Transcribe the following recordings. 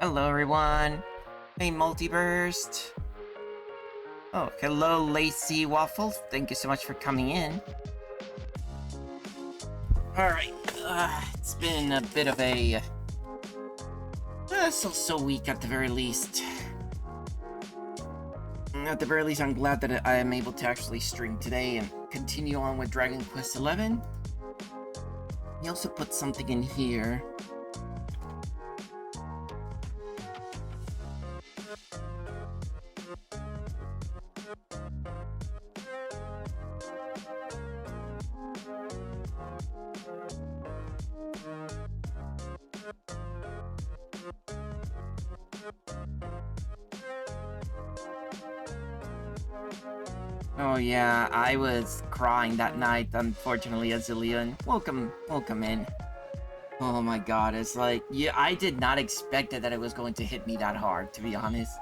Hello, everyone. Hey, Multiburst. Oh, hello, Lacy Waffle. Thank you so much for coming in. Alright, it's been a bit of a... so week at the very least. At the very least, I'm glad that I am able to actually stream today and continue on with Dragon Quest XI. He also put something in here. Oh yeah, I was crying that night, unfortunately, a zillion. Welcome in. Oh my god, it's like, yeah, I did not expect that it was going to hit me that hard, to be honest.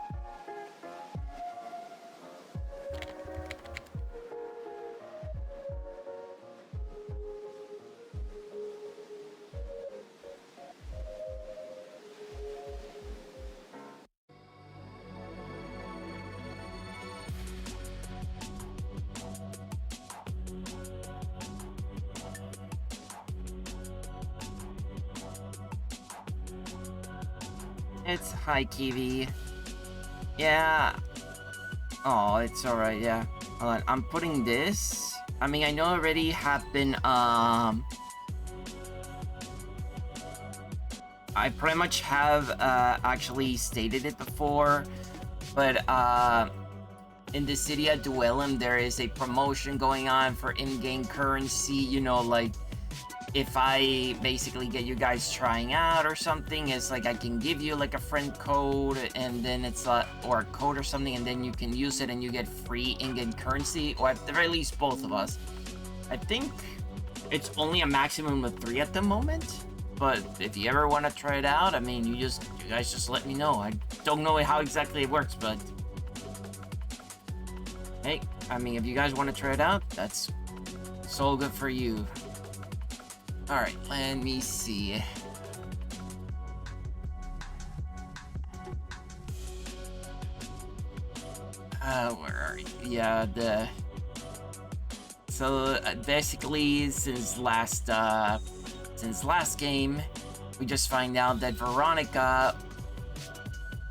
It's hi, Kiwi. Yeah. Oh, it's alright, yeah. Hold on, I'm putting this. I mean, I know already have been, I pretty much have, actually stated it before, but, in the city of Duellum, there is a promotion going on for in-game currency, you know, like, if I basically get you guys trying out or something, it's like I can give you like a friend code and then it's or a code or something, and then you can use it and you get free in-game currency, or at the very least both of us. I think it's only a maximum of 3 at the moment, but if you ever want to try it out, I mean, you guys just let me know. I don't know how exactly it works, but hey, I mean, if you guys want to try it out, it's all good for you. Alright, let me see. Where are you? Yeah, So, basically, since last game, we just find out that Veronica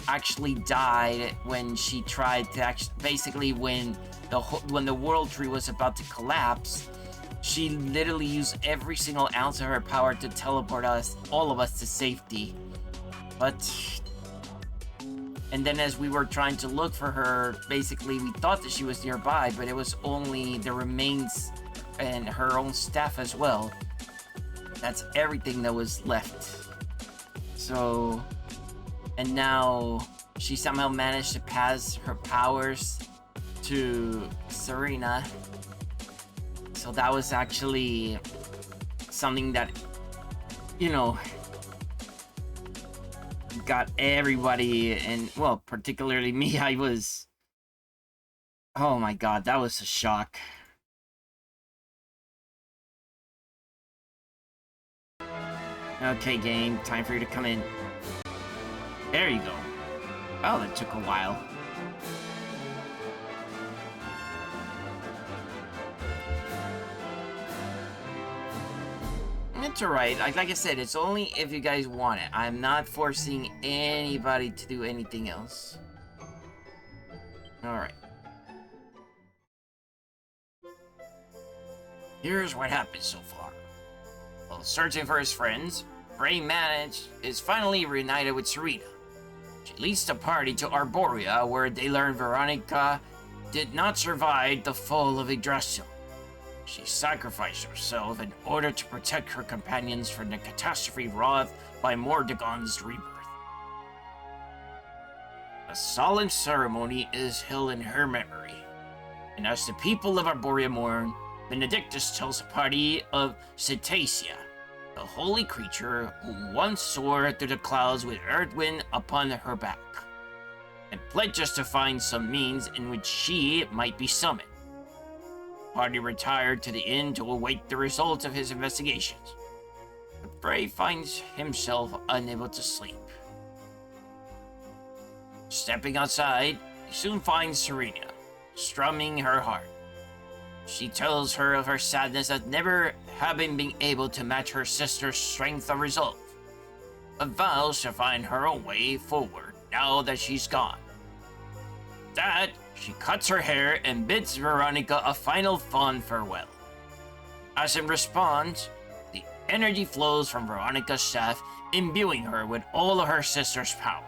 actually died when she tried to basically when the world tree was about to collapse. She literally used every single ounce of her power to teleport all of us to safety. And then as we were trying to look for her, basically we thought that she was nearby, but it was only the remains and her own staff as well. That's everything that was left. So, and now she somehow managed to pass her powers to Serena. So that was actually something that, you know, got everybody, and, well, particularly me, I was... Oh my god, that was a shock. Okay, game, time for you to come in. There you go. Oh, that took a while. It's alright. Like I said, it's only if you guys want it. I'm not forcing anybody to do anything else. Alright. Here's what happened so far. While searching for his friends, Ray is finally reunited with Serena. She leads the party to Arborea, where they learn Veronica did not survive the fall of Yggdrasil. She sacrificed herself in order to protect her companions from the catastrophe wrought by Mordegon's rebirth. A solemn ceremony is held in her memory, and as the people of Arborea mourn, Benedictus tells the party of Cetaceia, the holy creature who once soared through the clouds with Earthwind upon her back, and pledges to find some means in which she might be summoned. Party retired to the inn to await the results of his investigations. But Bray finds himself unable to sleep. Stepping outside, he soon finds Serena, strumming her harp. She tells her of her sadness at never having been able to match her sister's strength of resolve, but vows to find her own way forward now that she's gone. That, she cuts her hair and bids Veronica a final fond farewell. As in response, the energy flows from Veronica's staff, imbuing her with all of her sister's powers.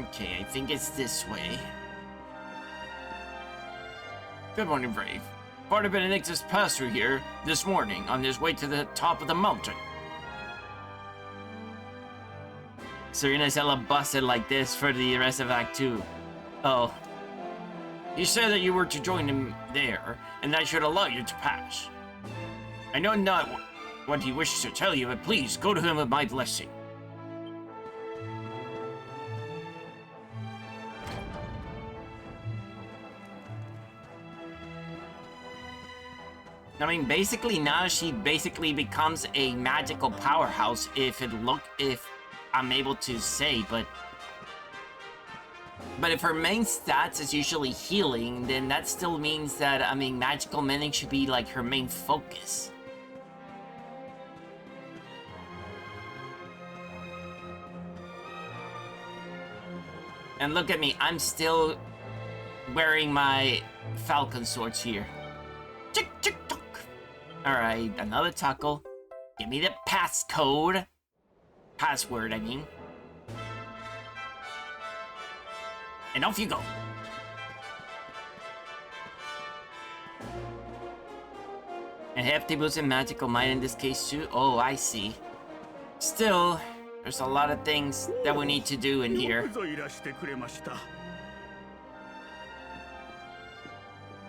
Okay, I think it's this way. Good morning, Brave. Father Benedictus passed through here this morning on his way to the top of the mountain. Serena's hella busted like this for the rest of Act 2. Oh. He said that you were to join him there, and I should allow you to pass. I know not what he wishes to tell you, but please go to him with my blessing. I mean, basically now she basically becomes a magical powerhouse if I'm able to say, but if her main stats is usually healing, then that still means that, I mean, magical mending should be like her main focus. And look at me, I'm still wearing my falcon swords here. Chick, chick, chick. Alright, another tackle. Give me the passcode. Password, I mean. And off you go. And hefty boost and magical might in this case too? Oh, I see. Still, there's a lot of things that we need to do in here.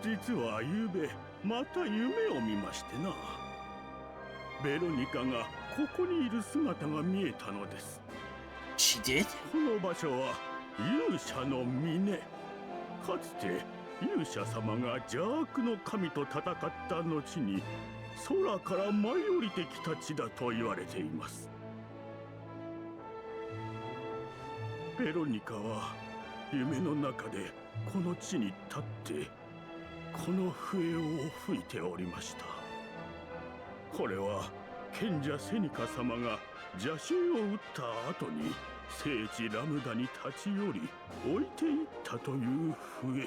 実はゆうべまた夢を見ましてな。ベロニカがここにいる姿が見えたのです。She did? この場所は勇者の峰。かつて勇者様が邪悪の神と戦った後に空から舞い降りてきた地だと言われています。ベロニカは夢の中でこの地に立ってこの笛を吹いておりました。これは賢者セニカ様が邪神を撃った後に聖地ラムダに立ち寄り置いていったという笛。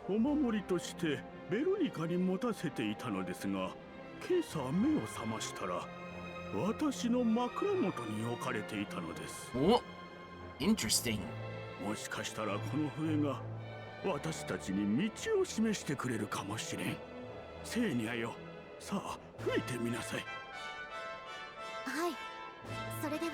お守りとしてベロニカに持たせていたのですが、今朝目を覚ましたら私の枕元に置かれていたのです。お、interesting。もしかしたらこの笛が私たちに道を示してくれるかもしれん。セーニャよ、さあ吹いてみなさい。はい、それでは。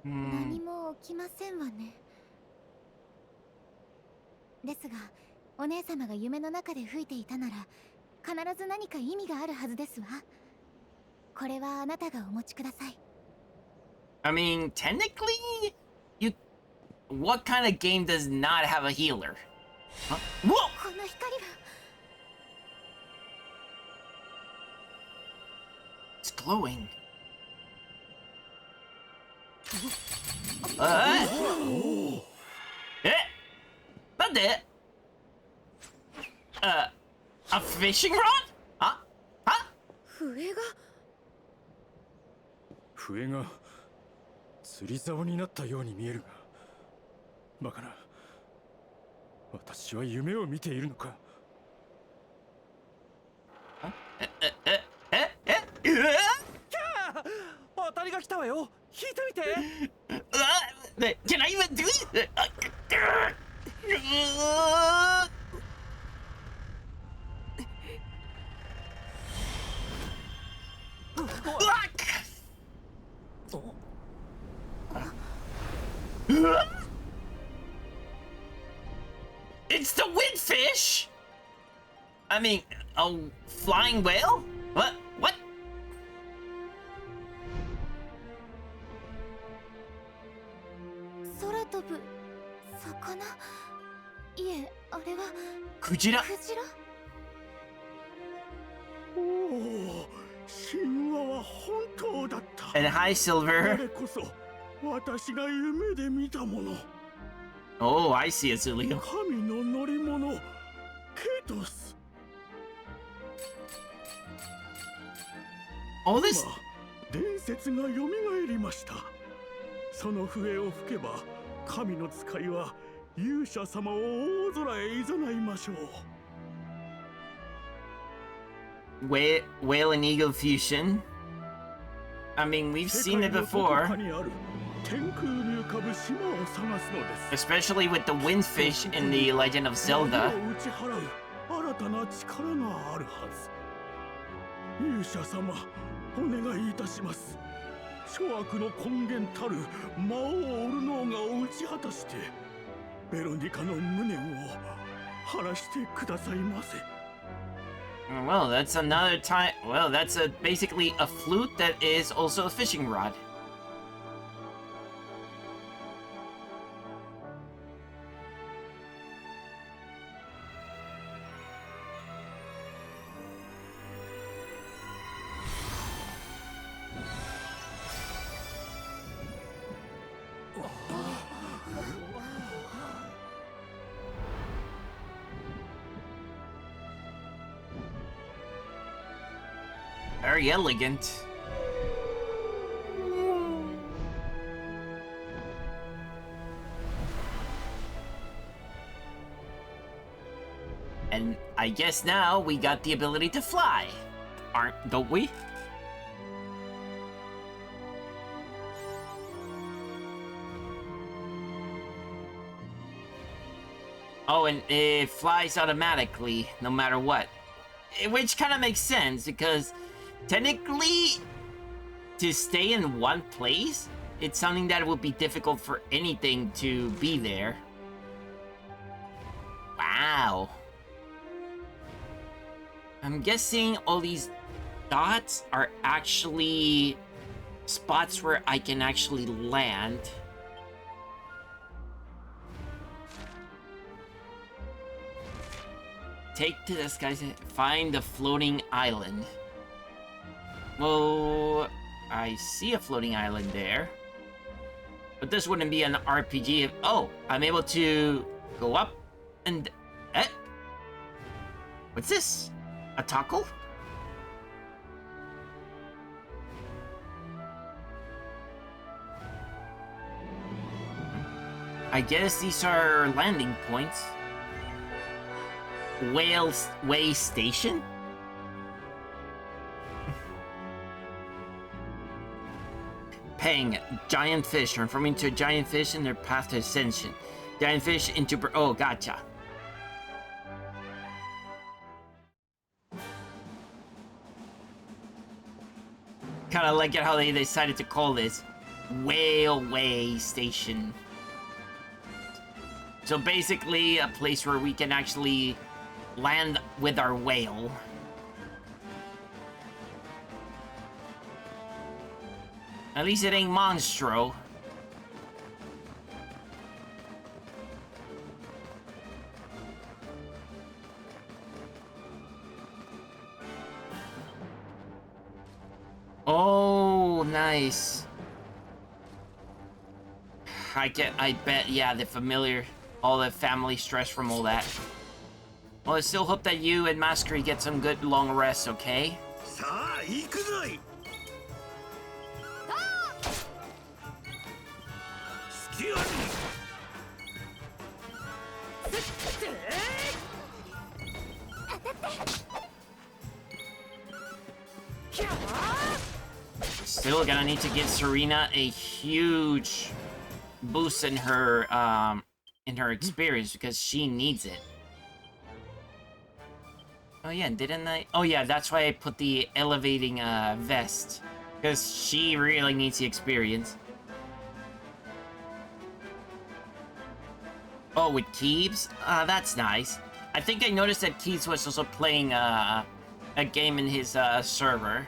何も起きませんわね。ですが、お姉様が夢の中で吹いていたなら必ず何か意味があるはずですわ。これはあなたがお持ちください。I mean, technically, what kind of game does not have a healer? Huh? Whoa! この光は。It's glowing. なんでa fishing rod? 笛が釣り竿になったように見えるが、バカな。私は夢を見ているのか。当たりが来たわよ。引いてみて。Can I even do it? It's the windfish! I mean, a flying whale? What? What? 空飛ぶ魚？いえ、あれはクジラ？クジラ？おお、神話は本当だった。 And hi, こ Silver. れこそ私が夢で見たもの。 Oh, I see it, Zulio. 神の乗り物ケトス。 All this. 今伝説がよみがえりました。その笛を吹けば神の使いは勇者様を大空へ誘いましょう。 Whale and eagle fusion. I mean, we've seen it before. 世界のどこかにある天空に浮かぶ島を探すのです。 Especially with the windfish in the Legend of Zelda. 闇を打ち払う新たな力があるはず。勇者様、お願いいたします。諸悪の根源たる魔王オルノーガを打ち果たしてベロニカの無念を晴らしてくださいませ。 Well, that's another time. Well, that's basically a flute that is also a fishing rod. Very elegant. And I guess now we got the ability to fly. Don't we? Oh, and it flies automatically, no matter what. Which kind of makes sense, because technically, to stay in one place, it's something that would be difficult for anything to be there. Wow. I'm guessing all these dots are actually spots where I can actually land. Take to the skies and find the floating island. Well, I see a floating island there. But this wouldn't be an RPG if... Oh, I'm able to go up and... What's this? A tackle? I guess these are landing points. Whale's Way Station? Pang, giant fish transforming into a giant fish in their path to ascension. Giant fish into... Oh, gotcha. Kind of like it how they decided to call this Whale Way Station. So basically a place where we can actually land with our whale. At least it ain't Monstro. Oh, nice. I bet, yeah, the familiar, all the family stress from all that. Well, I still hope that you and Maskery get some good long rests, okay? Still gonna need to give Serena a huge boost in her experience because she needs it. Oh yeah, didn't I? Oh yeah, that's why I put the elevating vest, because she really needs the experience. Oh, with Keebs? That's nice. I think I noticed that Keebs was also playing a game in his server.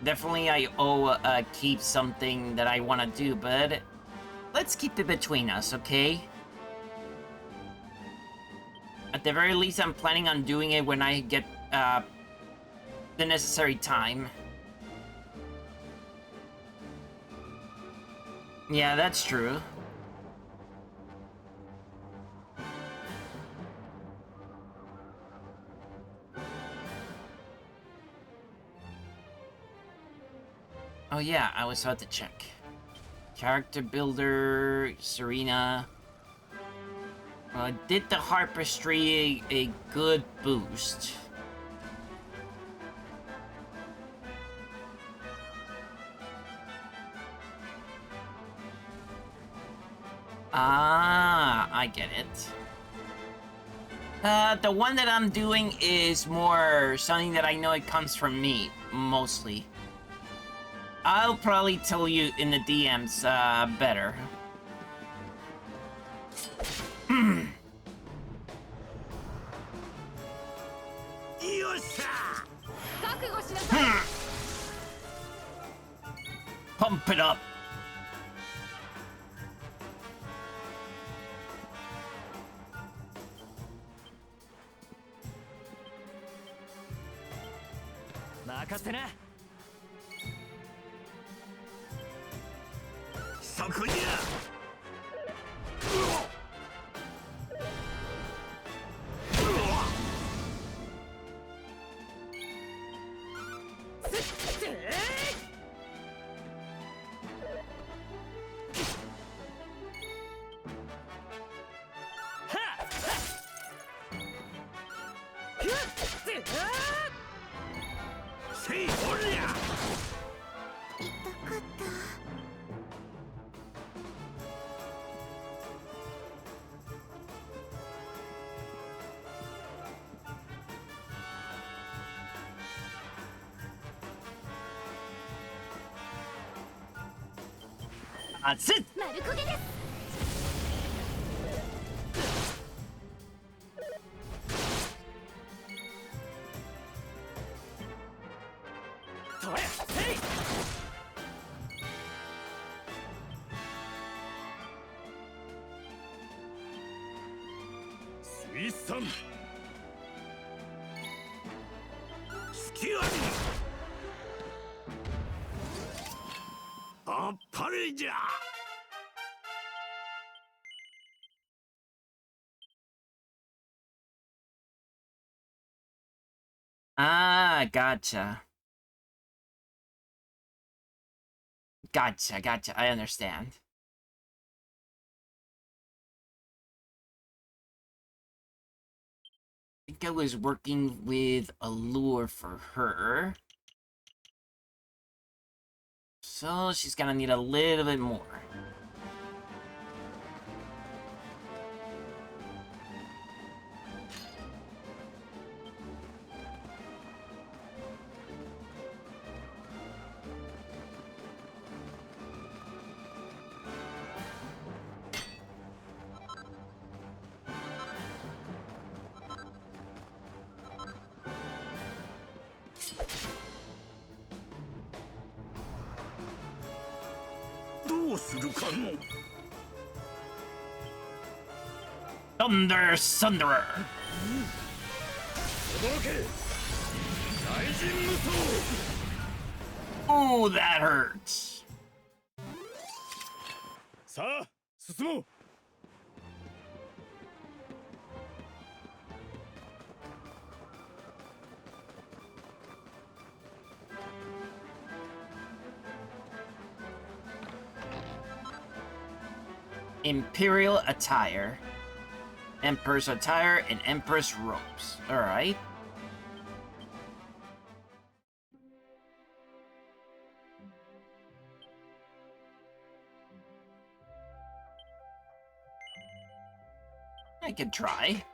Definitely I owe Keebs something that I want to do, but let's keep it between us, okay? At the very least, I'm planning on doing it when I get the necessary time. Yeah, that's true. Oh yeah, I was about to check. Character builder, Serena. Did the harpistry a good boost? Ah, I get it. The one that I'm doing is more something that I know it comes from me, mostly. I'll probably tell you in the DMs, better. Pump it up. That's it. Ah, gotcha. Gotcha. I understand. I think I was working with a lure for her. So she's gonna need a little bit more. Thunder Sunderer! Ooh, that hurts. Imperial attire. Emperor's attire and Empress robes. Alright. I could try.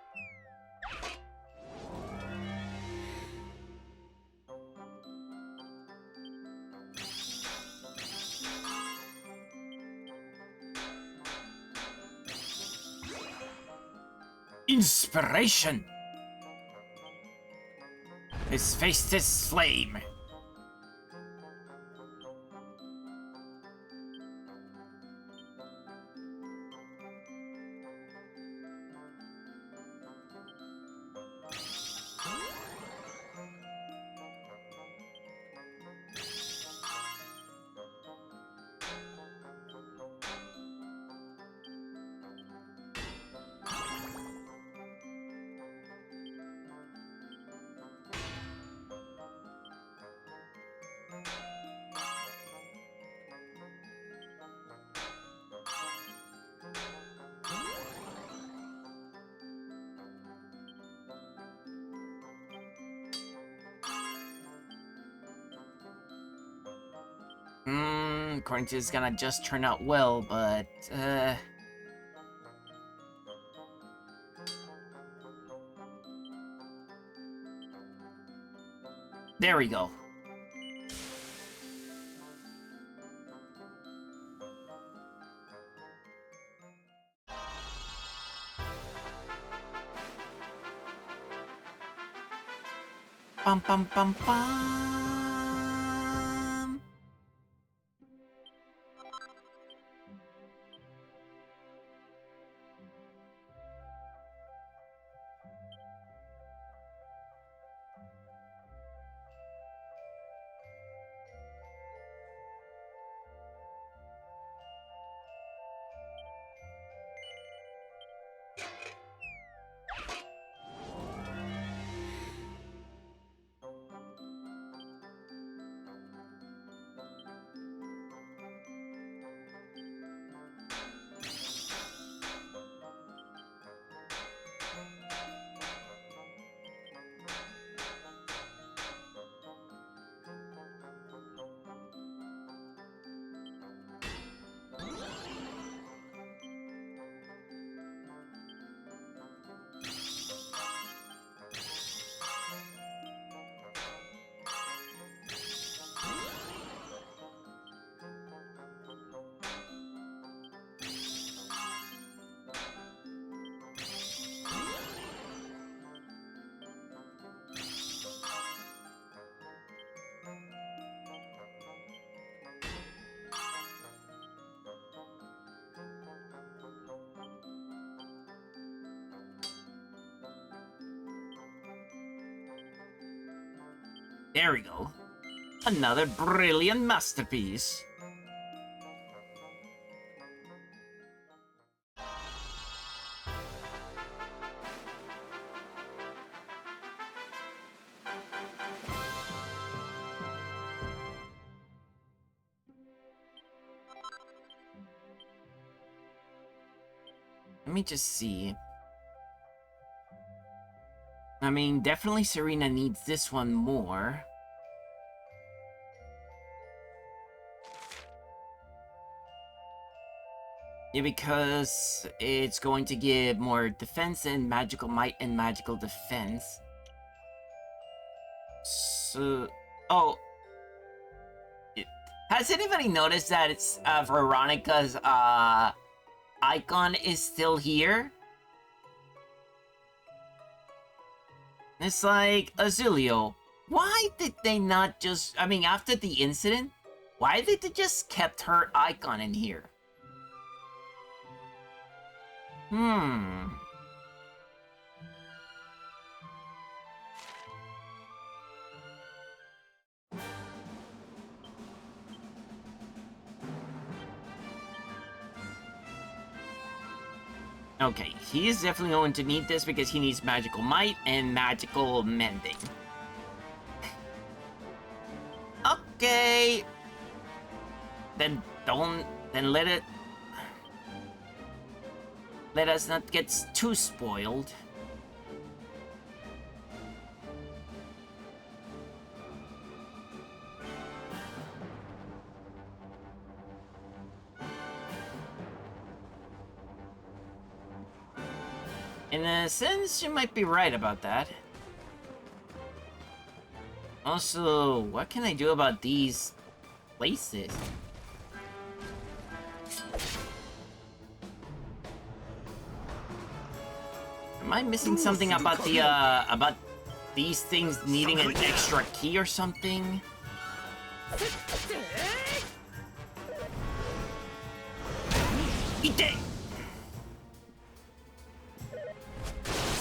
Inspiration! His face is flame. According to it's gonna just turn out well, but, there we go. Bum bum bum bum. There we go. Another brilliant masterpiece. Let me just see. I mean, definitely Serena needs this one more. Yeah, because it's going to give more defense and magical might and magical defense. So, oh, has anybody noticed that it's Veronica's icon is still here? It's like, Azulio, why did they not just, I mean, after the incident, why did they just kept her icon in here? Okay, he is definitely going to need this because he needs magical might and magical mending. Okay. Then let let us not get too spoiled. In a sense, you might be right about that. Also, what can I do about these places? Am I missing something about the, about these things needing an extra key or something? Eat it!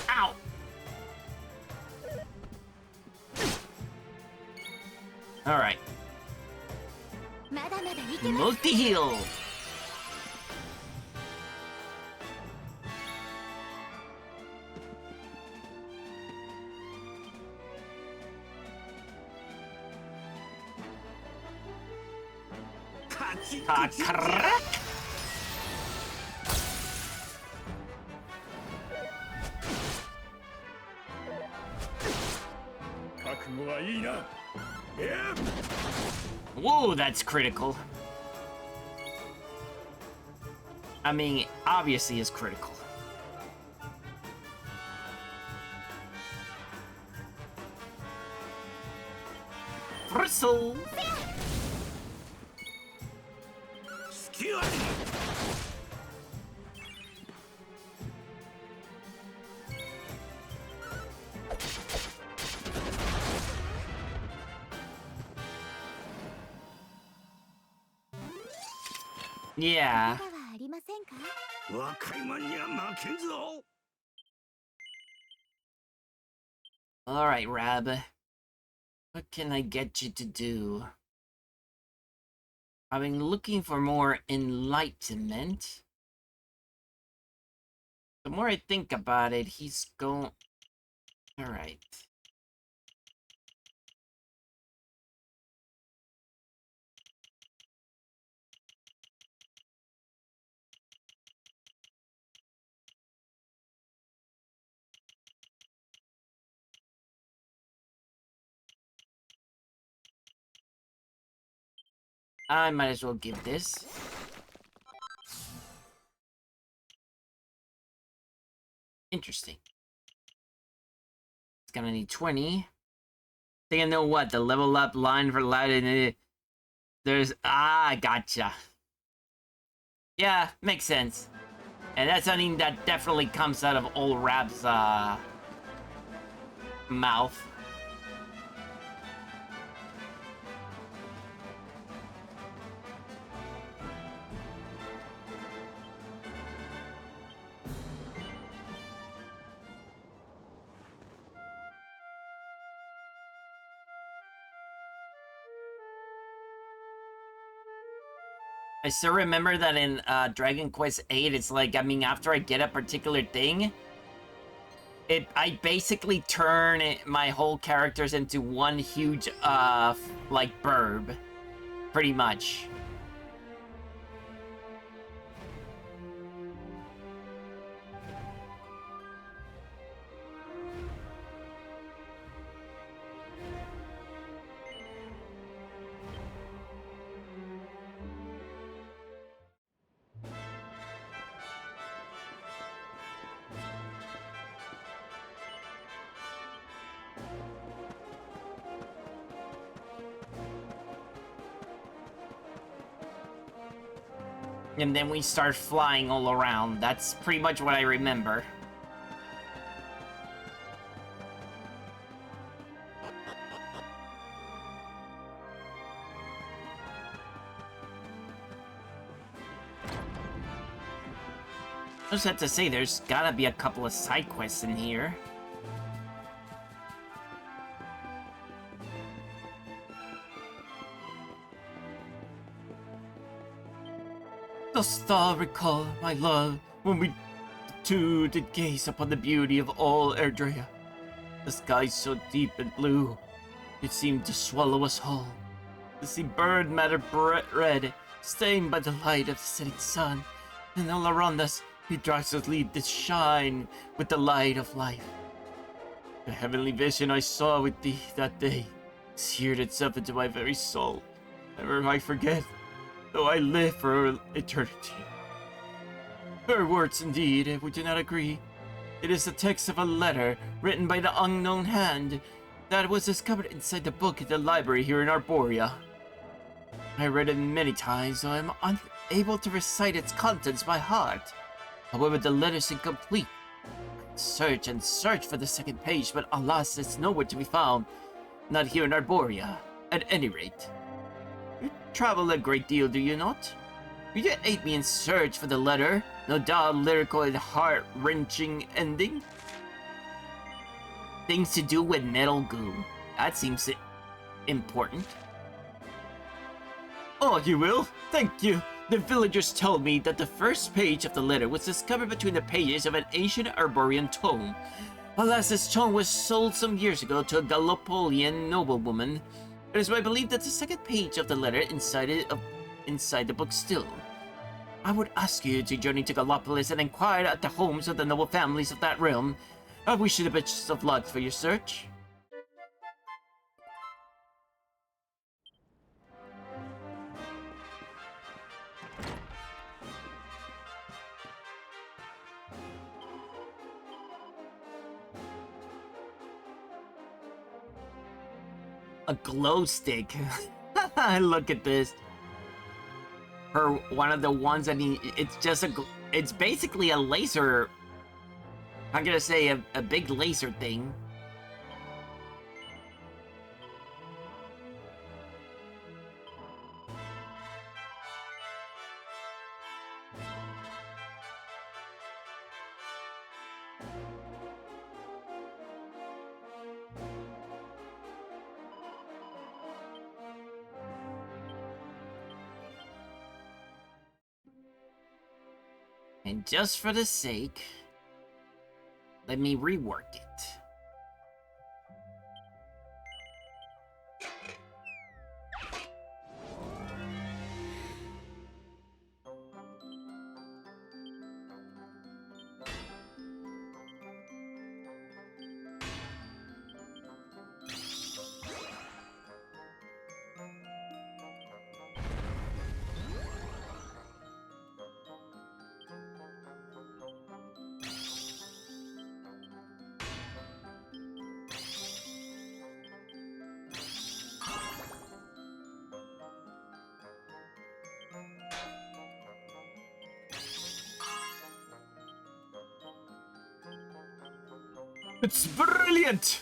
Ow! Alright. Multi-heal! Correct. Whoa, that's critical. I mean, obviously it's critical. Bristle! Yeah. Alright, Rab. What can I get you to do? I've been looking for more enlightenment. The more I think about it, he's going... Alright. I might as well give this. Interesting. It's gonna need 20. I think I know what the level up line for light. There's gotcha. Yeah, makes sense. And that's something that definitely comes out of old Rab's mouth. I still remember that in Dragon Quest VIII, it's like, I mean, after I get a particular thing, I basically turn my whole characters into one huge, like, burb. Pretty much. And then we start flying all around. That's pretty much what I remember. I just have to say, there's gotta be a couple of side quests in here. Dost thou recall, my love, when we two did gaze upon the beauty of all Erdrea? The sky so deep and blue, it seemed to swallow us whole. The sea burned matter red, stained by the light of the setting sun, and all around us He drives us lead to shine with the light of life. The heavenly vision I saw with thee that day seared itself into my very soul. Never I forget, though I live for eternity. Her words indeed, if we do not agree. It is the text of a letter written by the unknown hand that was discovered inside the book in the library here in Arborea. I read it many times, so I am unable to recite its contents by heart. However, the letter is incomplete. Search and search for the second page, but alas, it's nowhere to be found. Not here in Arborea, at any rate. You travel a great deal, do you not? You did aid me in search for the letter, no doubt lyrical and heart-wrenching ending. Things to do with metal goo. That seems important. Oh, you will? Thank you. The villagers told me that the first page of the letter was discovered between the pages of an ancient Arborean tome. Alas, this tome was sold some years ago to a Galopolian noblewoman. It is my belief that the second page of the letter inside the book still. I would ask you to journey to Gallopolis and inquire at the homes of the noble families of that realm. I wish you the best of luck for your search. A glow stick. Look at this. One of the ones that it's basically a laser. I'm gonna say a big laser thing. And just for the sake, let me rework it. It's brilliant!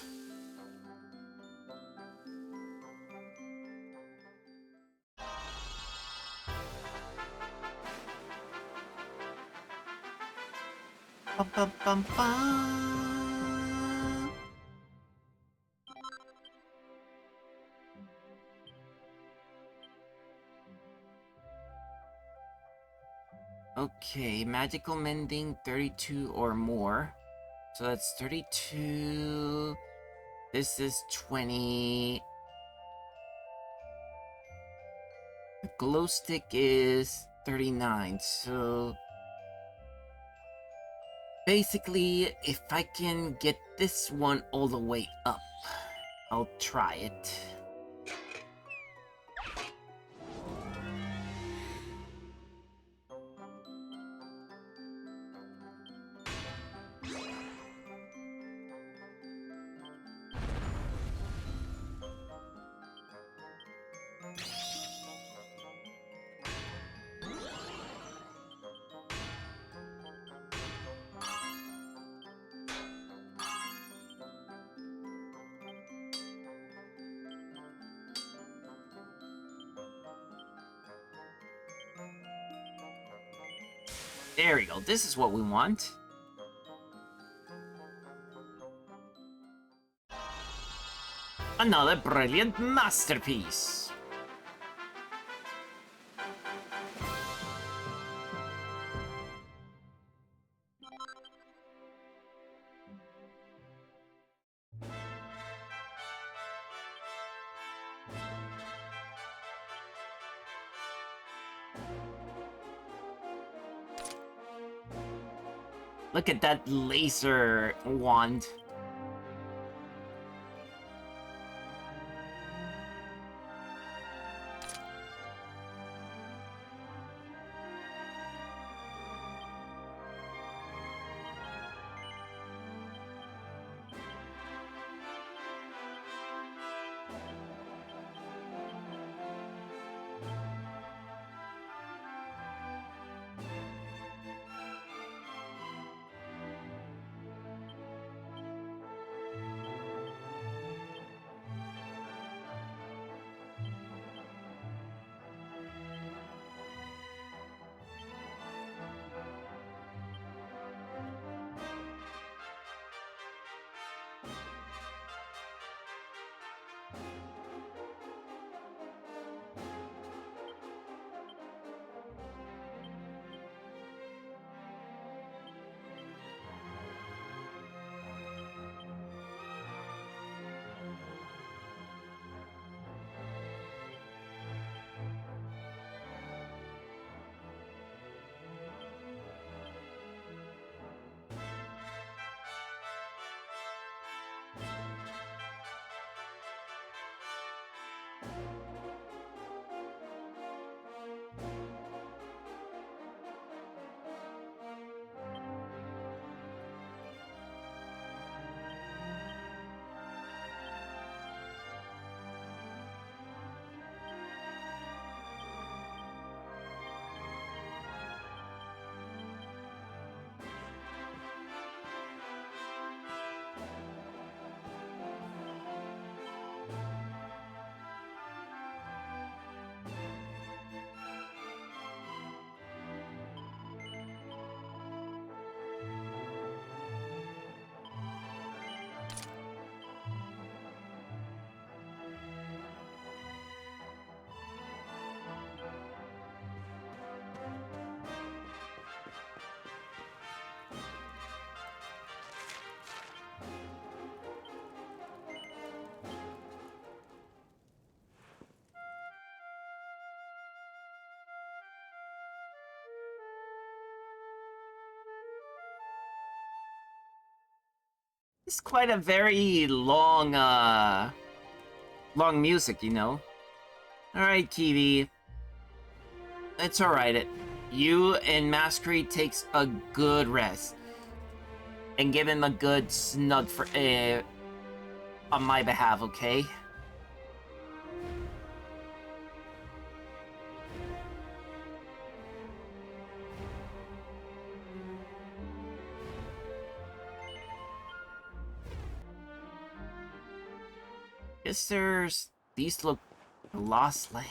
Bum, bum, bum, bum. Okay, magical mending 32 or more. So that's 32. This is 20. The glow stick is 39. So basically, if I can get this one all the way up, I'll try it. There we go. This is what we want. Another brilliant masterpiece. Look at that laser wand. It's quite a very long, long music, you know. Alright, Kiwi. It's alright. You and Masquerade takes a good rest. And give him a good snug for, on my behalf, okay? Guess there's... These look... Lost land.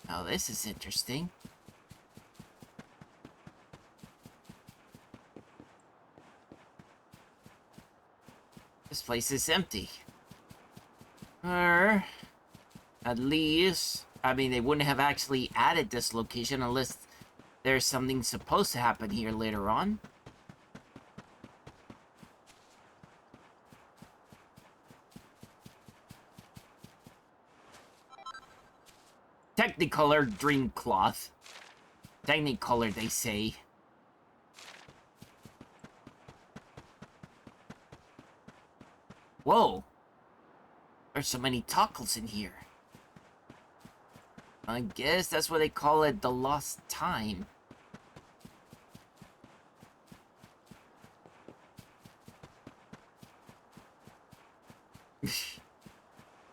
Now this is interesting. This place is empty. Or... At least... I mean, they wouldn't have actually added this location unless there's something supposed to happen here later on. Technicolor dream cloth. Technicolor, they say. Whoa. There's so many tockles in here. I guess that's what they call it, the lost time.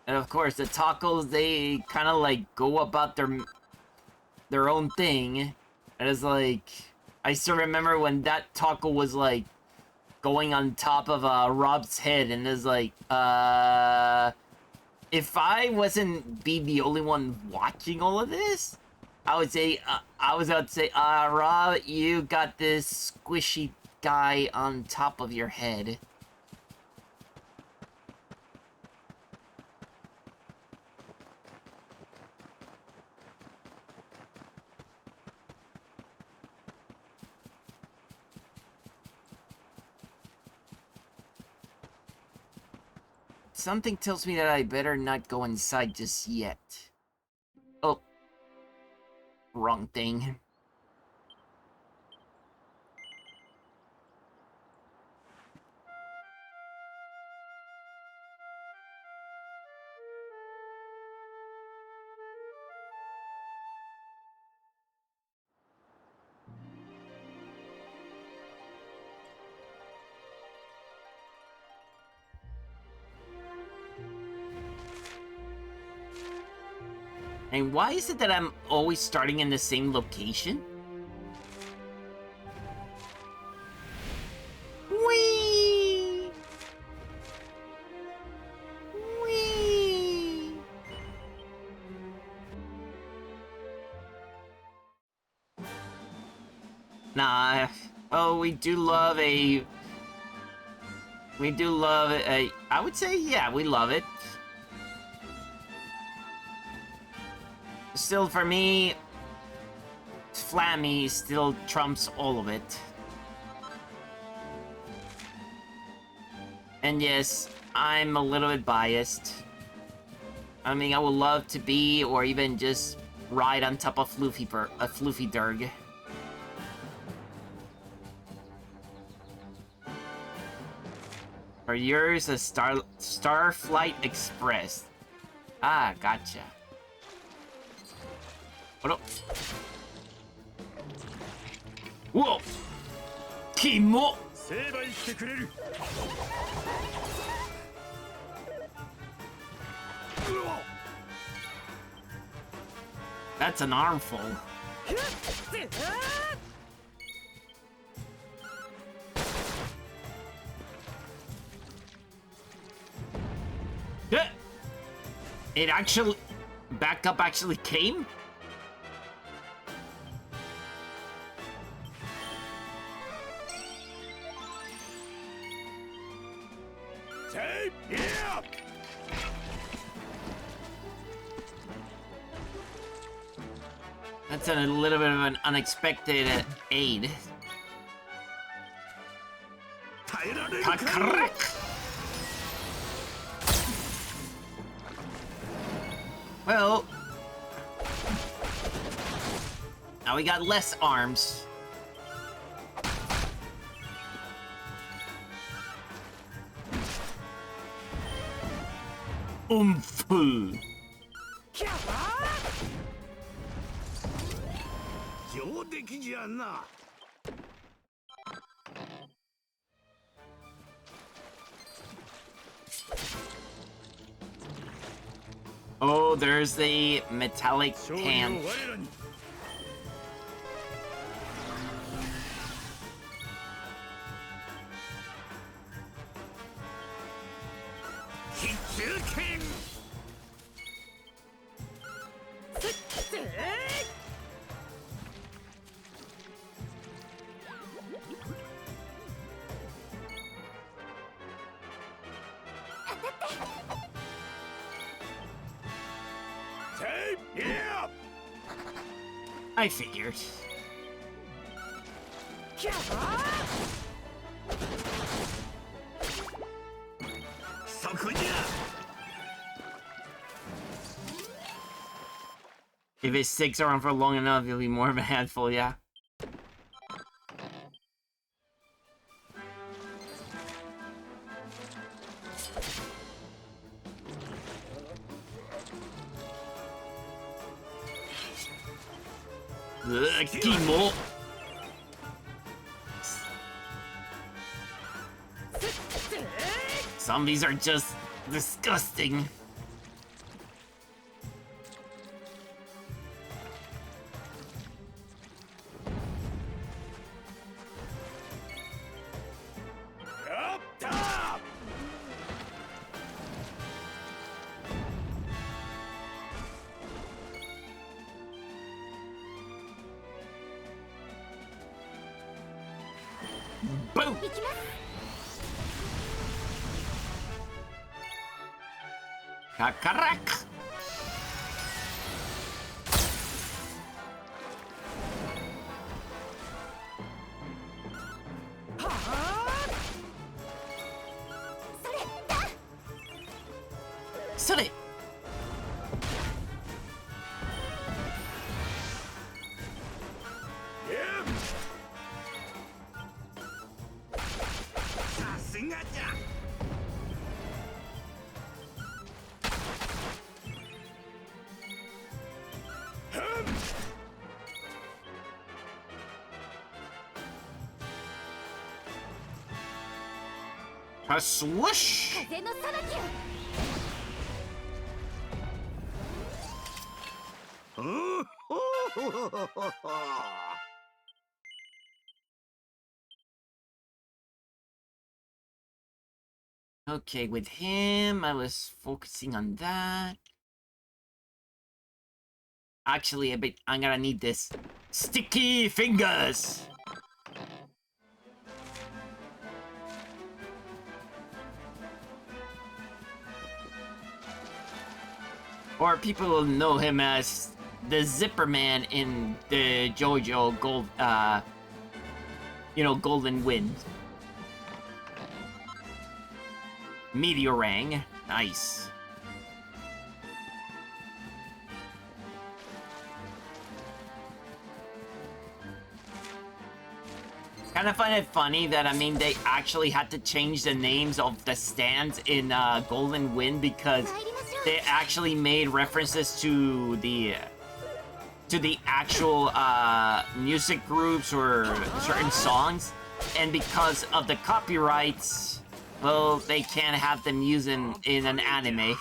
And of course, the tacos, they kind of like go about their own thing. And it's like, I still remember when that taco was like going on top of Rob's head, and it's like, if I wasn't be the only one watching all of this, I would say, I was about to say, Rob, you got this squishy guy on top of your head. Something tells me that I better not go inside just yet. Oh. Wrong thing. And why is it that I'm always starting in the same location? Whee! Whee! Nah. Oh, we do love a... We do love a... I would say, yeah, we love it. Still, for me, Flammy still trumps all of it. And yes, I'm a little bit biased. I mean, I would love to be, or even just ride on top of Floofy Durg. For yours, a Starflight Express. Ah, gotcha. Whoa! Kimo! That's an armful. It actually... Backup actually came? That's a little bit of an unexpected aid. Well, now we got less arms. Oomph! Oh, there's the metallic hand. I figured. If it sticks around for long enough, it'll be more of a handful, yeah. Kimo. Zombies are just disgusting. Boom! Kakarak! A swoosh! Okay, with him, I was focusing on that. Actually, I'm gonna need this. Sticky fingers! Or people will know him as the Zipper Man in the JoJo Golden Wind. Meteorang. Nice. Kind of find it funny that, I mean, they actually had to change the names of the stands in Golden Wind because they actually made references to the actual music groups or certain songs, and because of the copyrights, well, they can't have them used in an anime.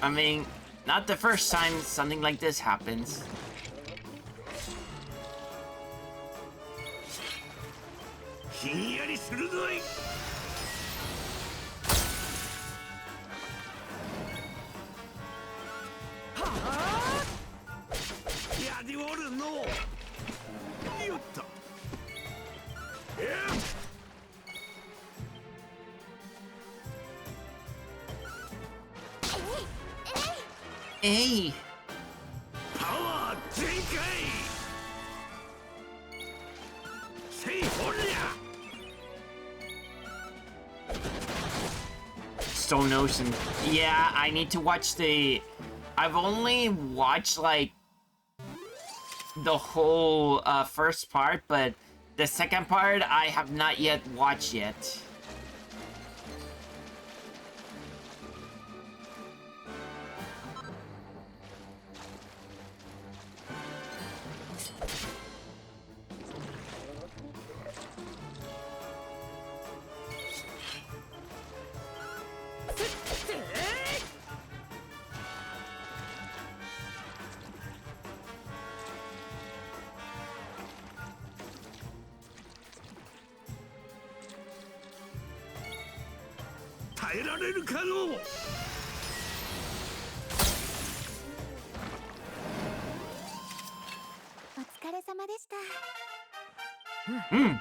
I mean, not the first time something like this happens. Hey! Power Stone Ocean. Yeah, I need to watch the... I've only watched, like, the whole first part, but the second part I have not yet watched yet. Hmm.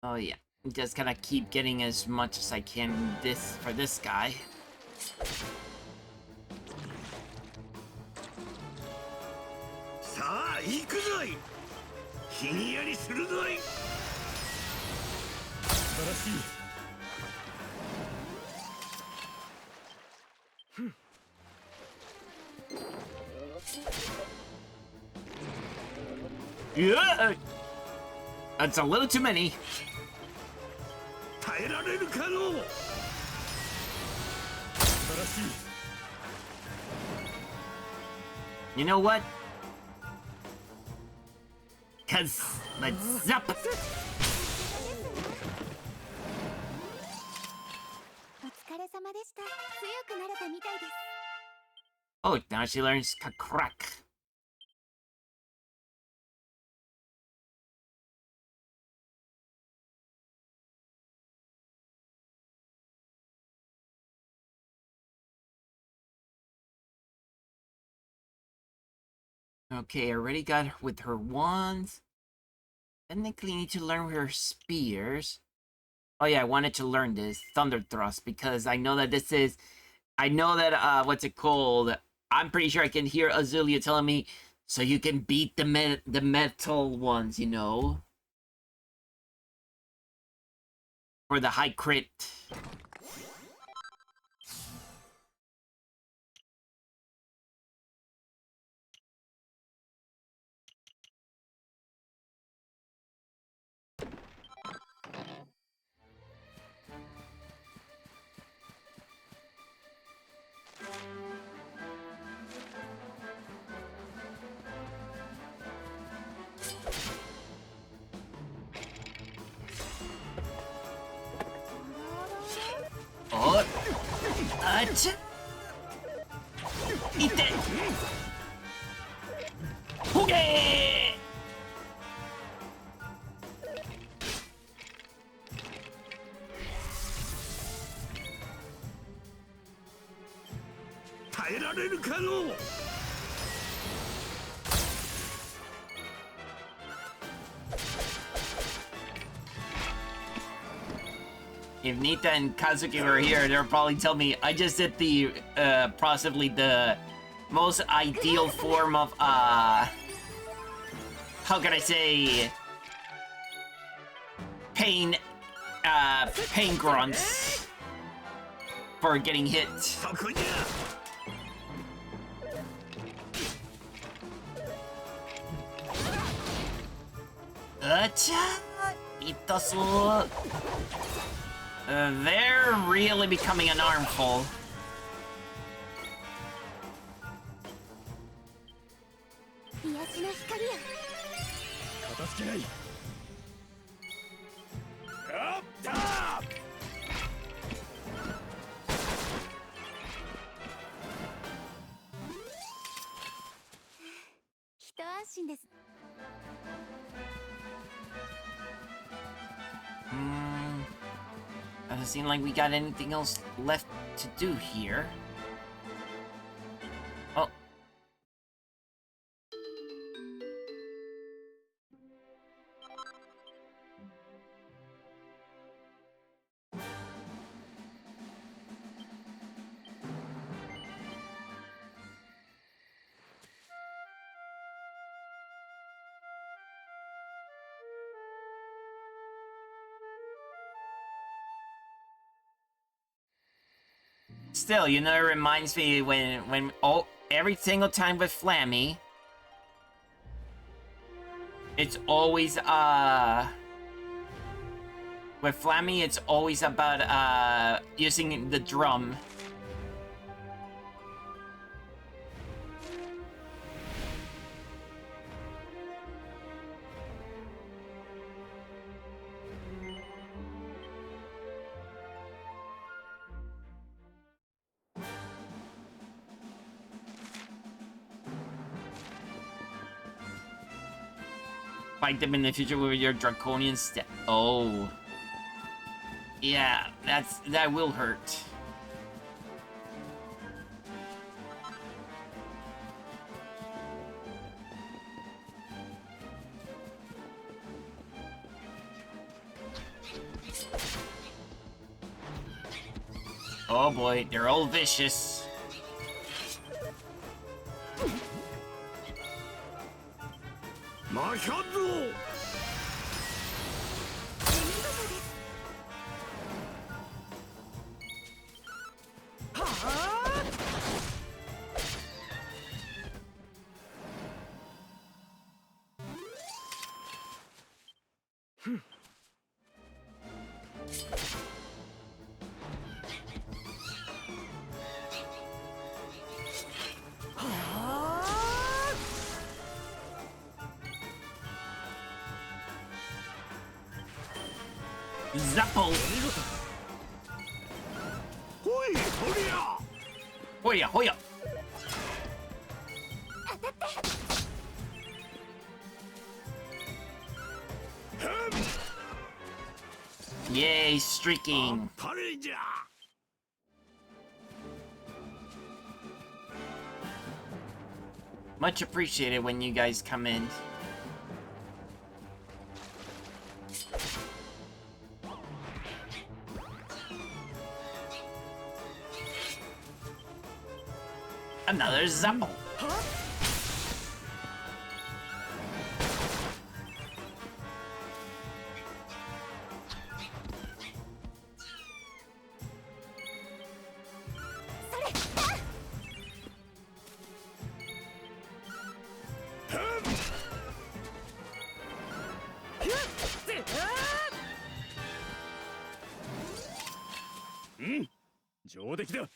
Oh yeah, just gonna keep getting as much as I can for this guy. Yeah, that's a little too many. You know what? Cause let's zap. Oh, now she learns crack. Okay, I already got her with her wands. Technically need to learn her spears. Oh yeah, I wanted to learn this Thunder Thrust because I know that this is... I know that, what's it called? I'm pretty sure I can hear Azulia telling me, So you can beat the metal ones, you know? For the high crit. Oh! Acha! Ite! Hoge! 耐えられるかの If Nita and Kazuki were here, they'll probably tell me I just did the, possibly the most ideal form of, how can I say, pain grunts for getting hit. そこにゃ Acha! Itasu! They're really becoming an armful. 癒しの光や。片付けないやったー 一安心です。 Doesn't seem like we got anything else left to do here. Oh. Still, you know, it reminds me when every single time with Flammy, it's always with Flammy, it's always about using the drum. Fight them in the future with your draconian step. Oh. Yeah, that will hurt. Oh boy, they're all vicious. Mahado! Zappo! Hoi! Horia! Hoya, hoya! Yay, streaking! パレじゃ Much appreciated when you guys come in. Another Zappo! 上出来だ。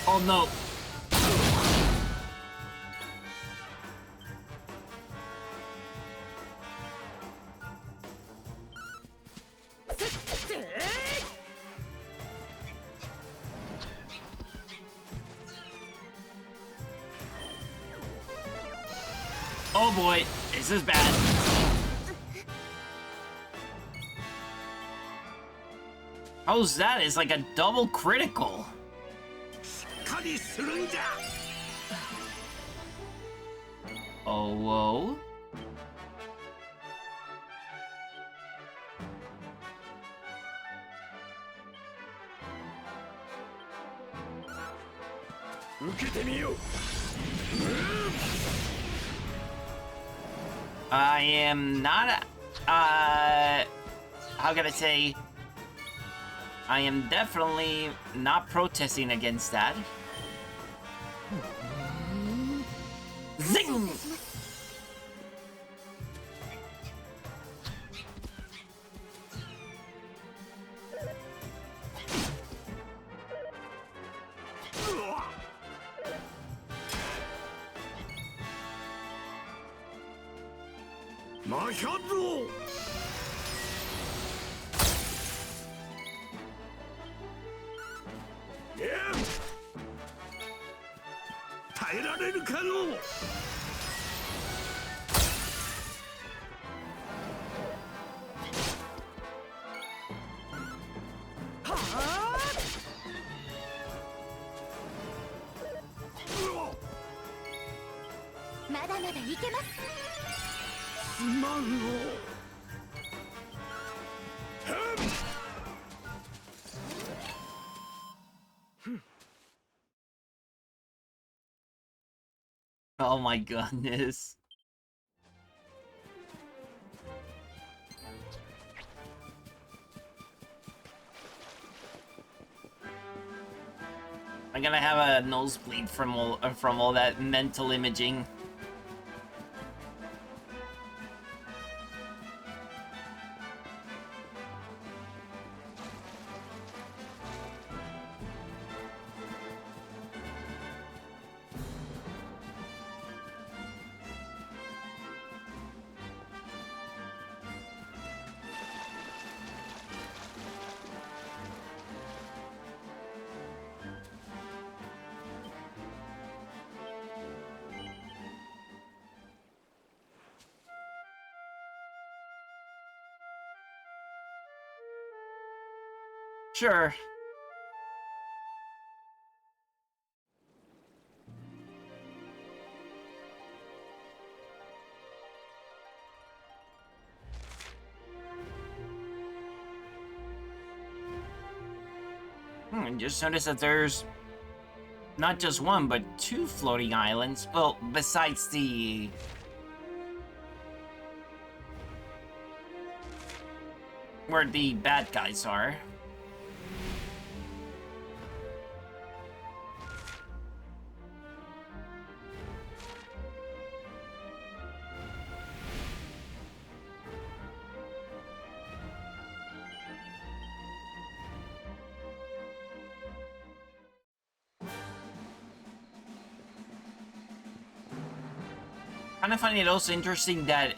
Oh no. Oh boy, this is bad. How's that? It's like a double critical. しっかりするんじゃ。 Oh, whoa. 受けてみよう。 I am not, how can I say? I am definitely not protesting against that. Zing! Mahado! 耐えられるかの。 まだまだいけます。 すまんの。 Oh my goodness. I'm gonna have a nosebleed from all that mental imaging. Sure. Just noticed that there's not just one, but two floating islands. Well, besides the... where the bad guys are. I find it also interesting that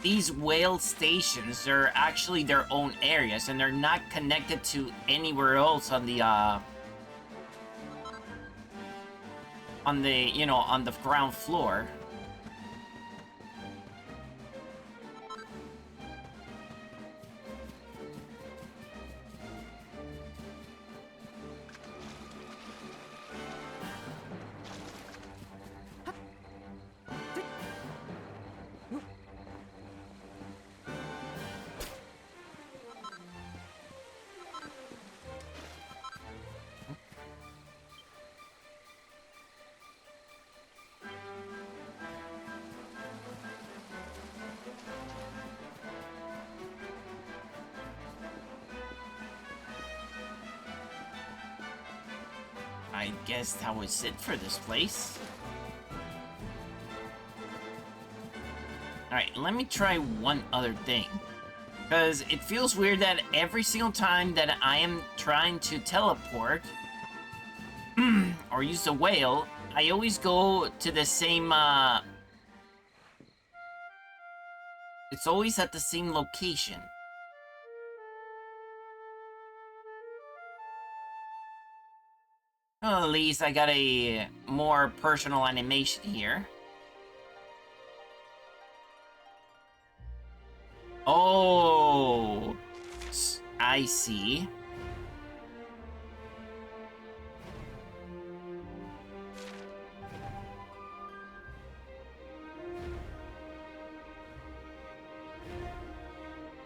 these whale stations are actually their own areas and they're not connected to anywhere else on the you know, on the ground floor. I guess that was it for this place. Alright, let me try one other thing. Because it feels weird that every single time that I am trying to teleport or use the whale, I always go to the same, it's always at the same location. Well, at least I got a more personal animation here. Oh, I see.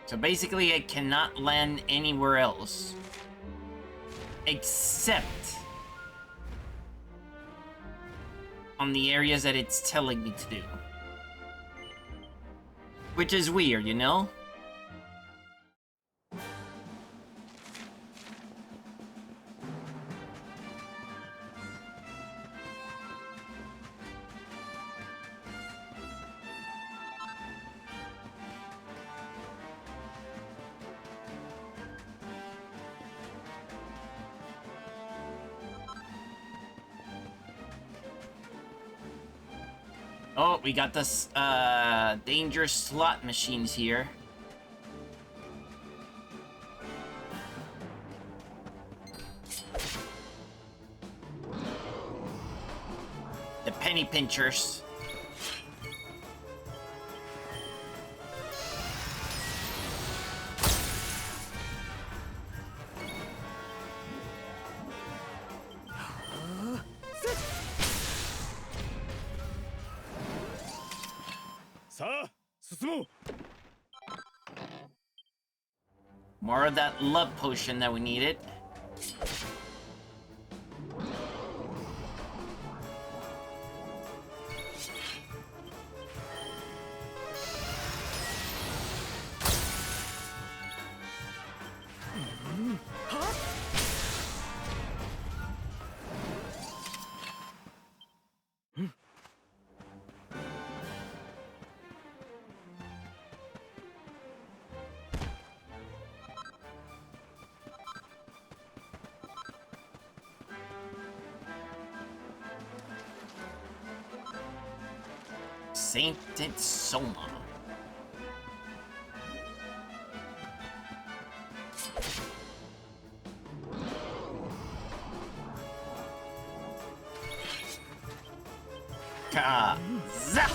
So basically, I cannot land anywhere else. Except on the areas that it's telling me to do. Which is weird, you know? Oh, we got this, dangerous slot machines here. The penny pinchers. More of that love potion that we needed. Sainted Soma. Ka-za!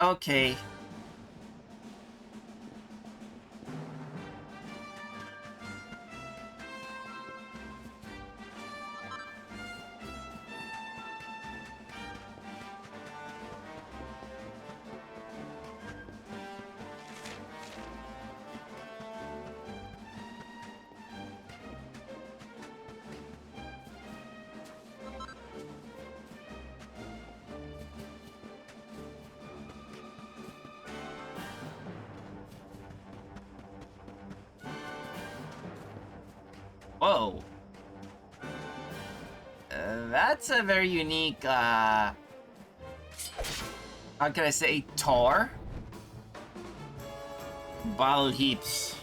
Okay. Whoa. That's a very unique, how can I say, tar? Bottle heaps.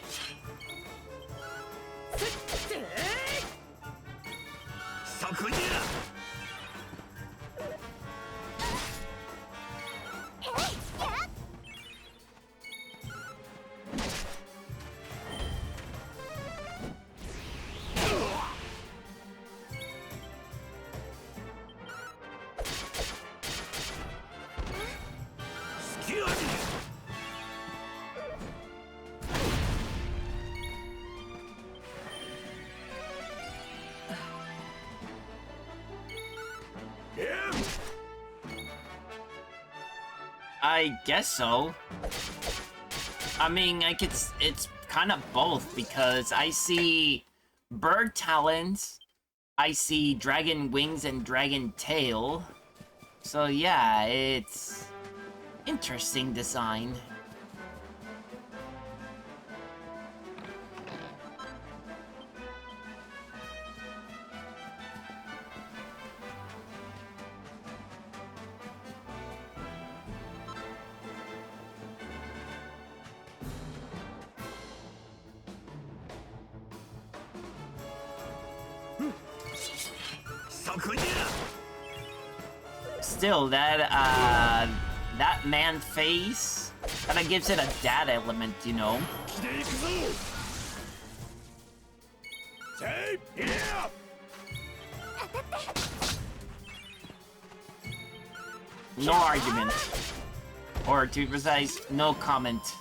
I guess so. I mean, it's kind of both, because I see bird talons, I see dragon wings and dragon tail. So yeah, it's interesting design. Still, that man face kind of gives it a dad element, you know. No argument. Or to be precise, no comment.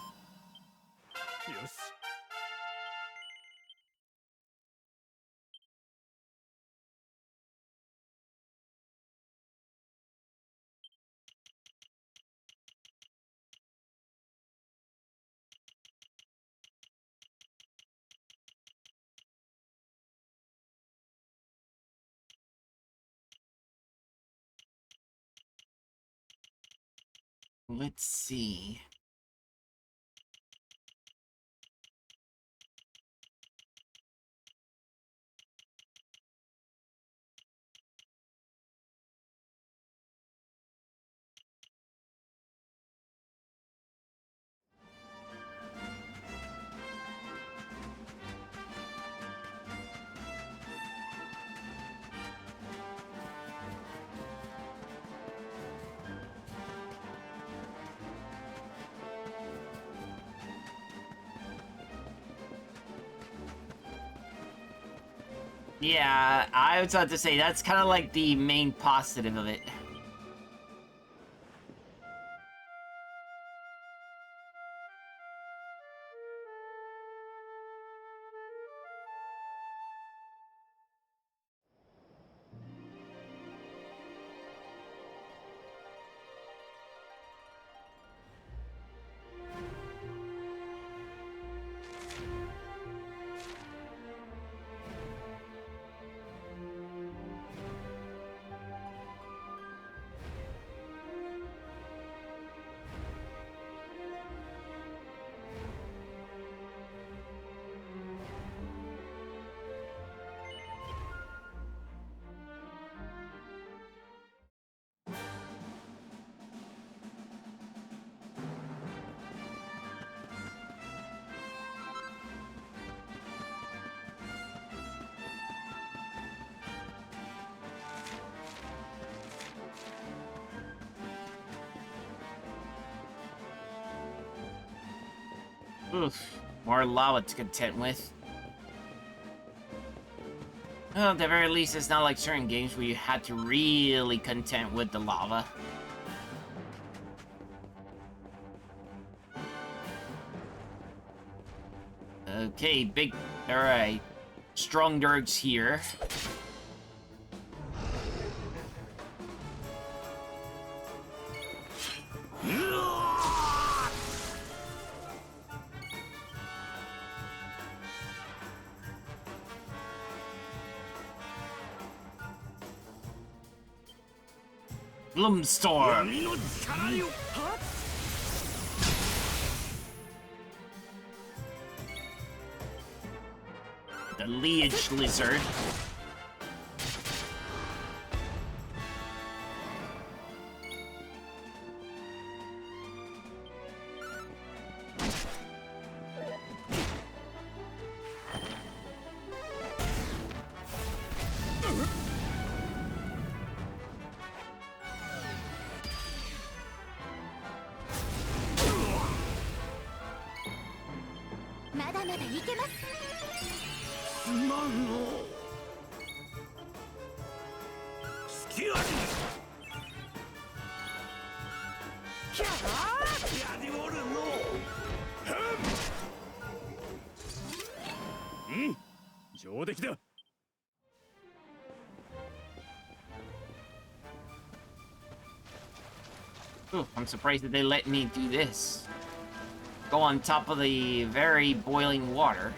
Let's see. Yeah, I was about to say, that's kind of like the main positive of it. Oof, more lava to contend with. Well, at the very least, it's not like certain games where you had to really contend with the lava. Okay, alright. Strong Durgs here. Gloomstorm! The Liege Lizard. だまだいけます。すまんの隙ありキャーやりおるのうん上出来だ。Ooh, I'm surprised that they let me do this. Go on top of the very boiling water.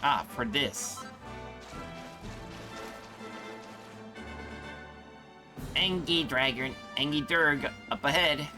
Ah, for this. Angie Dragon, Angie Durg, up ahead.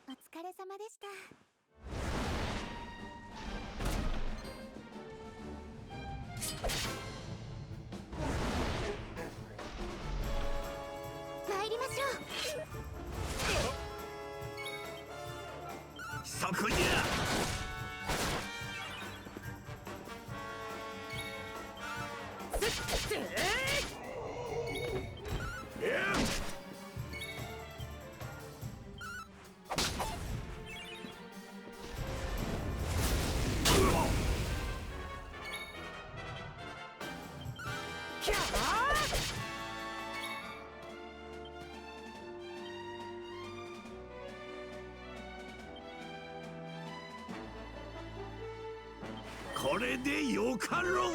お疲れ様でした。参りましょう。そこじゃこれでよかろう。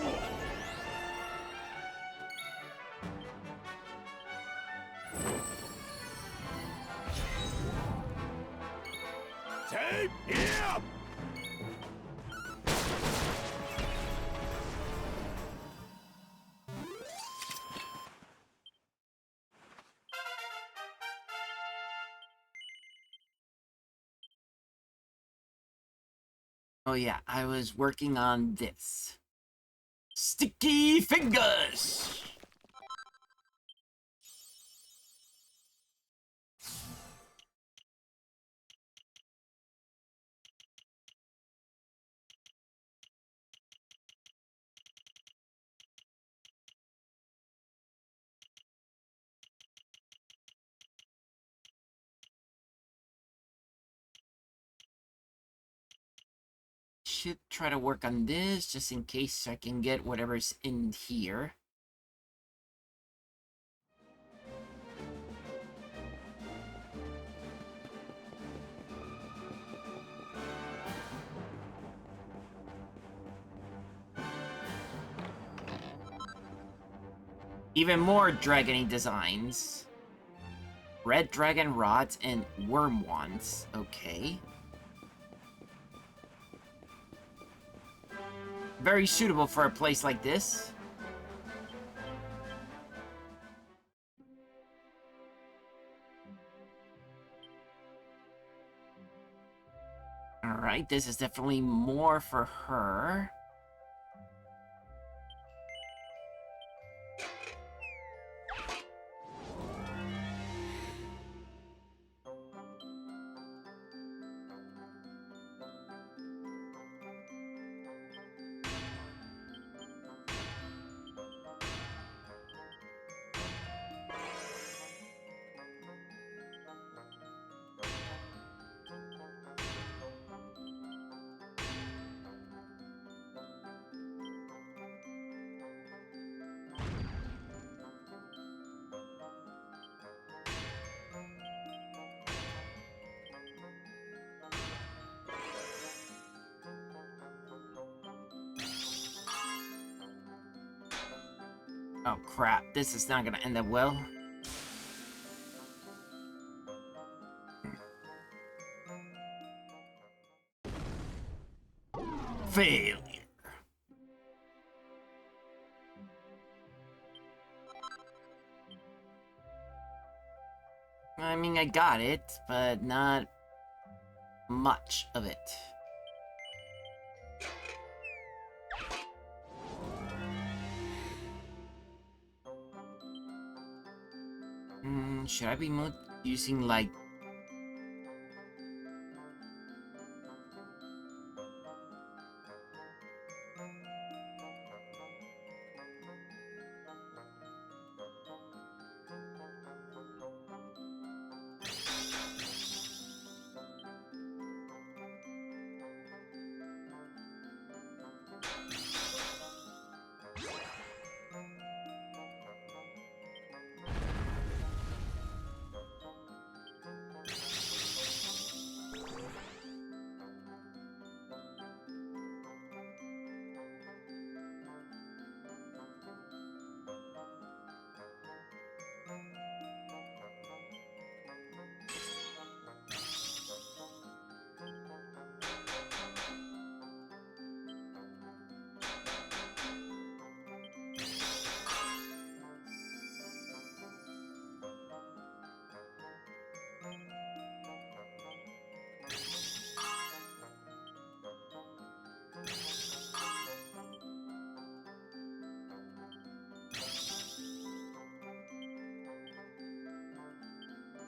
Oh yeah, I was working on this. Sticky fingers! Should try to work on this just in case I can get whatever's in here. Even more dragony designs. Red dragon rods and worm wands. Okay. Very suitable for a place like this. Alright, this is definitely more for her. Oh crap, this is not gonna end up well. Failure. I mean, I got it, but not much of it. Should I be using like...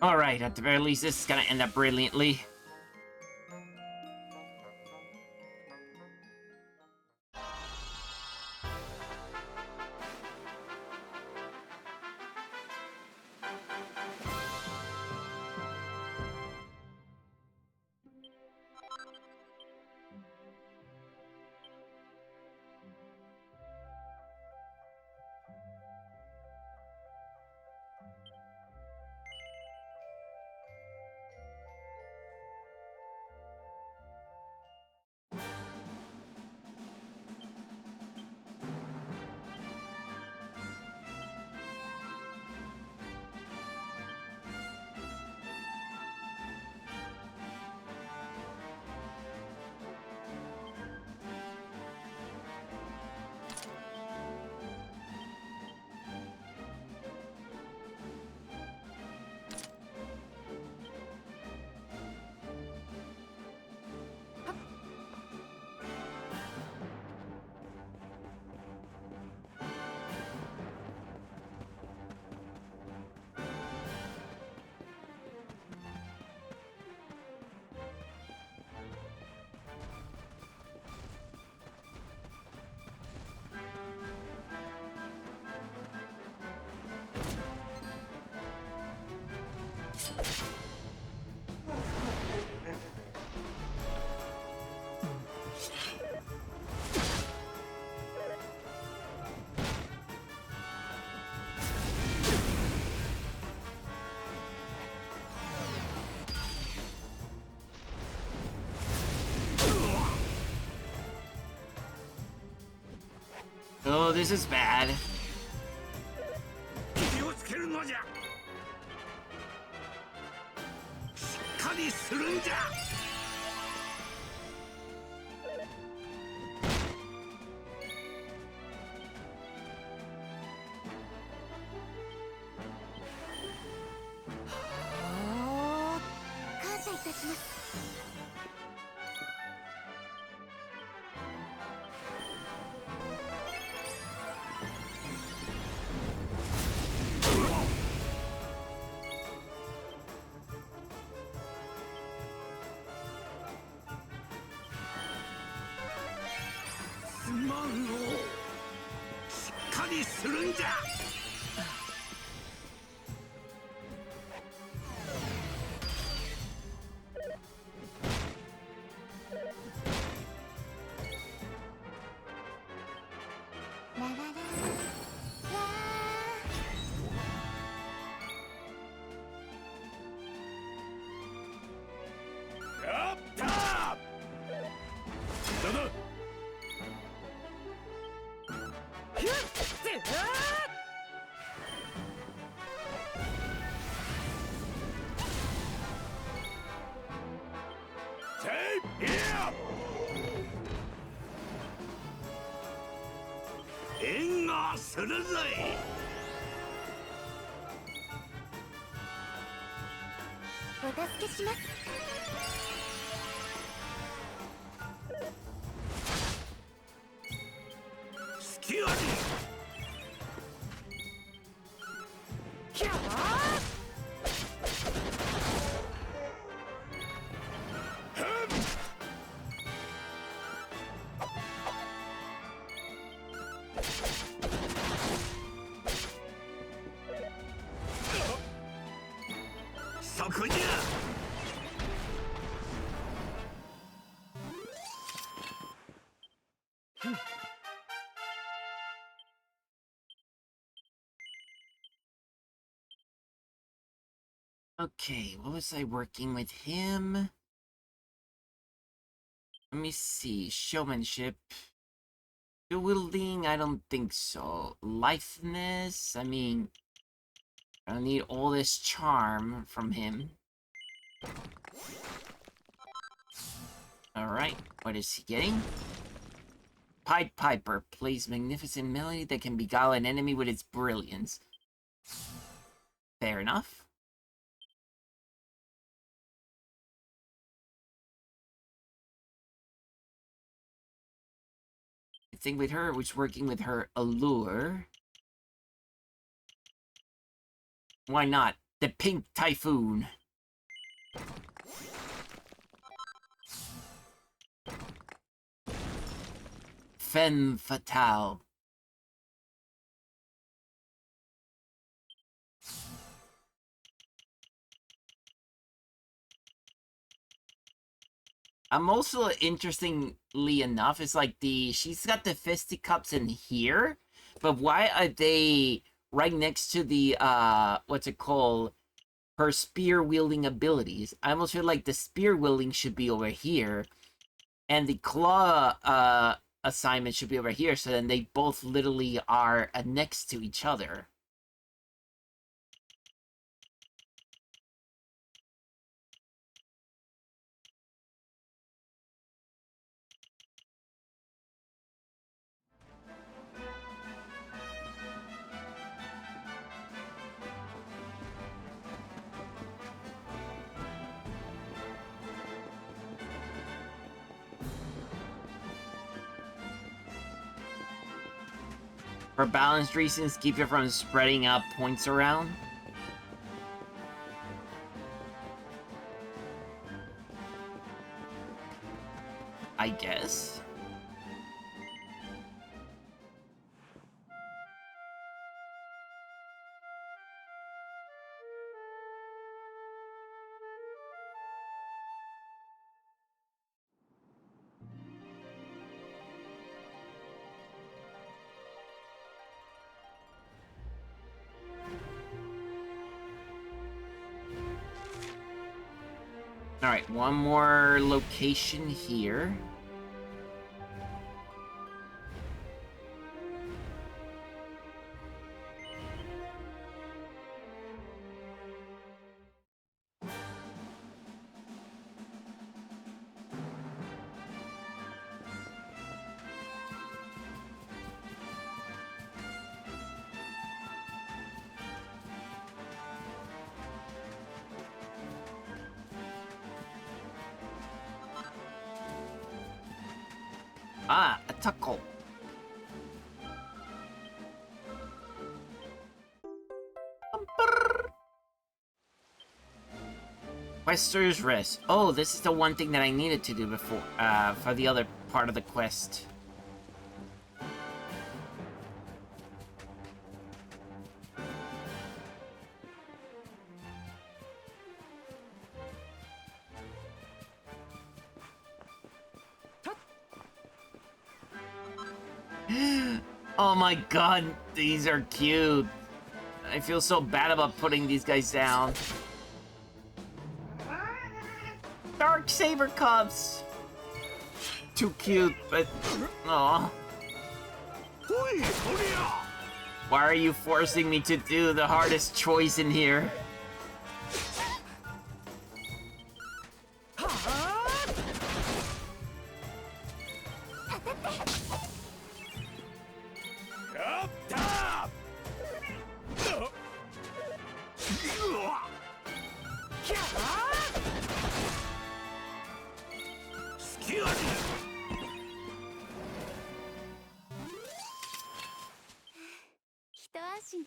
Alright, at the very least, this is gonna end up brilliantly. Oh, this is bad. 気をつけるのじゃ。しっかりするんじゃ。感謝いたします。 すまんの。しっかりするんじゃ。 やったー！だだ。援護するぞい。お助けします。隙あり。キャーそこじゃ。Okay, what was I working with him? Let me see. Showmanship. Wielding, I don't think so. Litheness, I mean, I don't need all this charm from him. Alright, what is he getting? Pied Piper plays magnificent melody that can beguile an enemy with its brilliance. Fair enough. The thing with her was working with her allure. Why not? The Pink Typhoon. Femme Fatale. I'm also, interestingly enough, it's like she's got the fisticuffs in here, but why are they right next to the, what's it called? Her spear wielding abilities. I almost feel like the spear wielding should be over here, and the claw, assignment should be over here, so then they both literally are next to each other. For balanced reasons, keep it from spreading out points around. I guess. Alright, one more location here. Ah, a tuckle. Quester's Rest. Oh, this is the one thing that I needed to do before, for the other part of the quest. Oh my god, these are cute. I feel so bad about putting these guys down. Dark Saber Cubs! Too cute, but... Aw. Why are you forcing me to do the hardest choice in here? 安心。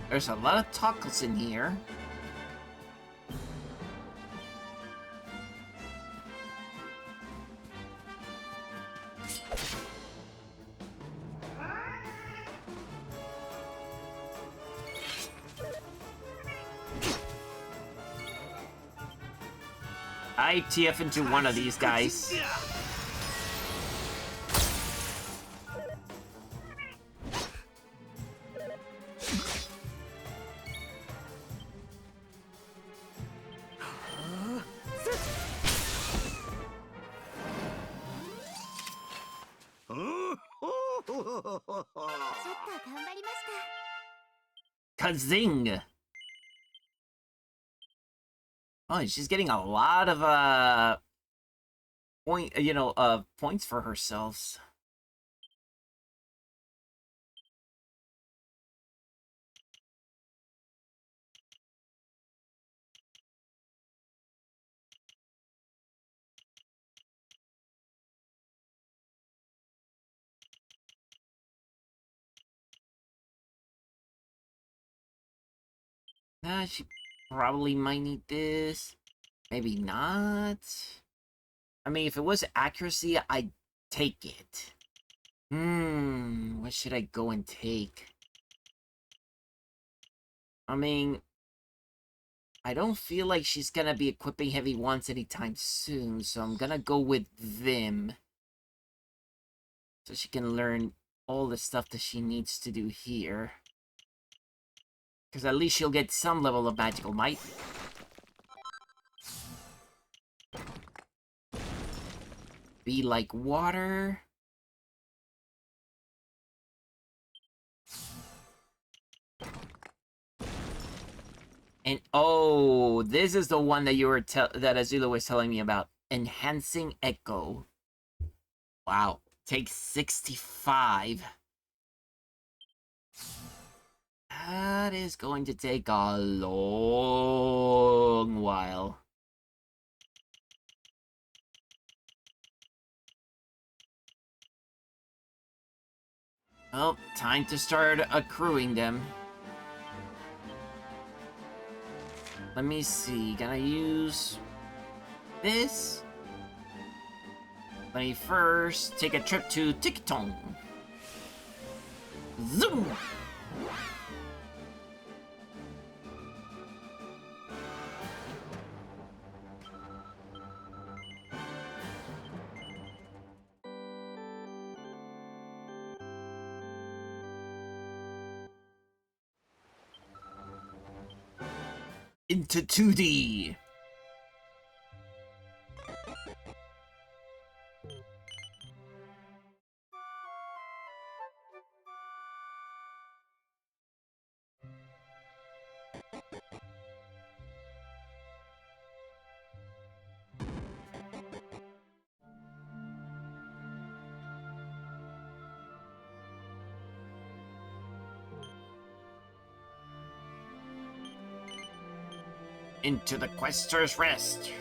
There's a lot of tacos in here. I TF into one of these guys. Kazing! Oh, she's getting a lot of points for herself. She probably might need this. Maybe not. I mean, if it was accuracy, I'd take it. What should I go and take? I mean, I don't feel like she's gonna be equipping heavy ones anytime soon, so I'm gonna go with Vim. So she can learn all the stuff that she needs to do here. Because at least she'll get some level of magical might. Be like water. And oh, this is the one that you were that Azula was telling me about. Enhancing Echo. Wow. Takes 65. That is going to take a long while. Well, time to start accruing them. Let me see, gonna use this. Let me first take a trip to Tikitong. Zoom! Into 2D. Into the Quester's Rest.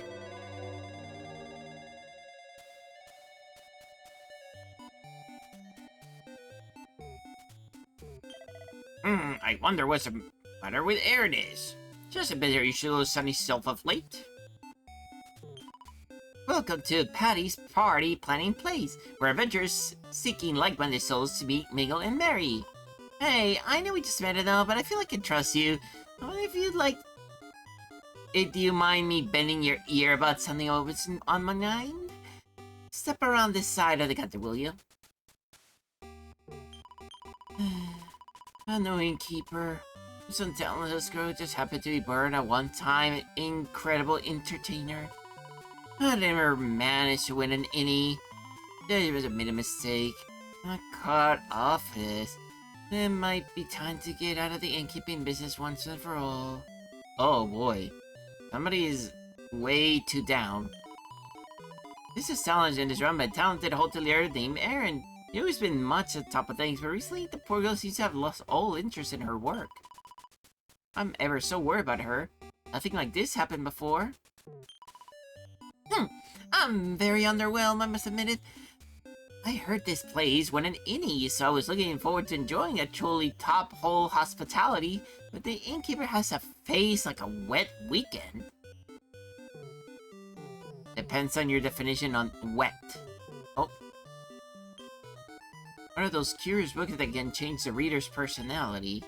I wonder what's the matter with Airdays. Just a bit your usual sunny self of late. Welcome to Patty's Party Planning Place, where adventurers seeking like-minded souls to meet, mingle, and marry. Hey, I know we just met and all, but I feel I can trust you. If you'd like... do you mind me bending your ear about something that's on my mind? Step around this side of the counter, will you? Annoying keeper. Some talentless girl just happened to be born at one time, an incredible entertainer. I never managed to win an innie. There was a made a mistake. I caught office. It might be time to get out of the innkeeping business once and for all. Oh boy. Somebody is way too down. This is challenge and is run by a talented hotelier named Aaron. She's always been much at the top of things, but recently the poor girl seems to have lost all interest in her work. I'm ever so worried about her. Nothing like this happened before. I'm very underwhelmed, I must admit it. I heard this place when an innie, so I was looking forward to enjoying a truly top-hole hospitality, but the innkeeper has a face like a wet weekend. Depends on your definition on wet. Oh. One of those curious books that can change the reader's personality.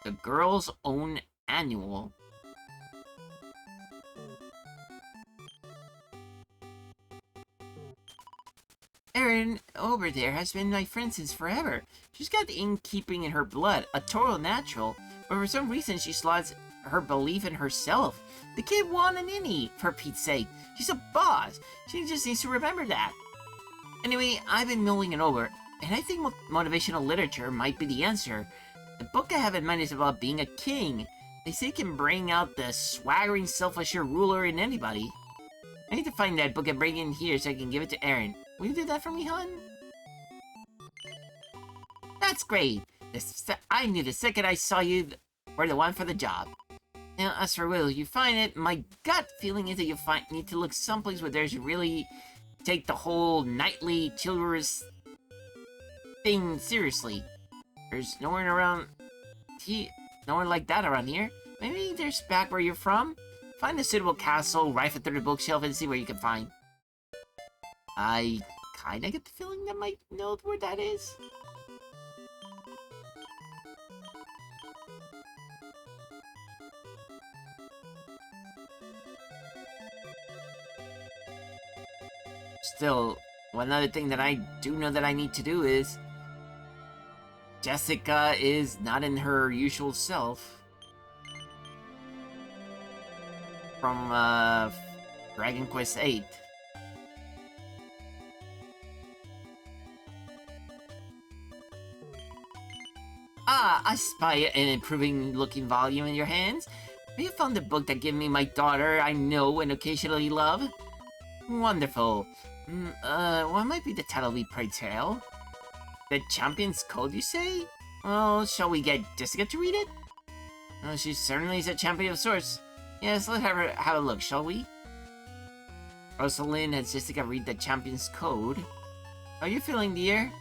The Girl's Own Annual. Erin, over there, has been my friend since forever. She's got innkeeping in her blood, a total natural, but for some reason she slots her belief in herself. The kid won an innie, for Pete's sake. She's a boss. She just needs to remember that. Anyway, I've been mulling it over, and I think motivational literature might be the answer. The book I have in mind is about being a king. They say it can bring out the swaggering, self-assured ruler in anybody. I need to find that book and bring it in here so I can give it to Erin. Will you do that for me, hon? That's great. I knew the second I saw you were the one for the job. Now, as for will you find it, my gut feeling is that you need to look someplace where there's really take the whole nightly chivalrous thing seriously. There's nowhere around nowhere like that around here. Maybe there's back where you're from? Find a suitable castle, rifle through the bookshelf, and see where you can find. I kinda get the feeling that might know where that is. Still, one other thing that I do know that I need to do is... Jessica is not in her usual self. From, Dragon Quest VIII. Ah, I spy an improving looking volume in your hands. Have you found the book that gave me my daughter I know and occasionally love? Wonderful. What might be the title of the pray tale? The Champion's Code, you say? Well, shall we get Jessica to read it? Oh, she certainly is a champion of sorts. Yes, let's have a look, shall we? Rosalind has Jessica read the Champion's Code. How are you feeling, dear?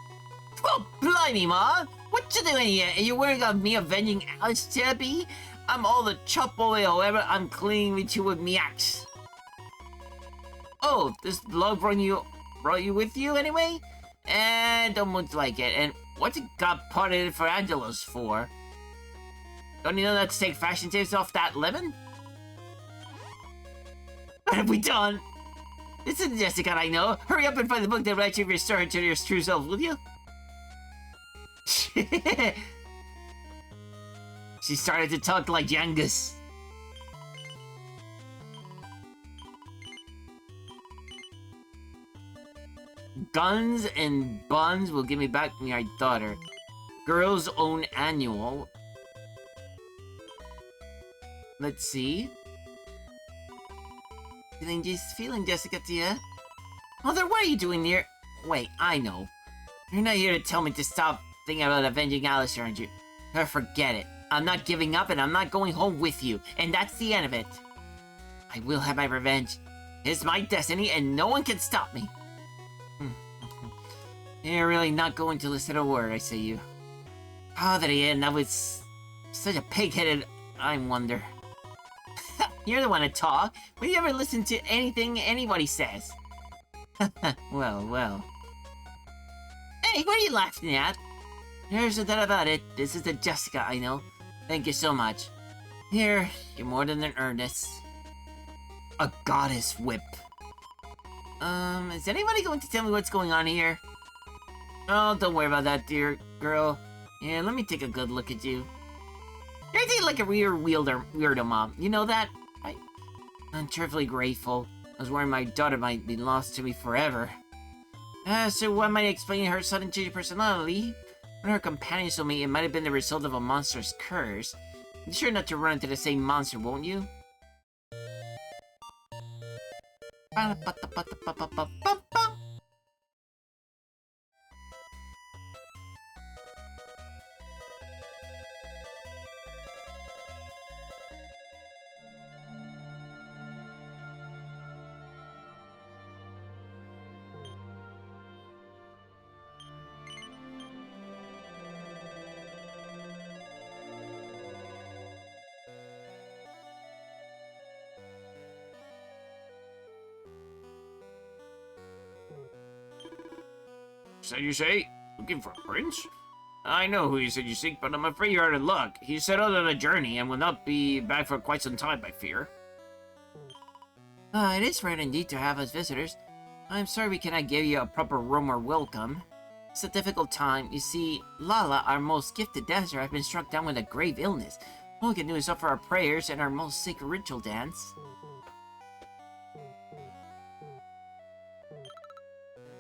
Oh, blimey, Ma! What you doing here? Are you worrying about me avenging Alice Therapy? I'm all the chop away, however, I'm cleaning with you with me axe. Oh, this log brought you with you anyway? Don't much like it. And what's it got potted for Angelos for? Don't you know that to take fashion tips off that lemon? What have we done? This isn't Jessica I know. Hurry up and find the book that will actually restore her to your true self, will you? She started to talk like Yangus. Guns and buns will give me back my daughter. Girl's Own Annual. Let's see. Feeling Jessica, dear? Mother, what are you doing here? Wait, I know. You're not here to tell me to stop thinking about avenging Alice, aren't you? Forget it. I'm not giving up and I'm not going home with you. And that's the end of it. I will have my revenge. It's my destiny and no one can stop me. You're really not going to listen to a word I say you. How did he end up with such a pig-headed... I wonder. You're the one to talk. Will you ever listen to anything anybody says? Well, well. Hey, what are you laughing at? There's no doubt about it. This is the Jessica I know. Thank you so much. Here, you're more than an earnest. A goddess whip. Is anybody going to tell me what's going on here? Oh, don't worry about that, dear girl. Yeah, let me take a good look at you. You're acting like a rear weirdo, Mom. You know that? I'm truthfully grateful. I was worried my daughter might be lost to me forever. So what might explain her sudden change of personality? When her companions told me it might have been the result of a monster's curse. Be sure not to run into the same monster, won't you? So you say? Looking for a prince? I know who you said you seek, but I'm afraid you're out of luck. He set out on a journey and will not be back for quite some time, I fear. It is rare indeed to have us visitors. I'm sorry we cannot give you a proper room or welcome. It's a difficult time. You see, Lala, our most gifted dancer, has been struck down with a grave illness. All we can do is offer our prayers and our most sacred ritual dance.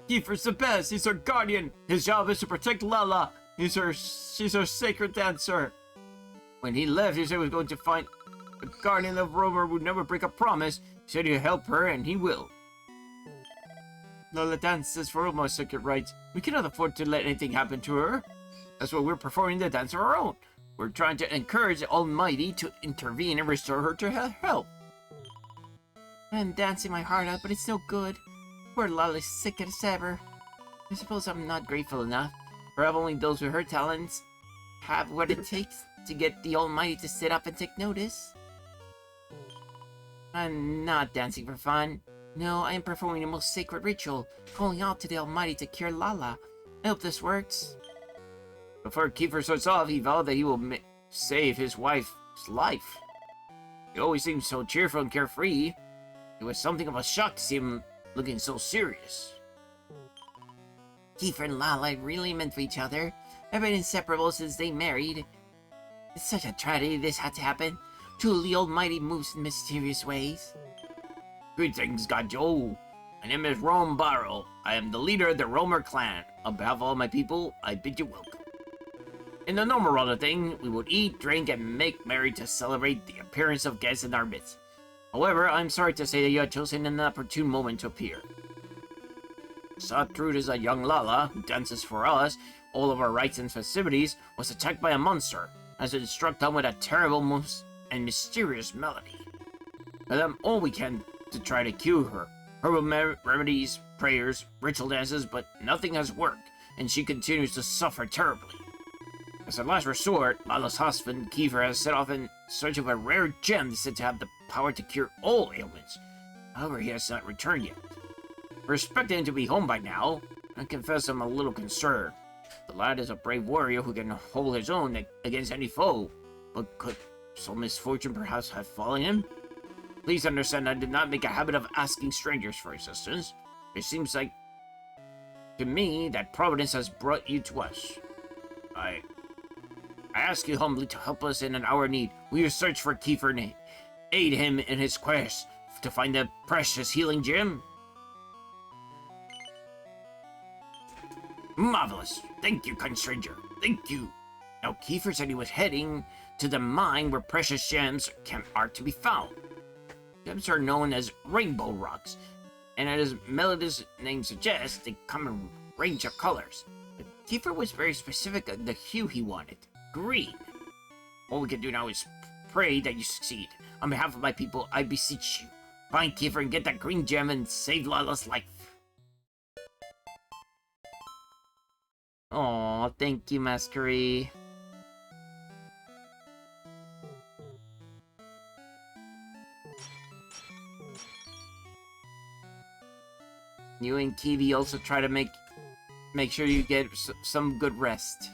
Kiefer's the best. He's our guardian. His job is to protect Lala. She's our sacred dancer. When he left, he said he was going to find a guardian of Romer who would never break a promise. He said he'd help her, and he will. Lala dances for all my sacred rites. We cannot afford to let anything happen to her. That's why we're performing the dance of our own. We're trying to encourage the Almighty to intervene and restore her to her health. I'm dancing my heart out, but it's no good. Poor Lala's sick as ever. I suppose I'm not grateful enough. Perhaps only those with her talents have what it takes to get the Almighty to sit up and take notice. I'm not dancing for fun. No, I am performing the most sacred ritual, calling out to the Almighty to cure Lala. I hope this works. Before Kiefer starts off, he vowed that he will save his wife's life. He always seemed so cheerful and carefree. It was something of a shock to see him looking so serious. Kiefer and Lala really meant for each other. They've been inseparable since they married. It's such a tragedy this had to happen. Truly, the Almighty moves in mysterious ways. Greetings, Gajo. My name is Rombaro. I am the leader of the Romer clan. On behalf of all my people, I bid you welcome. In the normal run of things, we would eat, drink, and make merry to celebrate the appearance of guests in our midst. However, I'm sorry to say that you have chosen an opportune moment to appear. Satrud is a young Lala who dances for us. All of our rites and festivities was attacked by a monster, as it struck down with a terrible and mysterious melody. I've done all we can to try to cure her. Herbal remedies, prayers, ritual dances, but nothing has worked, and she continues to suffer terribly. As a last resort, Lala's husband, Kiefer, has set off in search of a rare gem said to have the power to cure all ailments. However, he has not returned yet. We're expecting him to be home by now. I confess I'm a little concerned. The lad is a brave warrior who can hold his own against any foe. But could some misfortune perhaps have fallen him? Please understand I did not make a habit of asking strangers for assistance. It seems like to me that Providence has brought you to us. I ask you humbly to help us in an hour of need. Will you search for Kiefer and aid him in his quest to find the precious healing gem? Marvelous. Thank you, kind stranger. Thank you. Now, Kiefer said he was heading to the mine where precious gems are to be found. Gems are known as rainbow rocks, and as Melody's name suggests, they come in a range of colors. But Kiefer was very specific on the hue he wanted. Green. All we can do now is pray that you succeed. On behalf of my people, I beseech you. Find Kiefer and get that green gem and save Lala's life. Aw, thank you, Masquerade. You and Kiwi also try to make sure you get some good rest.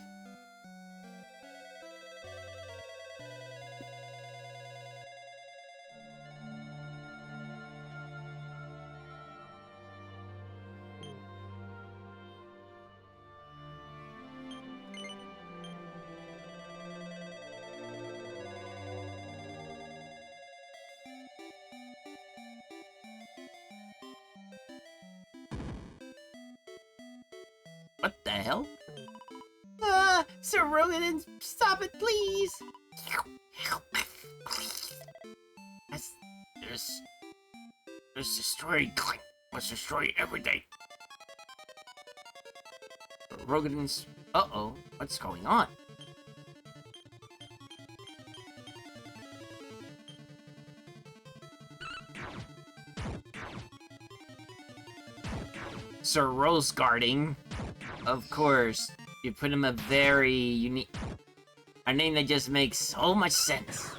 What the hell? Sir Rogan, stop it, please! This destroyed was destroyed every day. Rogan's... Uh-oh, what's going on? Sir Rose guarding. Of course, you put him a very unique... a name that just makes so much sense.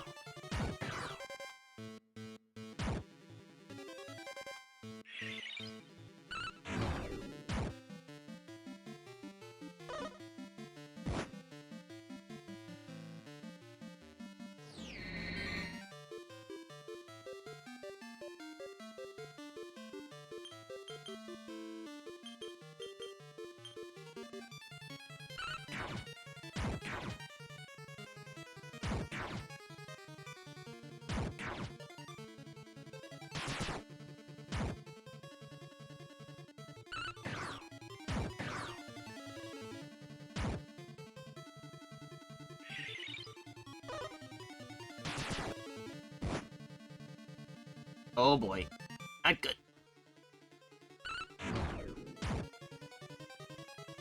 Oh boy. Not good.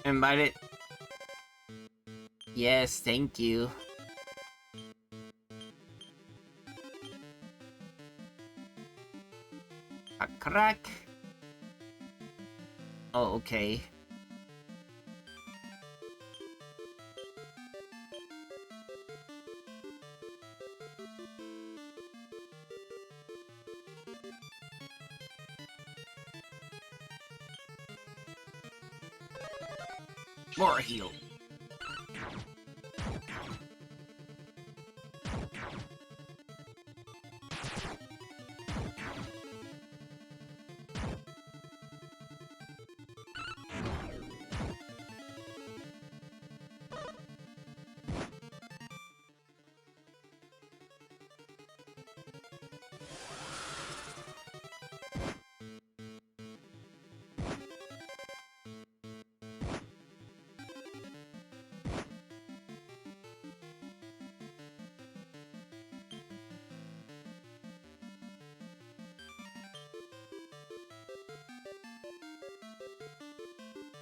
Invited. Yes, thank you. A crack. Oh, okay. More heal.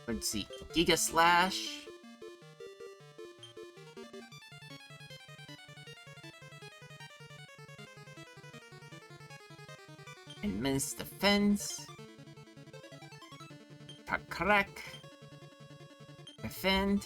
Let's see. Giga Slash. Immense Defense. Crack. Defend.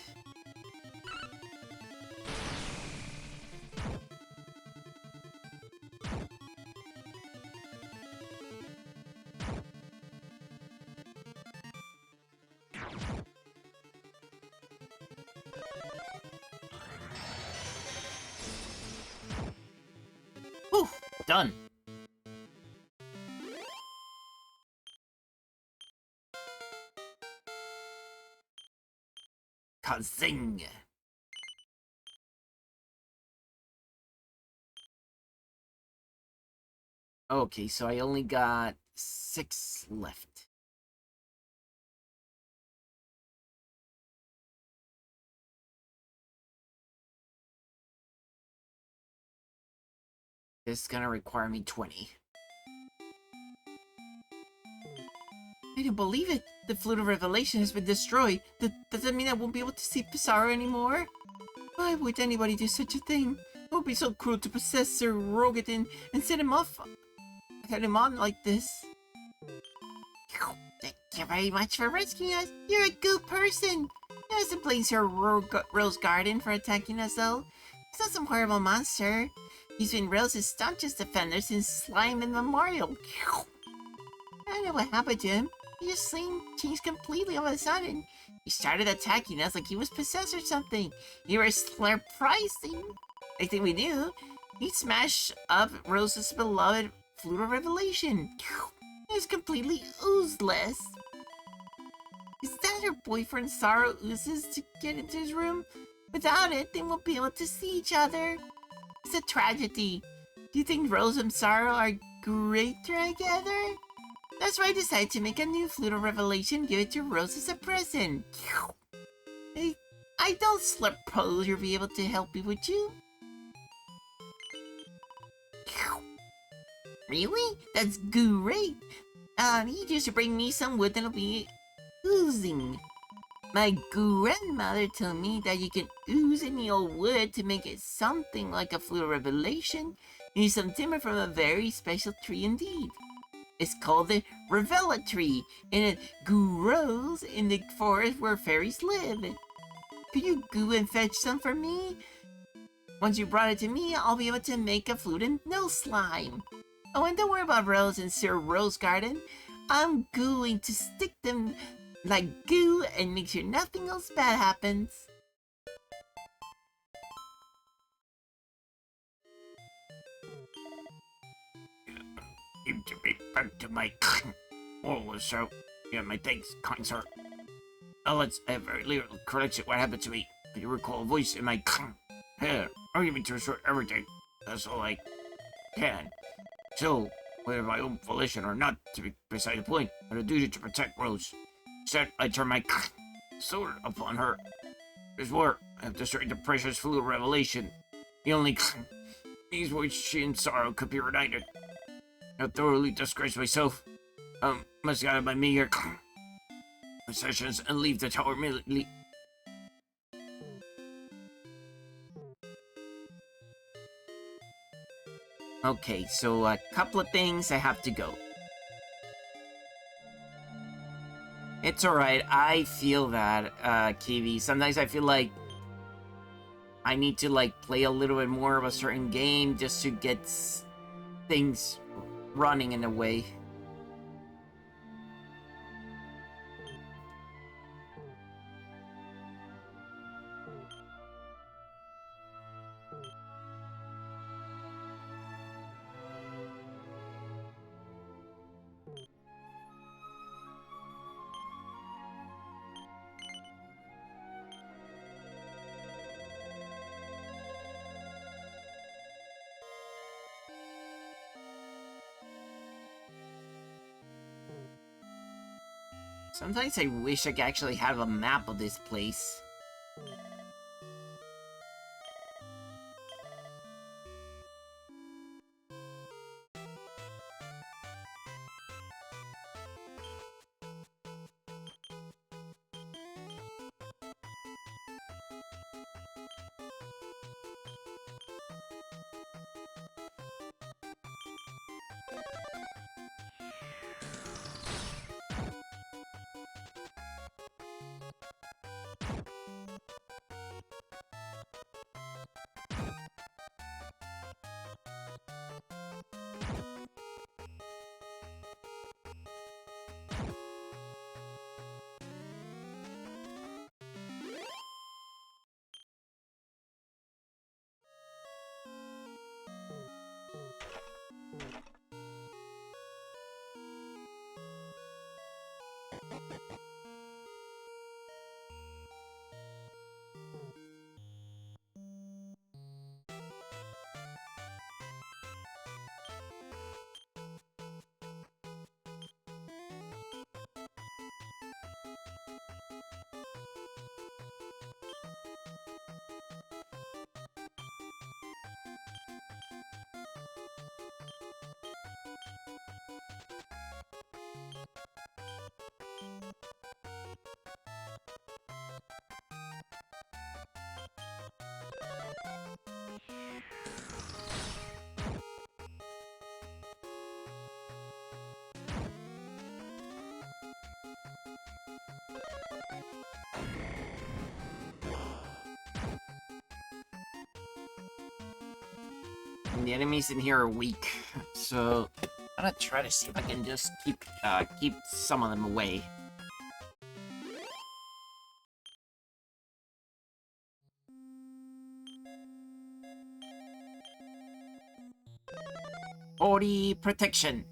Whew, done. Kazing. Okay, so I only got 6 left. This is gonna require me 20. I don't believe it! The Flute of Revelation has been destroyed. Does that mean I won't be able to see Pizarro anymore? Why would anybody do such a thing? It would be so cruel to possess Sir Rogadin and set him on like this. Thank you very much for rescuing us. You're a good person. I wasn't blame Sir Rose Garden for attacking us, though. He's not some horrible monster. He's been Rose's staunchest defender since Slime and Memorial. I don't know what happened to him. He just changed completely all of a sudden. He started attacking us like he was possessed or something. You were surprising. I think we knew. He smashed up Rose's beloved Flute of Revelation. It was completely useless. Is that her boyfriend Sorrow uses to get into his room? Without it, they won't be able to see each other. It's a tragedy. Do you think Rose and Sorrow are great together? That's why I decided to make a new Flute of Revelation, give it to Rose as a present. I don't suppose you'll be able to help me, would you? Really? That's great! You just bring me some wood that'll be oozing. My grandmother told me that you can ooze any old wood to make it something like a Flute of Revelation. You need some timber from a very special tree indeed. It's called the Revella tree, and it grows in the forest where fairies live. Could you go and fetch some for me? Once you brought it to me, I'll be able to make a flute and no slime. Oh, and don't worry about Rose and Sir Rose Garden. I'm going to stick them like goo and make sure nothing else bad happens. Seem to be back to my oh, so yeah, my thanks, kind sir. Now let's have a little correction what happened to me. You recall a voice in my head, urging me to restore everything. That's all I can. So, whether my own volition or not, to be beside the point, I had a duty to protect Rose. Instead, I turned my sword upon her. There's war. I have destroyed the precious flute revelation. The only means which she in sorrow could be reunited. I have thoroughly disgraced myself. Must get out of my meager possessions and leave the tower immediately. Okay, so a couple of things I have to go. It's alright, I feel that, Kiwi. Sometimes I feel like I need to, like, play a little bit more of a certain game just to get things running in a way. Sometimes I wish I could actually have a map of this place. And the enemies in here are weak, so I'm gonna try to see if I can just keep some of them away. Body protection.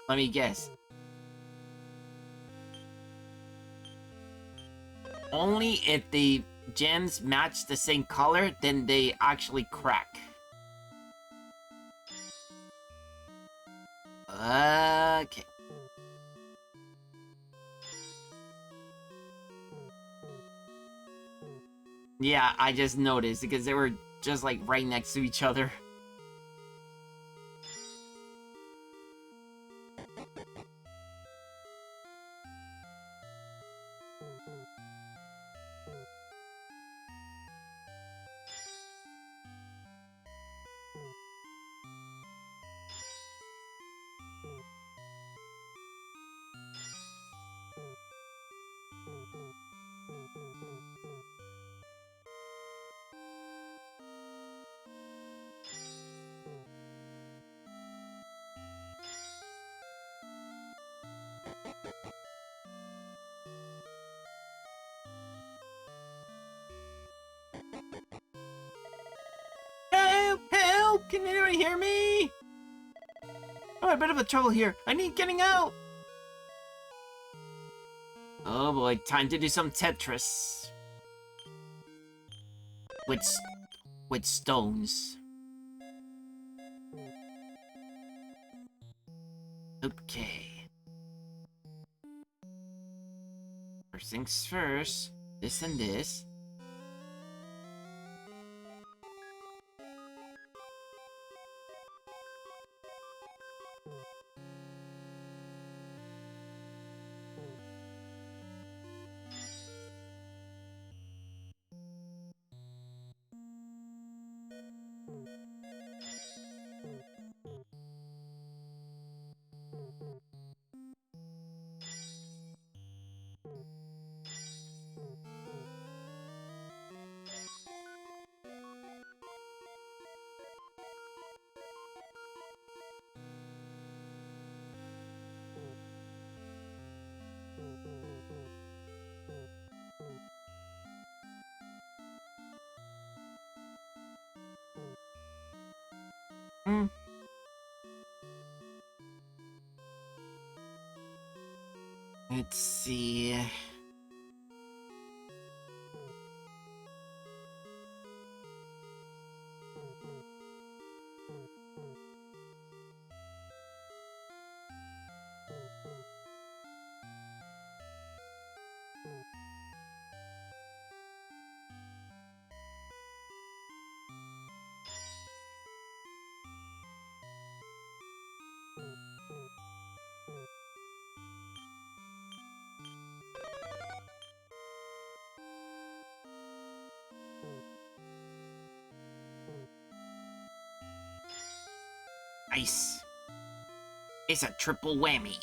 Let me guess. Only if the gems match the same color, then they actually crack. Okay. Yeah, I just noticed because they were just like right next to each other. Can anyone hear me? Oh, I'm a bit of a trouble here. I need getting out. Oh boy, time to do some Tetris. With stones. Okay. First things first. This and this. Let's see. Nice. It's a triple whammy.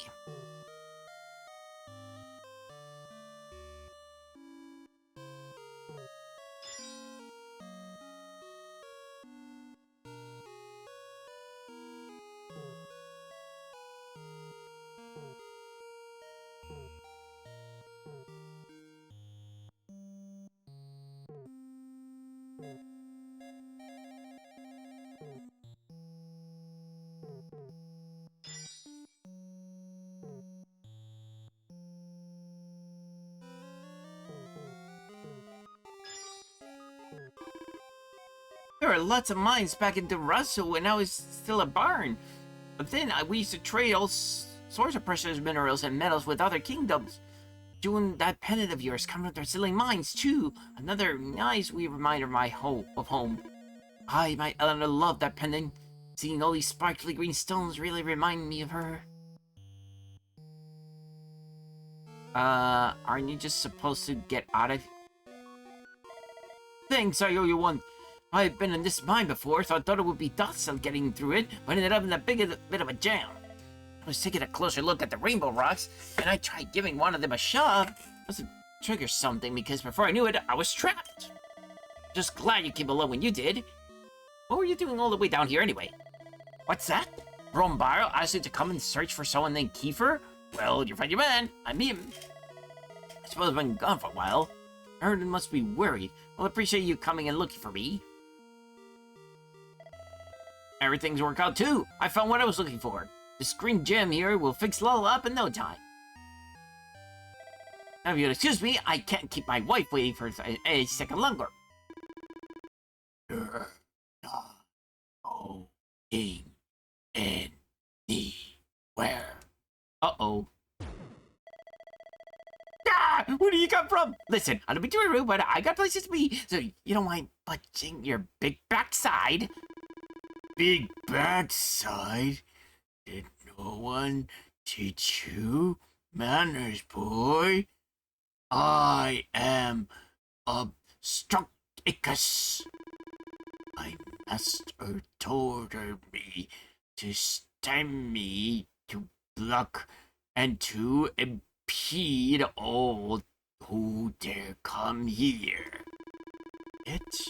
There were lots of mines back in Russell when I was still a barn. But then we used to trade all sorts of precious minerals and metals with other kingdoms. Doing that pendant of yours coming from silly mines too. Another nice wee reminder of home. My Eleanor loved that pendant. Seeing all these sparkly green stones really remind me of her. Aren't you just supposed to get out of... Thanks, I owe you one. I've been in this mine before, so I thought it would be docile getting through it, but ended up in a bit of a jam. I was taking a closer look at the rainbow rocks, and I tried giving one of them a shove. Must have triggered something, because before I knew it, I was trapped. Just glad you came along when you did. What were you doing all the way down here anyway? What's that? Rombaro asked you to come and search for someone named Kiefer? Well, you find your man. I'm him. I suppose I've been gone for a while. Erden must be worried. I'll appreciate you coming and looking for me. Everything's worked out too. I found what I was looking for. This green gem here will fix Lola up in no time. Now, if you'll excuse me, I can't keep my wife waiting for a second longer. You're not going anywhere. Uh-oh. Where do you come from? Listen, I don't be too rude, but I got places to be, so you don't mind punching your big backside. Big backside? Did no one teach you manners, boy? I am Obstructicus. My master ordered me to stem me, to block, and to impede all who dare come here. It,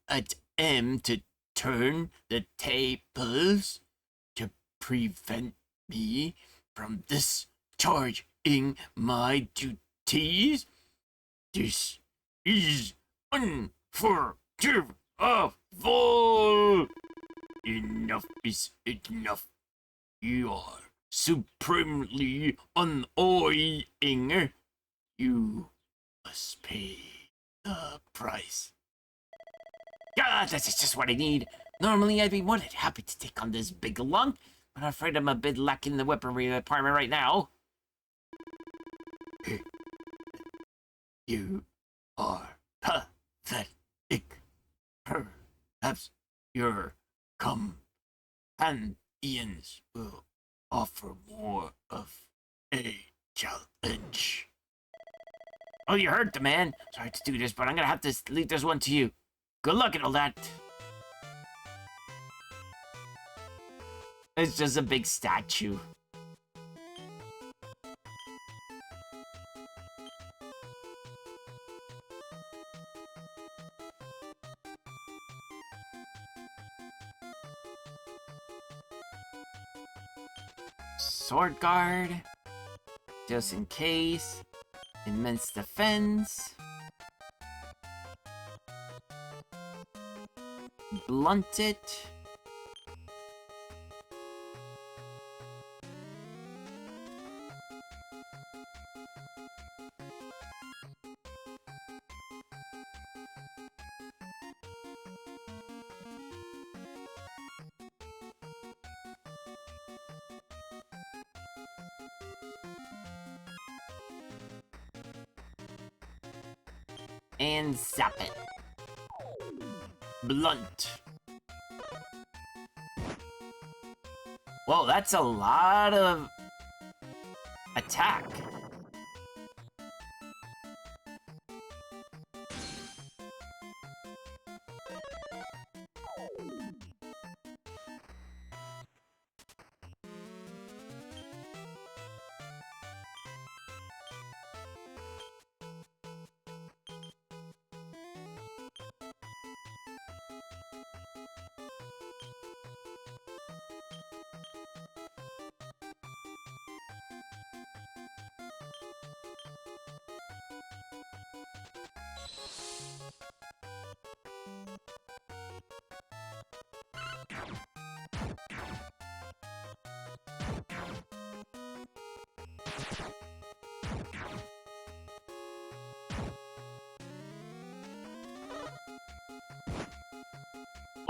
attempt to turn the tables to prevent me from discharging my duties. This is unforgivable. Oh, fool! Enough is enough. You are supremely annoying. You must pay the price. Yeah, this is just what I need. Normally, I'd be more than happy to take on this big lunk, but I'm afraid I'm a bit lacking in the weaponry department right now. You are pathetic. Perhaps your companions will offer more of a challenge. Oh, you heard the man. Sorry to do this, but I'm gonna have to leave this one to you. Good luck and all that. It's just a big statue. Sword guard. Just in case. Immense defense. Blunted. And zap it. Blunt. Whoa, that's a lot of attack.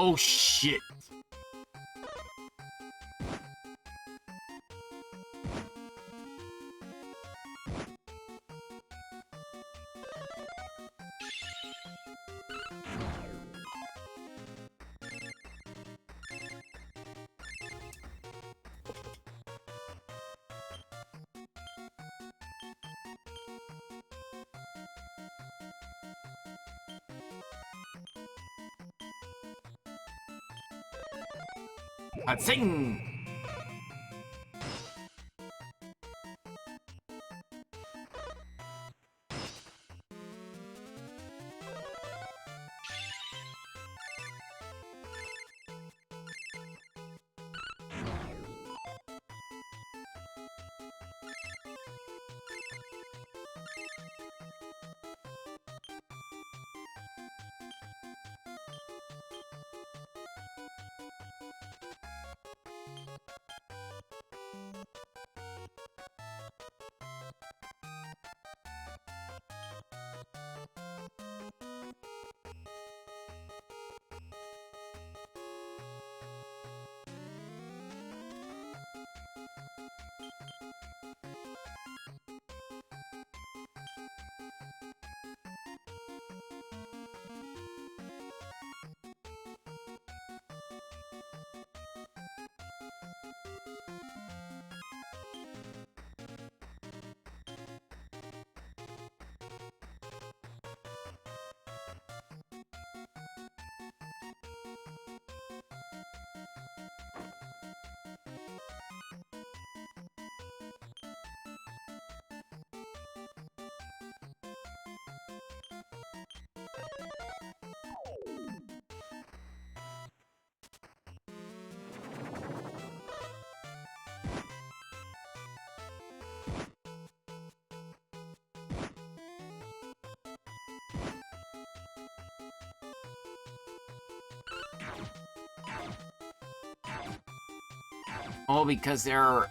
Oh shit. Sing. Oh, because they're...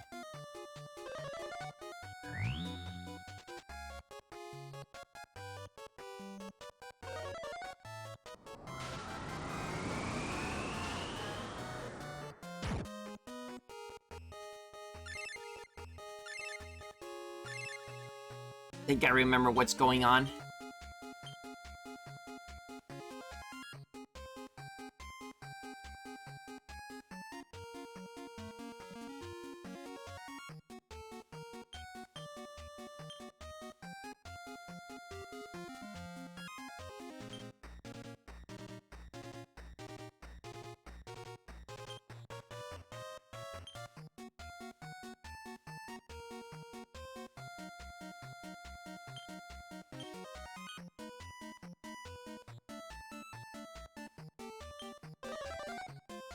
I think I remember what's going on.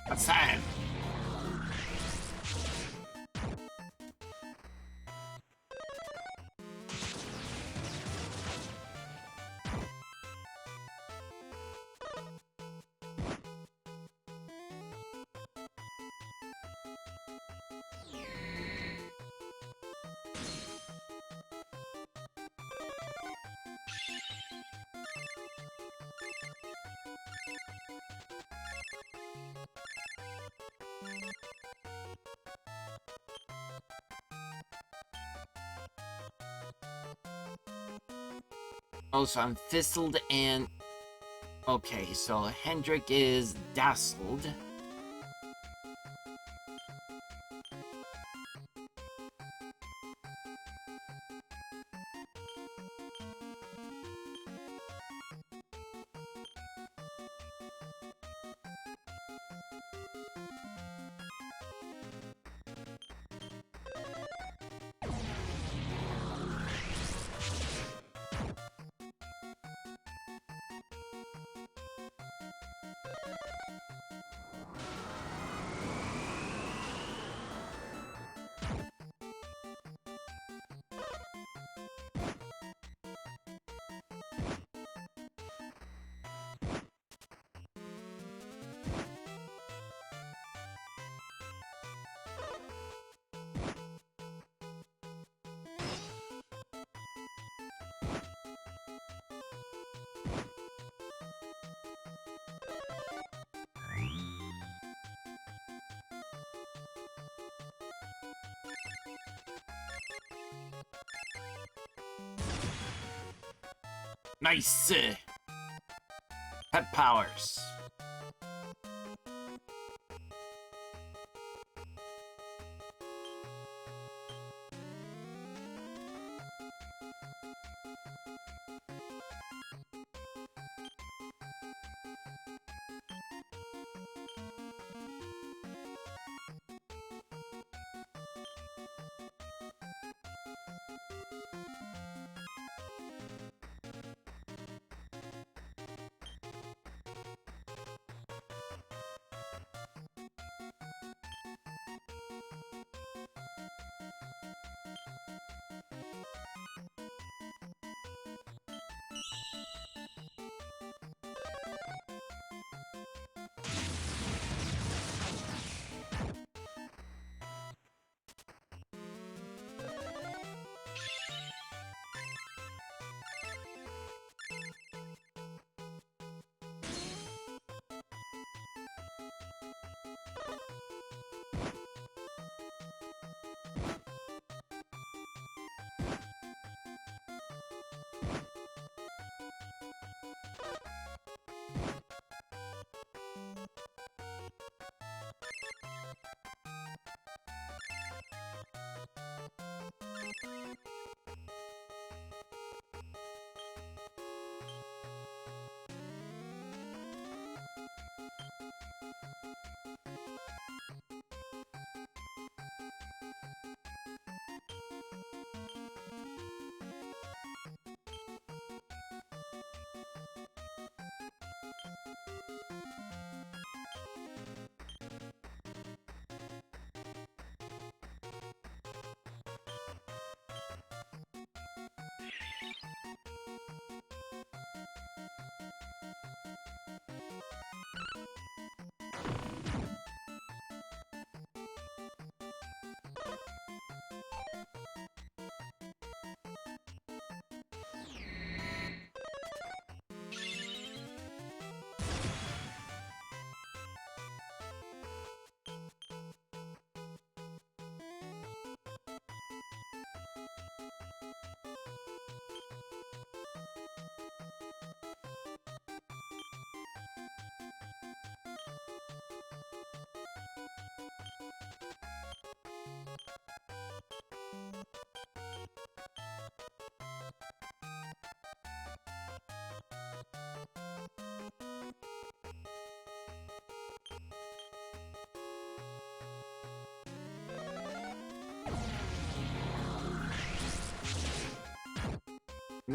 What's that? Oh, so I'm fizzled and... Okay, so Hendrik is dazzled. Nice. Pet powers.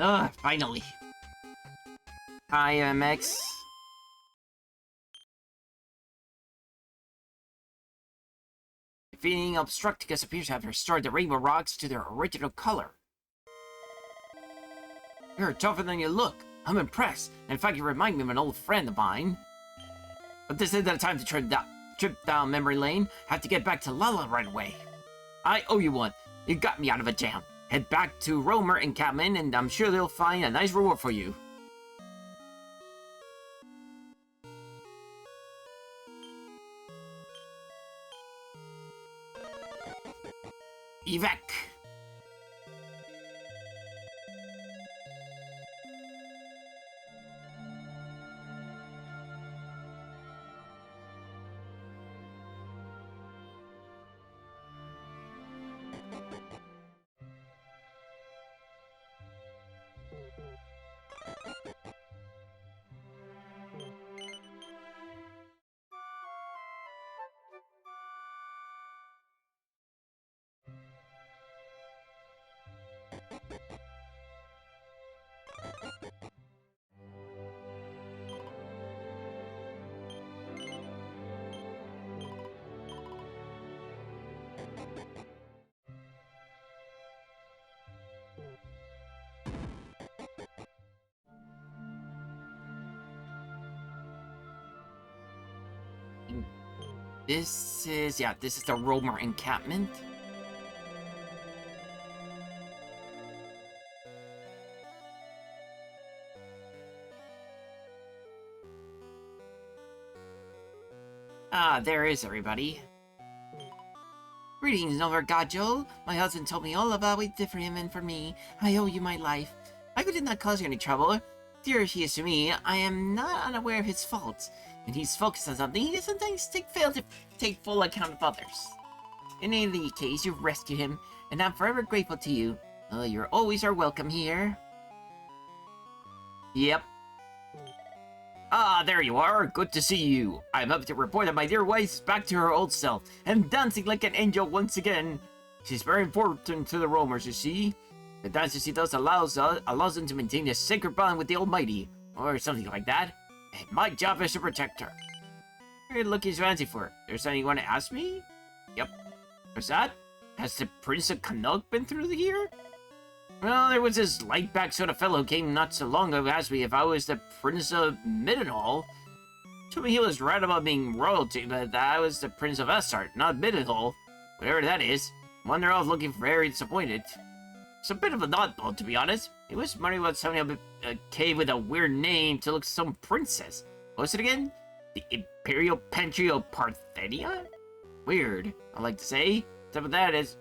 Ah, finally. Hi, MX. Defeating Obstructicus appears to have restored the rainbow rocks to their original color. You're tougher than you look. I'm impressed. In fact, you remind me of an old friend of mine. But this isn't the time to trip down memory lane. I have to get back to Lala right away. I owe you one. You got me out of a jam. Head back to Romer and Catman, and I'm sure they'll find a nice reward for you. Evac. This is the Romer encampment. Ah, there is everybody. Greetings, Nova Gajo. My husband told me all about what you did for him and for me. I owe you my life. I did not cause you any trouble. Dear he is to me, I am not unaware of his faults. When he's focused on something, he sometimes fail to take full account of others. In any case, you've rescued him, and I'm forever grateful to you. You're always our welcome here. Yep. Ah, there you are. Good to see you. I'm happy to report that my dear wife is back to her old self, and dancing like an angel once again. She's very important to the roamers, you see. The dances she does allows them to maintain a sacred bond with the Almighty, or something like that. And my job is to protect her. What are you looking so fancy for? There's something you want to ask me? Yep. What's that? Has the Prince of Canuck been through here? Well, there was this light-backed sort of fellow who came not so long ago and asked me if I was the Prince of Midenhall. Told me he was right about being royalty, but I was the Prince of Essart, not Midenhall. Whatever that is. Wonder I was looking very disappointed. It's a bit of an oddball, to be honest. He was wondering about something up a cave with a weird name to look some princess. What was it again? The Imperial Pantry of Parthenia? Weird, I like to say. Top of that is,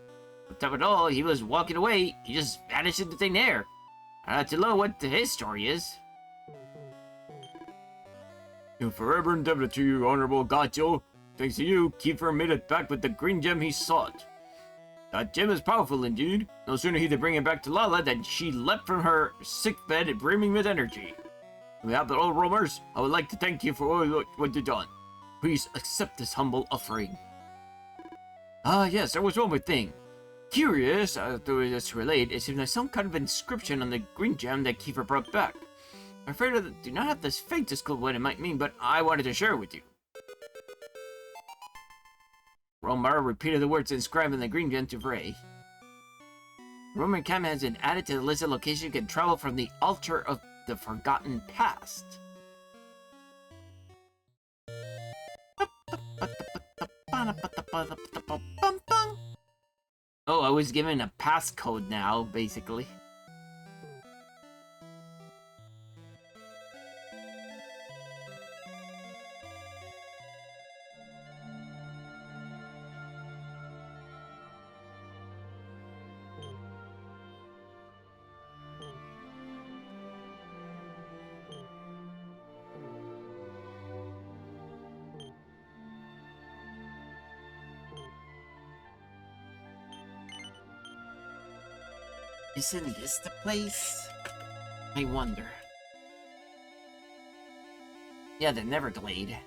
on top of it all, he was walking away. He just vanished into thin air. I'd like to know what his story is. You're forever indebted to you, Honorable Gacho. Thanks to you, Kiefer made it back with the green gem he sought. That gem is powerful indeed. No sooner he did bring it back to Lala than she leapt from her sick bed brimming with energy. On behalf of all roamers, I would like to thank you for all what you've done. Please accept this humble offering. Ah, yes, there was one more thing. Curious, though it is related, it seems like some kind of inscription on the green gem that Kiefer brought back. I'm afraid I do not have the faintest clue what it might mean, but I wanted to share it with you. Romar repeated the words inscribed in the green gem to Vray. Roman Cam has been added to the list of locations you can travel from the altar of the forgotten past. Oh, I was given a passcode now, basically. Isn't this the place? I wonder. Yeah, the Neverglade.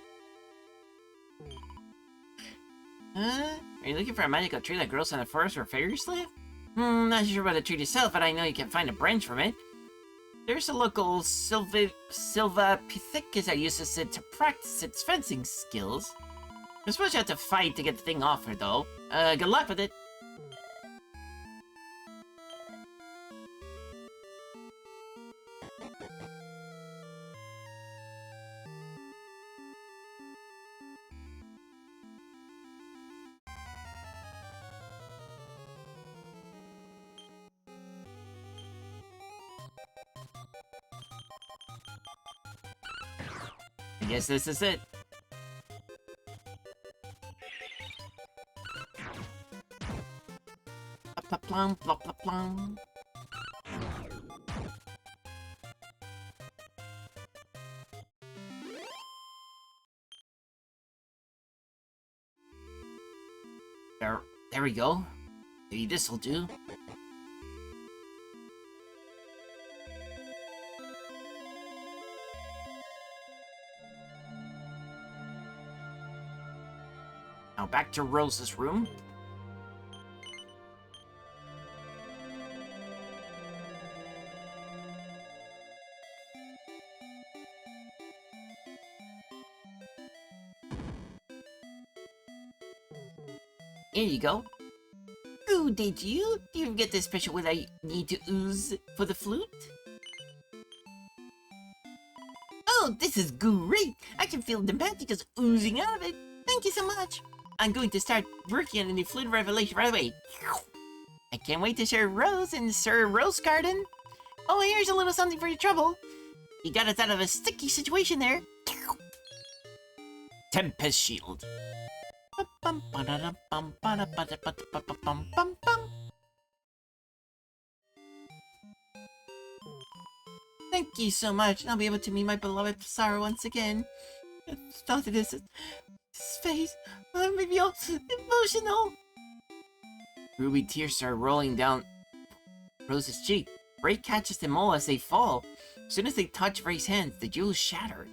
Huh? Are you looking for a magical tree that grows in the forest where fairies live? Not sure about the tree itself, but I know you can find a branch from it. There's a local Silva Pithecus that uses it to practice its fencing skills. I suppose you have to fight to get the thing off her, though. Good luck with it. I guess this is it. Plum, plum, plum, plum. There we go. Maybe this'll do. Now back to Rose's room. Here you go. Ooh, did you? Do you get the special what I need to ooze for the flute? Oh, this is great! I can feel the particles oozing out of it. Thank you so much. I'm going to start working on the new flute revelation right away. I can't wait to share Rose in Sir Rose Garden. Oh, here's a little something for your trouble. You got us out of a sticky situation there. Tempest Shield. Thank you so much. I'll be able to meet my beloved Sarah once again. I thought of this face made me all emotional. Ruby tears start rolling down Rose's cheek. Ray catches them all as they fall. As soon as they touch Ray's hands, the jewels shatter.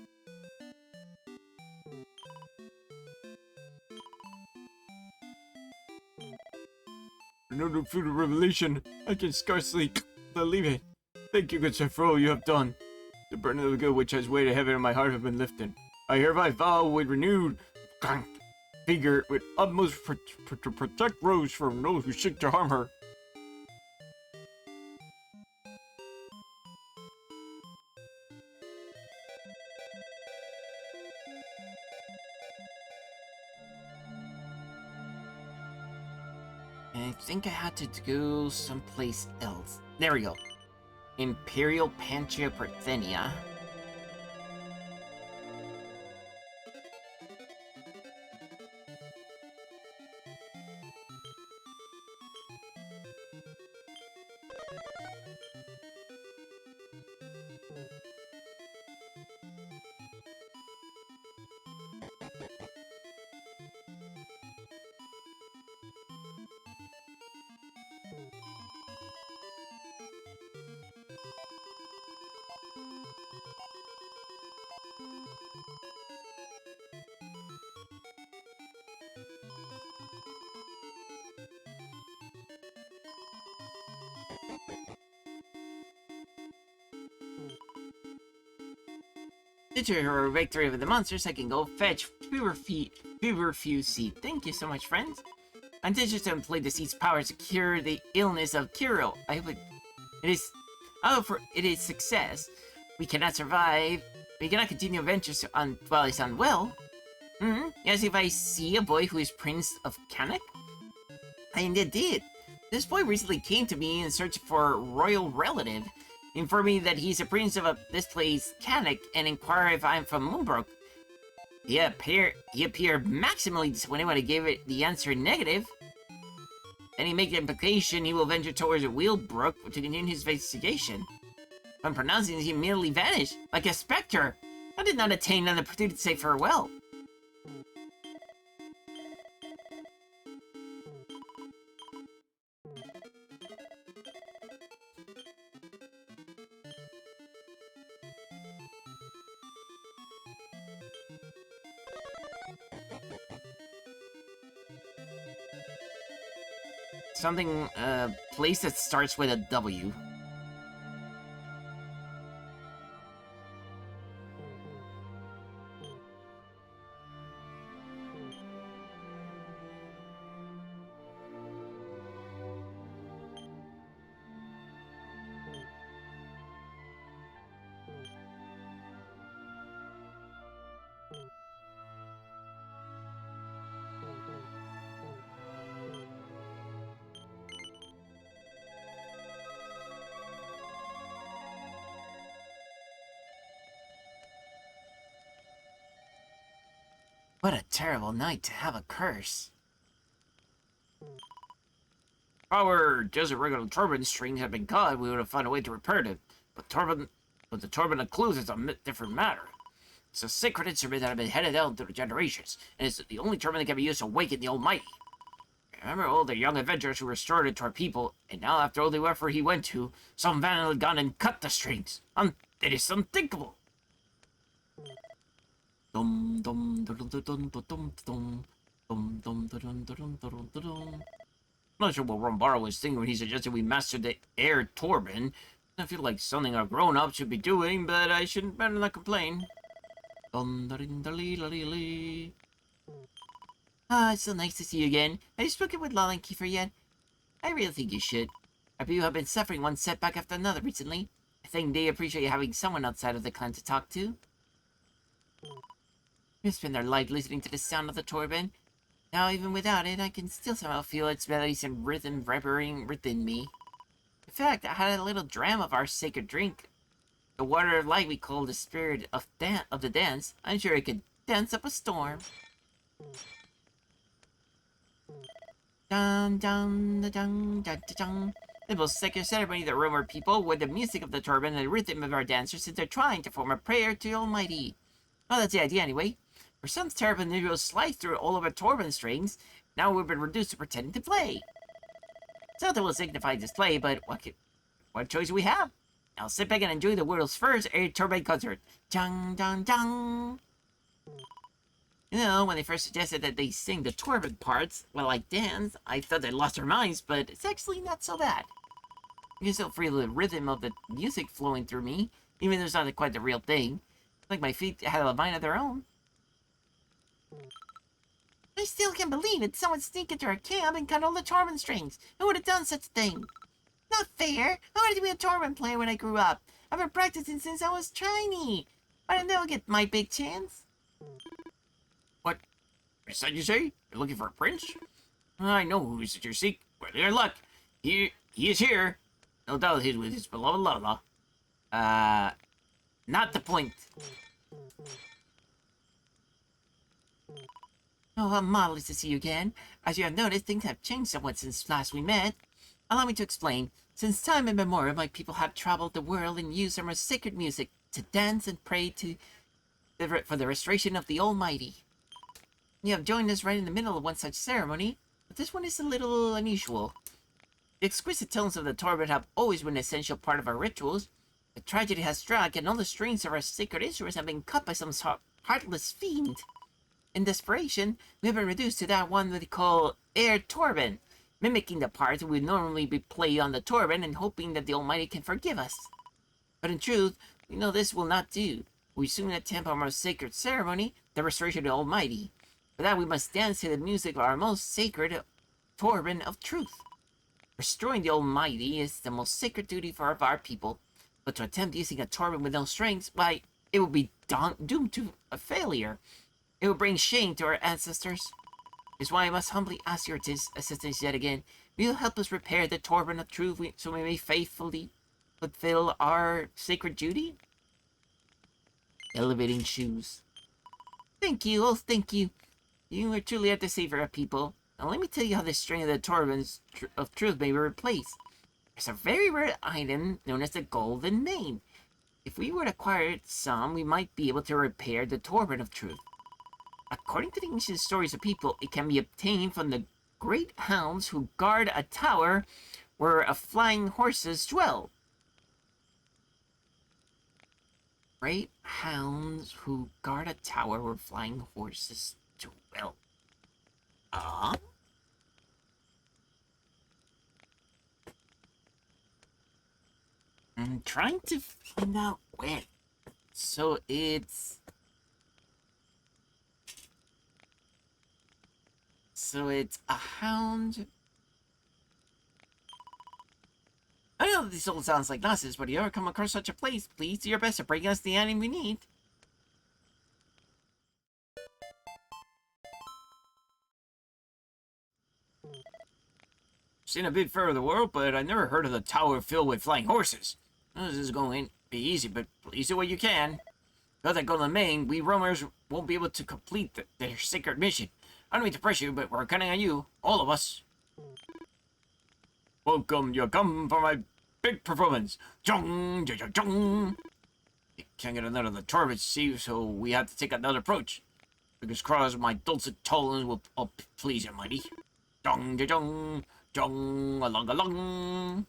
Another food of revelation. I can scarcely believe it. Thank you, good sir, for all you have done. The burden of the good which has weighed heavy on my heart have been lifted. I hereby vow with renewed vigor, with utmost to protect Rose from those who seek to harm her. I think I had to go someplace else. There we go. Imperial Pantria Parthenia. Due to her victory over the monsters, I can go fetch Feverfew seed. Thank you so much, friends. I'm anxious to employ the seed's power to cure the illness of Kiro. I hope it is success. We cannot survive. We cannot continue adventures while he's unwell. Yes, if I see a boy who is Prince of Kanak? I indeed did. This boy recently came to me in search for a royal relative. Inform me that he's a prince of this place, Kanak, and inquire if I'm from Moonbrook. He appeared maximally disappointed when I gave it the answer negative. Then he made the implication he will venture towards Wheelbrook to continue his investigation. When pronouncing this, he immediately vanished, like a specter. I did not attain an opportunity to say farewell. something, place that starts with a W. What a terrible night to have a curse. If our just a regular turbine string had been cut, we would have found a way to repair it. But the turbine of clues is a different matter. It's a sacred instrument that has been handed down through generations, and it's the only turbine that can be used to awaken the Almighty. Remember all the young adventurers who restored it to our people, and now after all the effort he went to, some vandal had gone and cut the strings. It is unthinkable. Dum dum dum dum dum dum dum dum dum dum dum dum dum. I'm not sure what Rombaro was thinking when he suggested we master the air turbine. I feel like something our grown-ups should be doing, but I shouldn't better not complain. Ah, it's so nice to see you again. Have you spoken with Lala and Kiefer yet? I really think you should. Our people have been suffering one setback after another recently. I think they appreciate having someone outside of the clan to talk to. We spend our life listening to the sound of the turbine. Now, even without it, I can still somehow feel its melodies and rhythm vibrating within me. In fact, I had a little dram of our sacred drink. The water of light we call the spirit of the dance. I'm sure it could dance up a storm. Dun dun dun dun dun dun. The most sacred ceremony of the Romer people, with the music of the turbine and the rhythm of our dancers, since they're trying to form a prayer to the Almighty. Well, that's the idea anyway. Our son's terrible individuals slice through all of our turbine strings. Now we've been reduced to pretending to play. Something will signify display, but what choice do we have? Now sit back and enjoy the world's first air turbine concert. Jung dun dun. You know, when they first suggested that they sing the turbine parts while I dance, I thought they lost their minds, but it's actually not so bad. You can still feel the rhythm of the music flowing through me, even though it's not quite the real thing. Like my feet had a mind of their own. I still can't believe it. Someone sneaked into our camp and cut all the turbine strings. Who would have done such a thing? Not fair. I wanted to be a turbine player when I grew up. I've been practicing since I was tiny. But I never get my big chance. What? Is that you say? You're looking for a prince? I know who is it you seek. Well, your luck. He is here. No doubt he's with his beloved Lola. Not the point. Oh, how marvelous to see you again. As you have noticed, things have changed somewhat since last we met. Allow me to explain. Since time immemorial, my people have traveled the world and used their most sacred music to dance and pray for the restoration of the Almighty. You have joined us right in the middle of one such ceremony, but this one is a little unusual. The exquisite tones of the turbine have always been an essential part of our rituals. The tragedy has struck, and all the strings of our sacred instruments have been cut by some heartless fiend. In desperation, we have been reduced to that one that we call air turbine, mimicking the part that would normally be played on the turbine and hoping that the Almighty can forgive us. But in truth, we know this will not do. We soon attempt our most sacred ceremony, the restoration of the Almighty. For that we must dance to the music of our most sacred turbine of truth. Restoring the Almighty is the most sacred duty for our people, but to attempt using a turbine with no strings, why, it will be doomed to a failure. It will bring shame to our ancestors. It's why I must humbly ask your assistance yet again. Will you help us repair the turbine of truth so we may faithfully fulfill our sacred duty? Elevating shoes. Thank you, oh thank you. You are truly at the savior of people. Now let me tell you how this string of the turbines of truth may be replaced. There's a very rare item known as the golden mane. If we were to acquire some, we might be able to repair the turbine of truth. According to the ancient stories of people, it can be obtained from the great hounds who guard a tower where a flying horses dwell. Great hounds who guard a tower where flying horses dwell. I'm trying to find out where. So it's... a hound. I know this all sounds like nonsense, but if you ever come across such a place, please do your best to bring us the item we need. Seen a bit further the world, but I never heard of the tower filled with flying horses. This is going to be easy, but please do what you can. Without that golden mane, we roamers won't be able to complete their sacred mission. I don't mean to pressure you, but we're counting on you, all of us. Welcome, you come for my big performance. Jong, jong, jong, jong. You can't get another of the turbines, see, so we have to take another approach. Because cross my dulcet tones will please your mighty. Jong, jong, jong. Jong, along, along.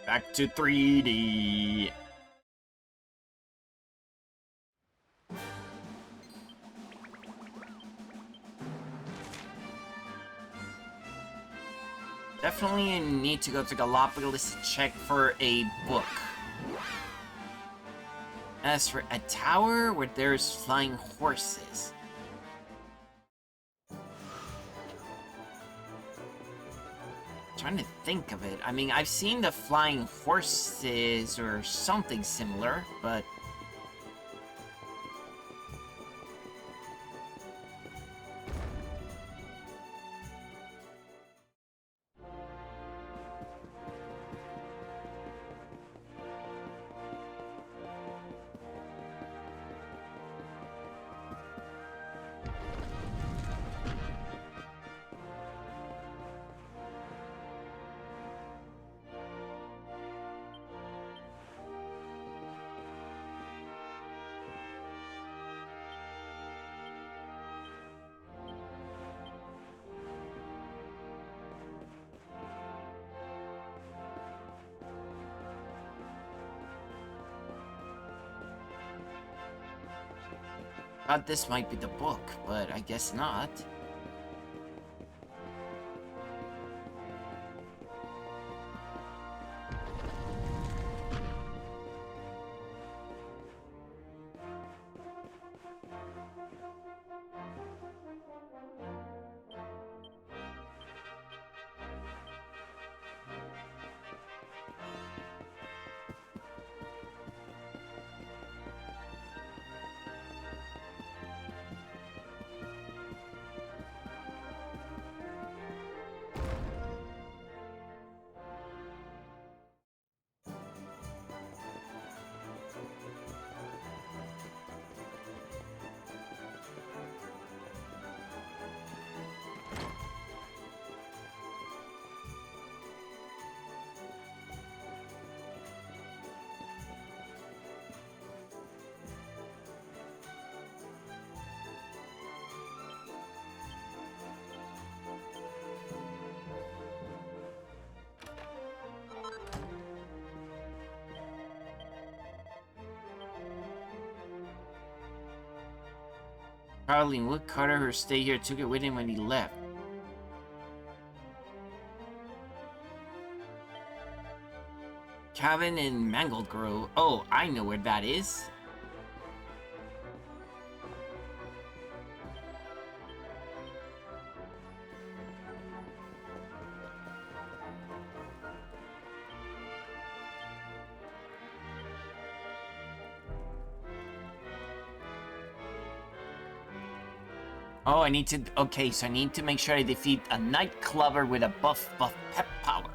Back to 3D. Definitely need to go to Galapagos to check for a book. As for a tower where there's flying horses. Trying to think of it. I mean, I've seen the flying horses or something similar, but... Thought this might be the book, but I guess not. Caroline Woodcutter, her stay here, took it with him when he left. Cabin in Mangled Grove. Oh, I know where that is. Oh, I need to... Okay, so I need to make sure I defeat a nightclubber with a buff pep power.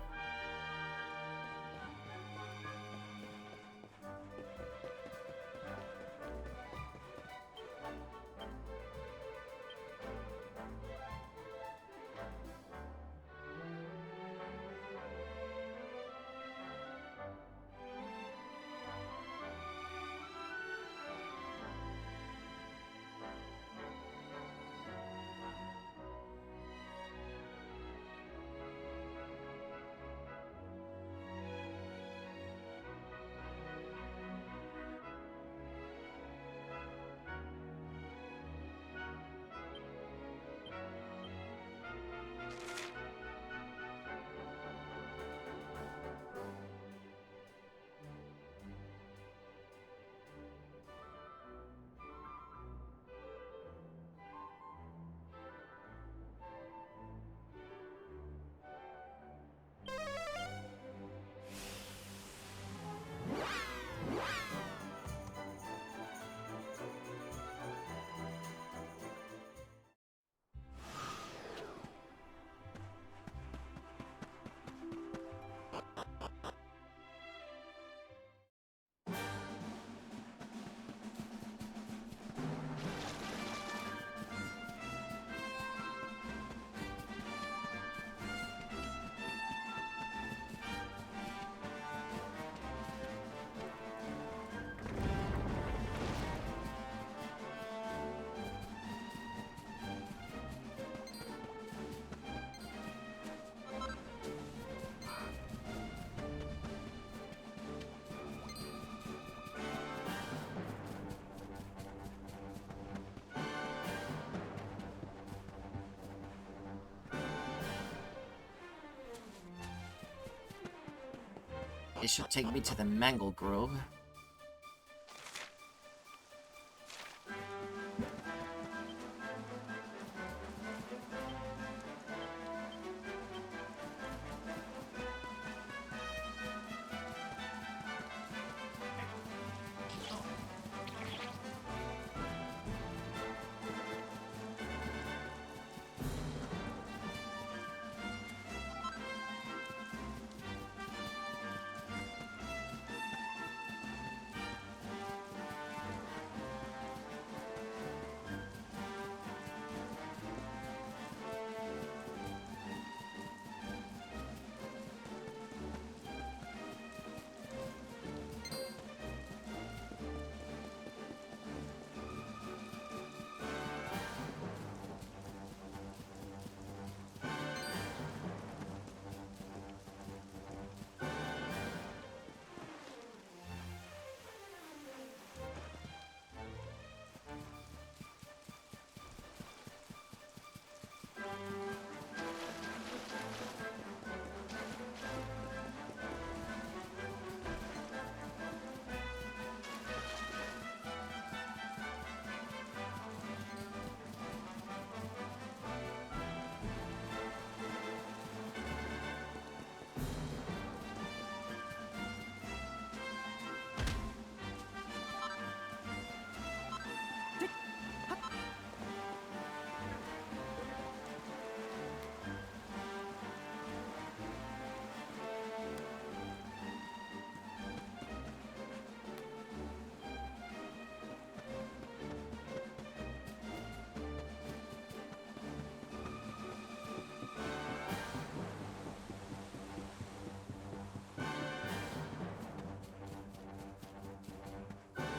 It should take me to the Mangle Grove.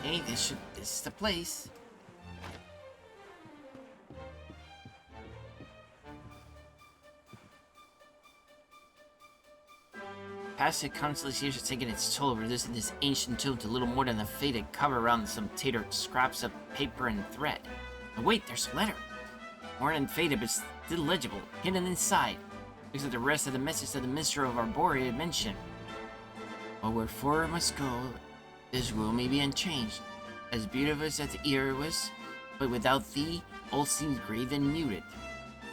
Hey, this is the place. Past countless years have taken its toll, reducing this ancient tomb to little more than a faded cover around some tattered scraps of paper and thread. But wait, there's a letter. More than faded, but still legible, hidden inside. Because of the rest of the message that the minstrel of Arborea had mentioned. While where forward must go, this rule may be unchanged. As beautiful as the era was, but without thee, all seems grave and muted.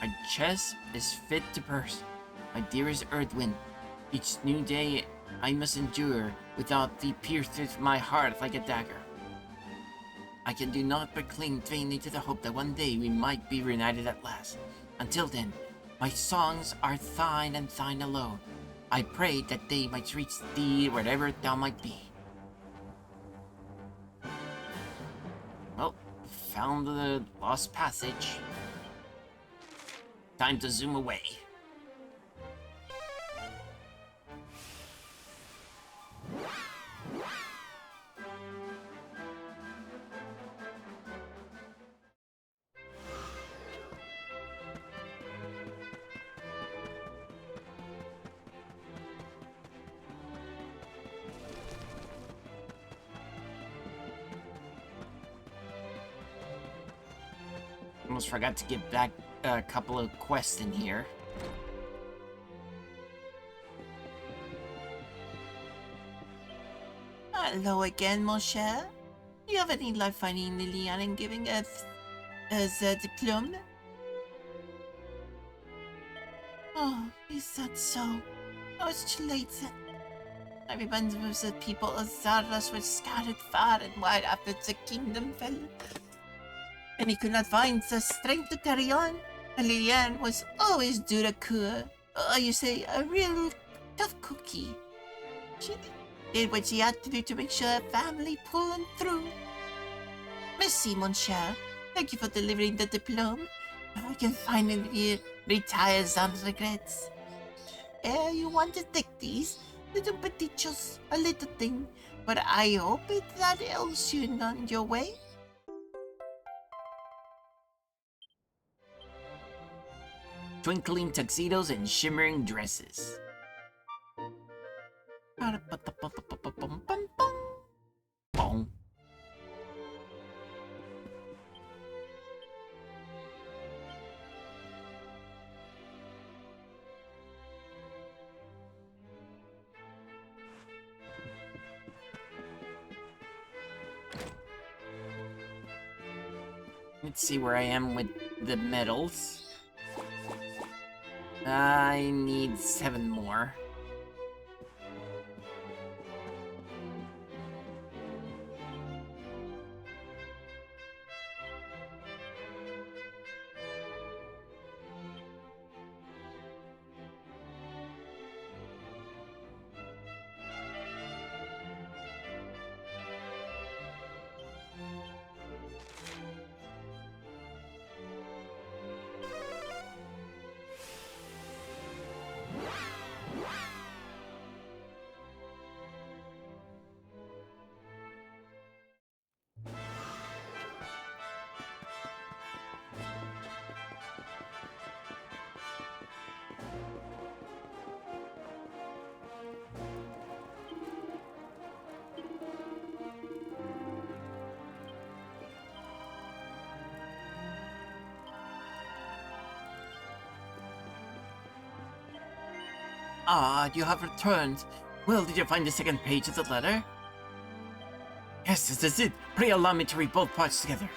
My chest is fit to burst, my dearest Earthwind. Each new day I must endure, without thee pierceth my heart like a dagger. I can do naught but cling vainly to the hope that one day we might be reunited at last. Until then, my songs are thine and thine alone. I pray that they might reach thee wherever thou might be. Well, found the lost passage. Time to zoom away. Almost forgot to get back a couple of quests in here. Hello again, mon cher. You have any luck finding Liliane and giving us the diploma? Oh, is that so? Oh, it's too late then. Everyone of the people of Zardos were scattered far and wide after the kingdom fell. And he could not find the strength to carry on. And Liliane was always du recours. You say, a real tough cookie. She did what she had to do to make sure her family pulled through. Merci, mon cher. Thank you for delivering the diploma. Now I can finally retire sans regrets. You want to take these little petichos, a little thing, but I hope that it'll soon on your way. Twinkling tuxedos and shimmering dresses. Boom. Let's see where I am with the medals. I need 7 more. Ah, you have returned. Well, did you find the second page of the letter? Yes, this is it. Pray allow me to read both parts together.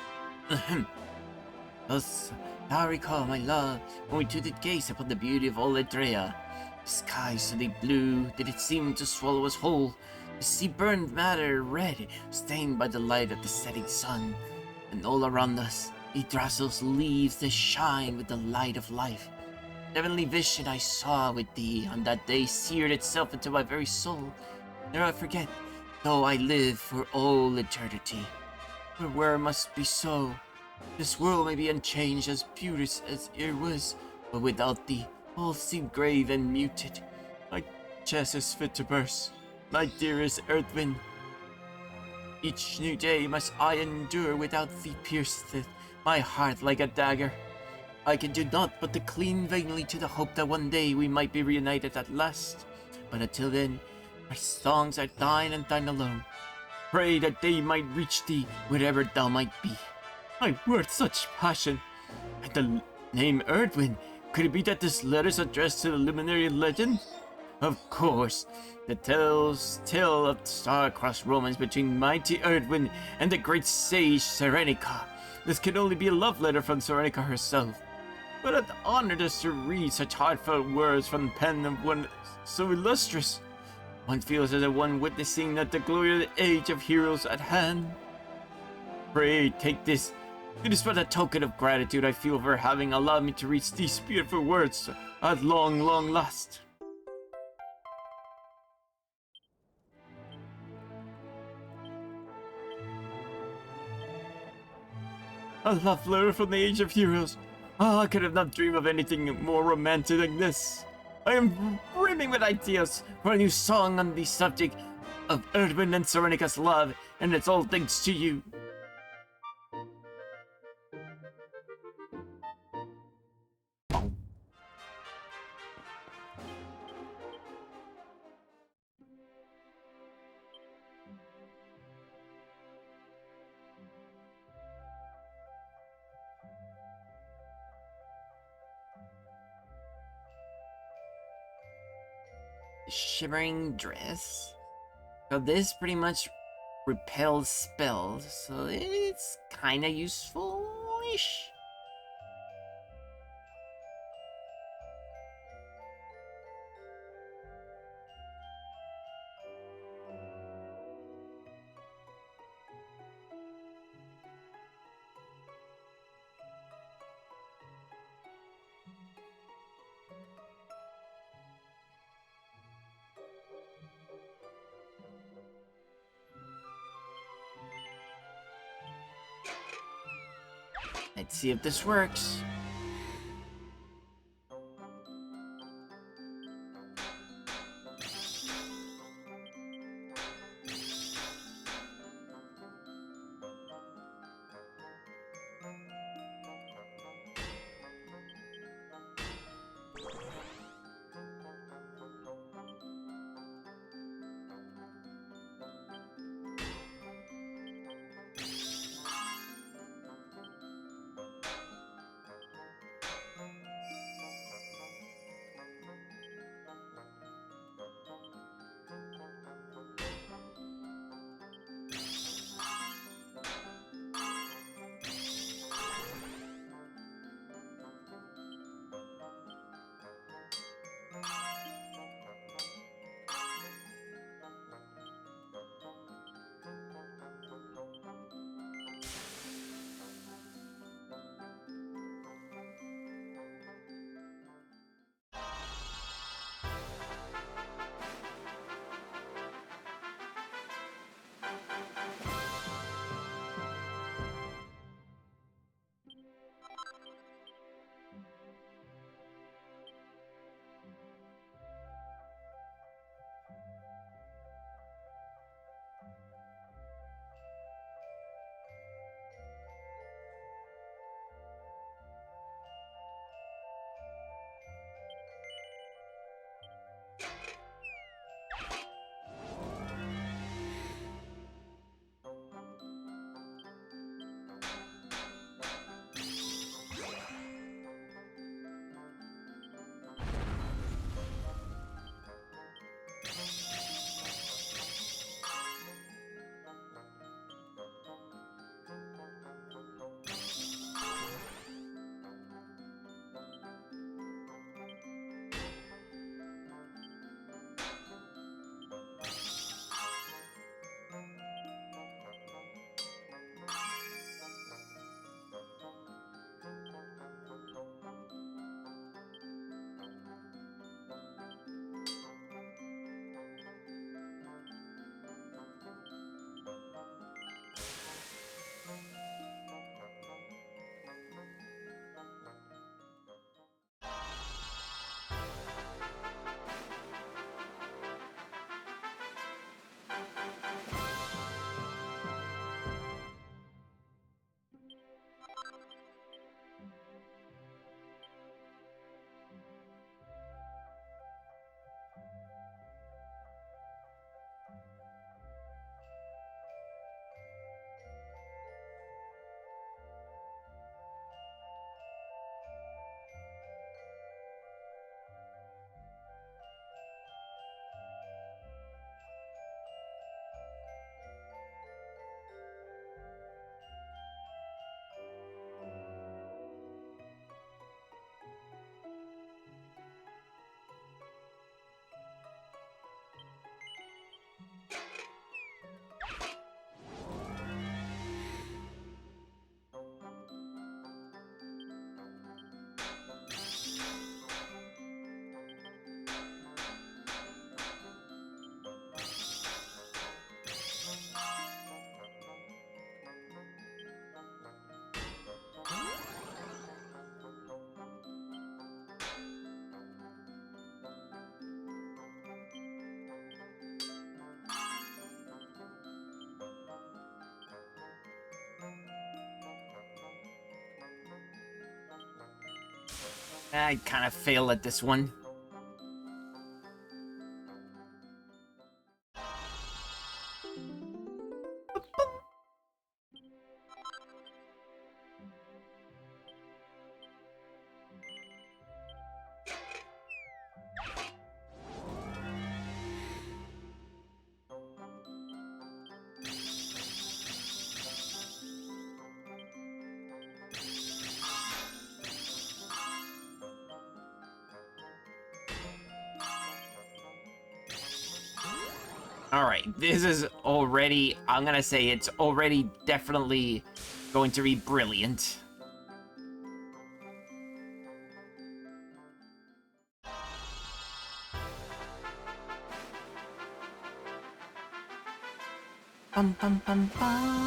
Ahem. Thus, I recall, my love, when we two did gaze upon the beauty of old Adrea. The sky so deep blue that it seemed to swallow us whole. The sea burned matter red, stained by the light of the setting sun. And all around us, Yggdrasil's leaves that shine with the light of life. Heavenly vision I saw with thee on that day seared itself into my very soul. Ne'er I forget, though I live for all eternity. For where must be so, this world may be unchanged as beauteous as it was, but without thee, all seemed grave and muted. My chest is fit to burst. My dearest Earthwind, Each new day must I endure without thee pierceth my heart like a dagger. I can do naught but to cling vainly to the hope that one day we might be reunited at last. But until then, our songs are thine and thine alone. Pray that they might reach thee wherever thou might be. my word, such passion. And the name Erdwin, could it be that this letter's addressed to the luminary legend? Of course, the tale of star-crossed romance between mighty Erdwin and the great sage Serenica. This can only be a love letter from Serenica herself. But it honored us to read such heartfelt words from the pen of one so illustrious. One feels as a one witnessing that the glory of the age of heroes at hand. Pray, take this. It is but a token of gratitude I feel for having allowed me to reach these beautiful words at long, long last. A love letter from the age of heroes. I could have not dreamed of anything more romantic than this. I am brimming with ideas for a new song on the subject of Erdwin and Serenica's love, and it's all thanks to you. Shimmering dress. So this pretty much repels spells, so it's kinda useful-ish. Let's see if this works. I kind of fail at this one. Alright, this is already, I'm gonna say it's already definitely going to be brilliant. Bum bum bum bum.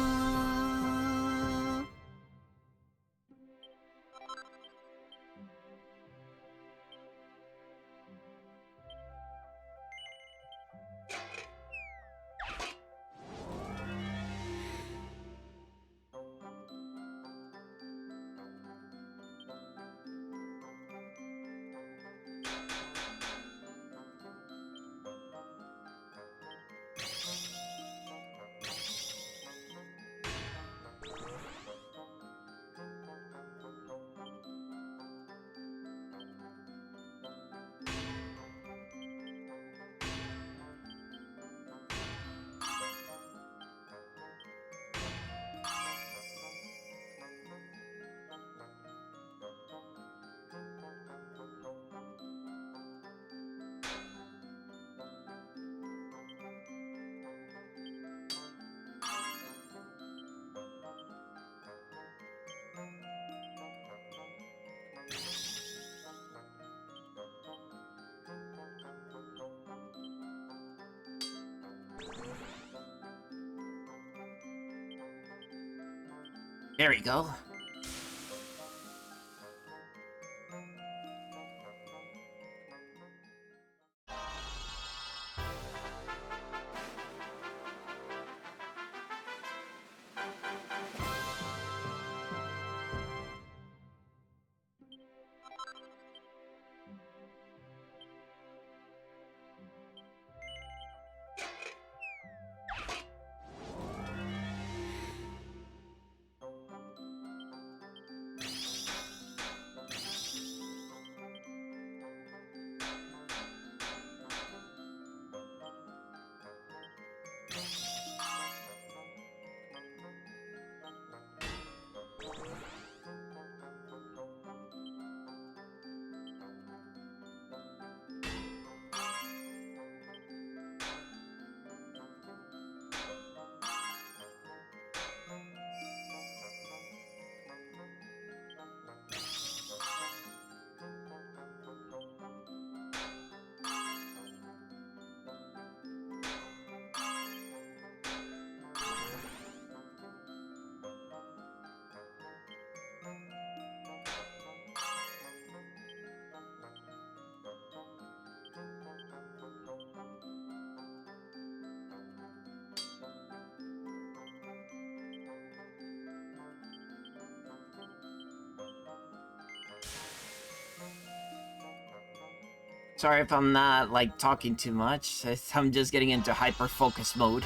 There we go. Sorry if I'm not, like, talking too much. I'm just getting into hyper-focus mode.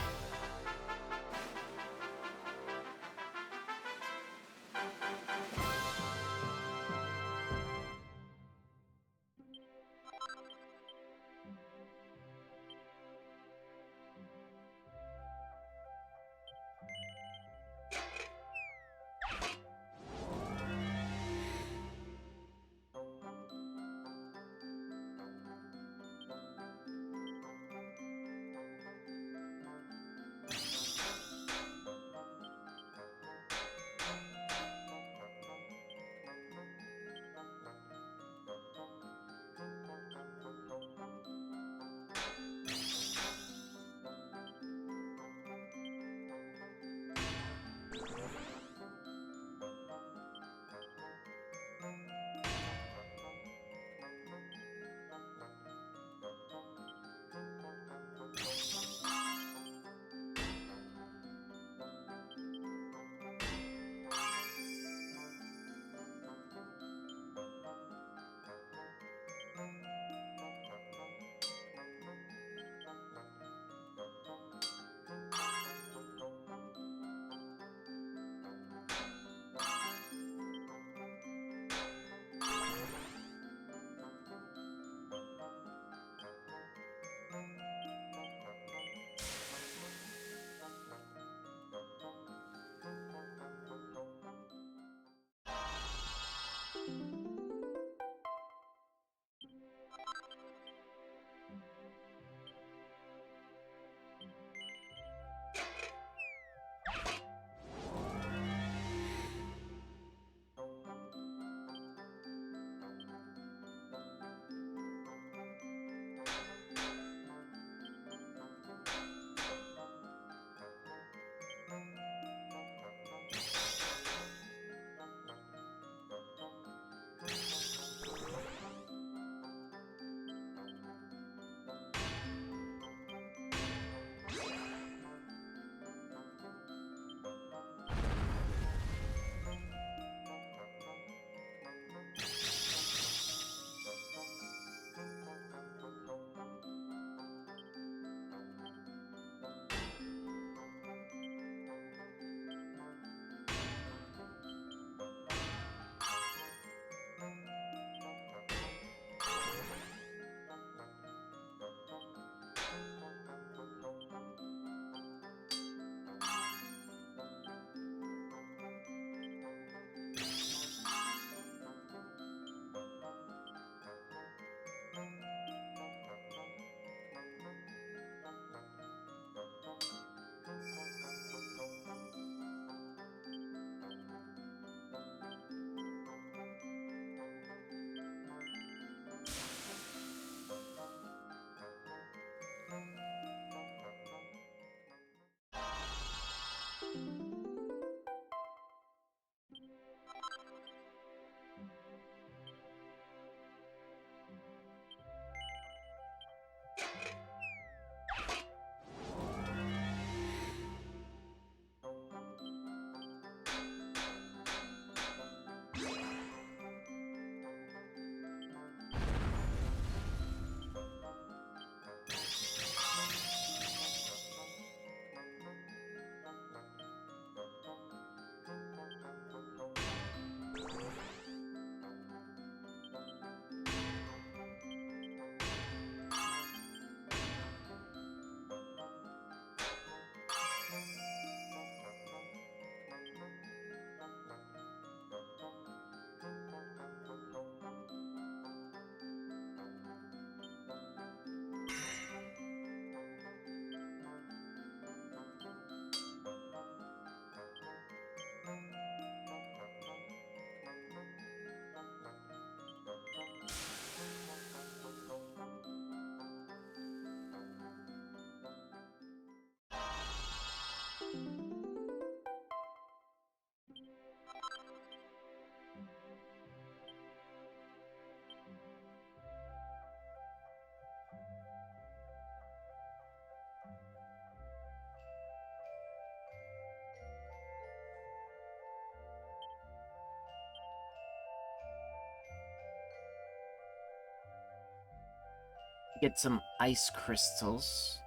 Get some ice crystals.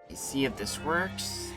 Let's see if this works.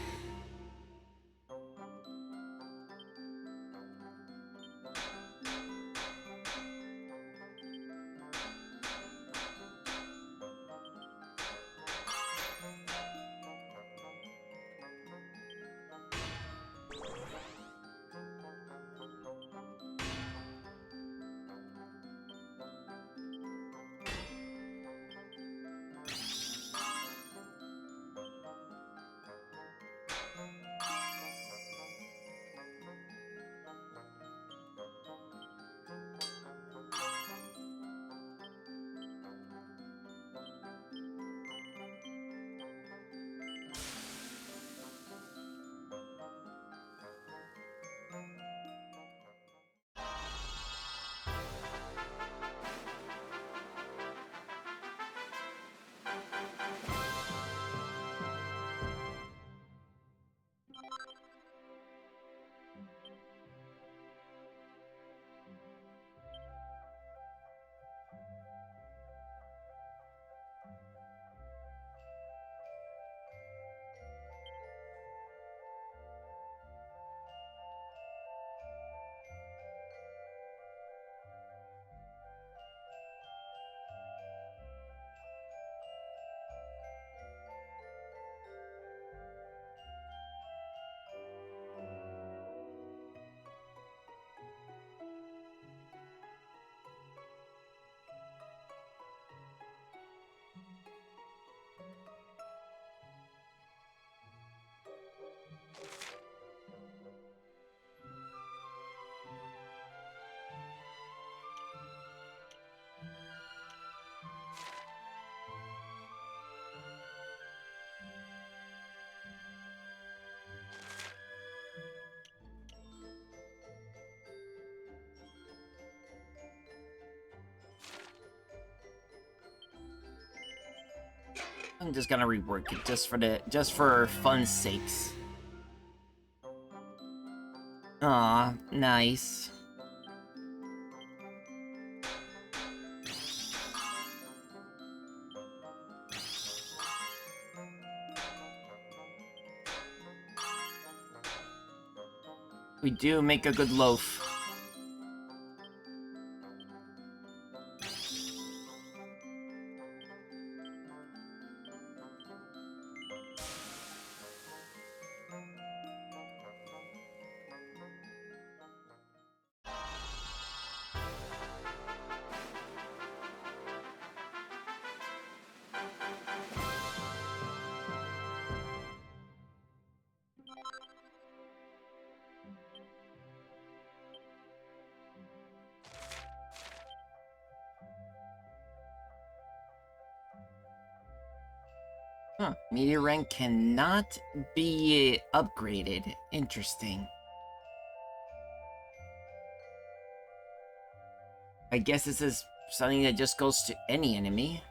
I'm just gonna rework it just for fun's sakes. Aw, nice. We do make a good loaf. Huh, meteor rank cannot be upgraded. Interesting. I guess this is something that just goes to any enemy.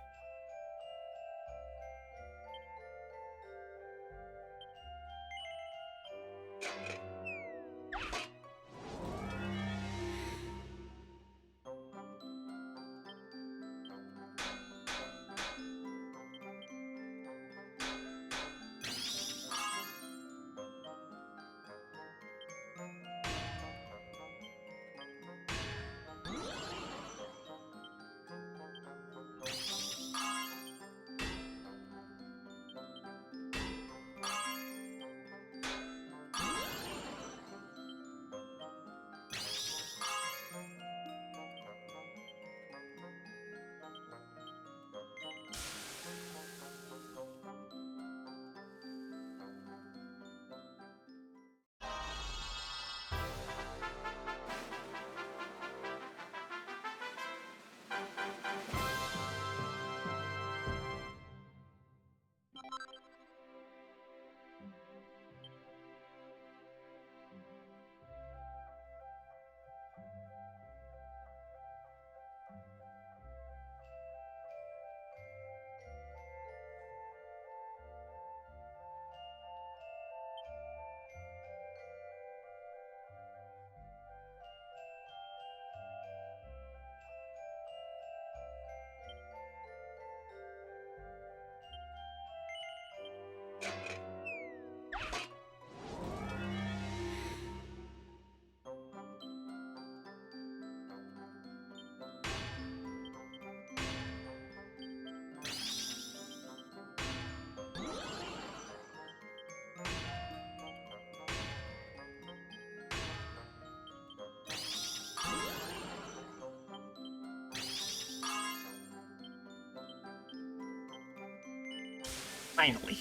Finally.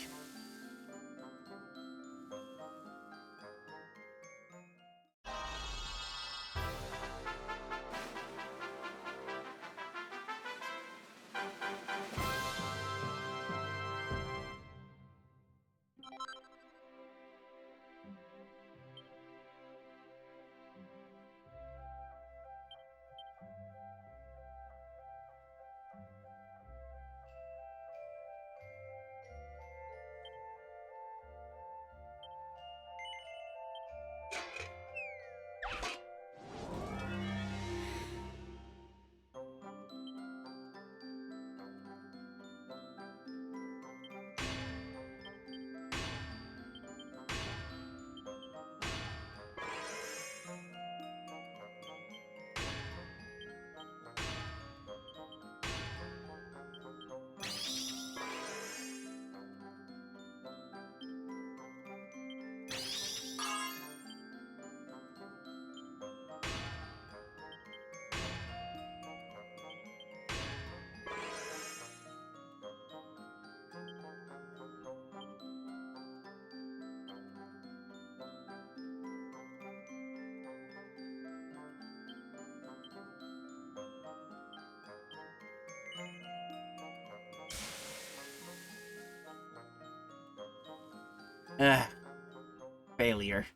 Ugh. Failure.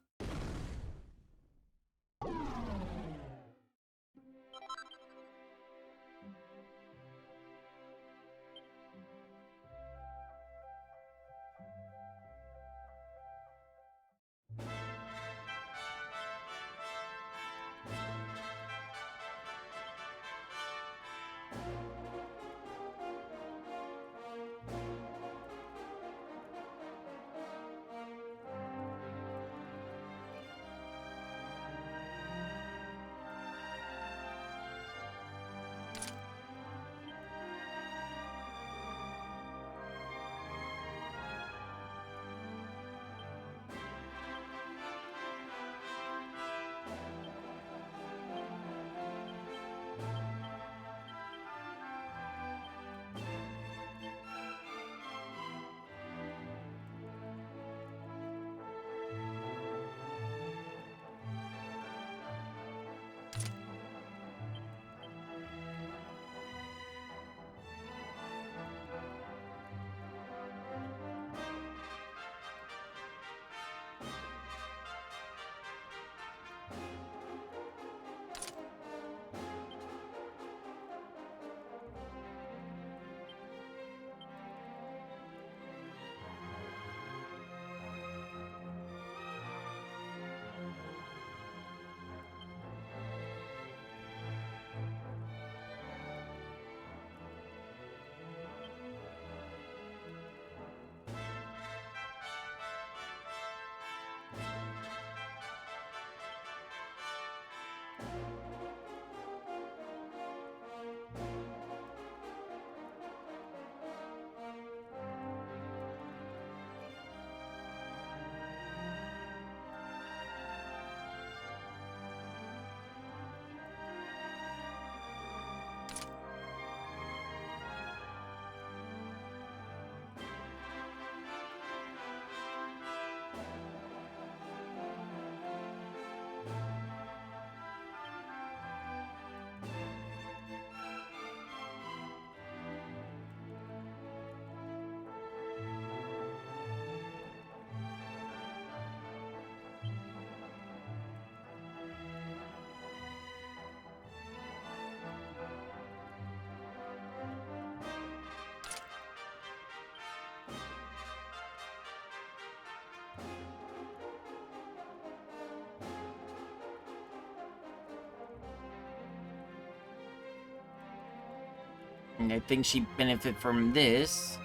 And I think she'd benefit from this.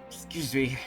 Excuse me.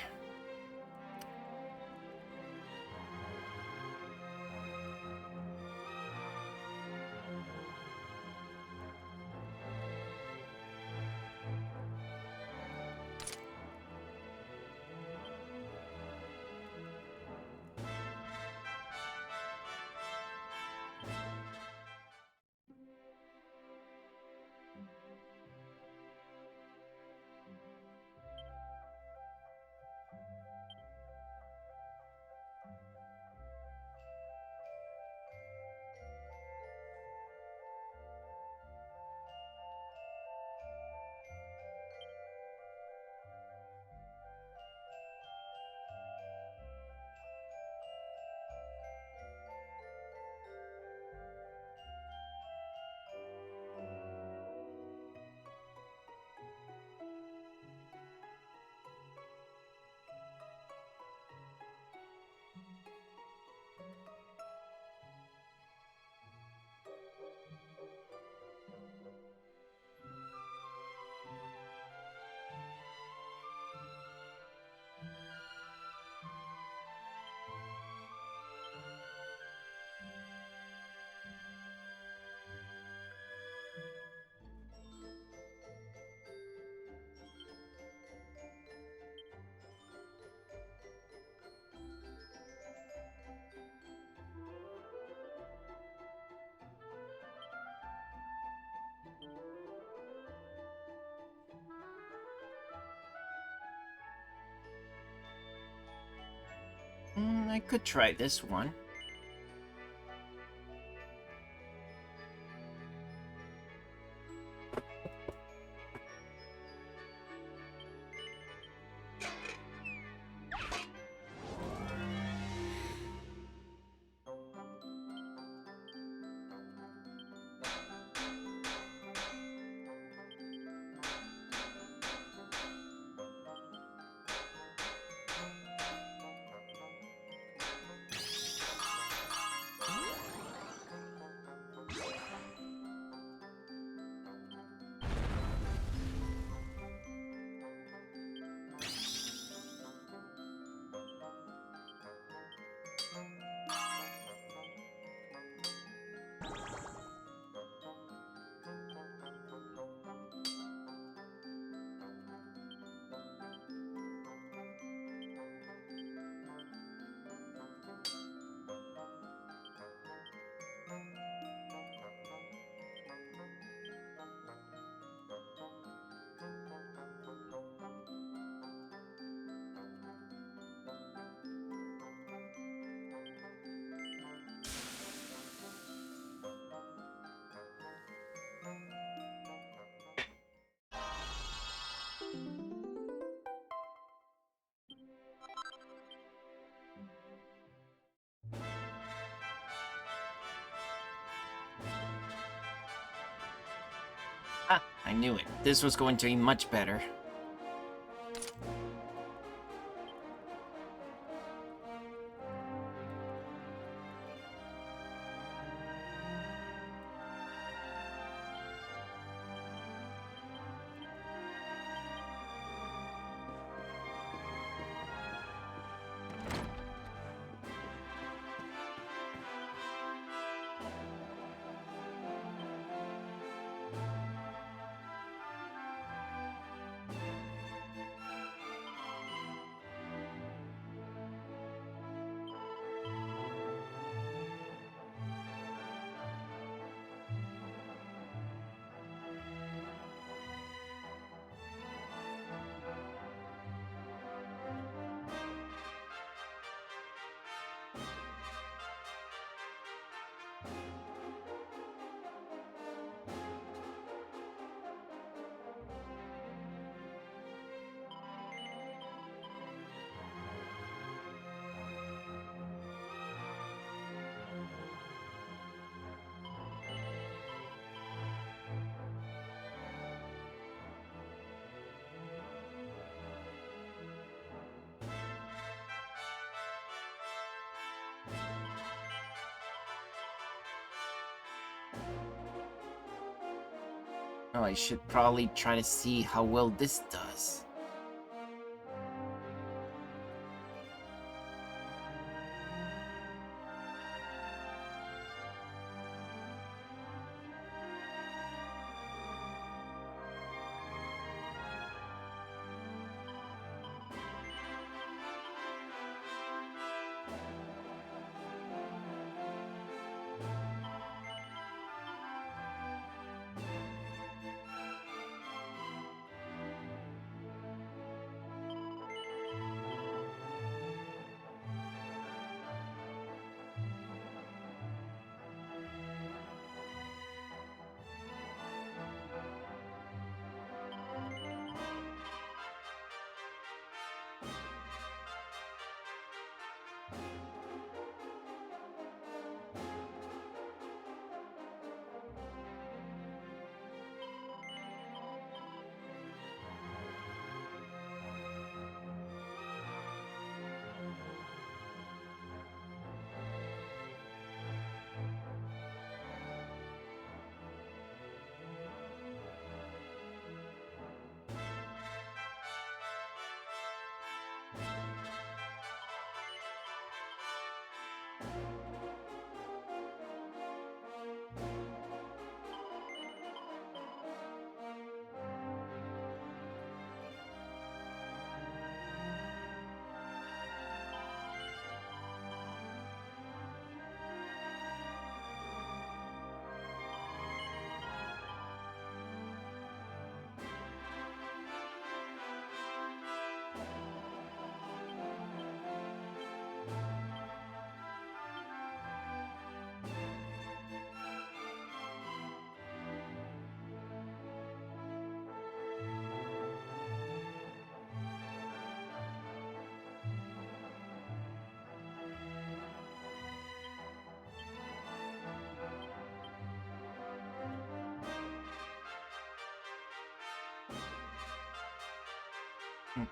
I could try this one. Ah, I knew it. This was going to be much better. Oh, I should probably try to see how well this does.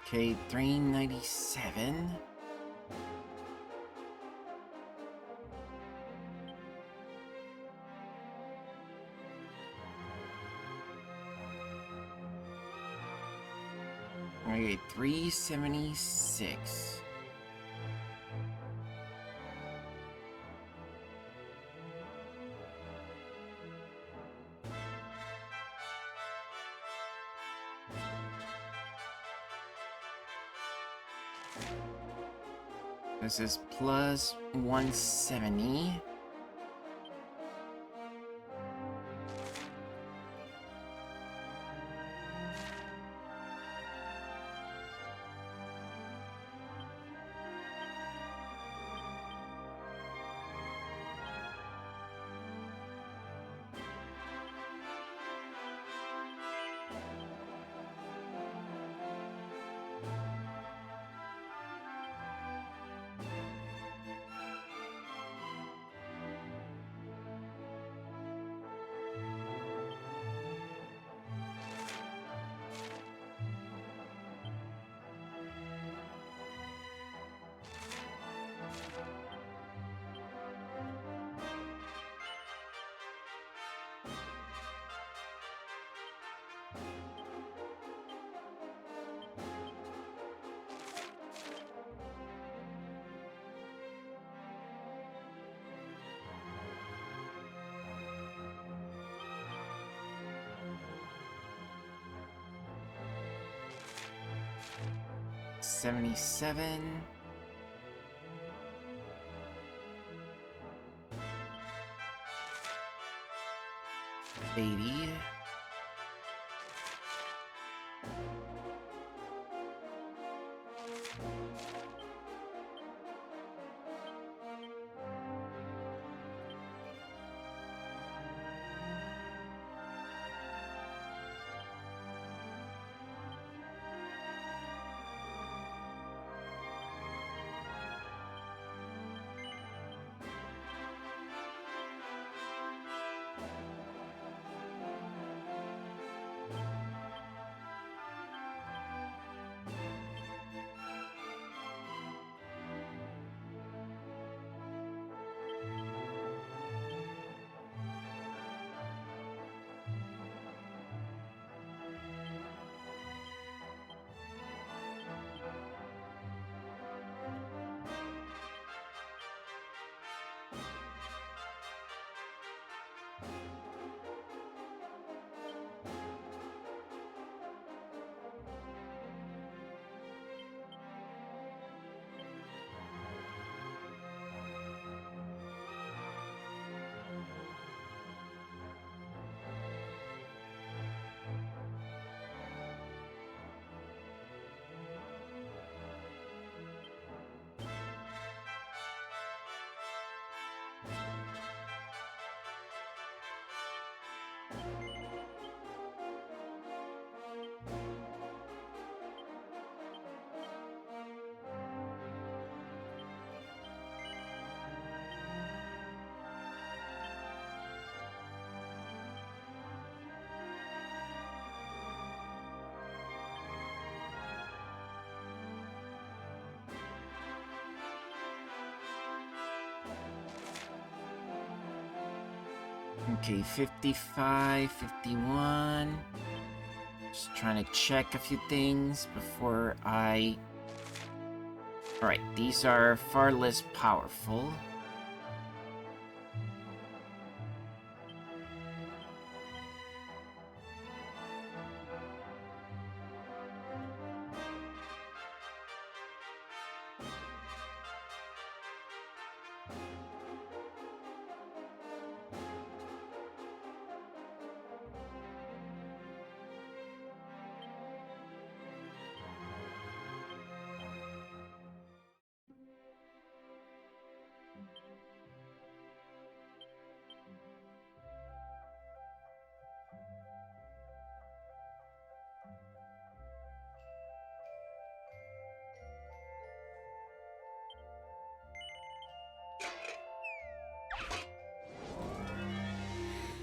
Okay, 397. Okay, 376. This is plus 170. 77. 80. Okay, 55, 51. Just trying to check a few things before I... Alright, these are far less powerful.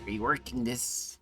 Reworking this.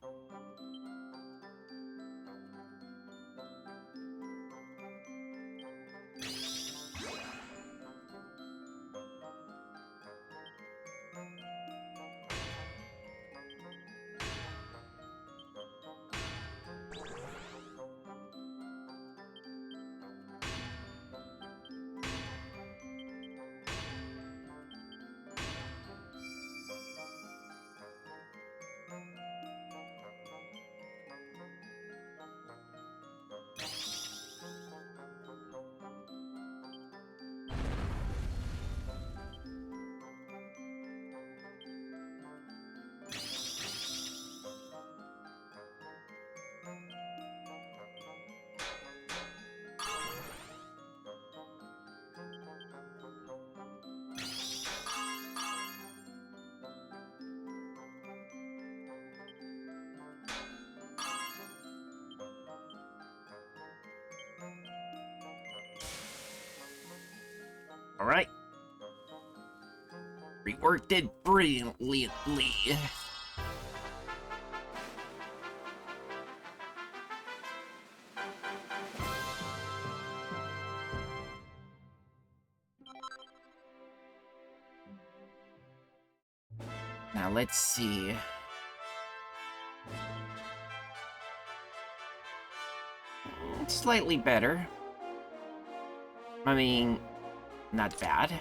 Alright. Reworked it brilliantly. Now let's see. Slightly better. I mean, not bad.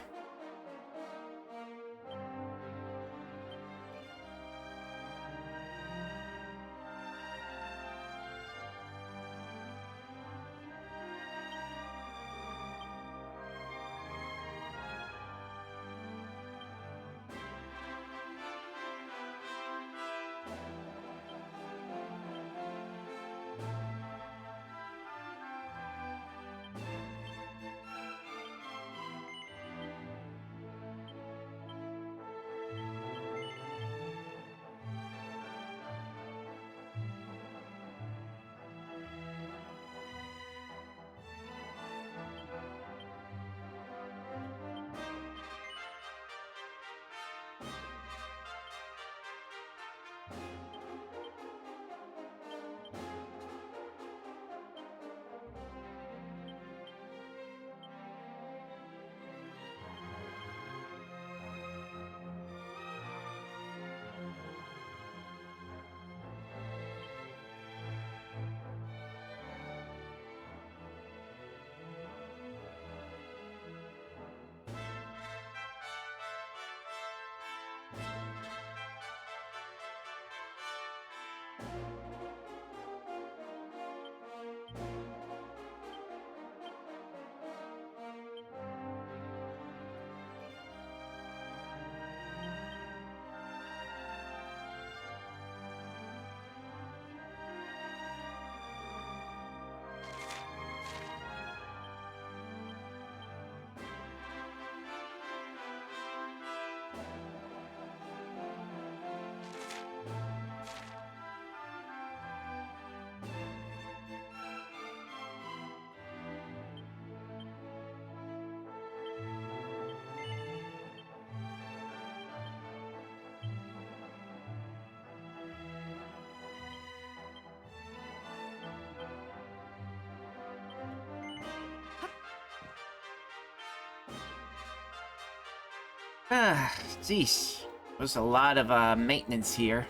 Geez. There's a lot of maintenance here.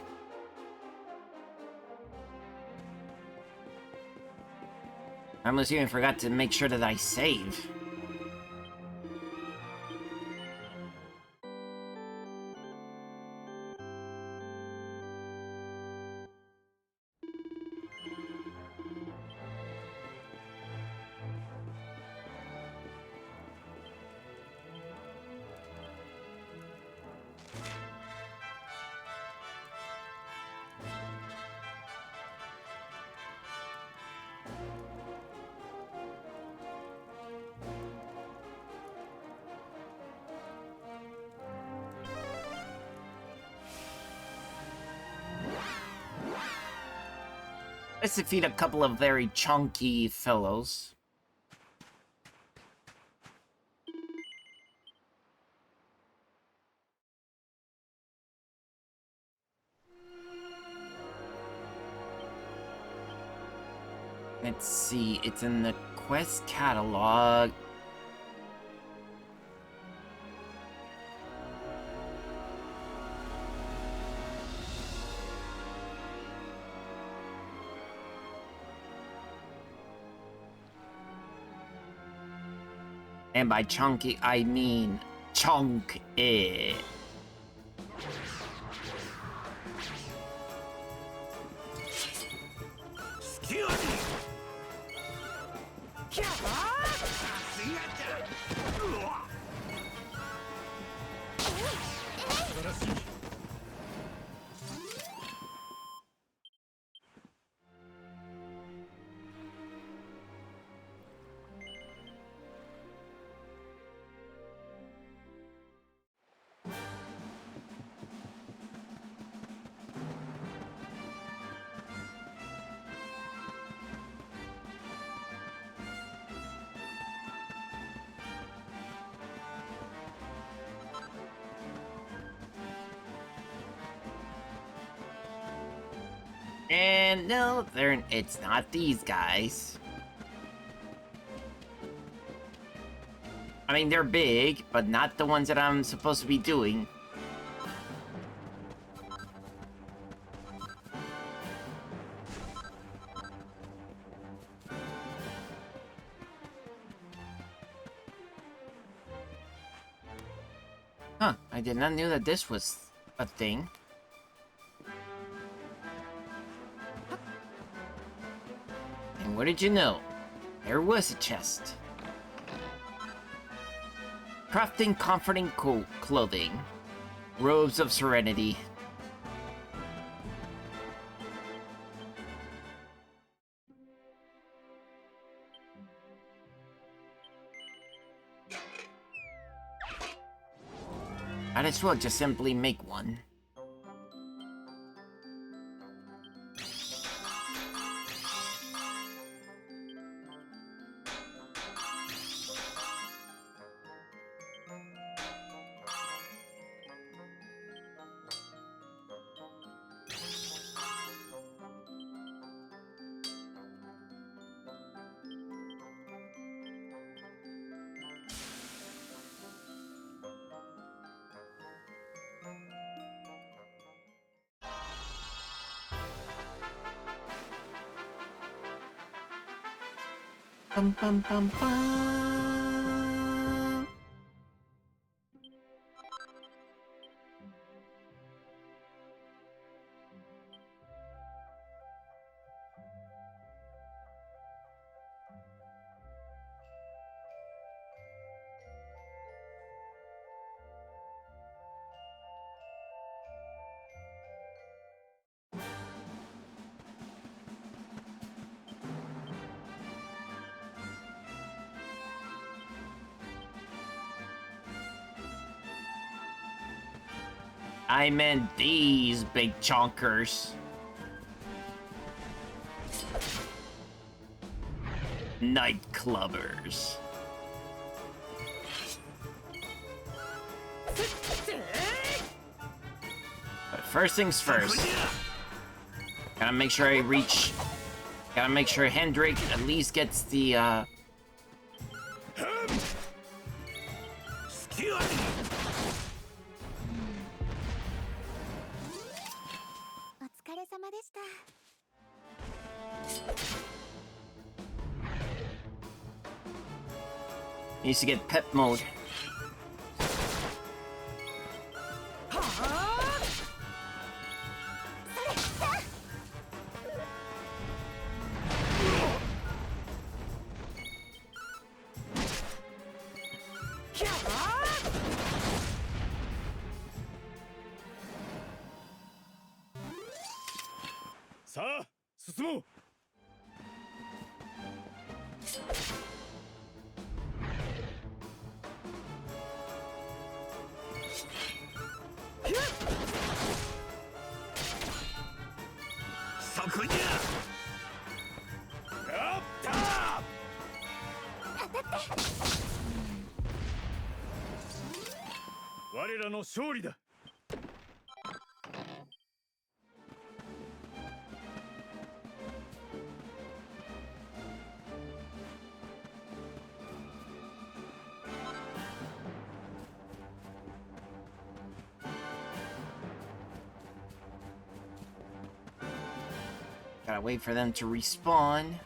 I almost even forgot to make sure that I save. Let's defeat a couple of very chunky fellows. Let's see, it's in the quest catalog. And by chunky, I mean chunk it. And no, it's not these guys. I mean, they're big, but not the ones that I'm supposed to be doing. Huh, I did not know that this was a thing. And what did you know? There was a chest. Crafting comforting clothing. Robes of serenity. Might as well just simply make one. Bum bum bum bum. I meant these big chonkers. Night clubbers. But first things first. Gotta make sure I reach. Gotta make sure Hendrik at least gets the 疲れ様でした。Needs to get pep mode. Sa, 進もう。そこにゃ。やった。我らの勝利だ。Gotta wait for them to respawn.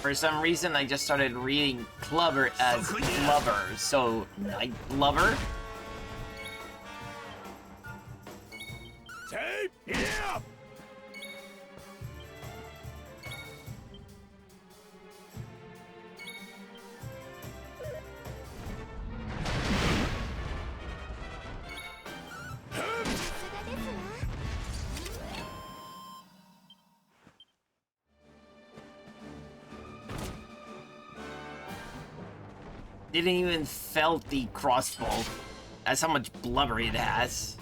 For some reason, I just started reading Clubber as Glover, so like Glover. Tape here. Didn't even felt the crossbow. That's how much blubber it has.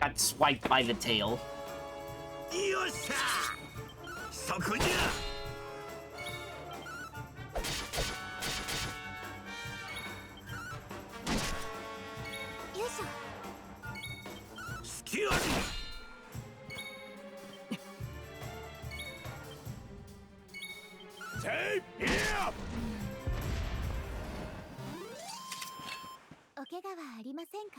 Got swiped by the tail. よっしゃそこじゃよいしょ。隙ありセイヒアお怪我はありませんか？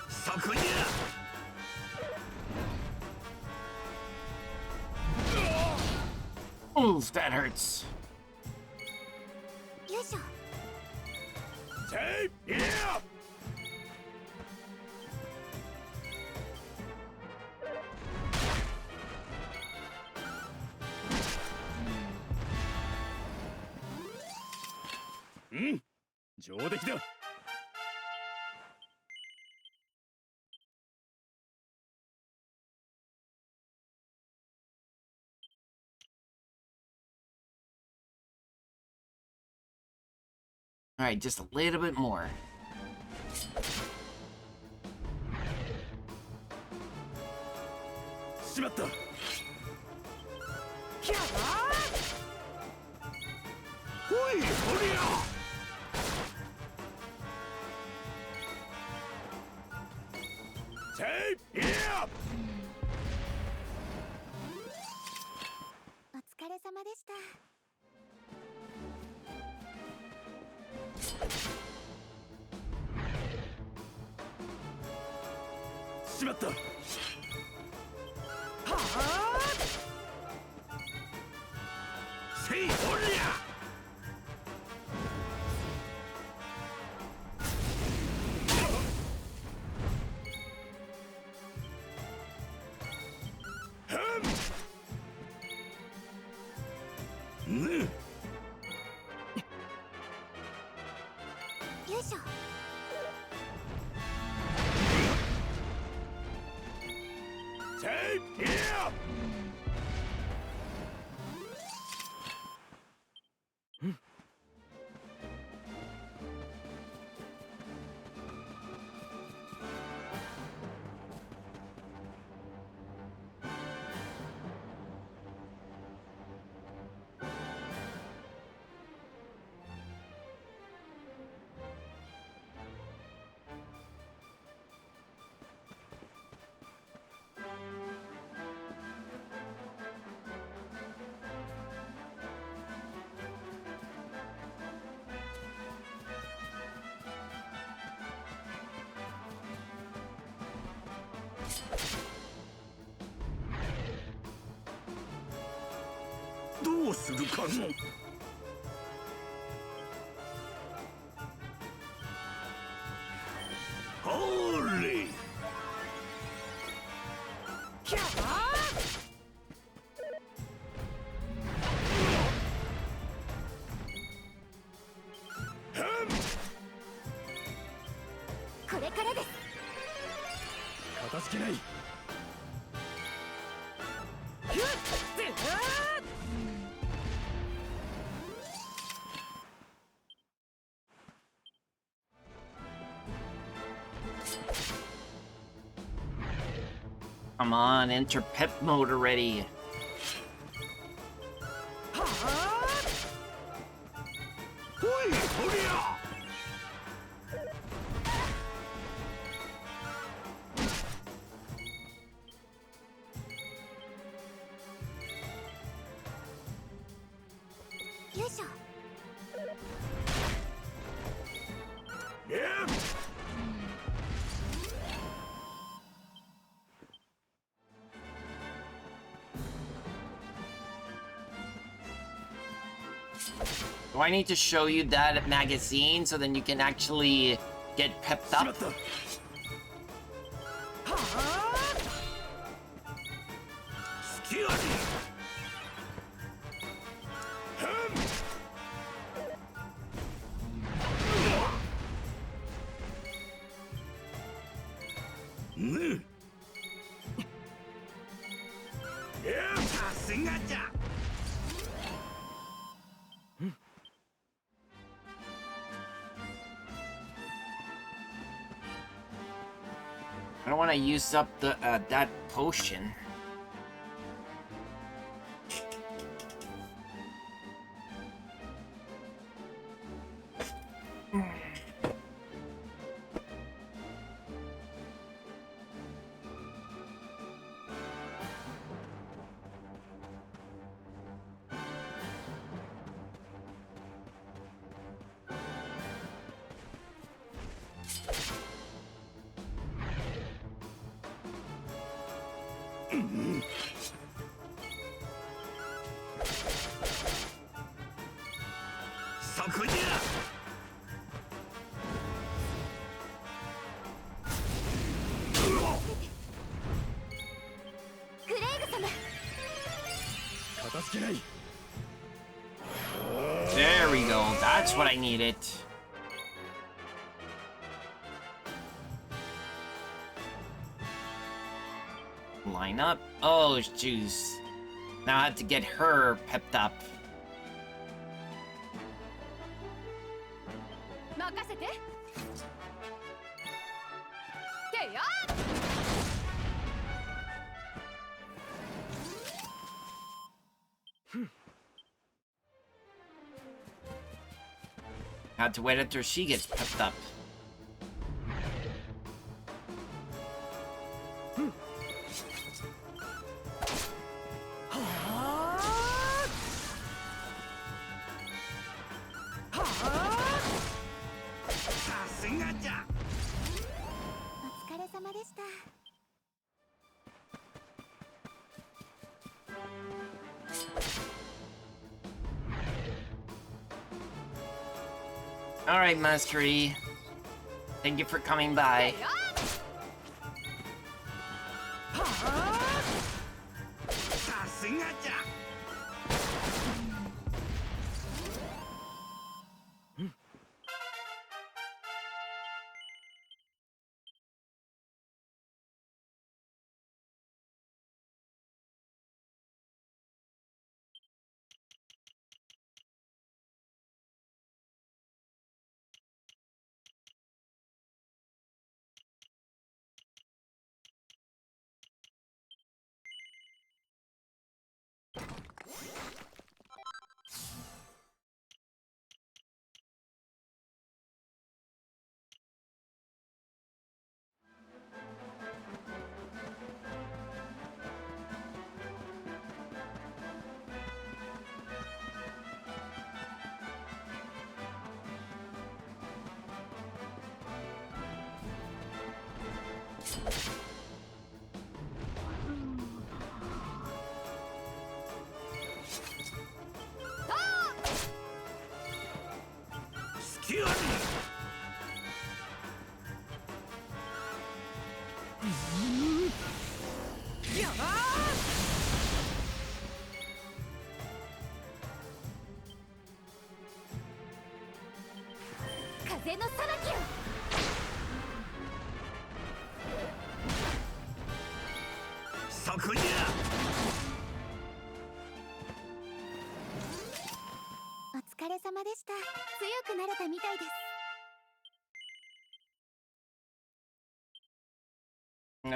そこじゃ Oof, that hurts. よいしょ。セイヒアうん上出来だ All right, just a little bit more. しまったキャー。ほいそりゃセイヒアお疲れ様でした。しまったせいほりゃねよいしょ。セイヒア どうするかのほーれキャー。これからです。かたじけない Come on, enter pep mode already. ほいそりゃでしょ。Do I need to show you that magazine so then you can actually get pepped up? I don't want to use up the that potion. There we go. That's what I needed. Line up. Oh, juice. Now I have to get her pepped up. Had to wait until she gets pepped up. Alright, Mastery. Thank you for coming by.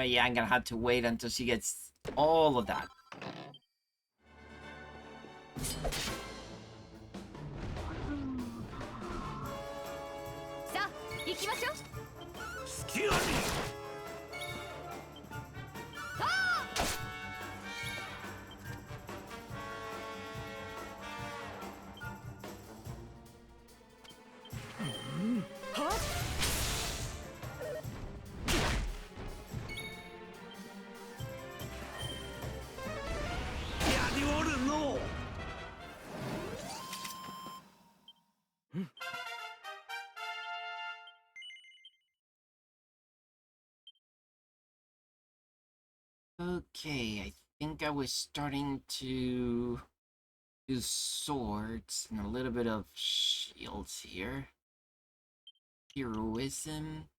Yeah, I'm gonna have to wait until she gets all of that. Okay, I think I was starting to do swords and a little bit of shields here. Heroism.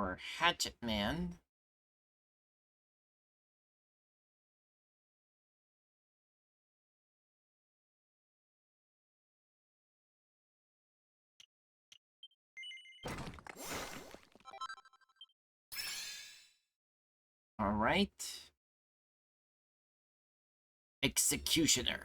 Or Hatchet Man. Alright. Executioner.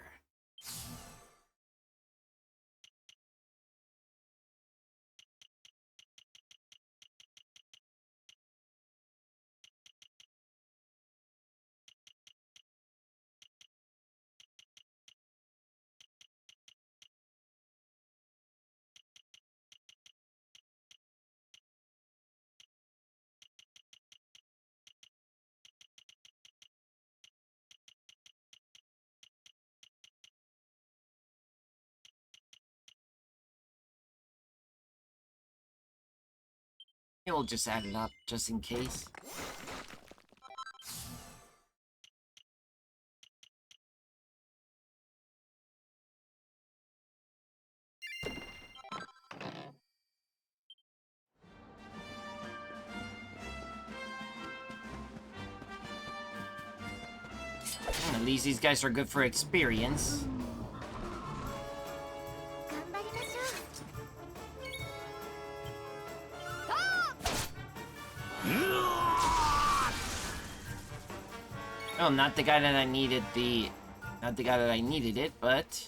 We'll just add it up just in case. At least these guys are good for experience. 頑張りましょう。 Oh, not the guy that I needed not the guy that I needed it, but...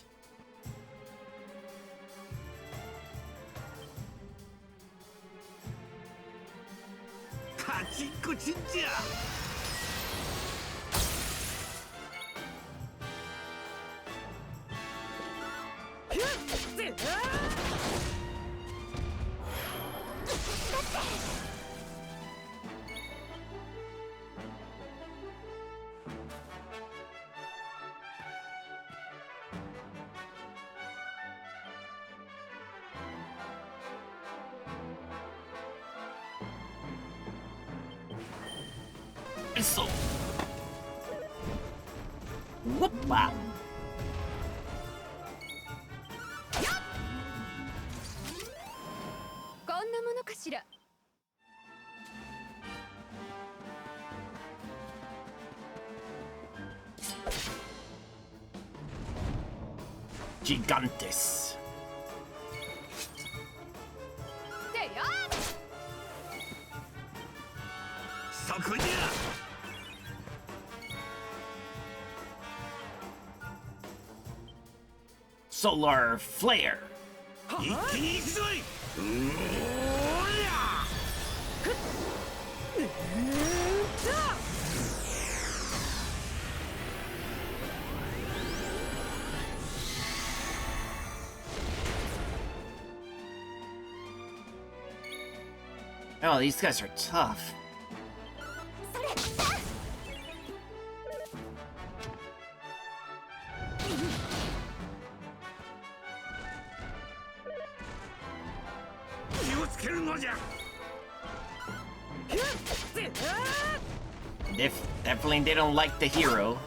So... Whoop-a! こんなものかしら。 Gigantes. Solar Flare. Oh, these guys are tough. Definitely they don't like the hero.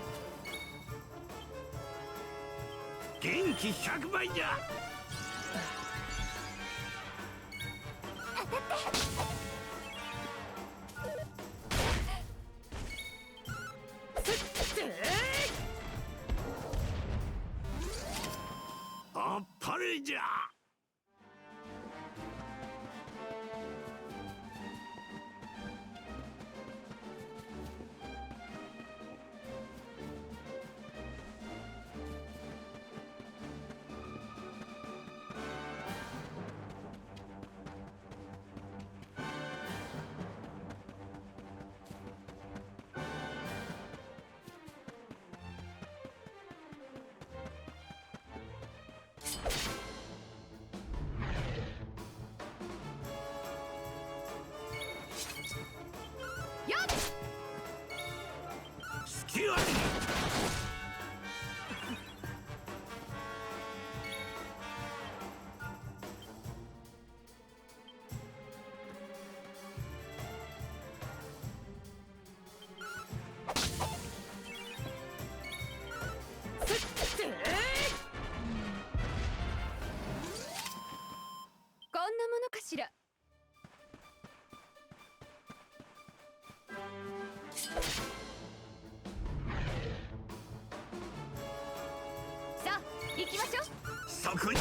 行きましょう。そこじゃ。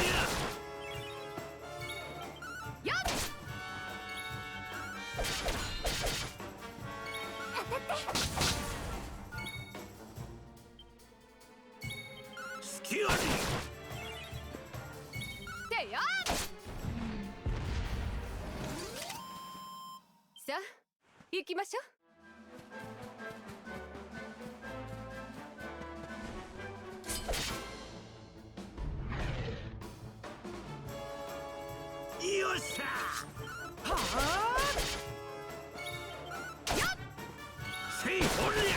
よっ。当たって。隙あり。てよ。さあ行きましょう。よっしゃ。はあ。よっ。せいほりゃ。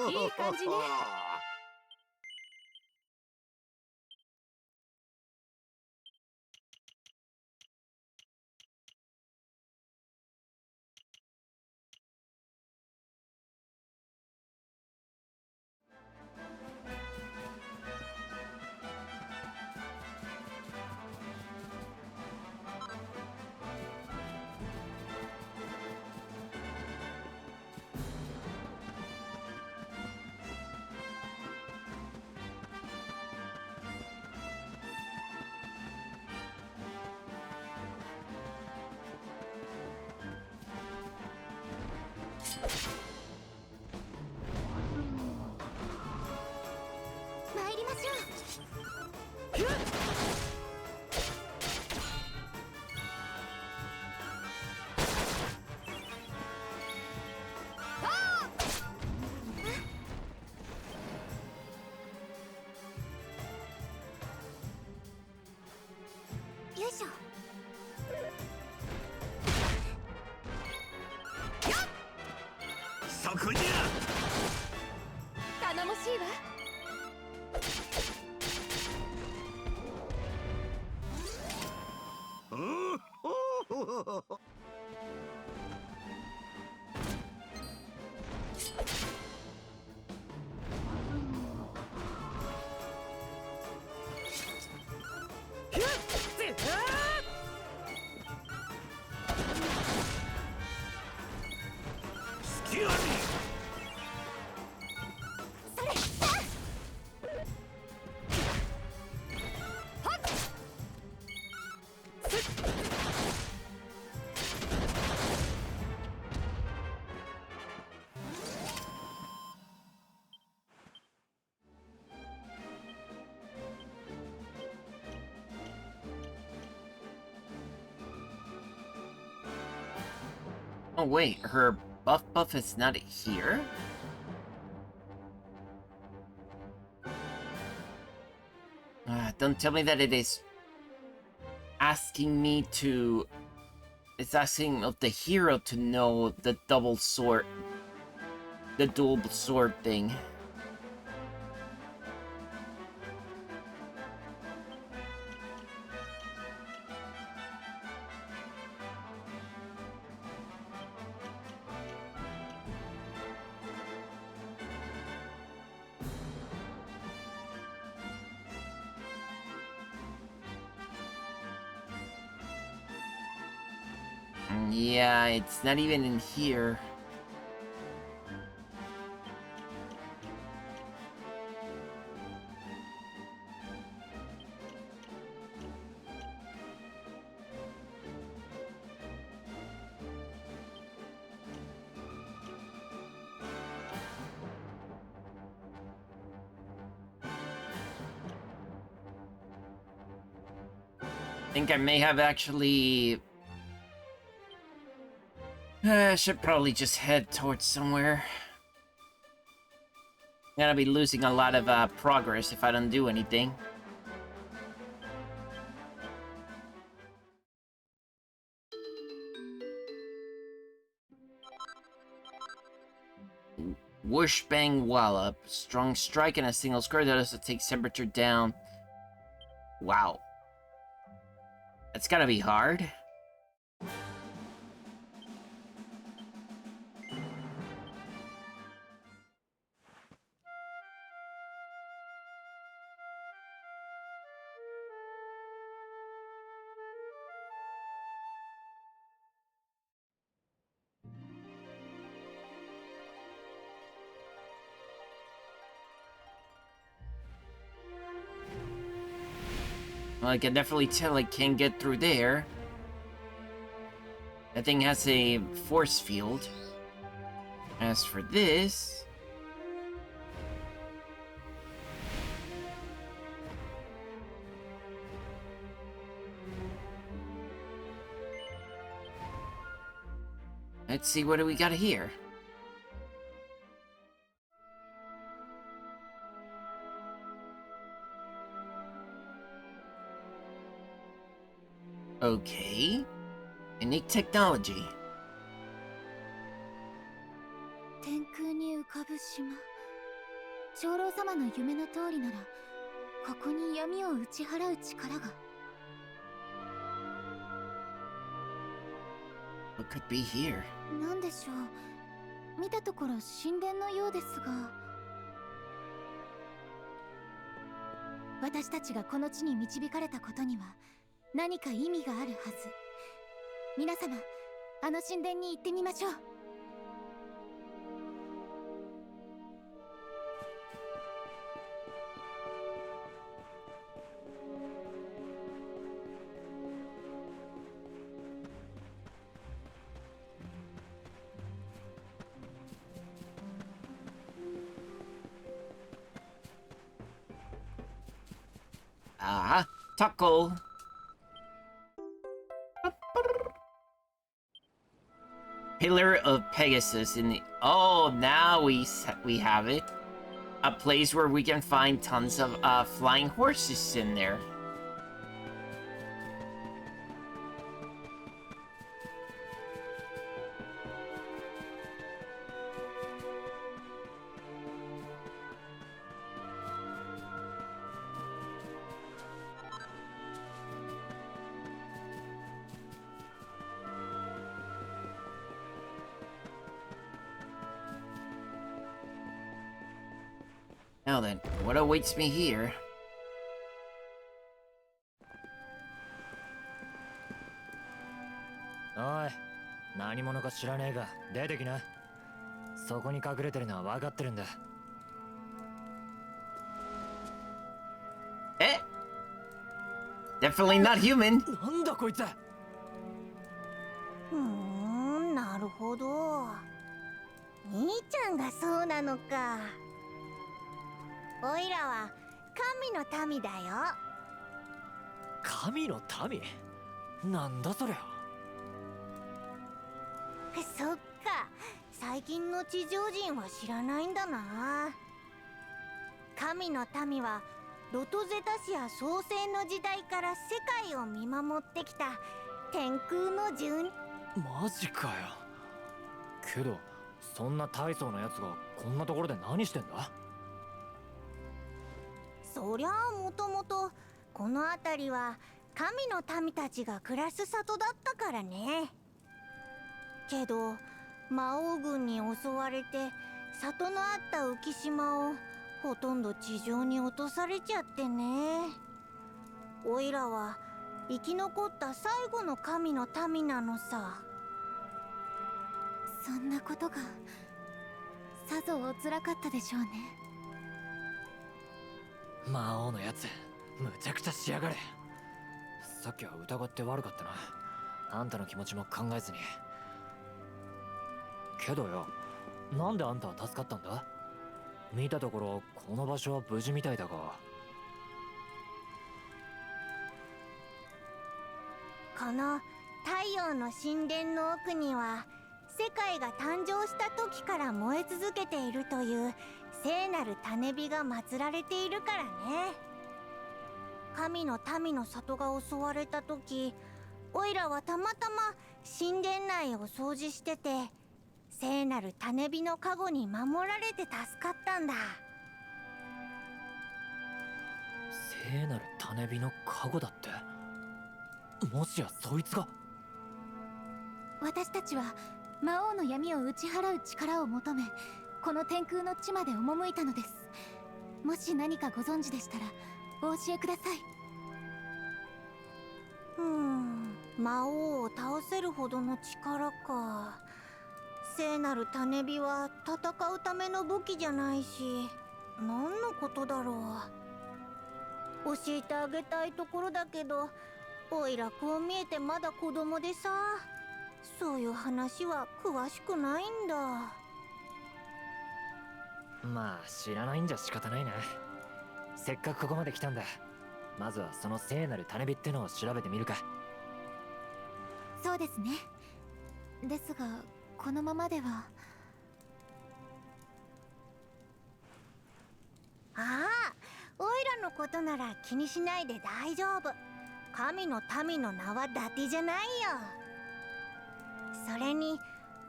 いい感じね。参りましょう。よいしょ。そこじゃ。頼もしいわ。隙あり。それ。Oh wait, her buff is not here? Don't tell me that it is asking me to... It's asking of the hero to know the double sword... The dual sword thing. Yeah, it's not even in here. I think I may have actually... I should probably just head towards somewhere. I'm gonna be losing a lot of progress if I don't do anything. Whoosh bang wallop. Strong strike and a single score that also takes temperature down. Wow. That's gotta be hard. Well, I can definitely tell I can't get through there. That thing has a force field. As for this... Let's see, what do we got here? Okay. Unique technology. 天空に浮かぶ島。長老様の夢の通りなら、ここに闇を打ち払う力が。What could be here? なんでしょう。見たところ神殿のようですが。私たちがこの地に導かれたことには何か意味があるはず。皆様、あの神殿に行ってみましょう。Ah, tackle. Pillar of Pegasus in the... Oh, now we have it. A place where we can find tons of flying horses in there. Now then, what awaits me here? おい、何者か知らねえが出てきな。そこに隠れてるのは分かってるんだ。Eh? Definitely not human. なんだこいつ。なるほど。兄ちゃんがそうなのか。おいらは神の民だよ。神の民？なんだそりゃ。そっか、最近の地上人は知らないんだな。神の民はロトゼタシア創世の時代から世界を見守ってきた天空の住人。マジかよ。けどそんな大層なやつがこんなところで何してんだ？そりゃあもともとこの辺りは神の民たちが暮らす里だったからね。けど魔王軍に襲われて里のあった浮島をほとんど地上に落とされちゃってね。おいらは生き残った最後の神の民なのさ。そんなことがさぞおつらかったでしょうね。魔王のやつ、むちゃくちゃしやがれ。さっきは疑って悪かったな。あんたの気持ちも考えずに。けどよ、なんであんたは助かったんだ？見たところこの場所は無事みたいだが。この太陽の神殿の奥には世界が誕生した時から燃え続けているという聖なる種火が祀られているからね。神の民の里が襲われた時、おいらはたまたま神殿内を掃除してて、聖なる種火の加護に守られて助かったんだ。聖なる種火の加護だって？もしやそいつが？私たちは魔王の闇を打ち払う力を求め、この天空の地まで赴いたのです。もし何かご存知でしたらお教えください。魔王を倒せるほどの力か。聖なる種火は戦うための武器じゃないし、何のことだろう。教えてあげたいところだけど、おいらこう見えてまだ子供でさ、そういう話は詳しくないんだ。まあ知らないんじゃ仕方ないな。せっかくここまで来たんだ。まずはその聖なる種火ってのを調べてみるか。そうですね。ですがこのままでは。ああ、おいらのことなら気にしないで大丈夫。神の民の名は伊達じゃないよ。それに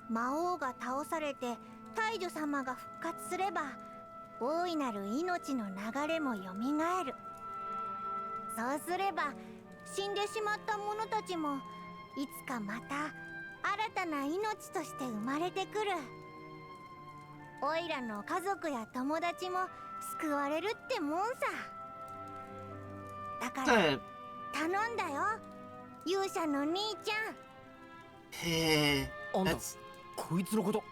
魔王が倒されて大女様が復活すれば、大いなる命の流れもよみがえる。そうすれば死んでしまった者たちもいつかまた新たな命として生まれてくる。おいらの家族や友達も救われるってもんさ。だから頼んだよ、勇者の兄ちゃん。あんた That's こいつのこと。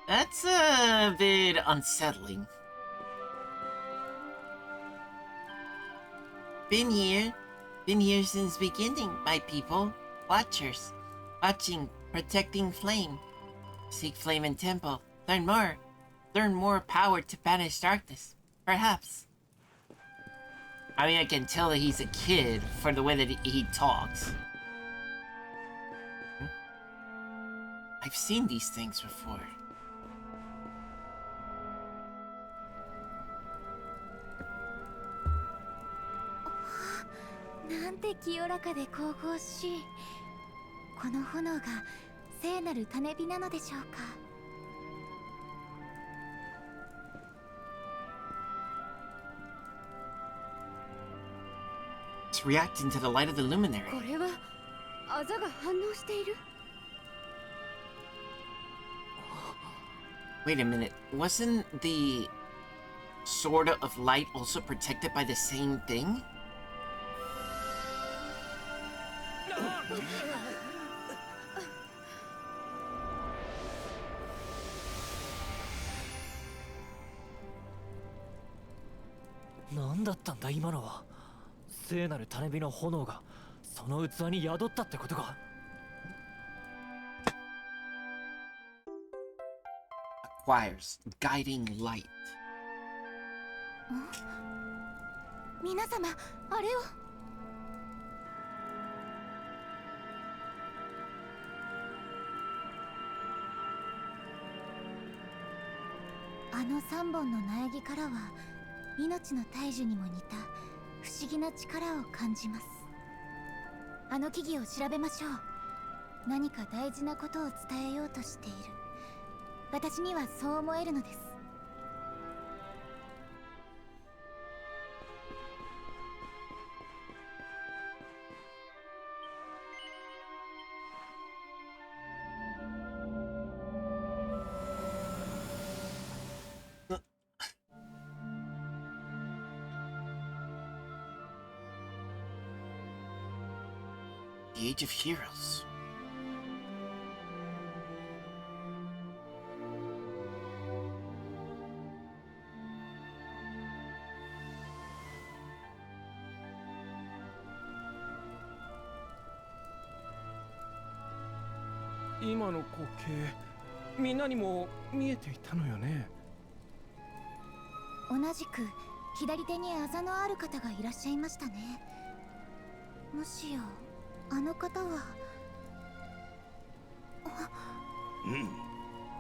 That's a bit unsettling. Been here since beginning, my people. Watchers, watching, protecting flame. Seek flame and temple. Learn more power to banish darkness. Perhaps. I mean, I can tell that he's a kid for the way that he talks. I've seen these things before. Oh, なんて清らかで神々しい。この炎が聖なる種火なのでしょうか。It's reacting to the light of the luminary. これはあざが反応している。Wait a minute, wasn't the sword of light also protected by the same thing? 何だったんだ今のは。聖なる種火の炎がその器に宿ったってことか。Acquires guiding light. 皆様、あれを。あの3本の苗木からは命の大樹にも似た不思議な力を感じます。あの木々を調べましょう。何か大事なことを伝えようとしている。私にはそう思えるのです。The Age of Heroes. 今の光景、みんなにも見えていたのよね。同じく左手にあざのある方がいらっしゃいましたね。もしやあの方は。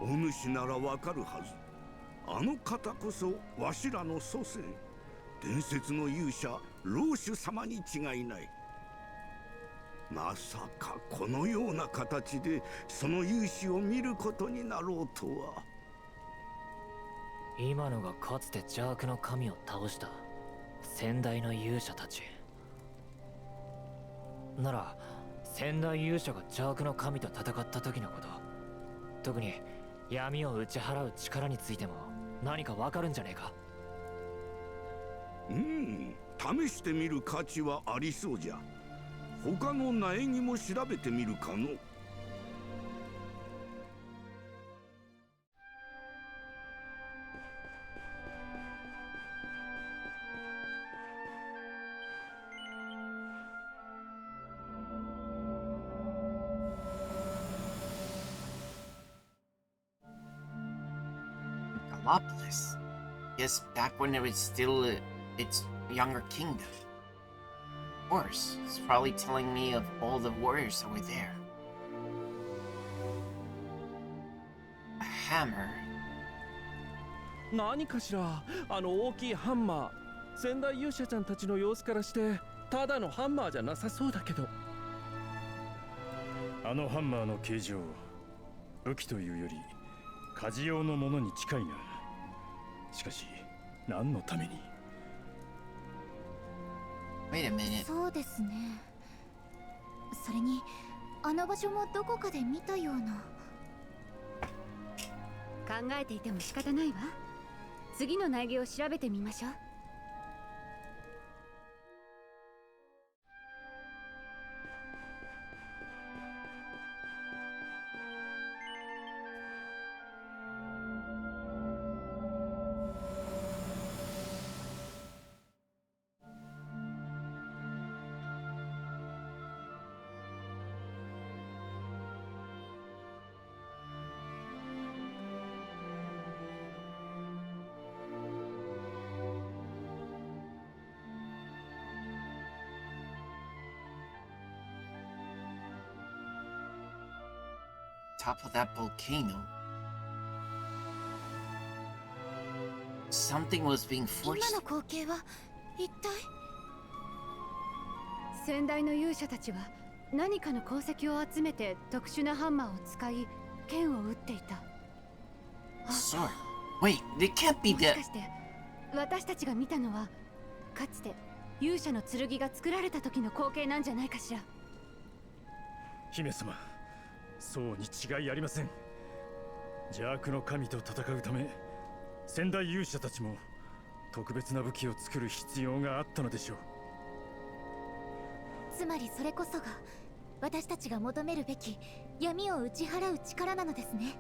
お主ならわかるはず。あの方こそわしらの祖先、伝説の勇者老主様に違いない。まさかこのような形でその勇姿を見ることになろうとは。今のがかつて邪悪の神を倒した先代の勇者たちなら、先代勇者が邪悪の神と戦った時のこと、特に闇を打ち払う力についても何かわかるんじゃねえか。試してみる価値はありそうじゃ。他の苗木も調べてみるかの。Metropolis. Yes, back when it was still its younger kingdom. Of course, it's probably telling me of all the warriors that were there. A hammer. 何かしら、あの大きいハンマー。先代勇者ちゃんたちの様子からしてただのハンマーじゃなさそうだけど。あのハンマーの形状、武器というより火事用のものに近いな。しかし何のために？ Wait a minute. そうですね。それにあの場所もどこかで見たような。考えていても仕方ないわ。次の苗木を調べてみましょう。Top of that volcano. Something was being 今 forced. の光景は一体。先代の勇者たちは何かの鉱石を集めて特殊なハンマーを使い剣を打っていた。 Sword. Wait, they can't be もし that. かして私たちが見たのはかつて勇者の剣が作られた時の光景なんじゃないかしら。姫様、そうに違いありません。邪悪の神と戦うため、先代勇者たちも特別な武器を作る必要があったのでしょう。つまりそれこそが私たちが求めるべき闇を打ち払う力なのですね。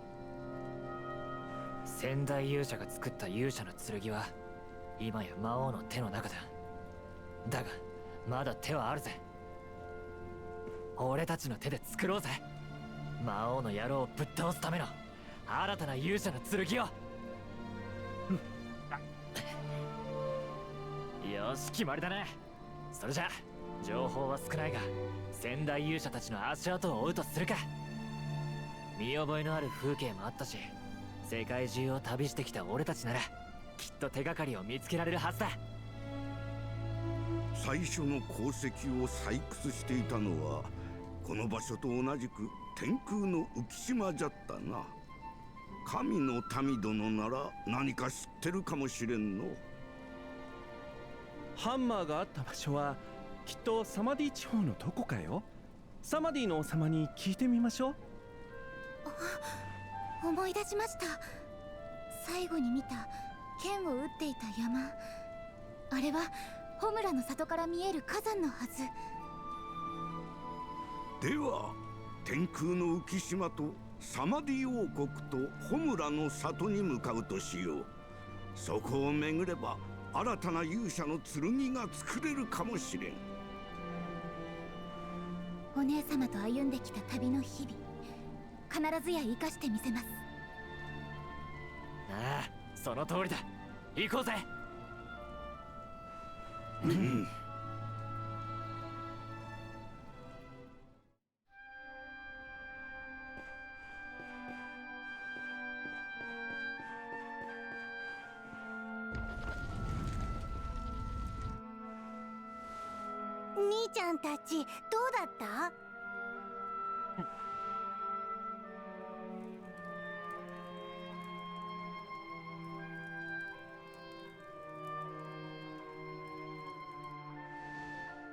先代勇者が作った勇者の剣は今や魔王の手の中だ。だがまだ手はあるぜ。俺たちの手で作ろうぜ。魔王の野郎をぶっ倒すための新たな勇者の剣を。よし、決まりだね。それじゃ情報は少ないが先代勇者たちの足跡を追うとするか。見覚えのある風景もあったし、世界中を旅してきた俺たちならきっと手がかりを見つけられるはずだ。最初の鉱石を採掘していたのはこの場所と同じく天空の浮島じゃったな。神の民殿なら何か知ってるかもしれんの。ハンマーがあった場所はきっとサマディ地方のどこかよ。サマディの王様に聞いてみましょう。思い出しました。最後に見た剣を打っていた山、あれはホムラの里から見える火山のはず。では天空の浮島とサマディ王国とホムラの里に向かうとしよう。そこを巡れば新たな勇者の剣が作れるかもしれん。お姉様と歩んできた旅の日々、必ずや生かしてみせます。ああ、その通りだ。行こうぜ。兄ちゃんたちどうだった？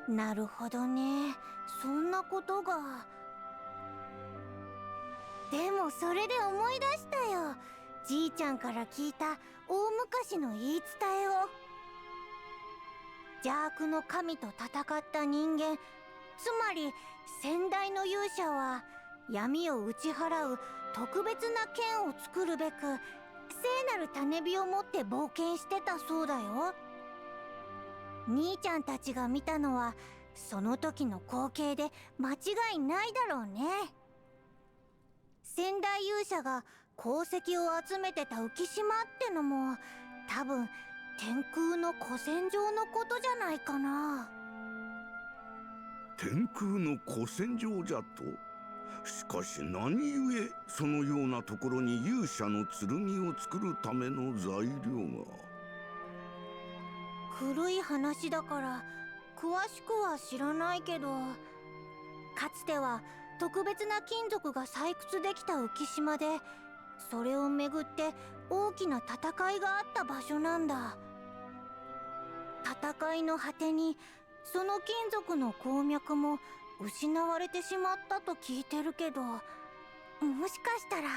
なるほどね。そんなことが。でもそれで思い出したよ。じいちゃんから聞いた大昔の言い伝えを。邪悪の神と戦った人間、つまり先代の勇者は闇を打ち払う特別な剣を作るべく聖なる種火を持って冒険してたそうだよ。兄ちゃんたちが見たのはその時の光景で間違いないだろうね。先代勇者が鉱石を集めてた浮島ってのも多分天空の古戦場のことじゃないかな。天空の古戦場じゃと。しかし何故そのようなところに勇者の剣を作るための材料が。古い話だから詳しくは知らないけど、かつては特別な金属が採掘できた浮島で、それをめぐって大きな戦いがあった場所なんだ。戦いの果てにその金属の鉱脈も失われてしまったと聞いてるけど、もしかしたら。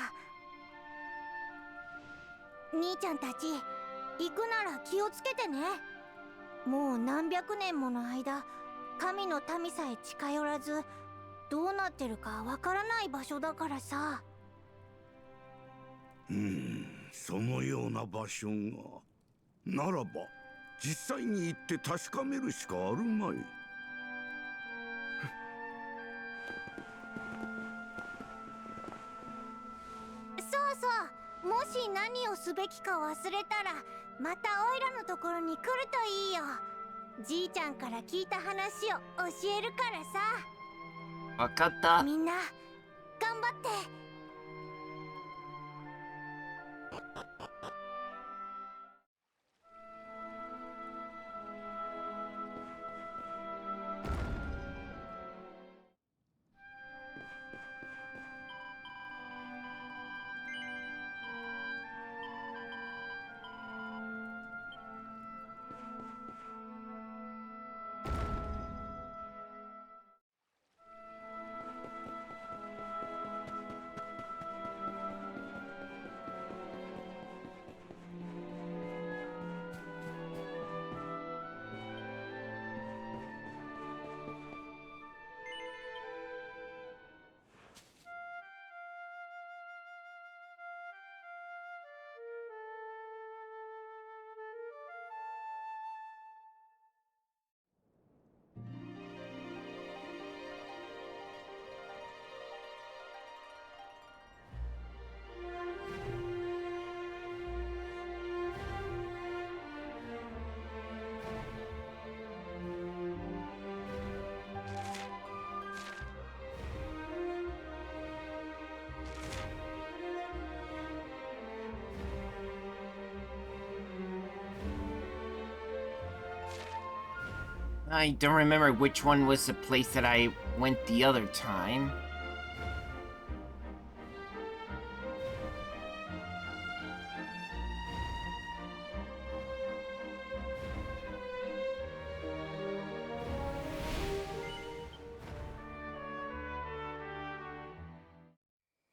兄ちゃんたち行くなら気をつけてね。もう何百年もの間神の民さえ近寄らず、どうなってるかわからない場所だからさ。そのような場所がならば実際に行って確かめるしかあるまい。そうそう、もし何をすべきか忘れたらまたオイラのところに来るといいよ。じいちゃんから聞いた話を教えるからさ。わかった。みんな頑張って。I don't remember which one was the place that I went the other time.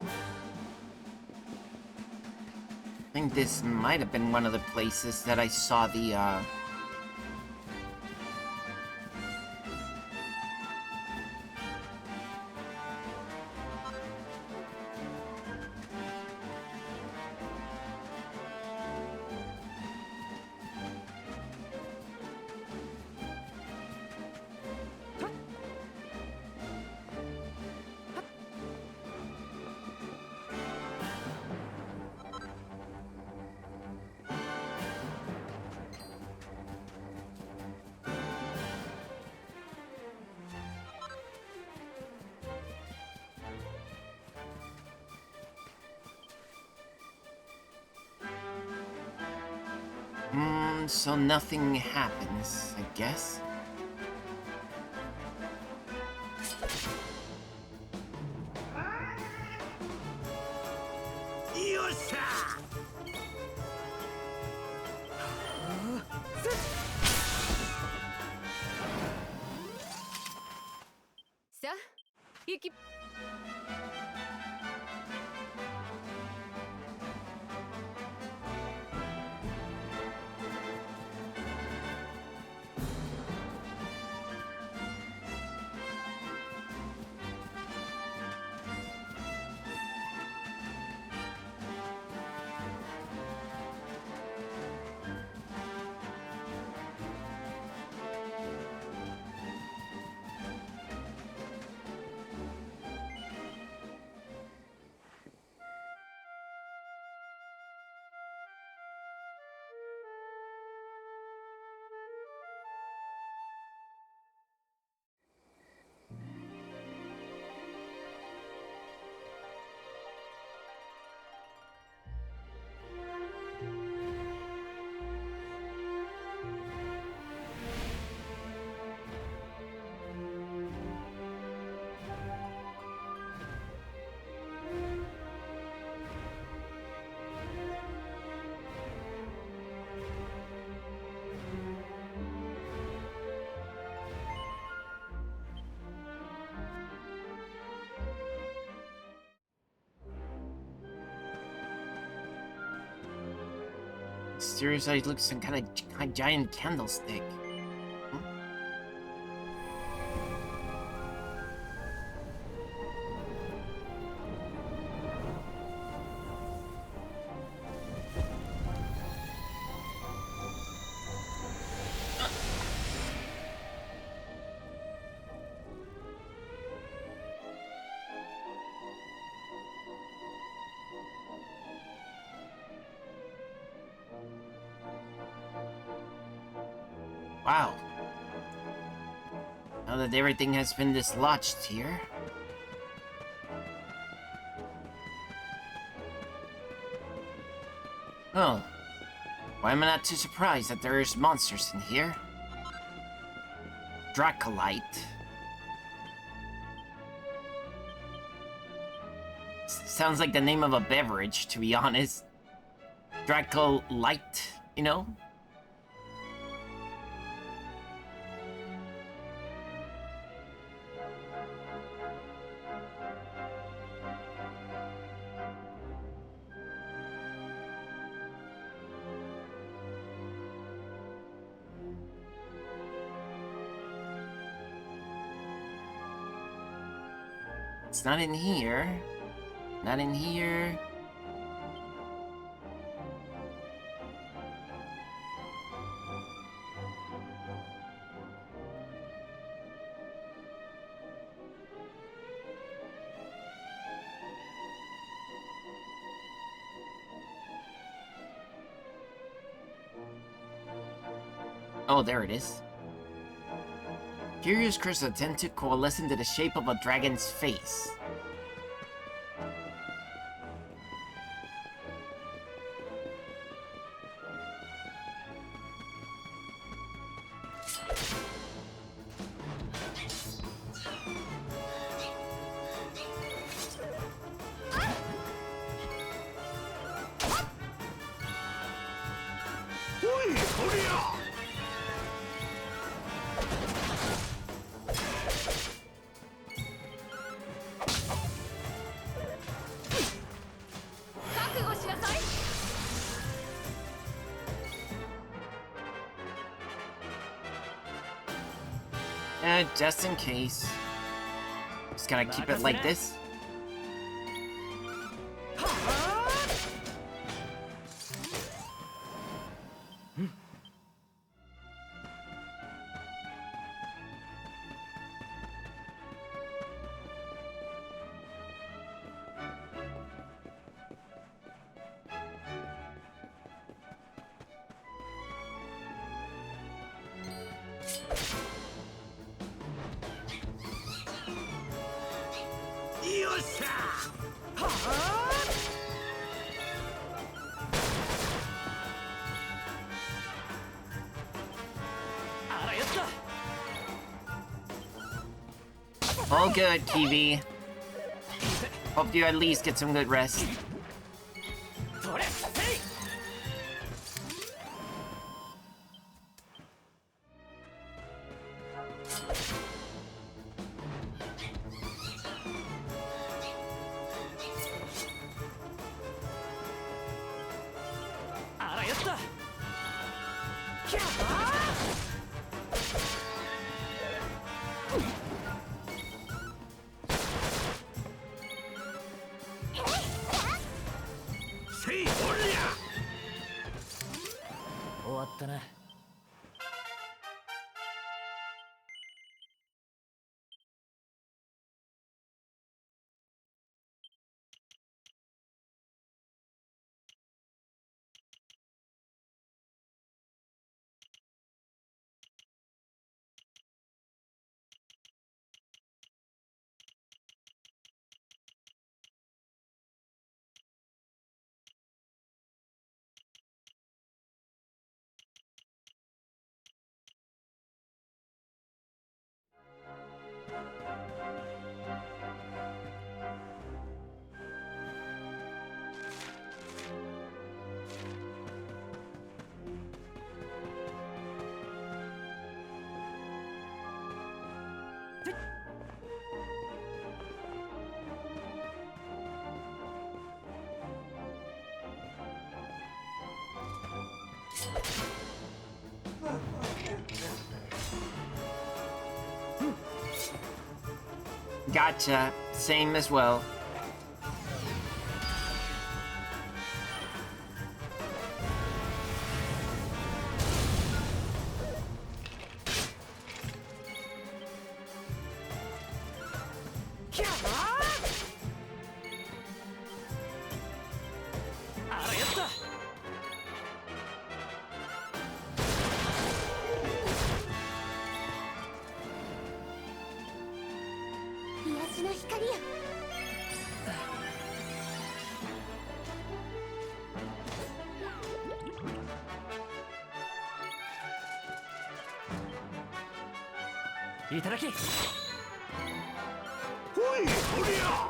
I think this might have been one of the places that I saw the, so nothing happens, I guess. mysterious eyes look some kind of giant candlestick. Wow. Now that everything has been dislodged here. Well, why am I not too surprised that there is monsters in here? Dracolite. Sounds like the name of a beverage, to be honest. Dracolite, you know? It's not in here. Not in here. Oh, there it is. Curious crystals tend to coalesce into the shape of a dragon's face. Just in case. Just gotta keep it like this. All good, Kiwi. Hope you at least get some good rest. Gotcha. Same as well.いただき。ほいおりゃ。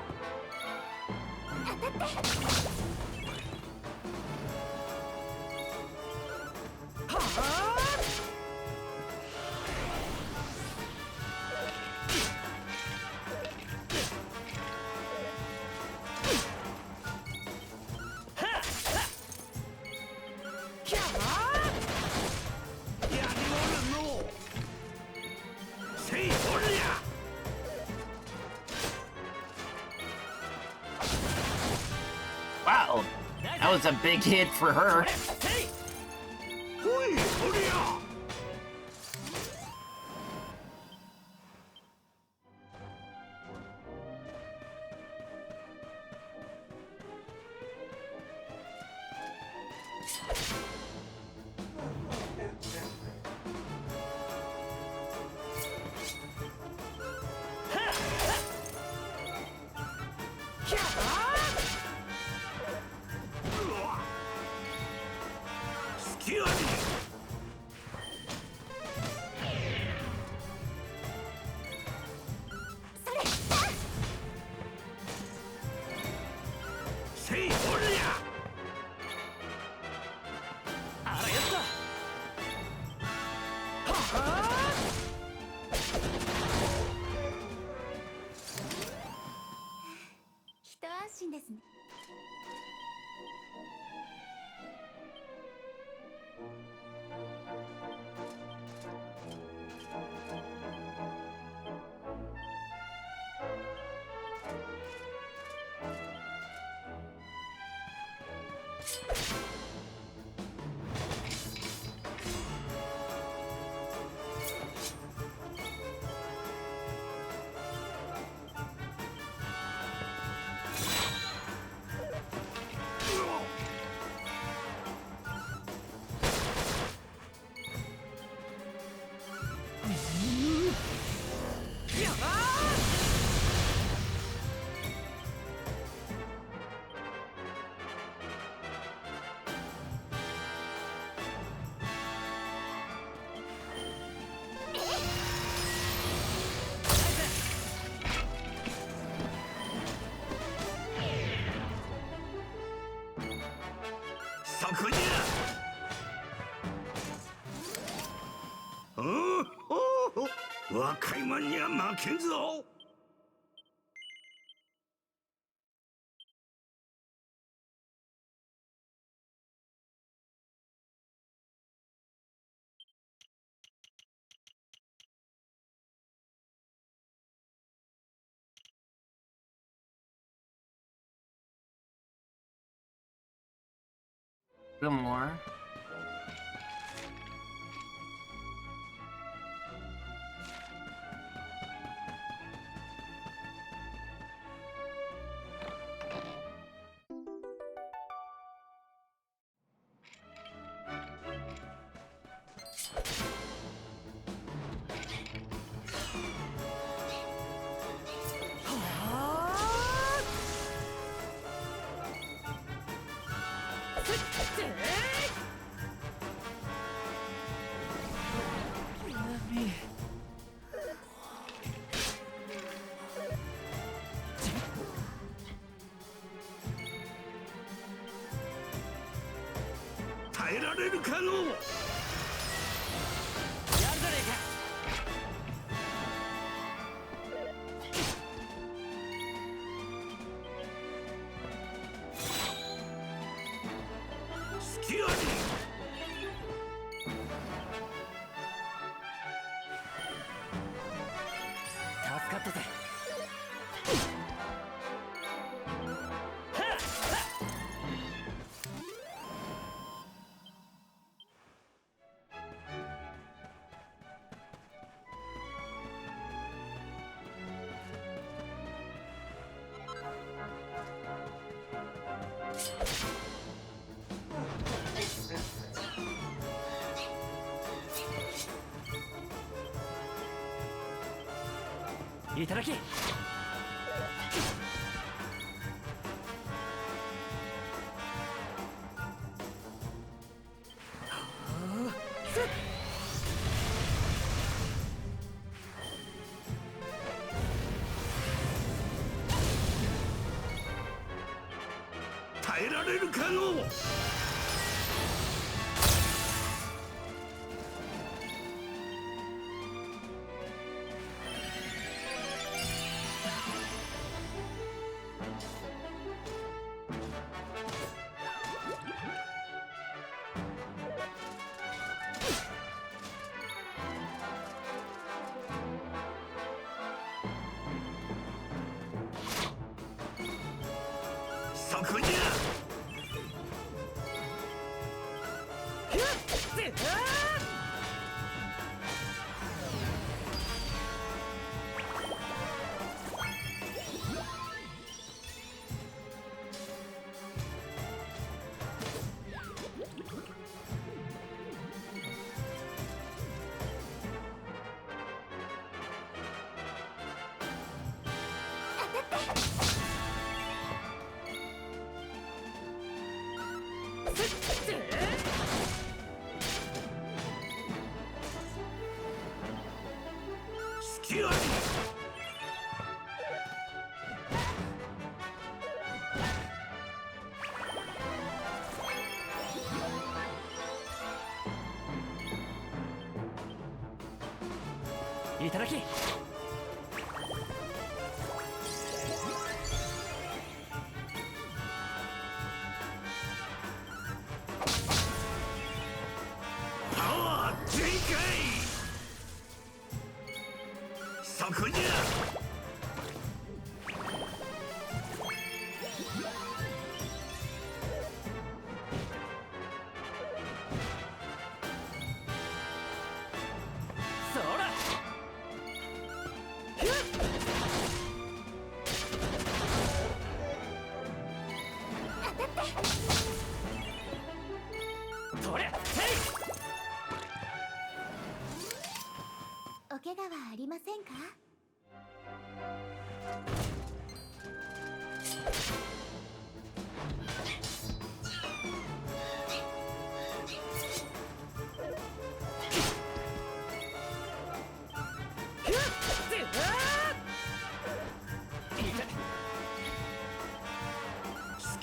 Wow, that was a big hit for her.若いもんには負けんぞ。A little more.耐えられるかの。隙あり。助かったぜ。いただき。耐えられるかの。そこじゃ。隙あり。いただき。パワー全開。そこじゃ。そら。そりゃ。お怪我はありませんか？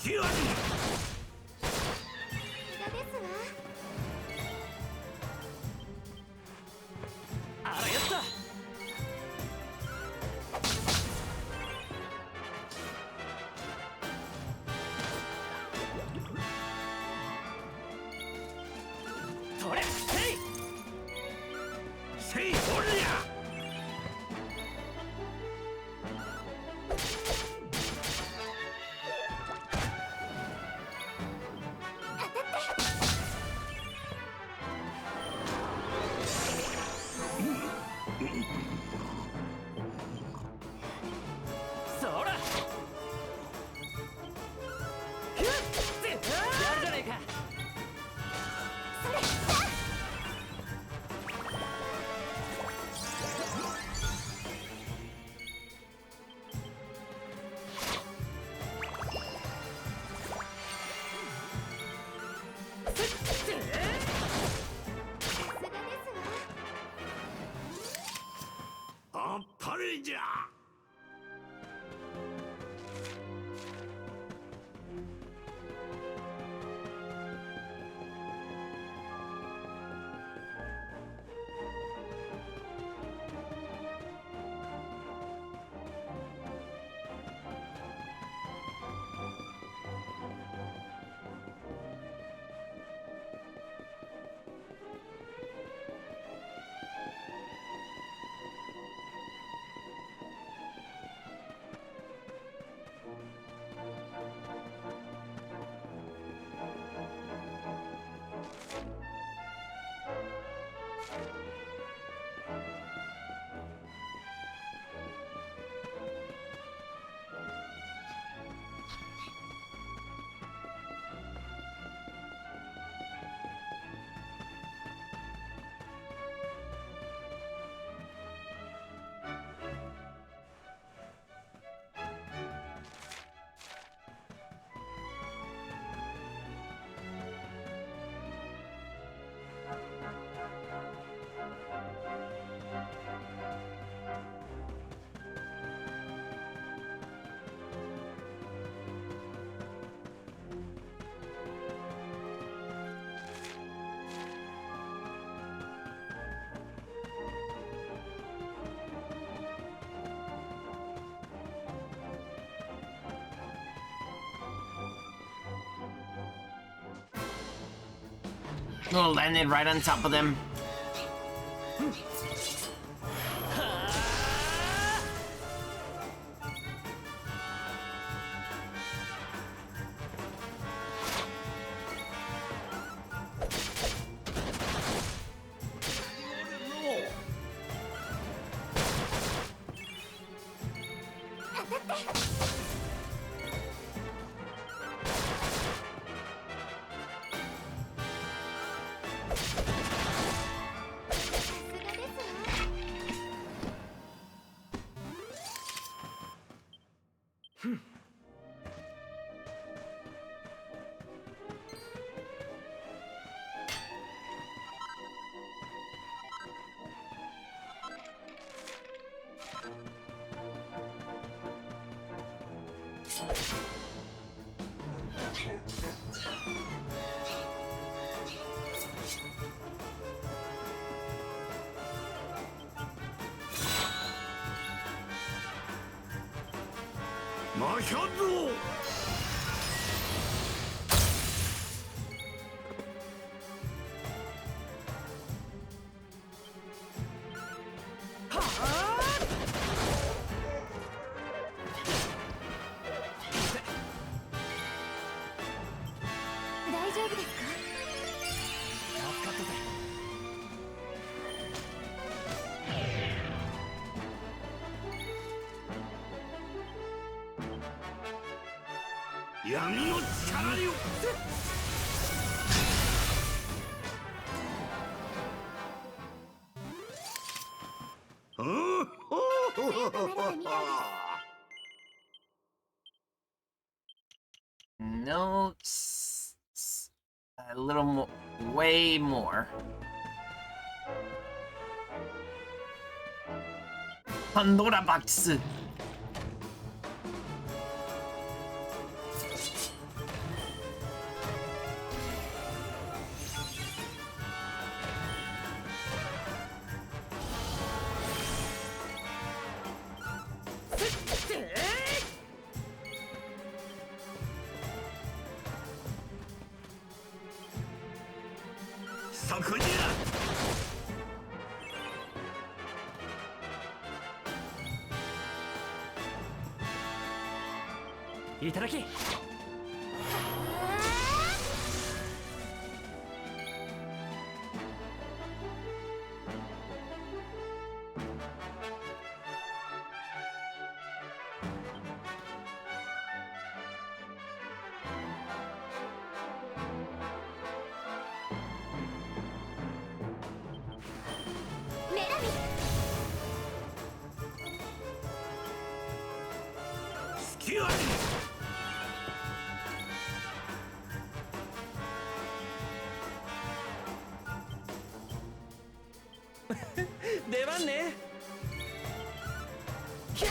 隙あり。さすがですわ。あらやった。そりゃ。せいほりゃ。Oh, landed right on top of them.大丈夫ですか？助かったぜ。闇の力よ。No, a little more, way more. Pandora box. Itadaki. いただき。メラミ。隙あり。出番ね。キャー。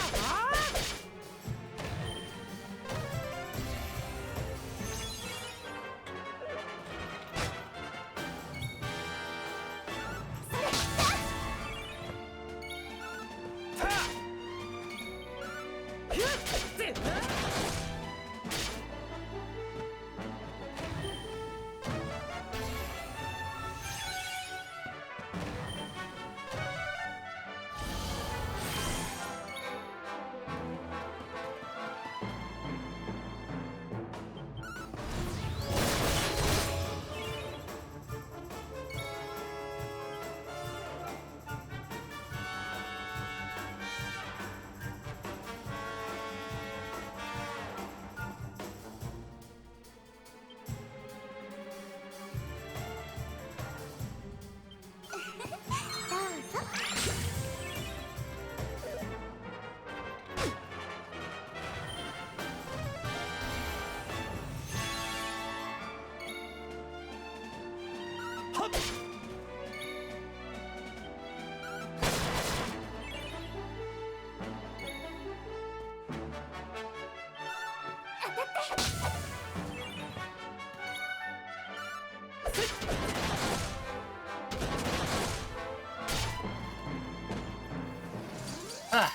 Ah.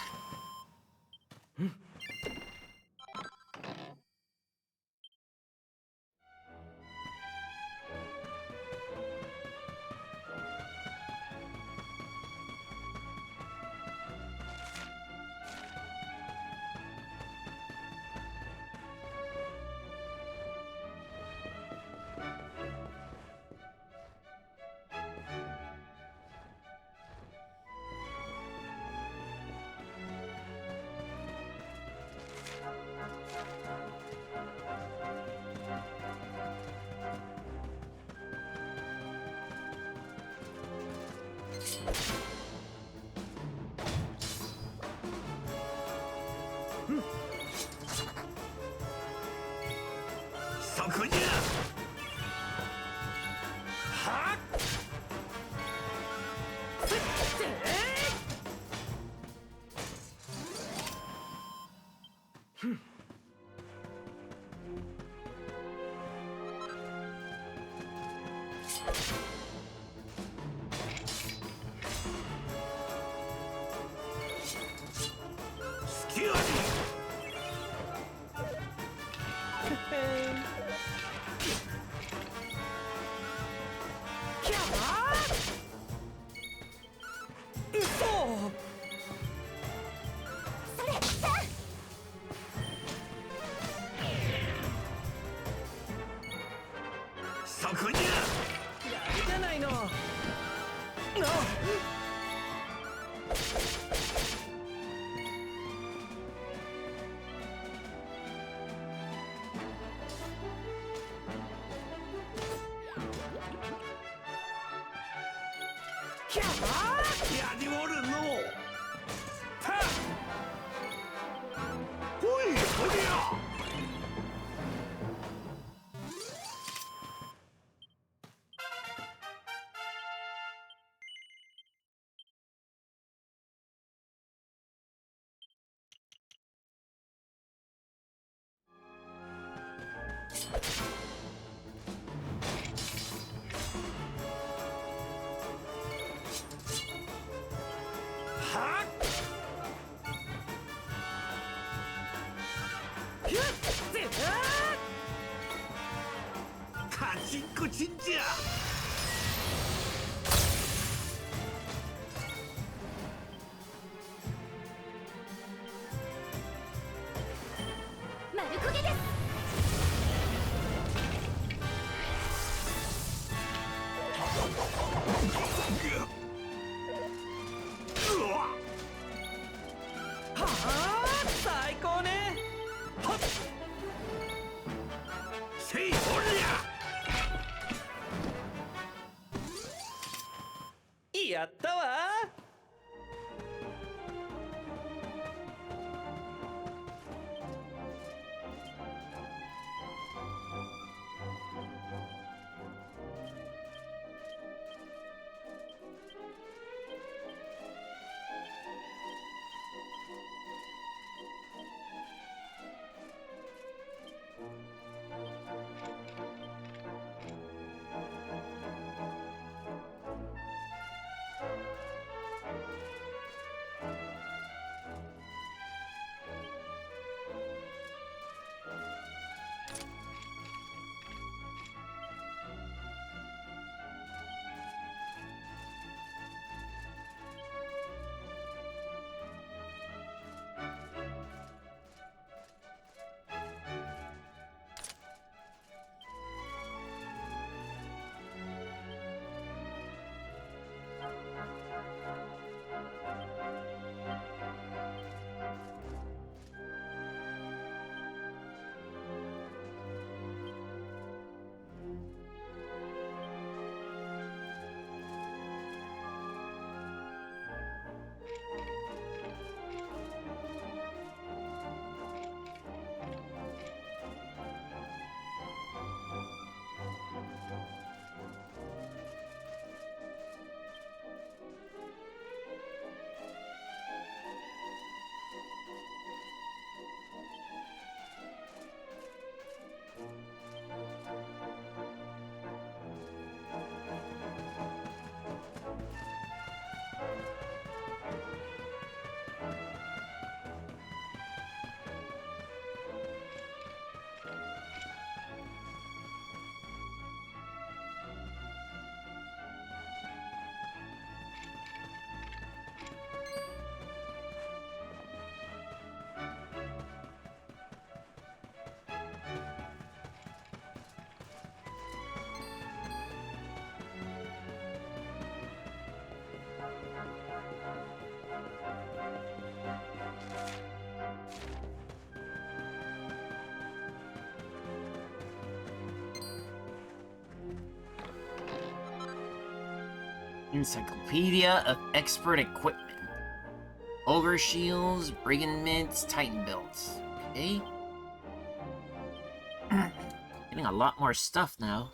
そこじゃ。はっ。スキュアリそこじゃ。やるじゃないの。やりおるの。はっ。ほいほりゃ。はっ。カチンコチンじゃ。丸焦げです。うわ。はあ、最高ね。はっ。せいほりゃ。Encyclopedia of expert equipment. Ogre shields, brigand mitts, titan belts. Okay. Getting a lot more stuff now.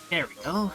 There we go.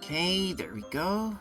Okay, there we go.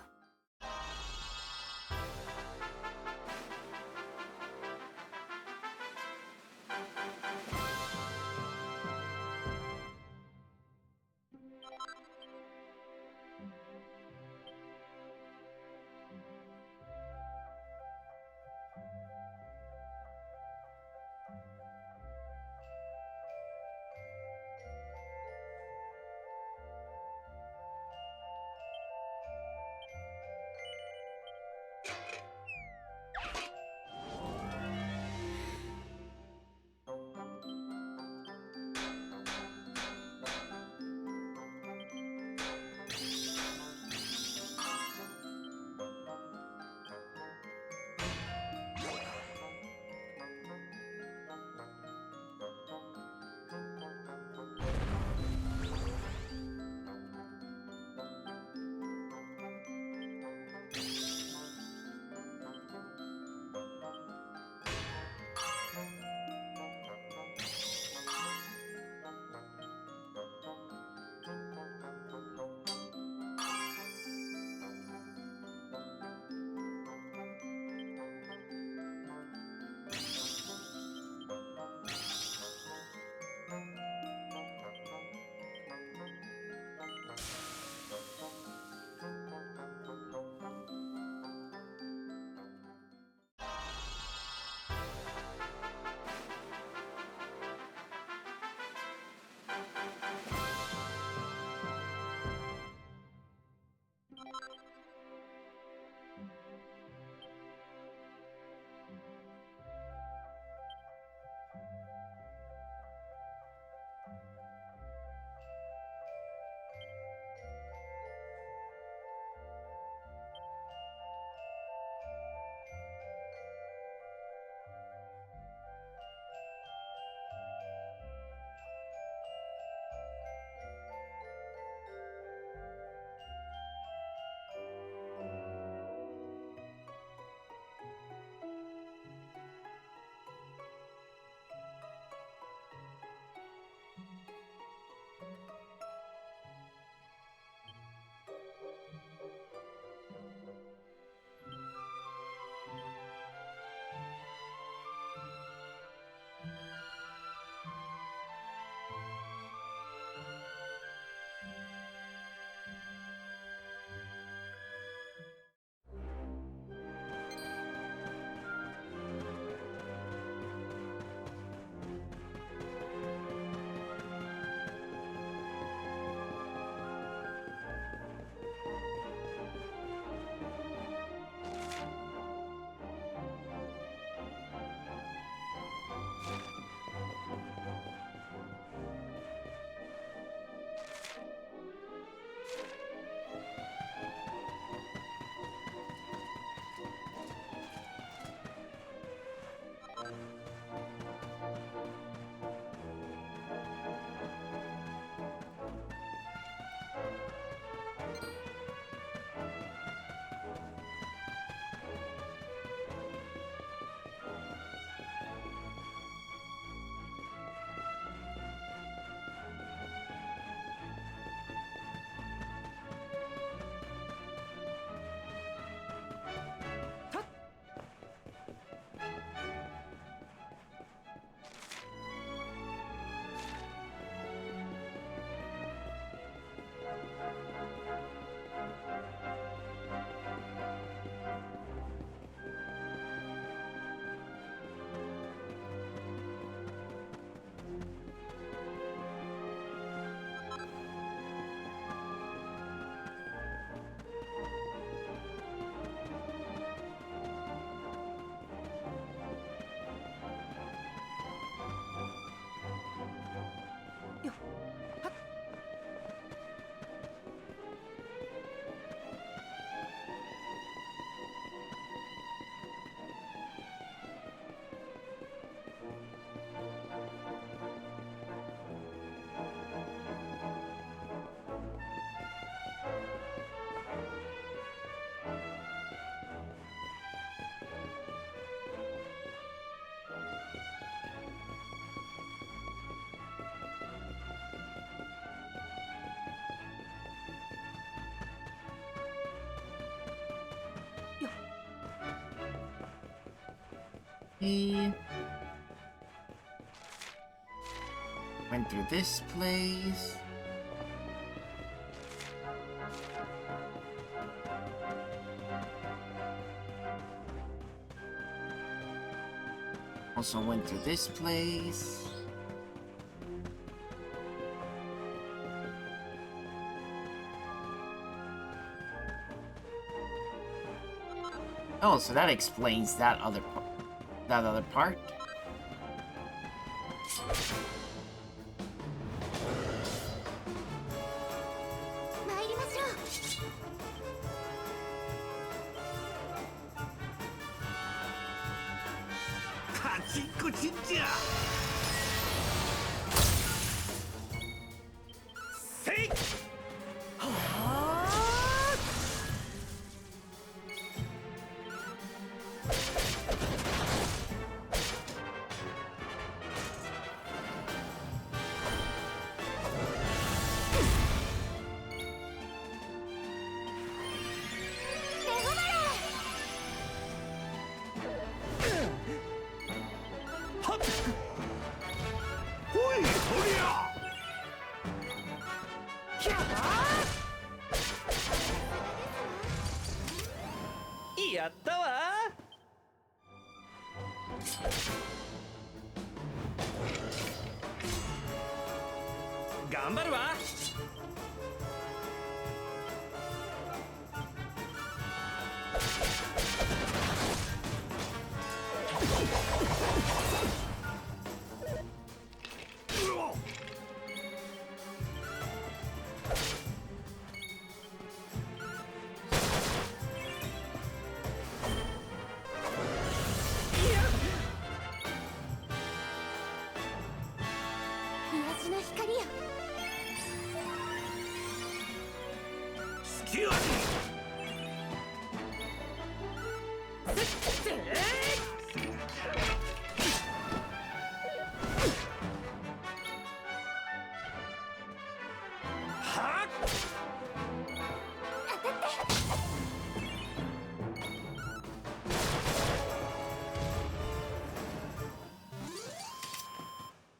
Okay. Went through this place. Also went through this place. Oh, so that explains that other part.やったわ。頑張るわ。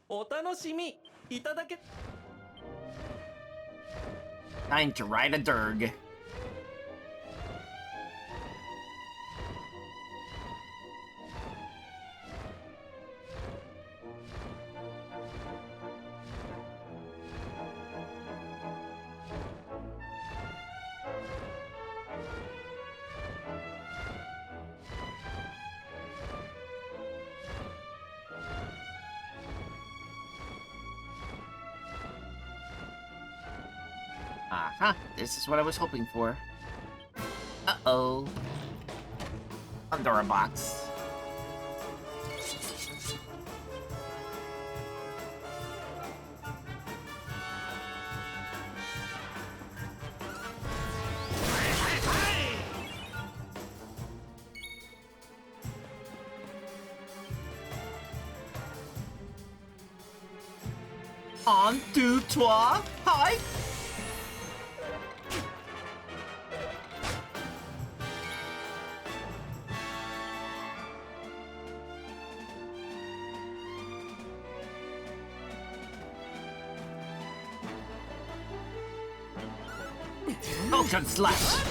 お楽しみいただけ。Time to ride a Durg. Aha, this is what I was hoping for. Uh-oh. Pandora box. Un, deux, trois, hi! Vulcan slash!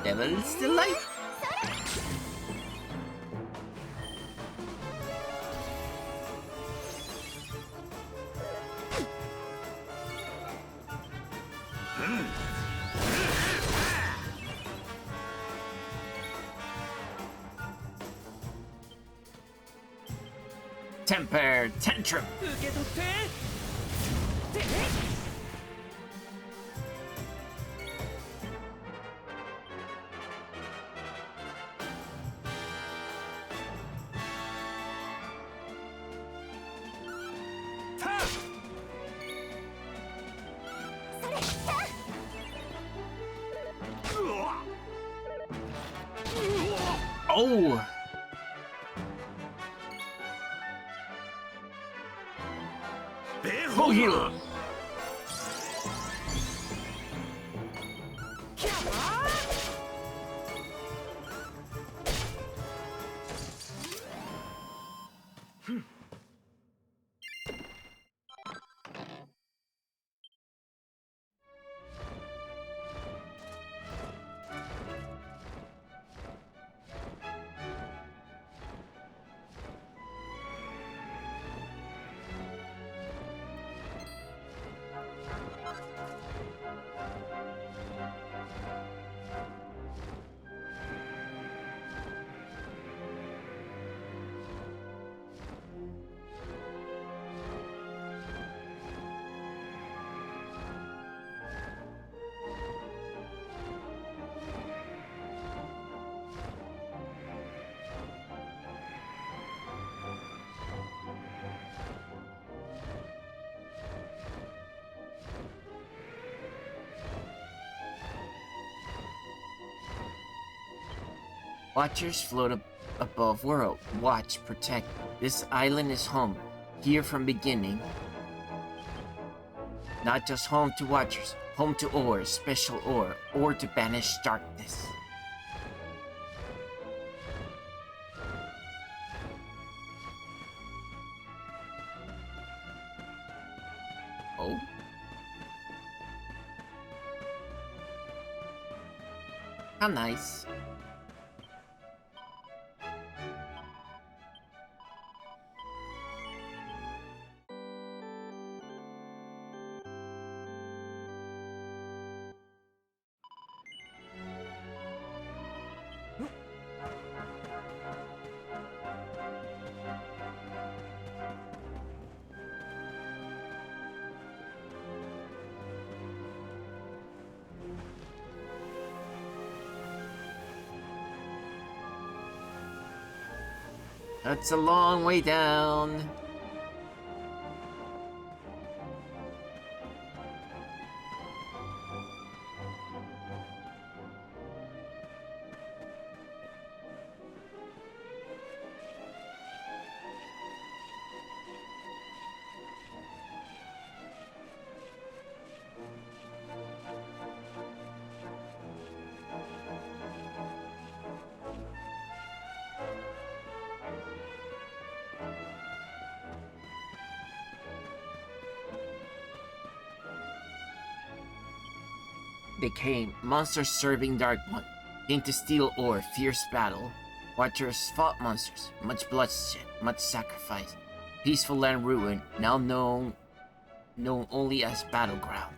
Devil's Delight? Temper Tantrum. Oh! Full heal! Watchers float above world. Watch, protect. This island is home. Here from beginning. Not just home to watchers. Home to ore, special ore. Ore to banish darkness. Oh? How nice. That's a long way down. They came, monsters serving Dark One. Came to steal ore, fierce battle. Watchers fought monsters, much bloodshed, much sacrifice. Peaceful land ruined, now known only as battleground.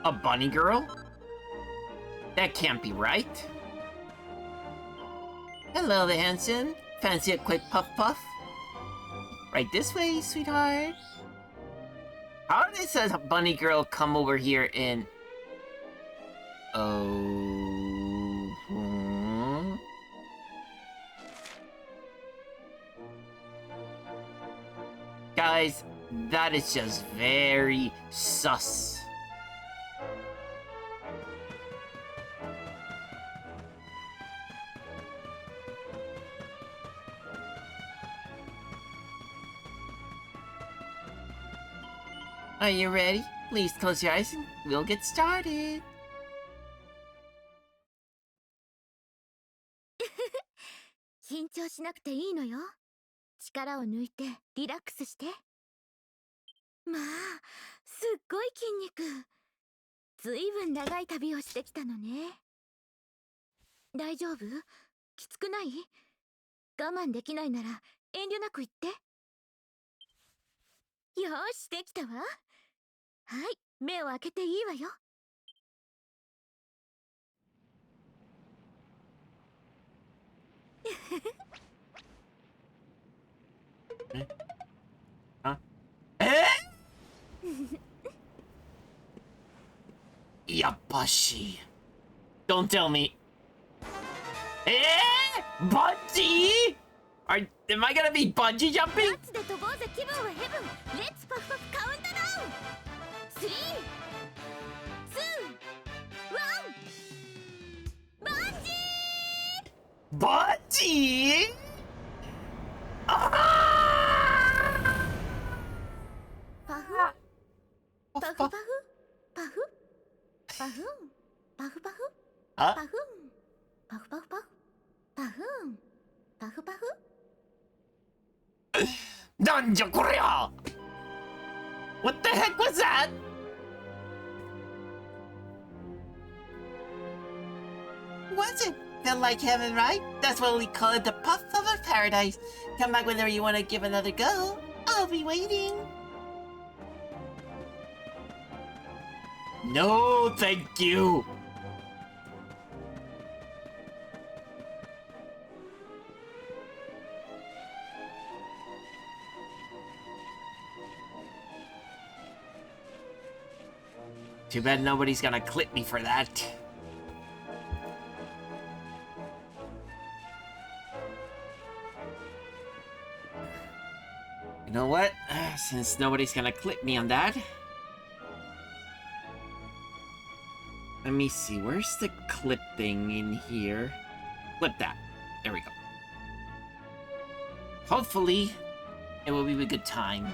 A bunny girl? That can't be right. Hello there, Hanson. Fancy a quick puff puff? Right this way, sweetheart. How did this a bunny girl come over here in... Oh... Guys, that is just very sus. Are you ready? Please close your eyes and we'll get started. 緊張しなくていいのよ。力を抜いてリラックスして。まあ、すっごい筋肉。ずいぶん長い旅をしてきたのね。大丈夫？きつくない？我慢できないなら遠慮なく言って。よーし、できたわ。はい、目を開けていいわよ。Huh? Yapashi. Don't tell me. Bungee? Am I gonna be bungee jumping? で飛ぼうぜ気分はヘブン。レッツパフパフカウントダウン。3、2、1。バンジー。Bungee? Ah! パフパフパフパフパフパフパフパフ Huh? パフパフパフパフパフパフパフ。なんじゃこりゃ! What the heck was that? Was it? Felt like heaven, right? That's what we call it, the puff of a paradise. Come back whenever you want to give another go. I'll be waiting. No, thank you. Too bad nobody's gonna clip me for that. You know what? Since nobody's gonna clip me on that, let me see. Where's the clip thing in here? Clip that. There we go. Hopefully, it will be a good time.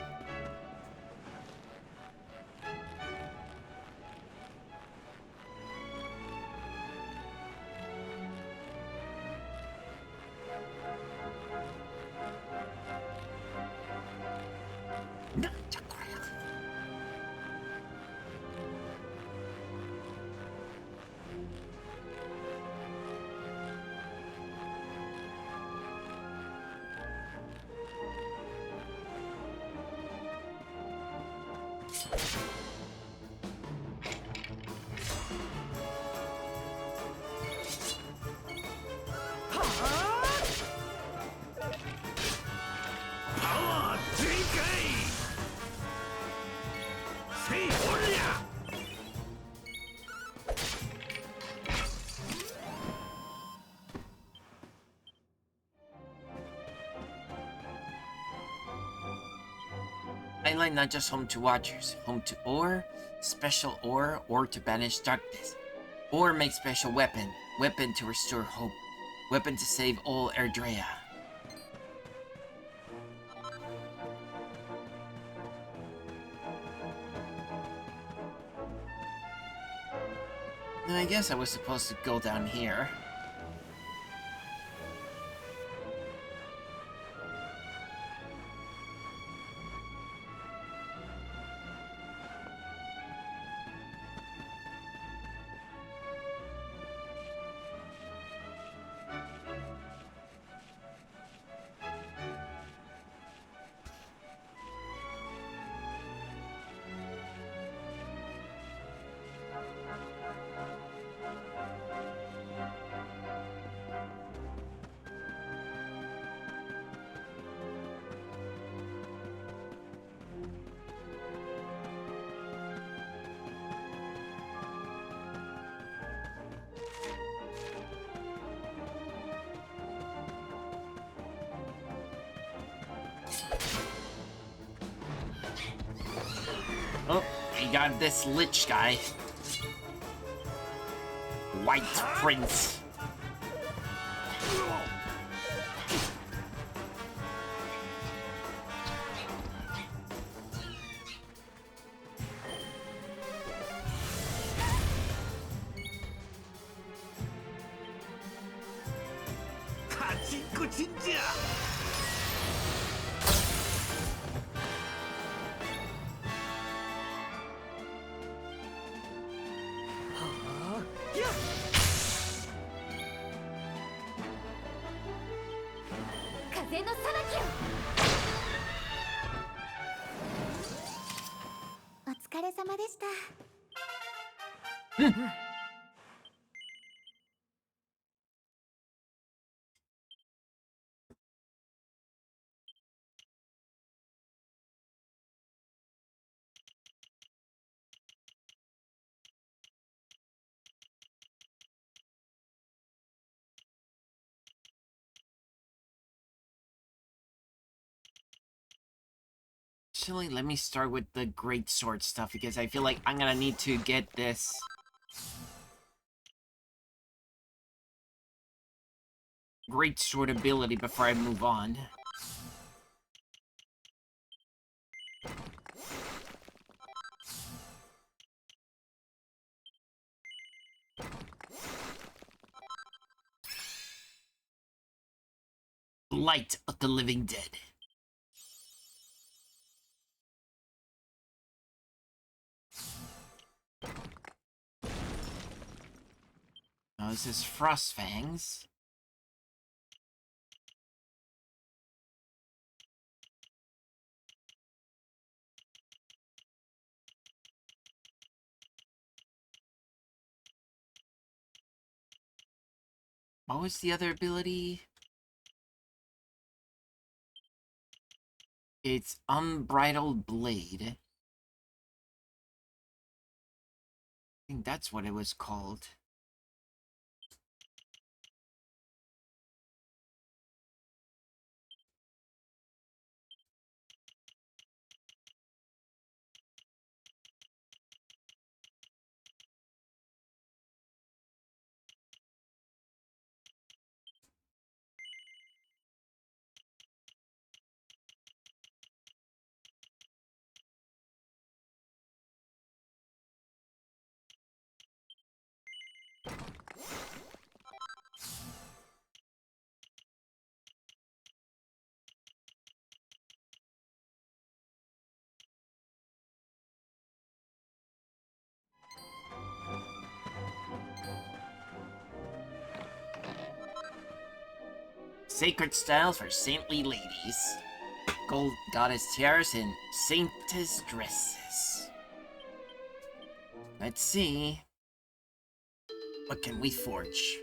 Island not just home to watchers, home to ore, special ore to banish darkness. Ore makes special weapon to restore hope, weapon to save all Erdrea. I guess I was supposed to go down here. Oh, we got this lich guy. White Prince. Actually, let me start with the great sword stuff because I feel like I'm gonna need to get this great sword ability before I move on. Light of the Living Dead. Now this is Frostfangs. What was the other ability? It's Unbridled Blade. think that's what it was called. Sacred styles for saintly ladies. Gold goddess tiaras and saintess dresses. Let's see. What can we forge?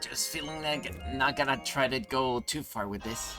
Just feeling like not gonna try to go too far with this.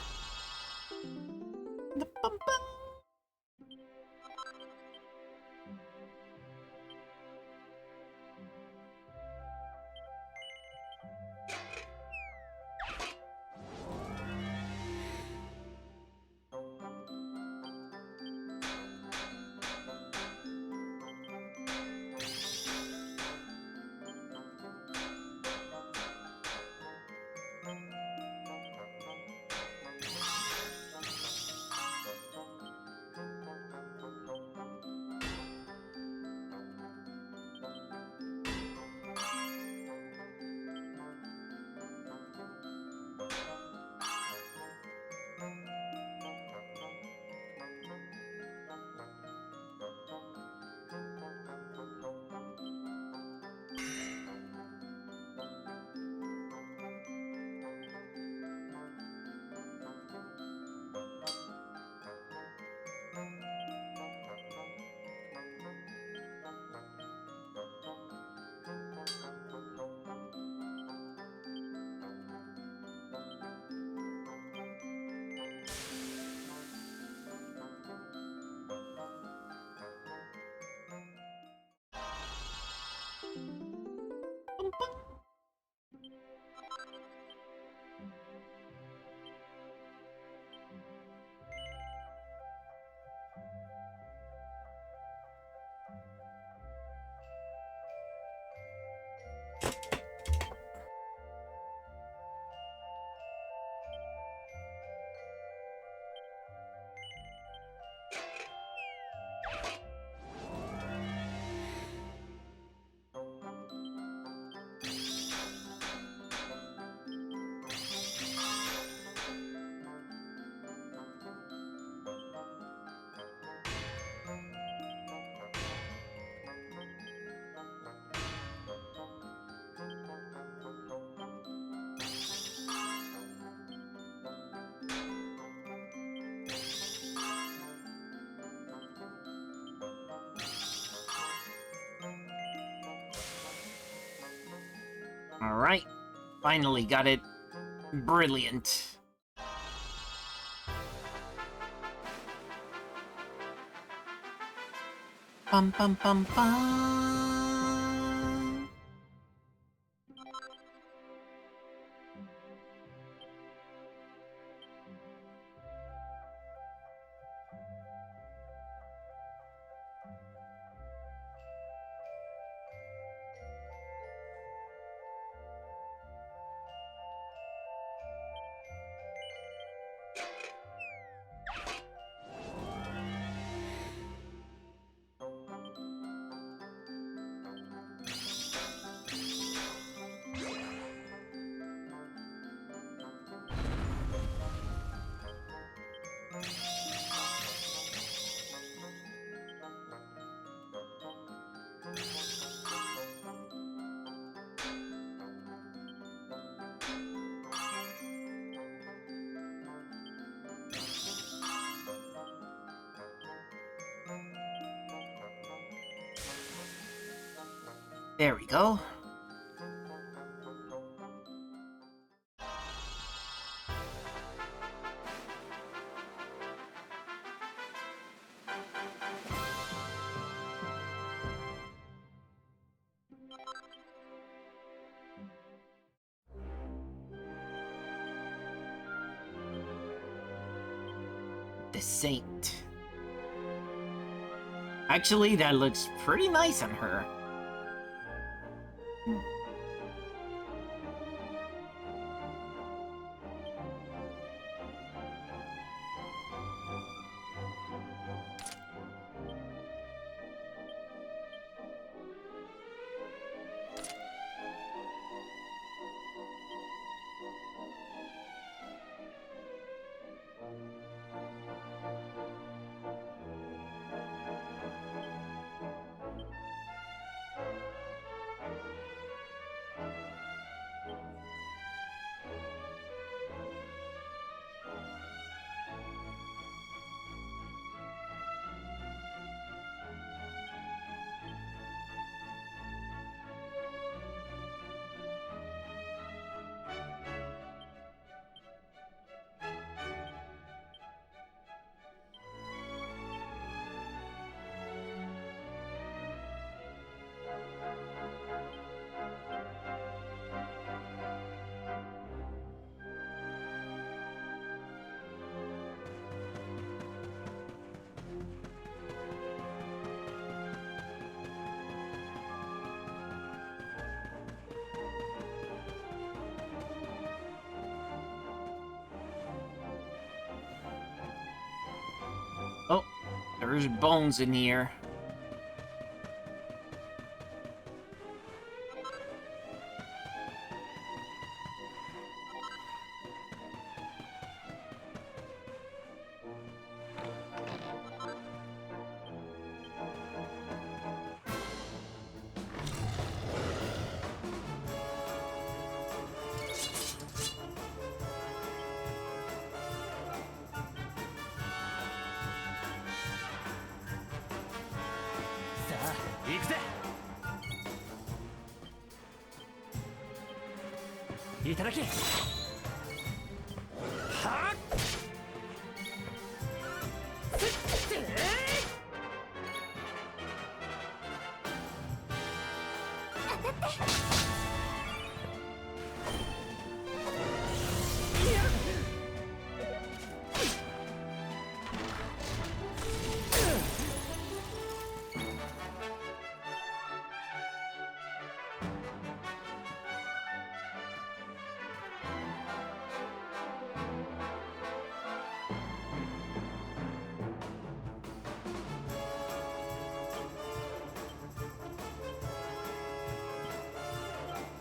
Alright, finally got it. Brilliant. Bum bum bum bum. There we go. The Saint. Actually, that looks pretty nice on her. Oh, there's bones in here.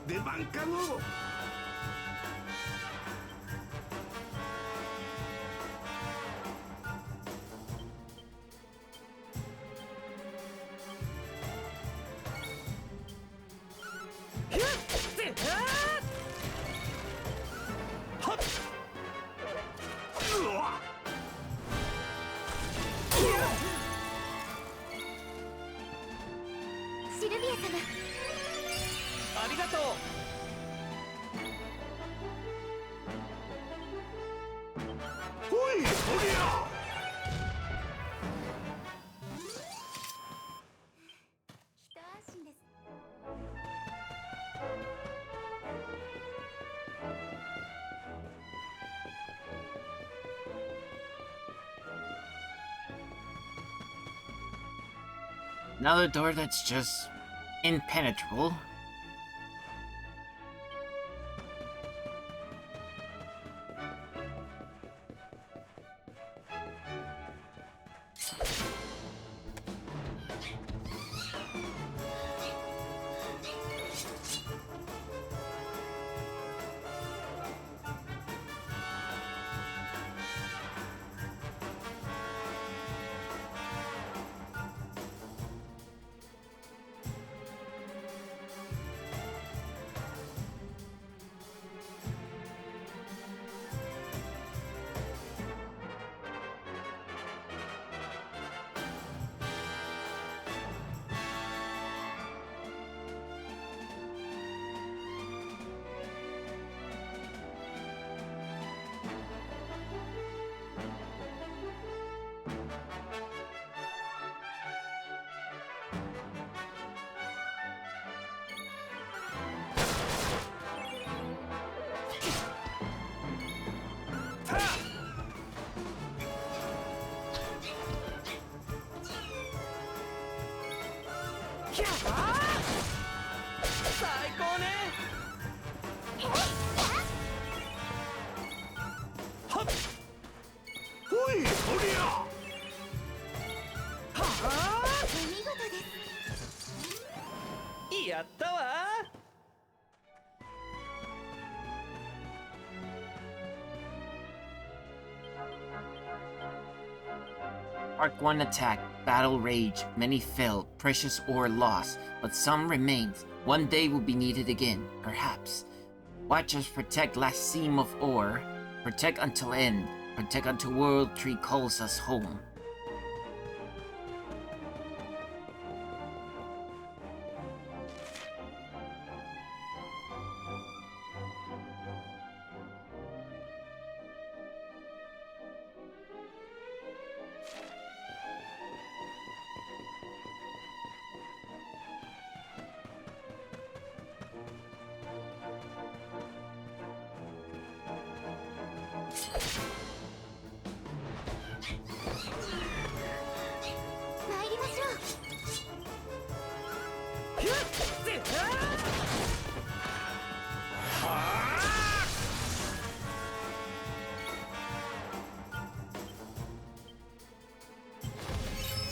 De volcano. Another door that's just impenetrable. Part 1 attack, battle rage, many fell, precious ore lost, but some remains. One day will be needed again, perhaps. Watch us protect last seam of ore. Protect until end. Protect until World Tree calls us home.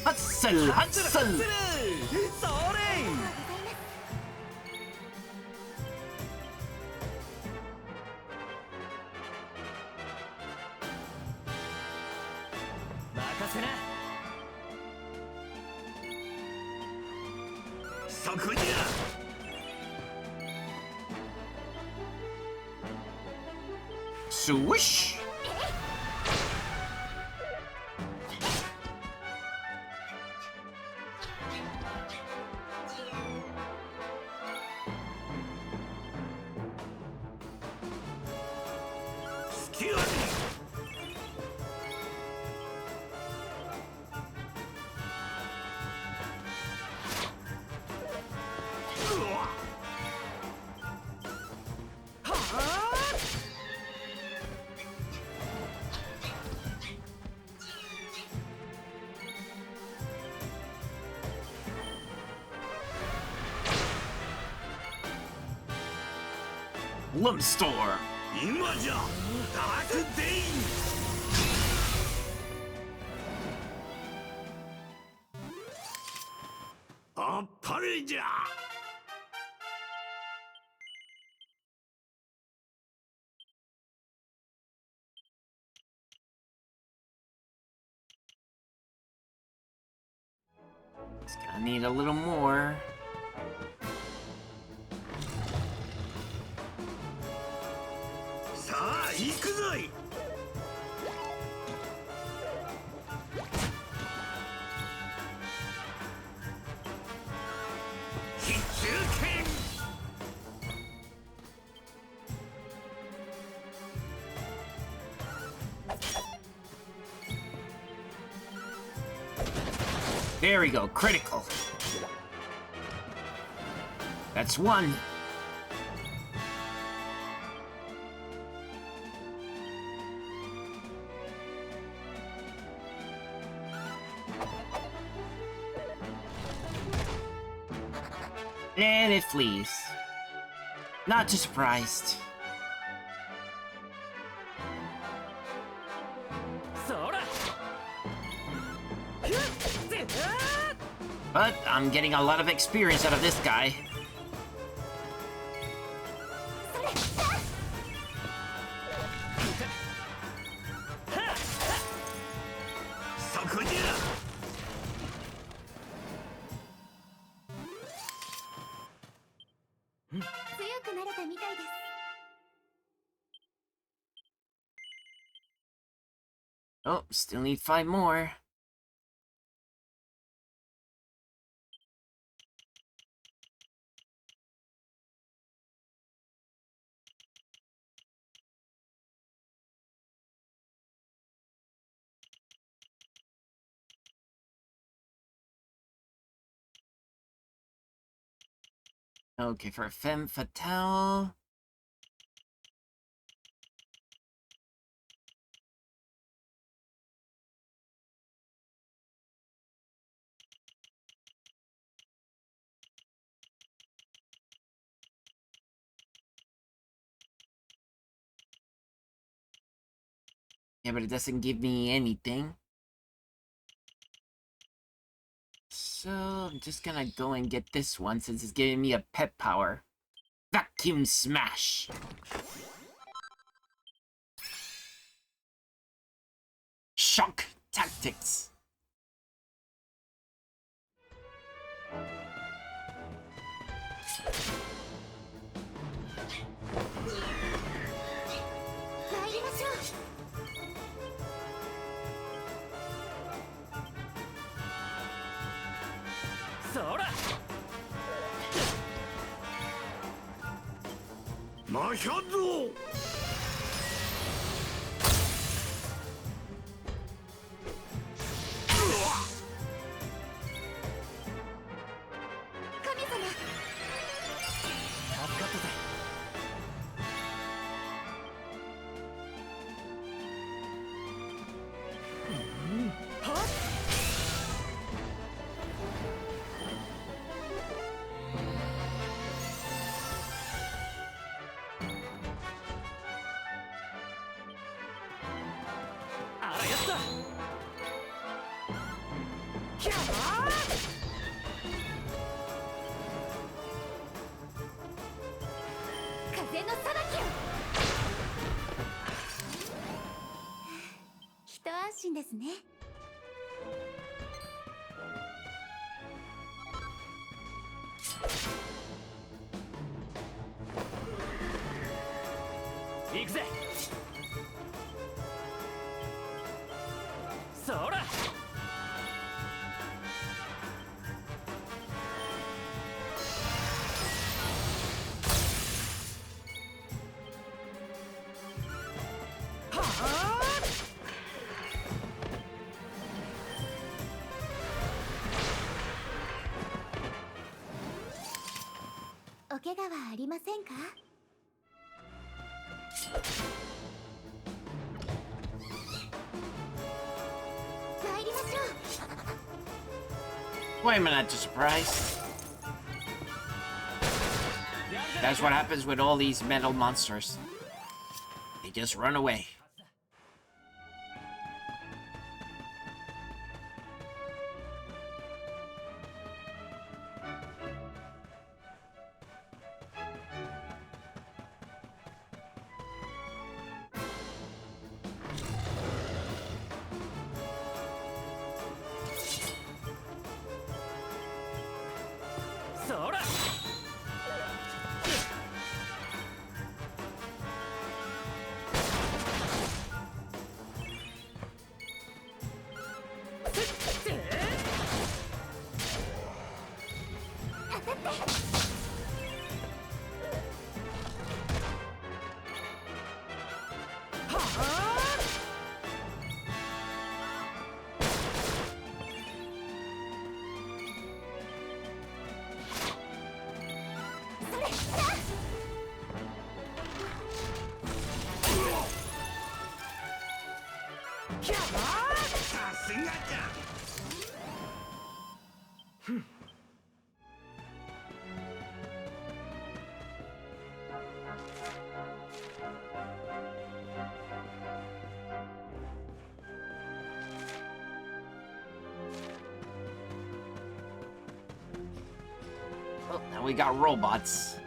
Hustle! Hustle! そこにゃ。Swoosh! Lumstorm! 今じゃダークデイン。あっぱれじゃ。It's gonna need a little more. There we go, critical. That's one. And it flees. Not too surprised. But I'm getting a lot of experience out of this guy. Oh, still need 5 more. Okay, for a femme fatale. Yeah, but it doesn't give me anything. So I'm just gonna go and get this one since it's giving me a pet power. Vacuum Smash! Shock Tactics! Machado! ですね。行くぜ。そら。お怪我はありませんか？参りましょう。 Why am I not too surprised? That's what happens with all these metal monsters. They just run away. we got robots.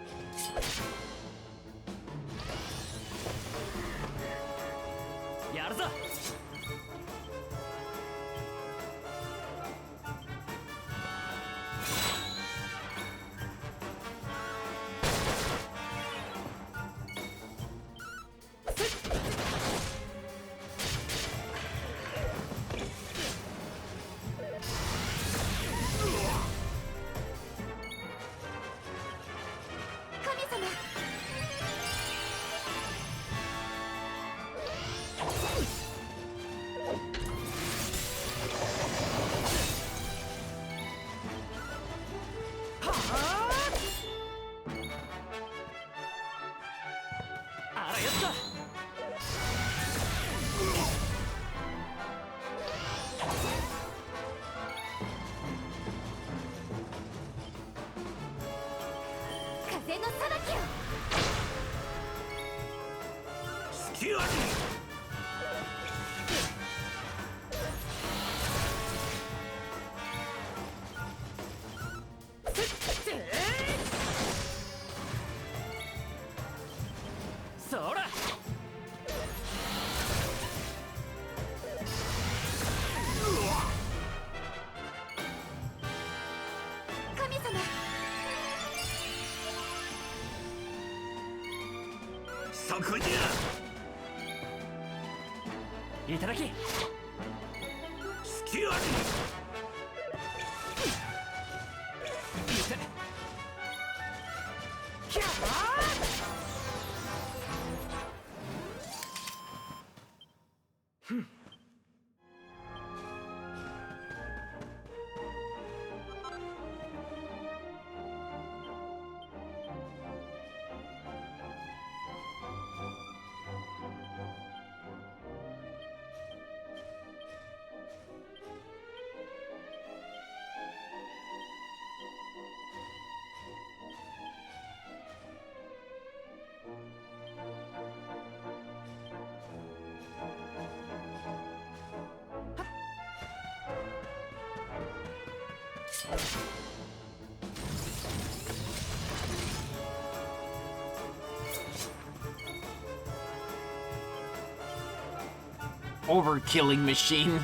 Overkilling machine.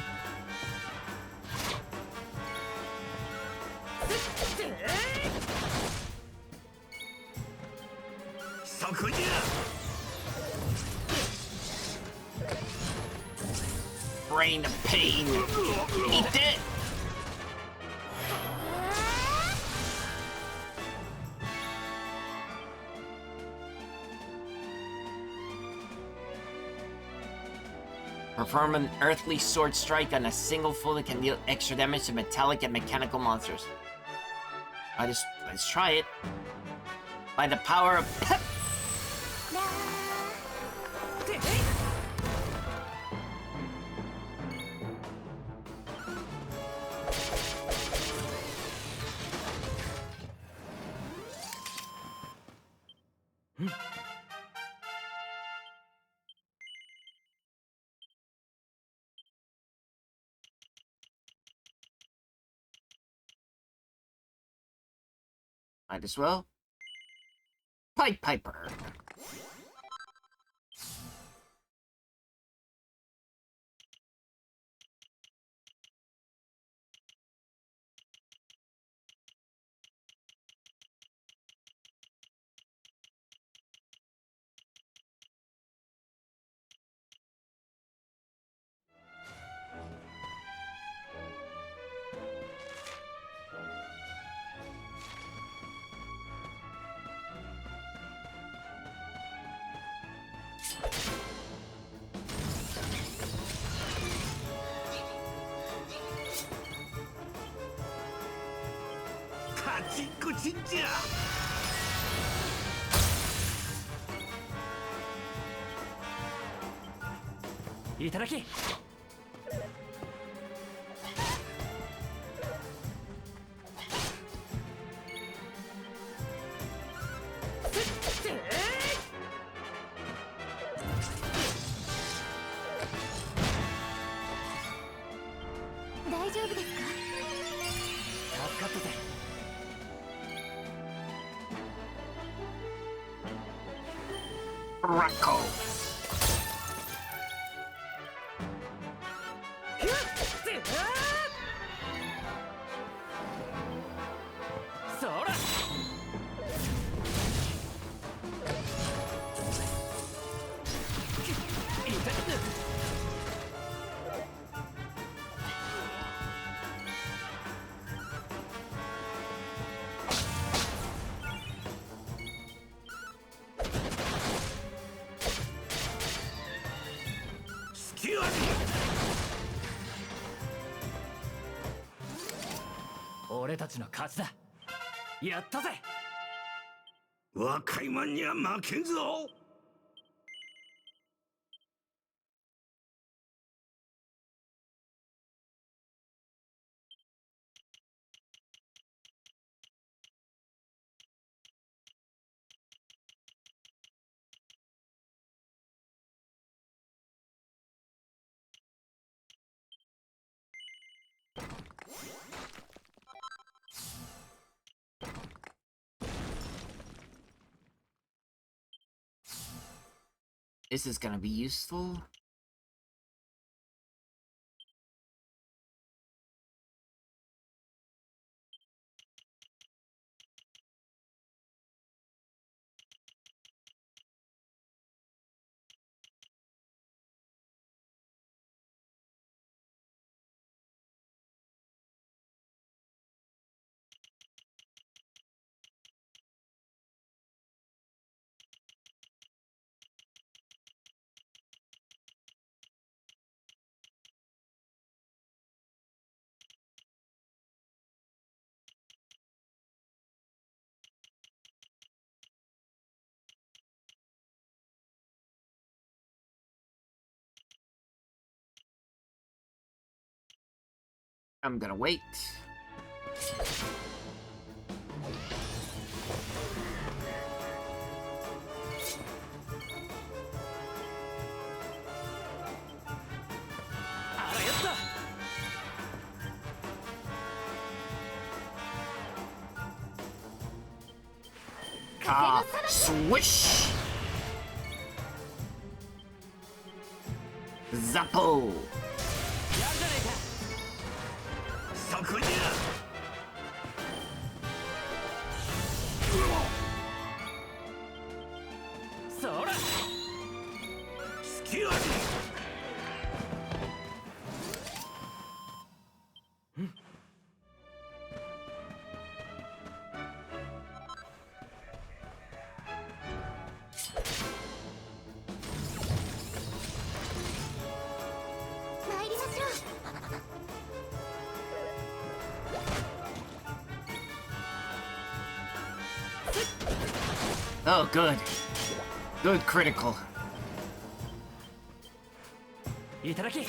Brain of pain. Eat it. Perform an earthly sword strike on a single foe that can deal extra damage to metallic and mechanical monsters. Let's try it. By the power of pep. Might as well. Pied Piper. Itaraki. Rocco.俺たちの勝ちだ。やったぜ。若いマンには負けんぞ。This is gonna be useful. I'm gonna wait. Swish! Zappo! そこじゃ。そら。隙あり。参りましょう。Oh, good. Good critical. いただき。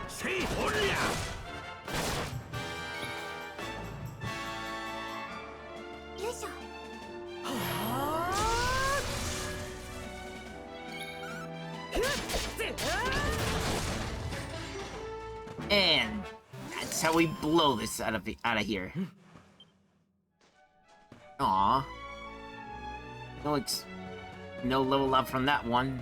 せいほりゃ。よいしょ。 And that's how we blow this out of here. Aw. No level up from that one.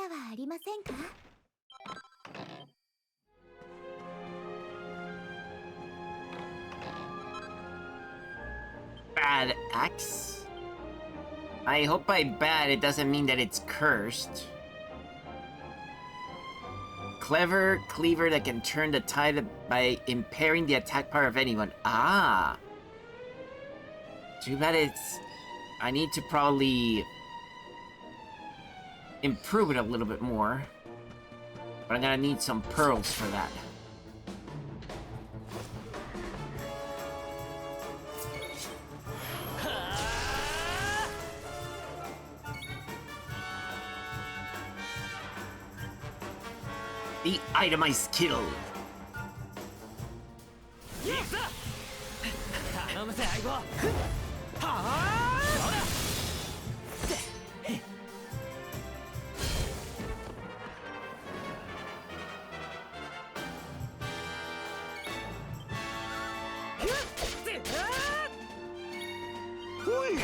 はありませんか？ Bad axe? I hope by bad it doesn't mean that it's cursed. Clever cleaver that can turn the tide by impairing the attack power of anyone. Ah! Too bad it's... I need to probably improve it a little bit more. But I'm gonna need some pearls for that. The itemized kill. Hoi,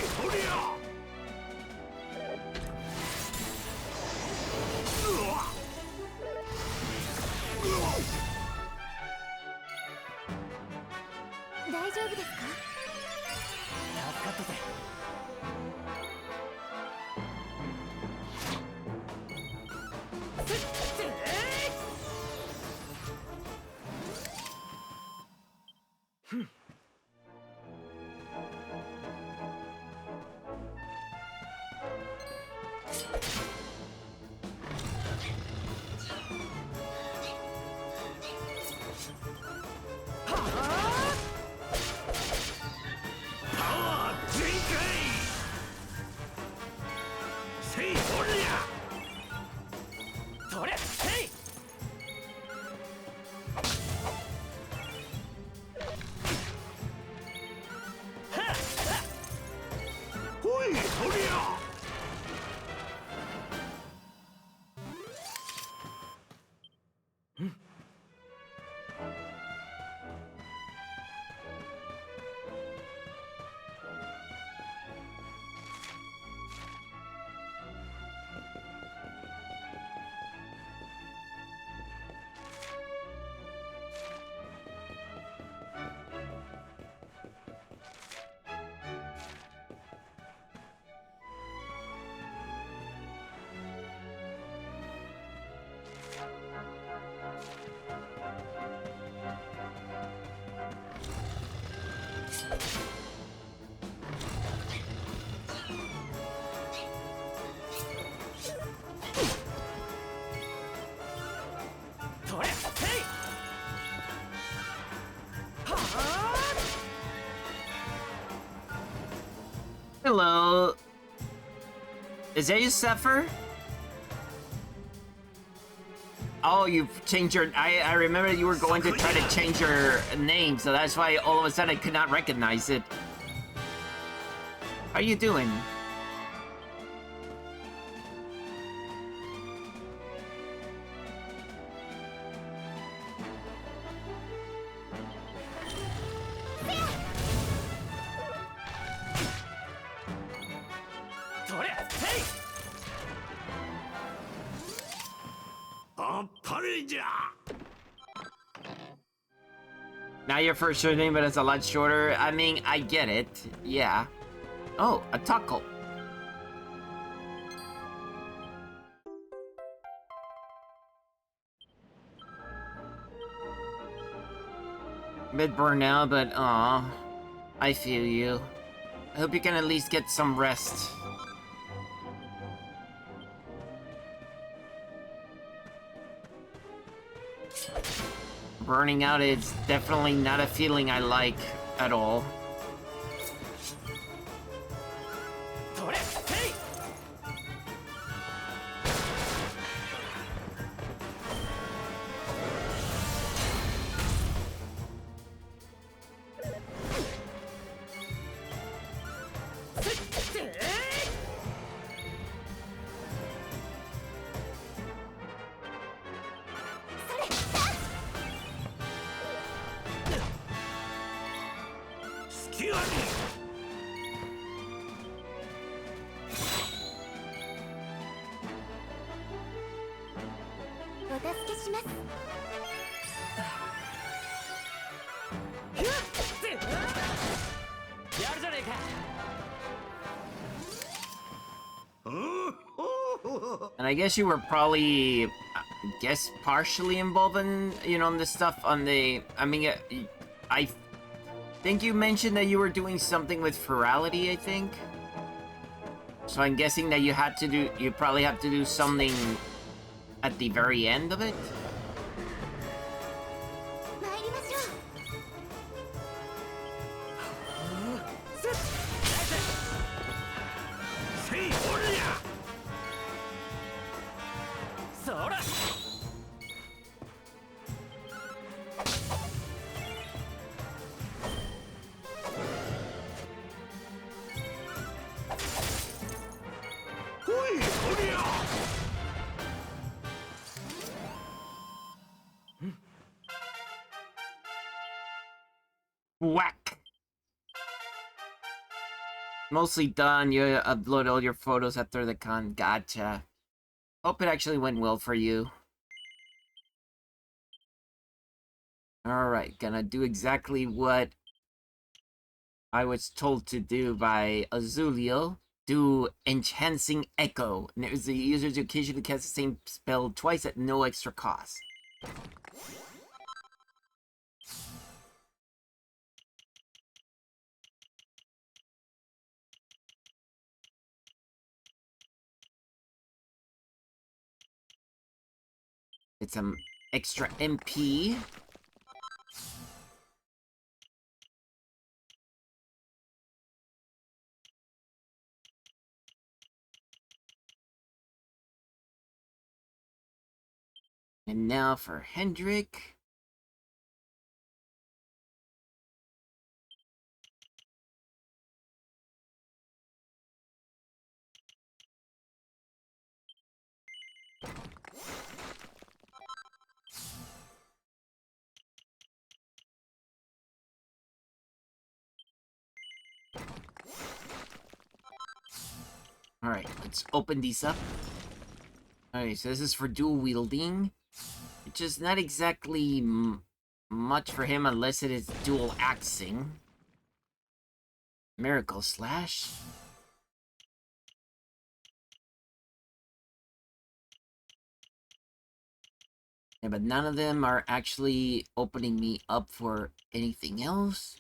大丈夫ですか？助かったぜ。Hello. Is that you, Zephyr? Oh, you've changed your... I remember you were going to try to change your name, so that's why all of a sudden I could not recognize it. How you doing? Now your first name, but it's a lot shorter. I mean, I get it. Yeah. Oh, a taco. Bit burned out, but aw, I feel you. I hope you can at least get some rest. Burning out is definitely not a feeling I like at all. I guess you were probably, I guess, partially involved in, you know, in the stuff on the... I mean, I think you mentioned that you were doing something with virality, I think. So I'm guessing that you had to do... You probably have to do something at the very end of it? 参りましょう。せいおりゃそらほいおりゃ Whack! Mostly done. You upload all your photos after the con. Gotcha. Hope it actually went well for you. Alright, gonna do exactly what I was told to do by Azulio. Do Enhancing Echo. And it was the user's occasionally cast the same spell twice at no extra cost. It's some extra MP. And now for Hendrik. Alright, let's open these up. Alright, so this is for dual wielding. Which is not exactly much for him unless it is dual axing. Miracle Slash. Yeah, but none of them are actually opening me up for anything else.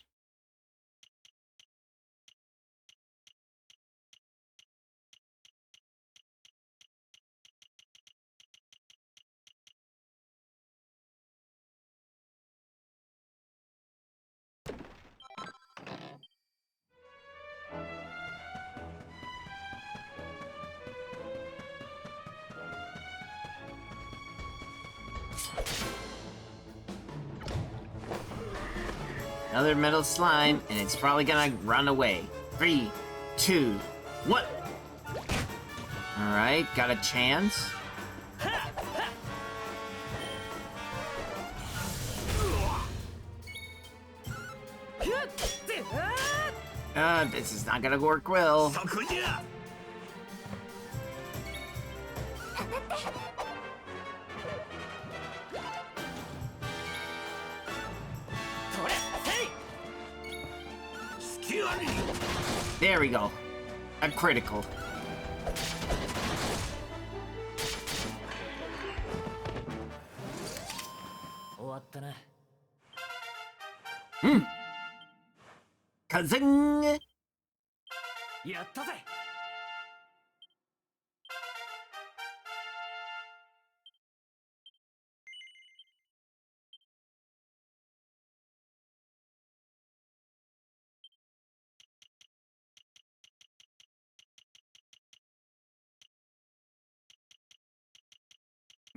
Another metal slime, and it's probably gonna run away. 3, 2, 1. Alright, got a chance. This is not gonna work well. そこじゃ それせい 隙あり There we go. A critical. 終わったな Kazing! やったぜ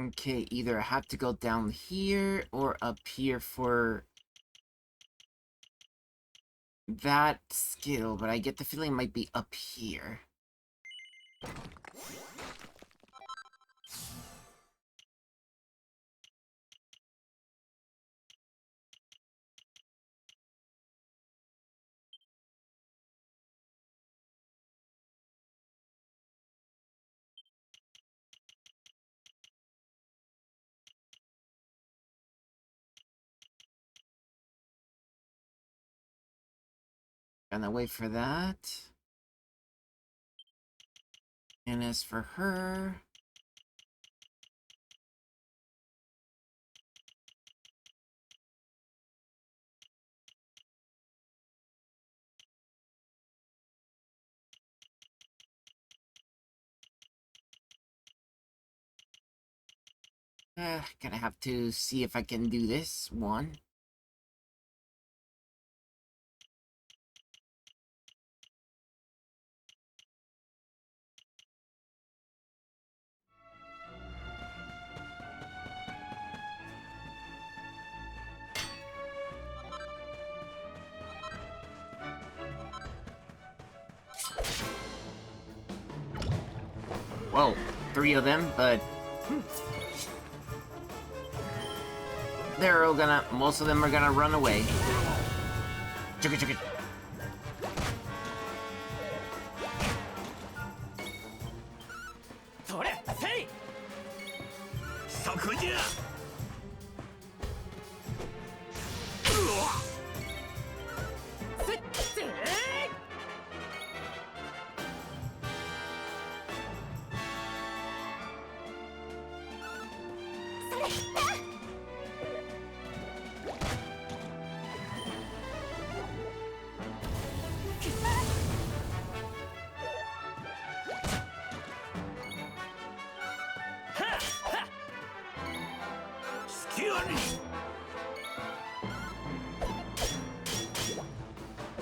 Okay, either I have to go down here or up here for that skill, but I get the feeling it might be up here. Gonna wait for that. And as for her... Gonna have to see if I can do this one. Whoa, 3 of them, but they're all gonna, most of them are gonna run away. Chugga chugga.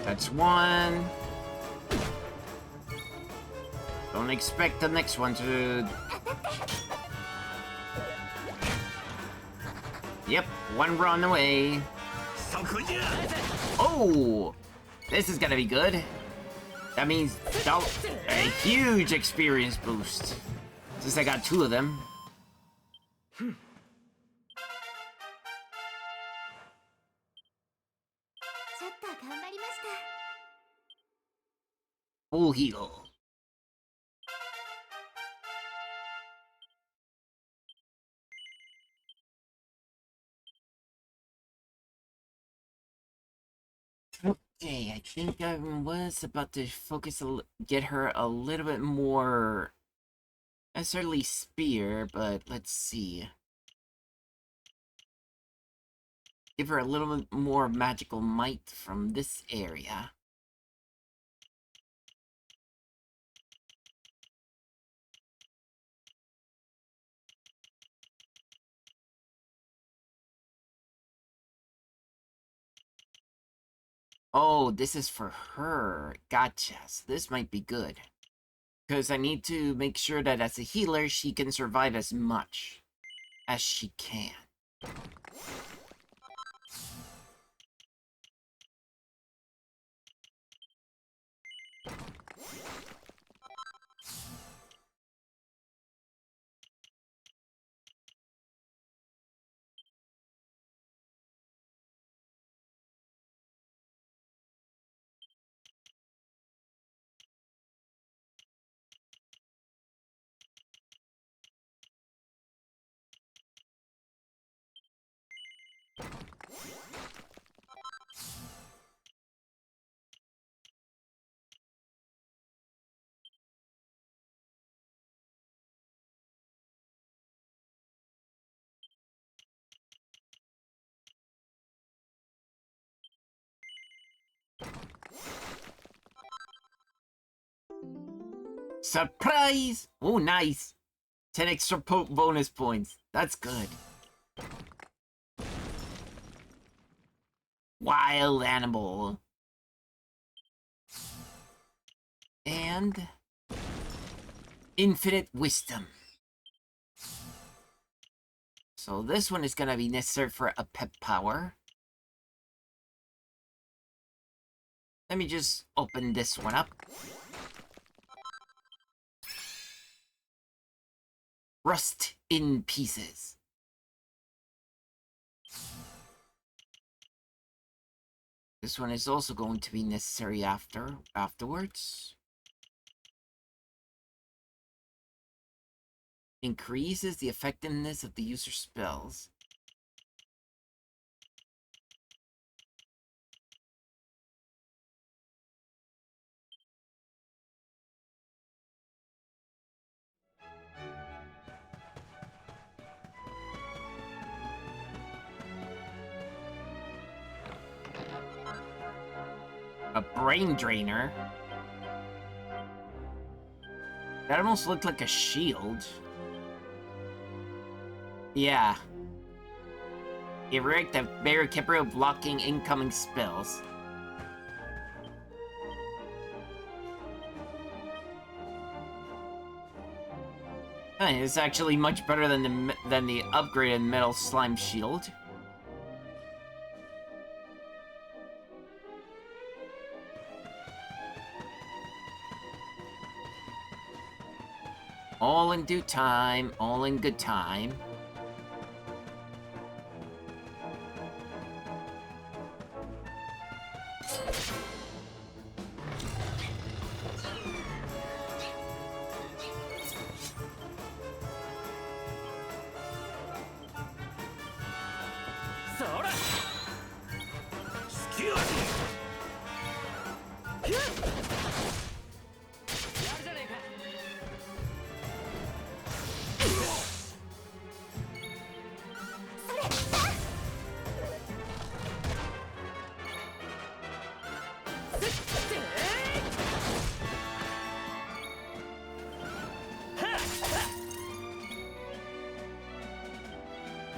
That's one. Don't expect the next one to... Yep, one run away. Oh! This is gonna be good. That means a huge experience boost. Since I got 2 of them. Full heal. Okay, I think I was about to focus get her a little bit more, necessarily spear, but let's see. Give her a little bit more magical might from this area. Oh, this is for her. Gotcha. So this might be good. Because I need to make sure that as a healer, she can survive as much as she can. Surprise! Oh, nice. 10 extra bonus points. That's good. Wild animal. And infinite wisdom. So this one is gonna be necessary for a pet power. Let me just open this one up. Rust in pieces. This one is also going to be necessary afterwards. Increases the effectiveness of the user's spells. A brain drainer? That almost looked like a shield. Yeah. Erect a barrier capable of blocking incoming spells. It's actually much better than the upgraded metal slime shield. All in due time, all in good time.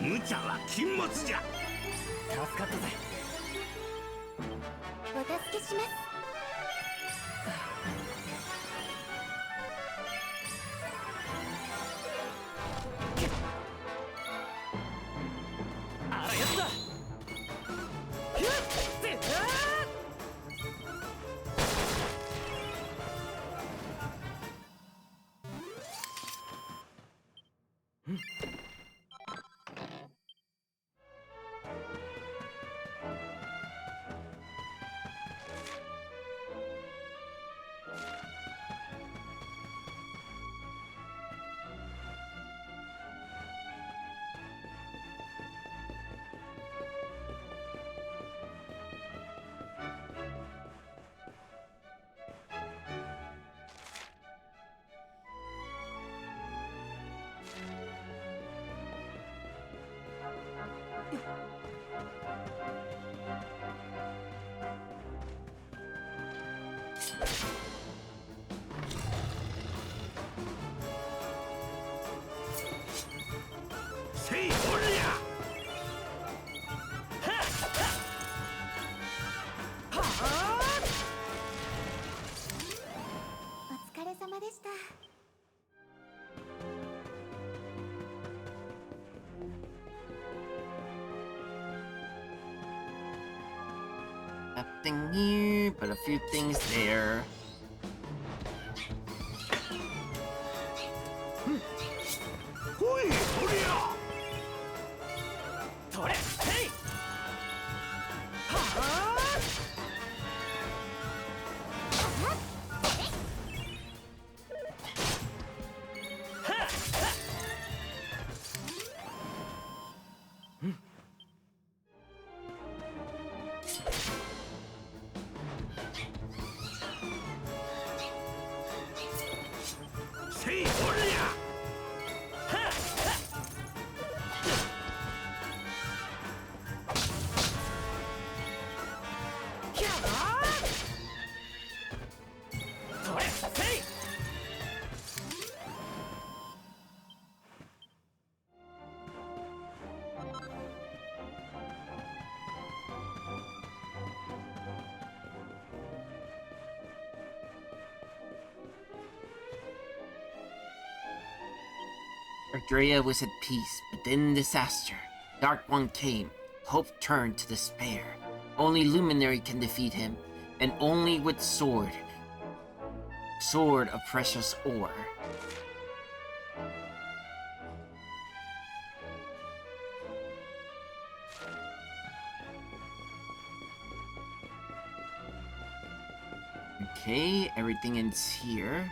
無茶は禁物じゃ。助かったぜ。お助けします。あらやった。せいおりゃ。お疲れ様でした。Nothing here, but a few things there. ほいおりゃ。それ、せい。せいおりゃ。それ、せい。Ardrea was at peace, but then disaster. Dark One came. Hope turned to despair. Only Luminary can defeat him, and only with sword. Sword of precious ore. Okay, everything ends here.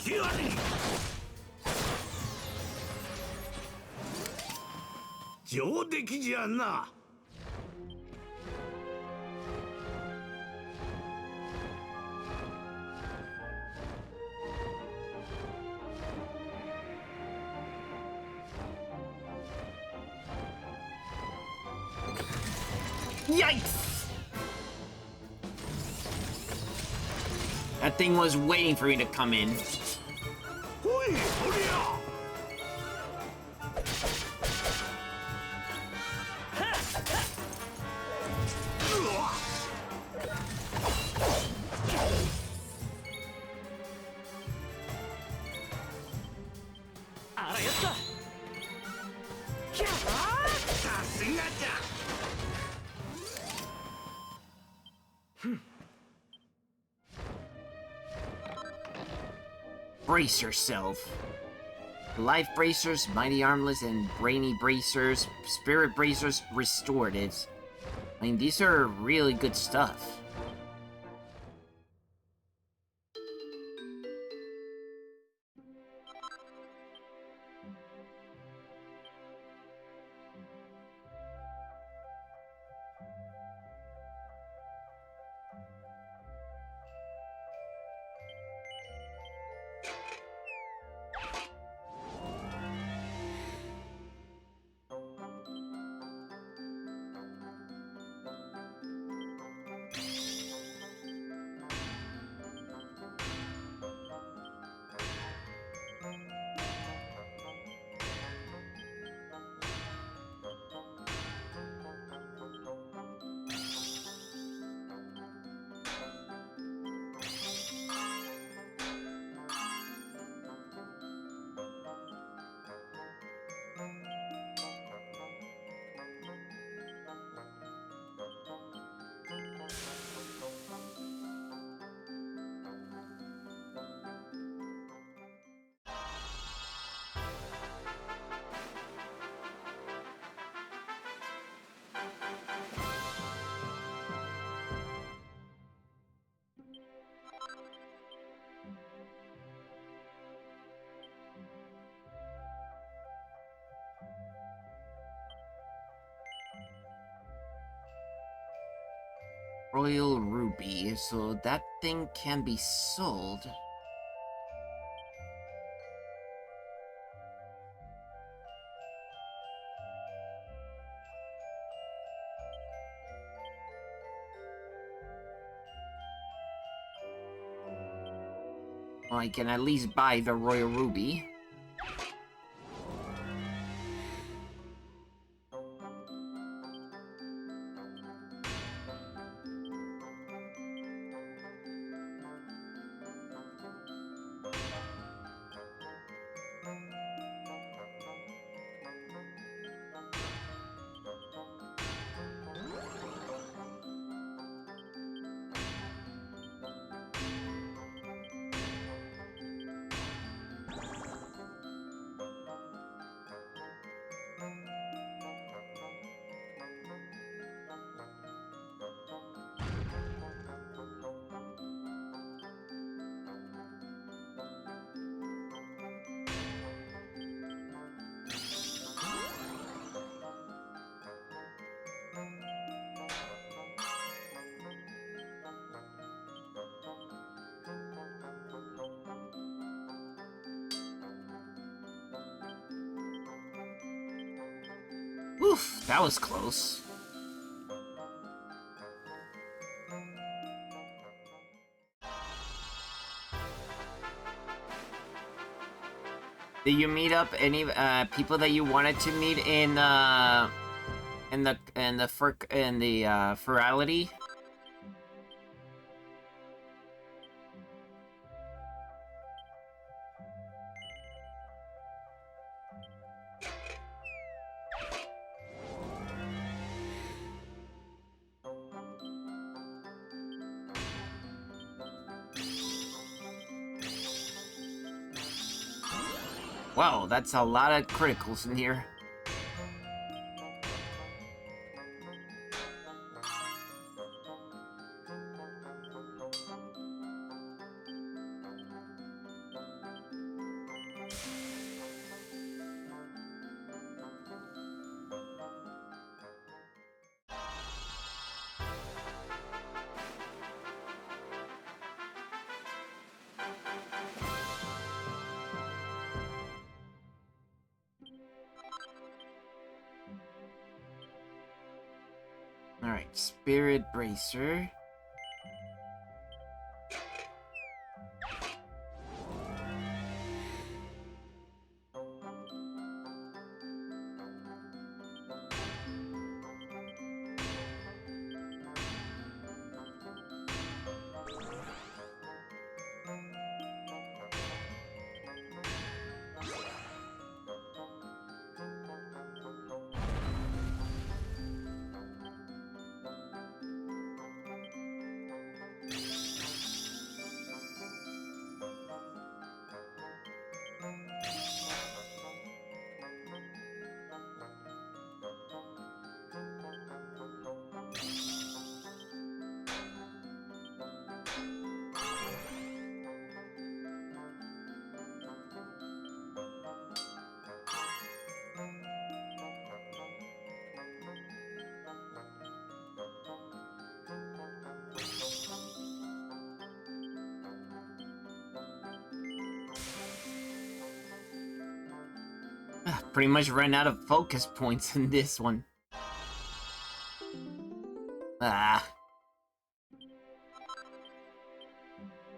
てやれ。上出来じゃな。Yikes! That thing was waiting for me to come in. ほい、おりゃ。あらやった。さすがじゃ。Brace yourself. Life bracers, mighty armless, and brainy bracers, spirit bracers, restorative. I mean, these are really good stuff. Royal Ruby, so that thing can be sold. Well, I can at least buy the Royal Ruby. Oof, that was close. Did you meet up any people that you wanted to meet in the Ferality? Wow, that's a lot of criticals in here. Alright, Spirit Bracer. Pretty much ran out of focus points in this one. Ah.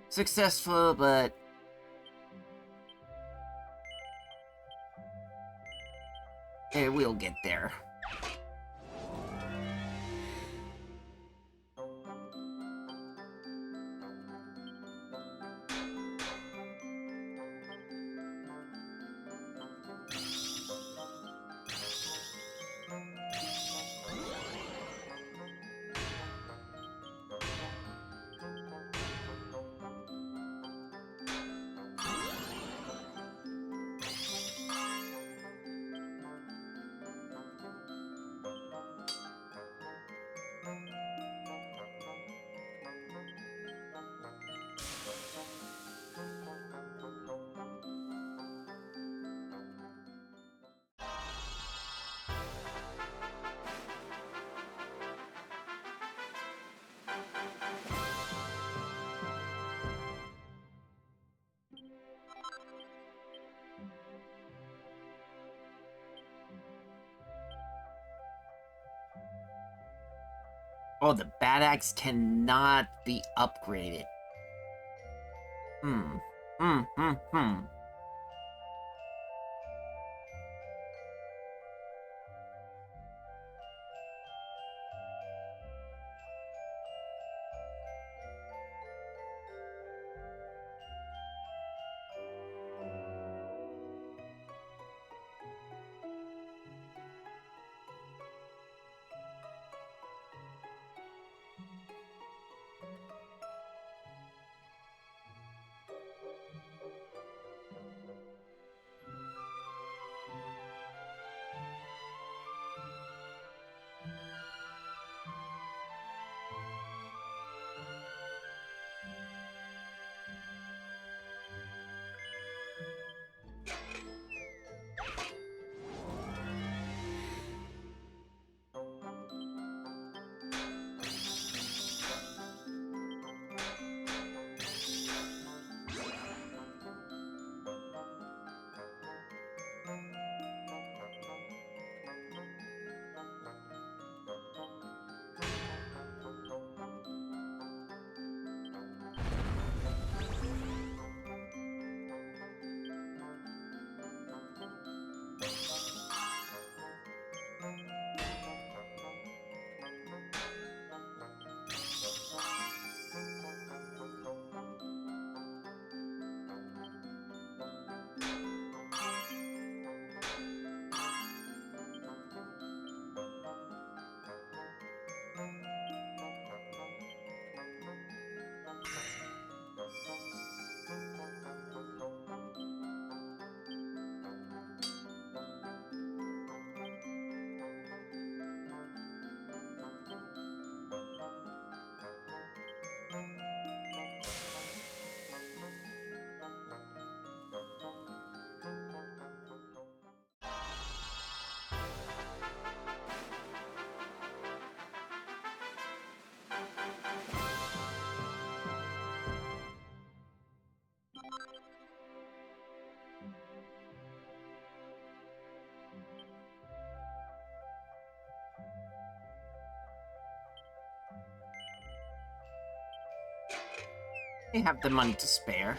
Successful, but... we'll get there. Oh, the bad axe cannot be upgraded. Hmm. They have the money to spare.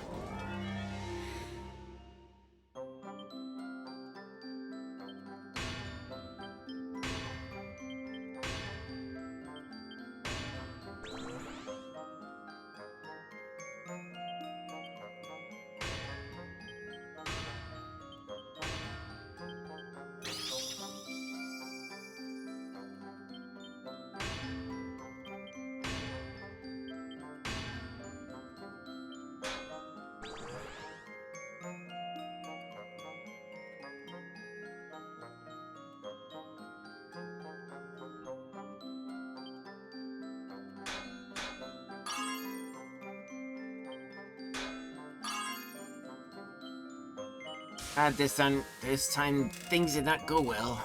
This time things did not go well.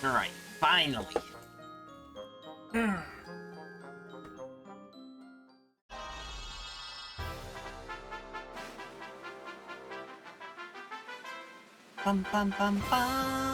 Alright, finally. Bum bum bum bum.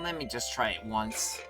Let me just try it once.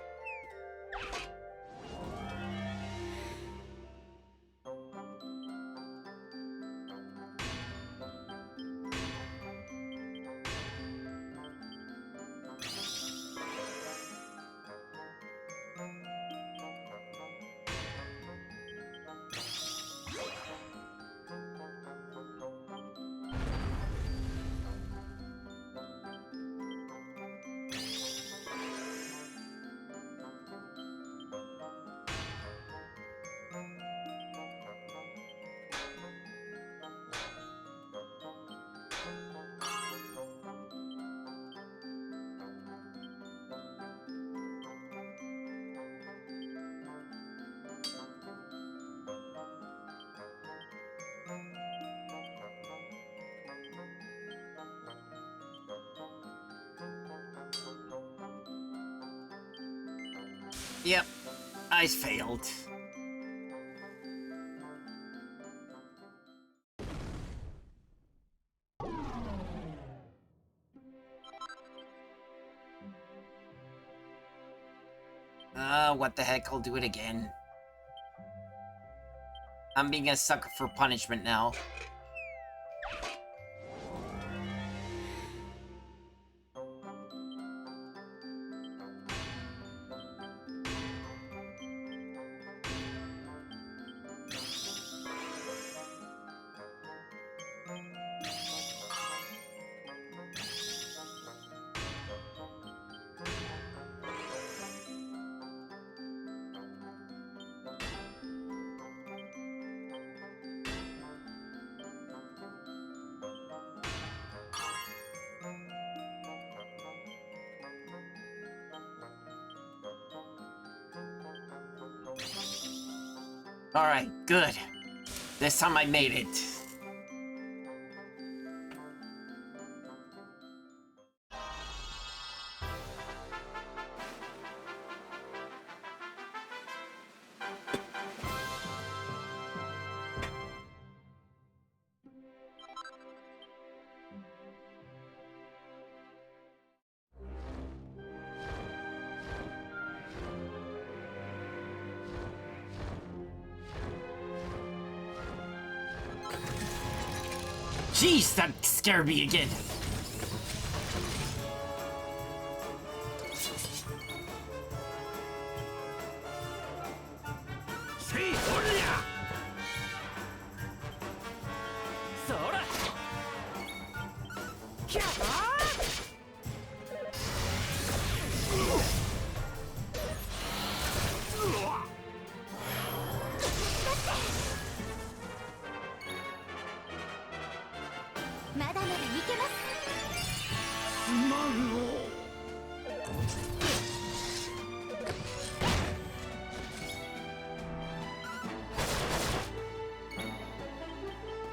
Yep, I failed. What the heck, I'll do it again. I'm being a sucker for punishment now. Alright, good. This time I made it. Jeez, that scared me again.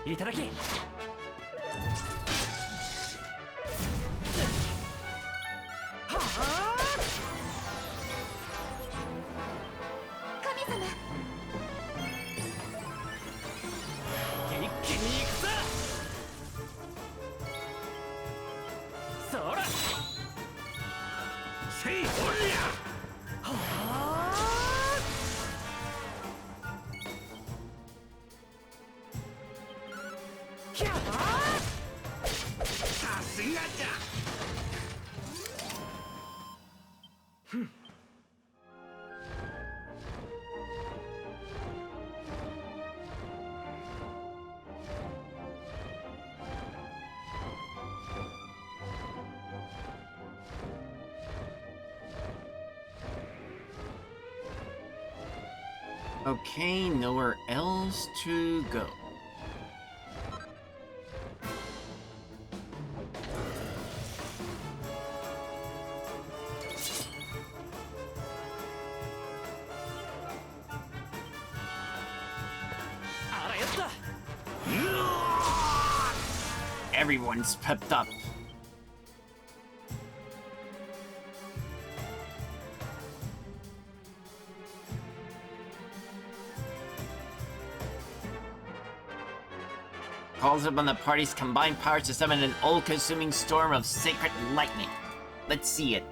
いただき。神様。一気に行くぞ。そら。せいおりゃ。さすがじゃ。Okay, nowhere else to go. Everyone's pepped up. Calls upon the party's combined powers to summon an all-consuming storm of sacred lightning. Let's see it.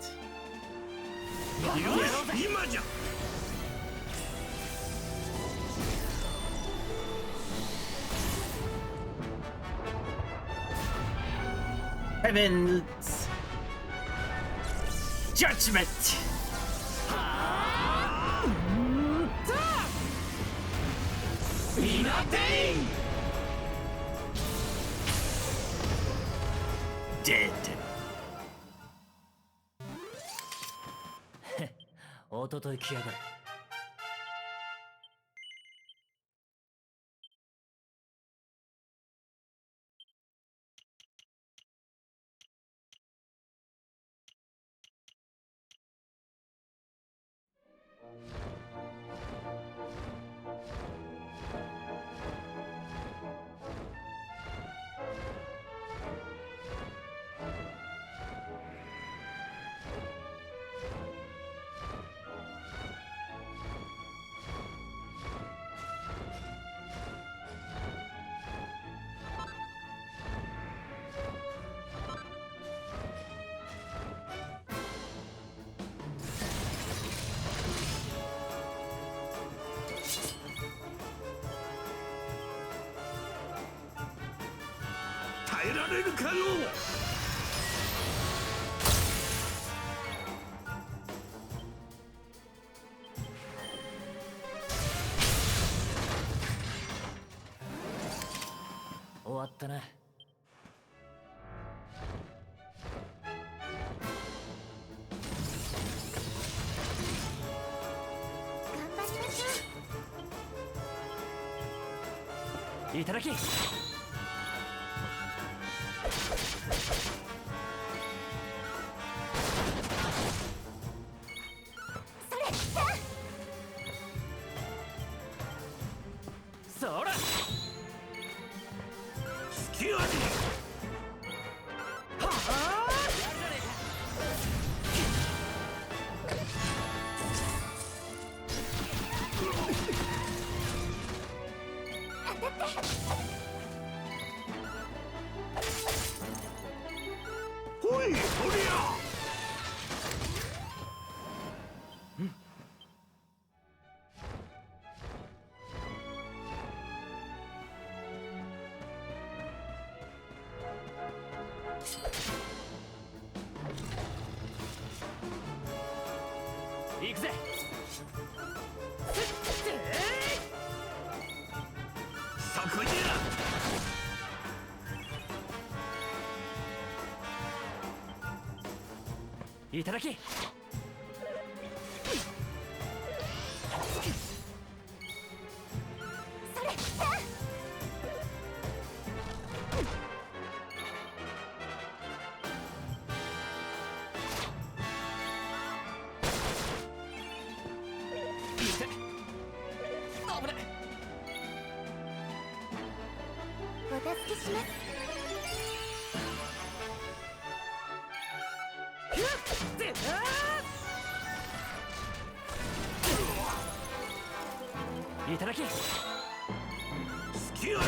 Heaven's judgment. Dead. おととい来やがる。耐えられるかのう。終わったな。頑張りましょう。いただき。そら。隙あり。ほい、おりゃ。行くぜ。そこじゃ。いただき。お助けします。いただき。隙あり。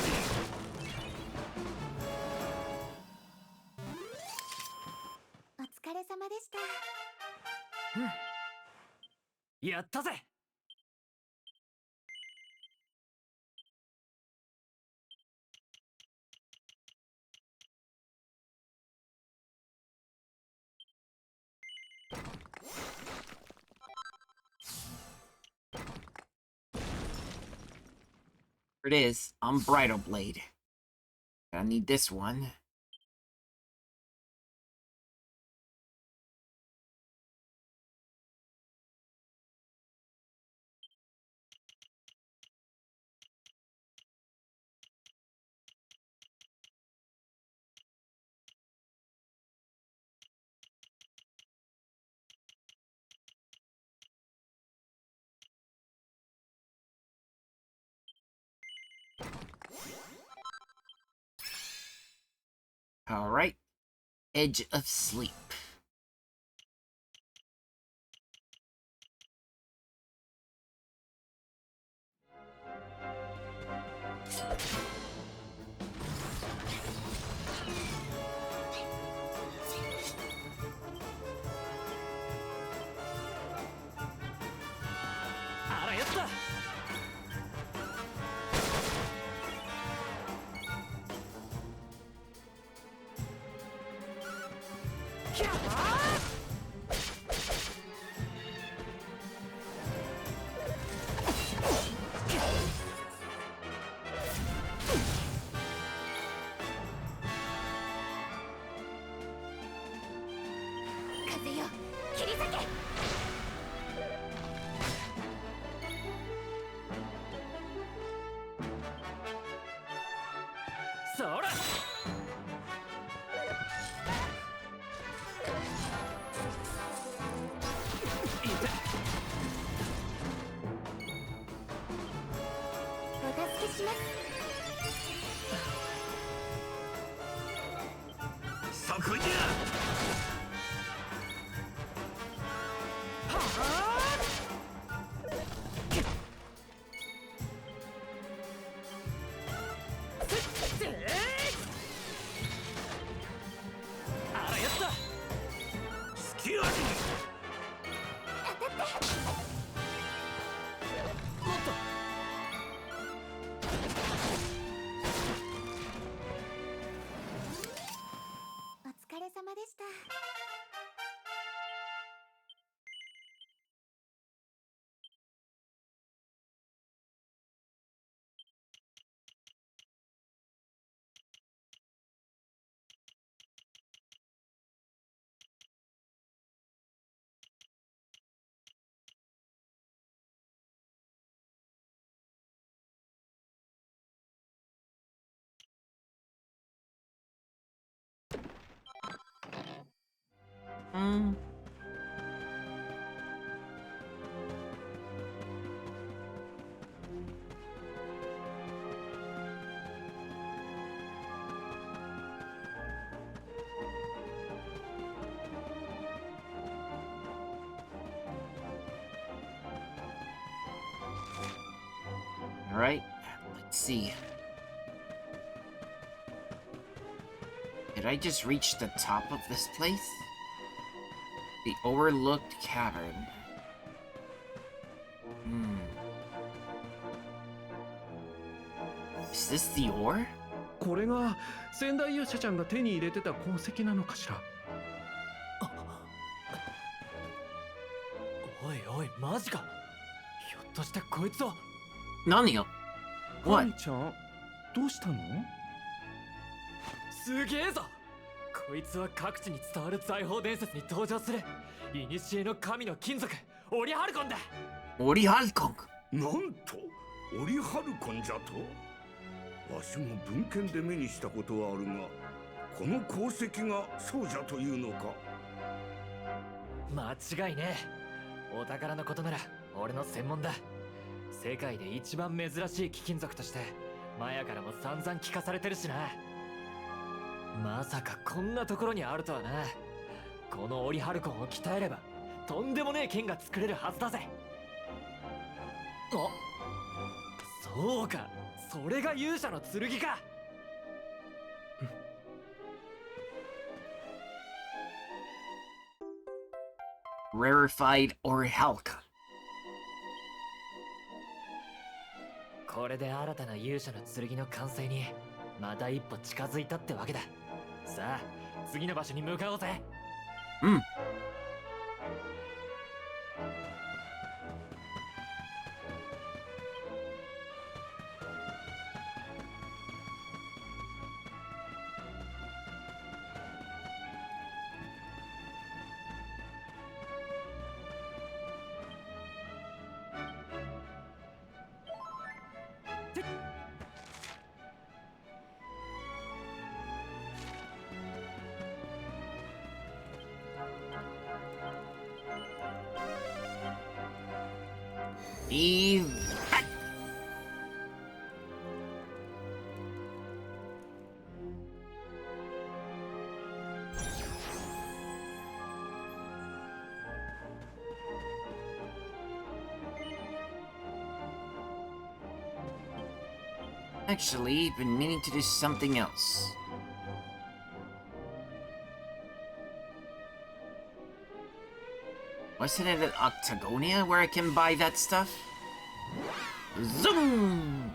お疲れ様でした。やったぜ。Here it is, Unbridled Blade. I need this one. Alright. Edge of Sleep.そこじゃ。隙あり。お疲れ様でした。Alright, let's see. Did I just reach the top of this place? The overlooked cavern. Is this the ore? これが仙台勇者ちゃんが手に入れてた鉱石なのかしら。おいおい、おいマジか。ひょっとしてこいつは。何よ。カ What? ミちゃんどうしたの？すげえぞ。こいつは各地に伝わる財宝伝説に登場する古の神の金属オリハルコンだ。オリハルコン。なんとオリハルコンじゃと。わしも文献で目にしたことはあるが、この鉱石がそうじゃというのか。間違いねえ。お宝のことなら俺の専門だ。世界で一番珍しい貴金属としてマヤからも散々聞かされてるしな。まさかこんなところにあるとはな。このオリハルコンを鍛えればとんでもねえ剣が作れるはずだぜ。あ、そうか、それが勇者の剣か。Rarefied Orichalcum. これで新たな勇者の剣の完成にまた一歩近づいたってわけだ。さあ次の場所に向かおうぜ。うん。Eve. Actually, been meaning to do something else. Wasn't it at Octagonia where I can buy that stuff? Zoom!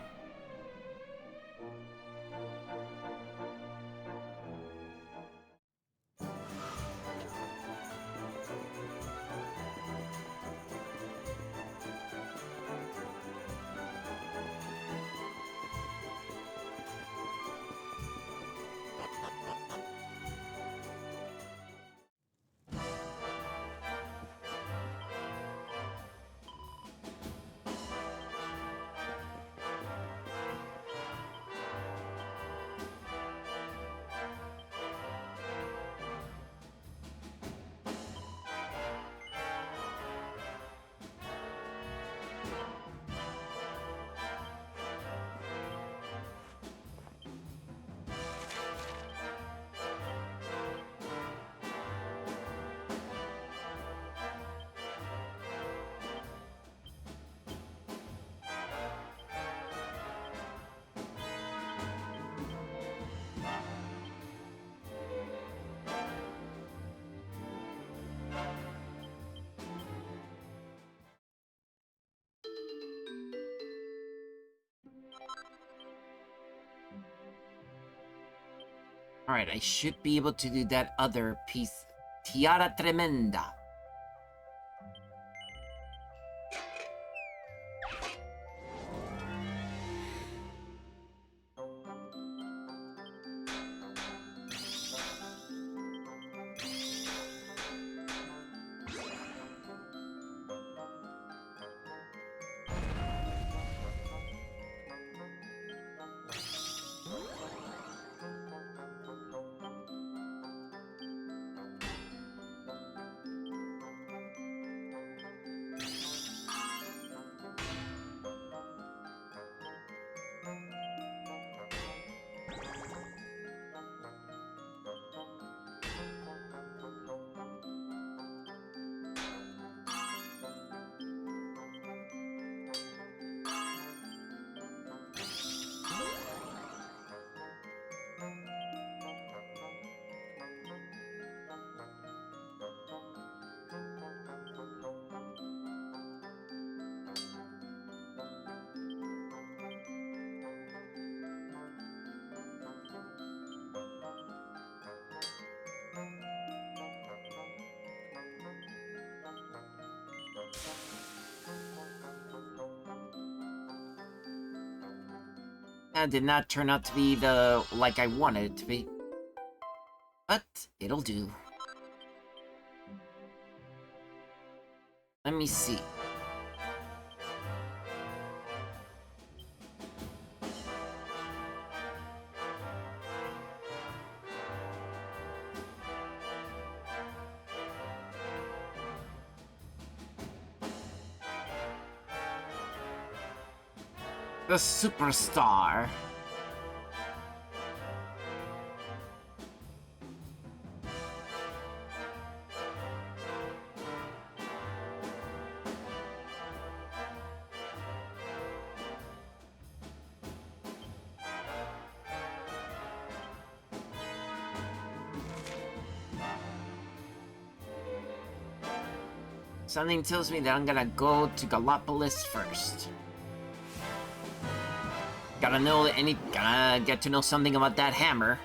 Alright, I should be able to do that other piece. Tiara Tremenda. That did not turn out to be like I wanted it to be. But it'll do. Let me see. The superstar. Something tells me that I'm gonna go to Gallipolis first. Gotta get to know something about that hammer.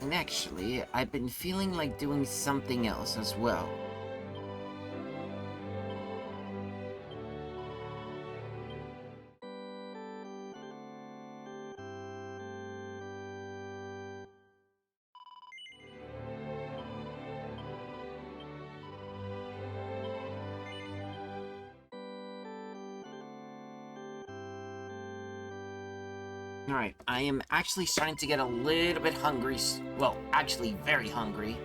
And actually, I've been feeling like doing something else as well. Alright, I am actually starting to get a little bit hungry. Well, actually very hungry.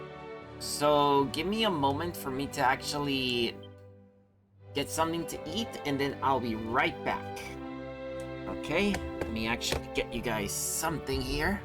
So, give me a moment for me to actually get something to eat, and then I'll be right back. Okay, let me actually get you guys something here.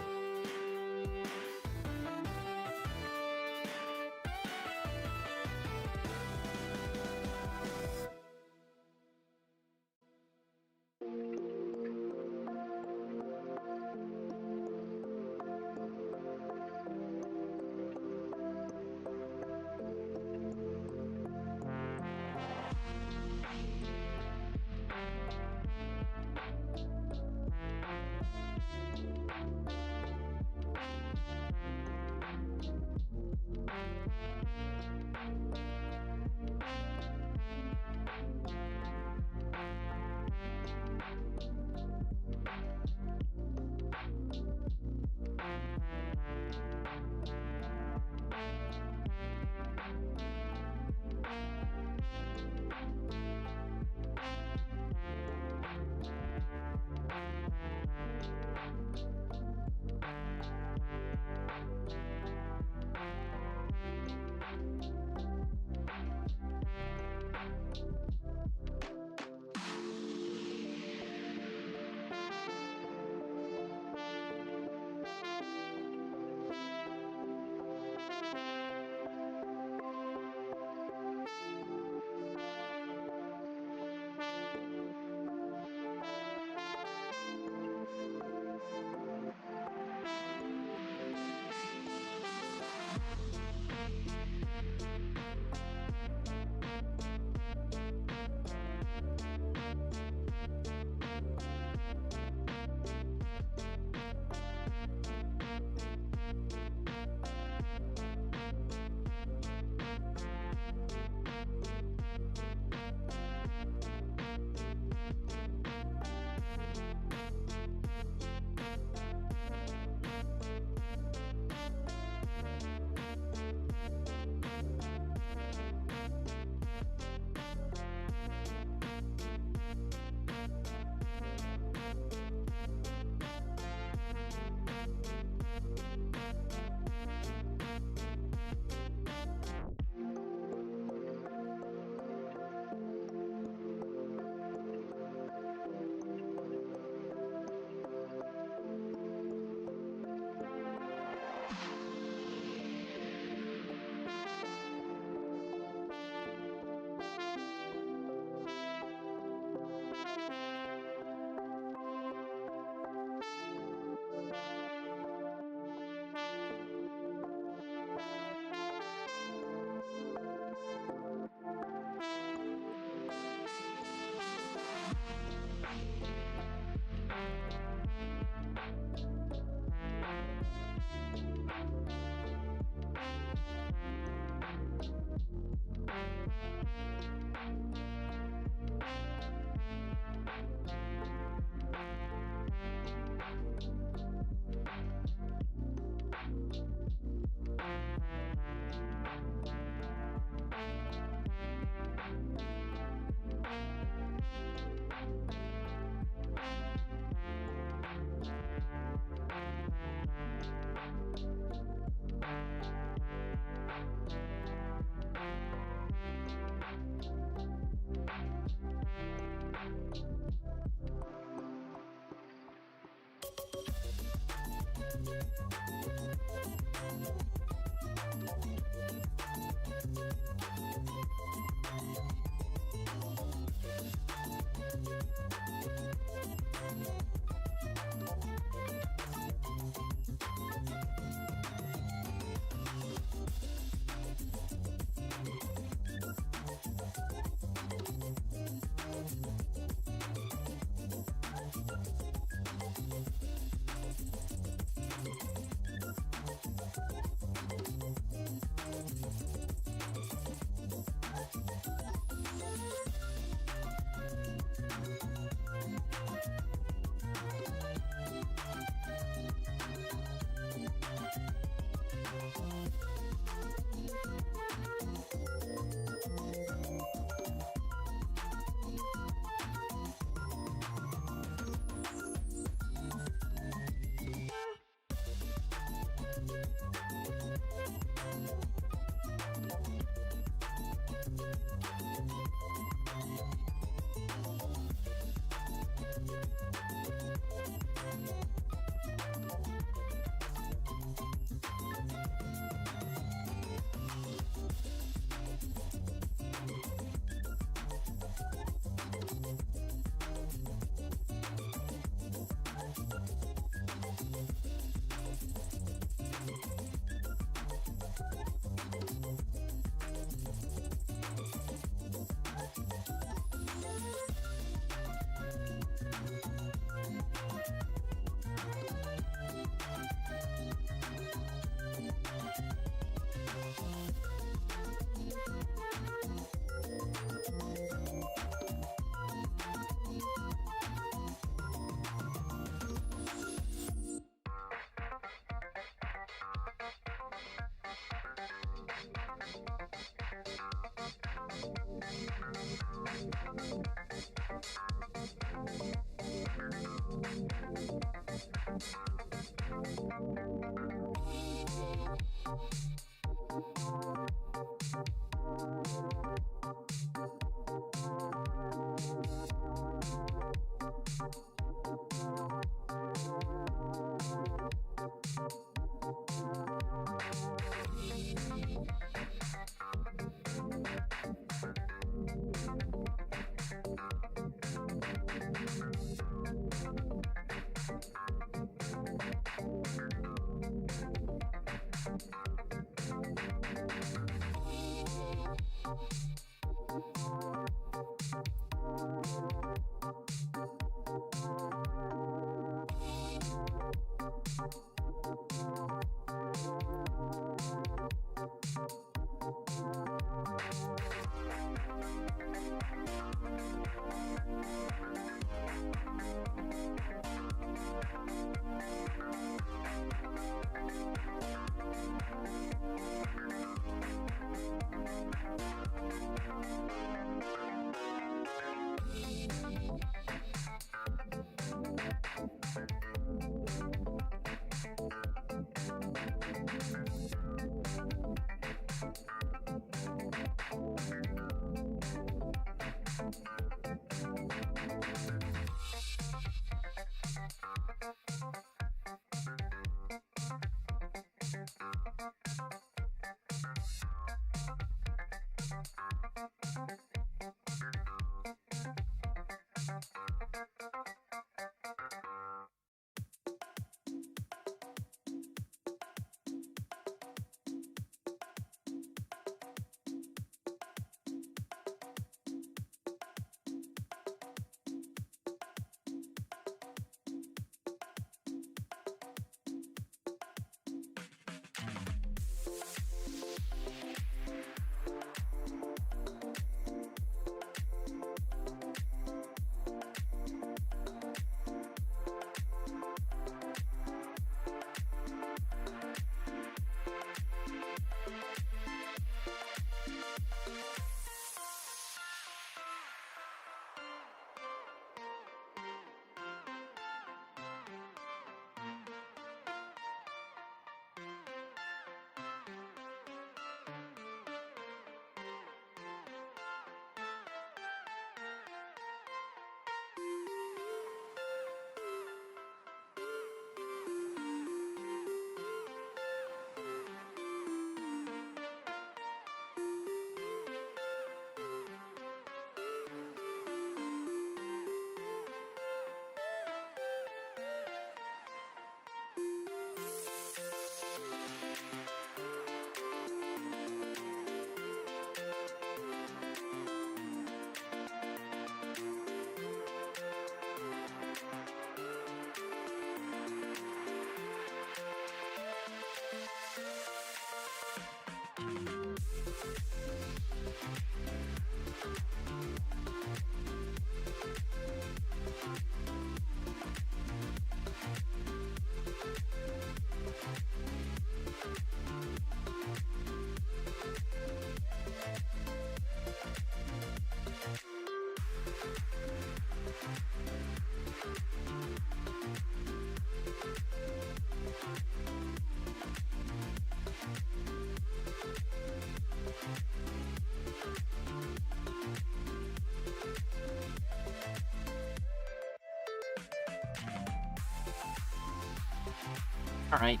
Alright.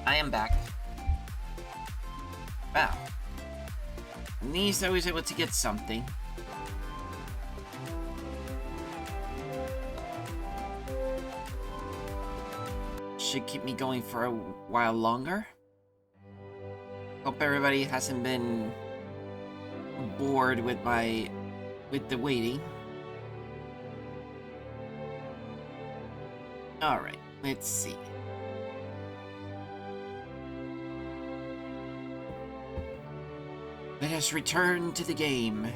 I am back. Wow. At least I was able to get something. Should keep me going for a while longer. Hope everybody hasn't been bored with the waiting. Alright, let's see. Let us return to the game.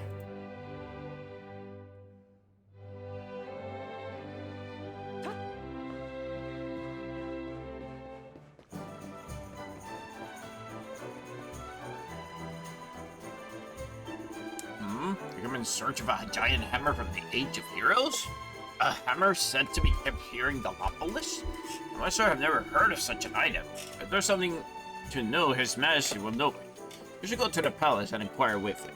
am in search of a giant hammer from the Age of Heroes? A hammer said to be kept here in Gallipolis? I sure have never heard of such an item. If there's something to know, His Majesty will know it. You should go to the palace and inquire with him.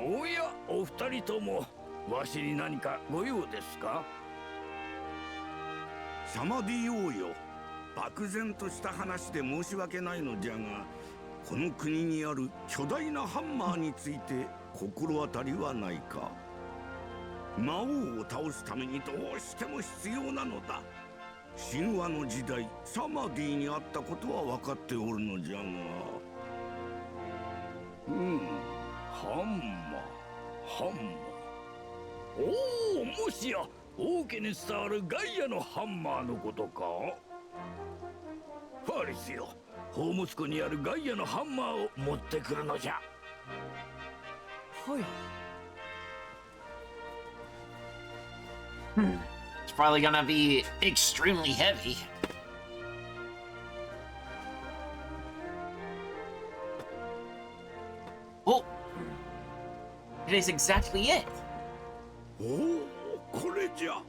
おや、お二人ともわしに何かご用ですか？サマディ王よ、漠然とした話で申し訳ないのじゃが、この国にある巨大なハンマーについて心当たりはないか？魔王を倒すためにどうしても必要なのだ。神話の時代、サマディにあったことは分かっておるのじゃが。ハンマー。おお、もしや王家に伝わるガイアのハンマーのことか？ファリスよ、宝物庫にあるガイアのハンマーを持ってくるのじゃ。はい。It's probably gonna be extremely heavy. Oh! It is exactly it! おお、これじゃ。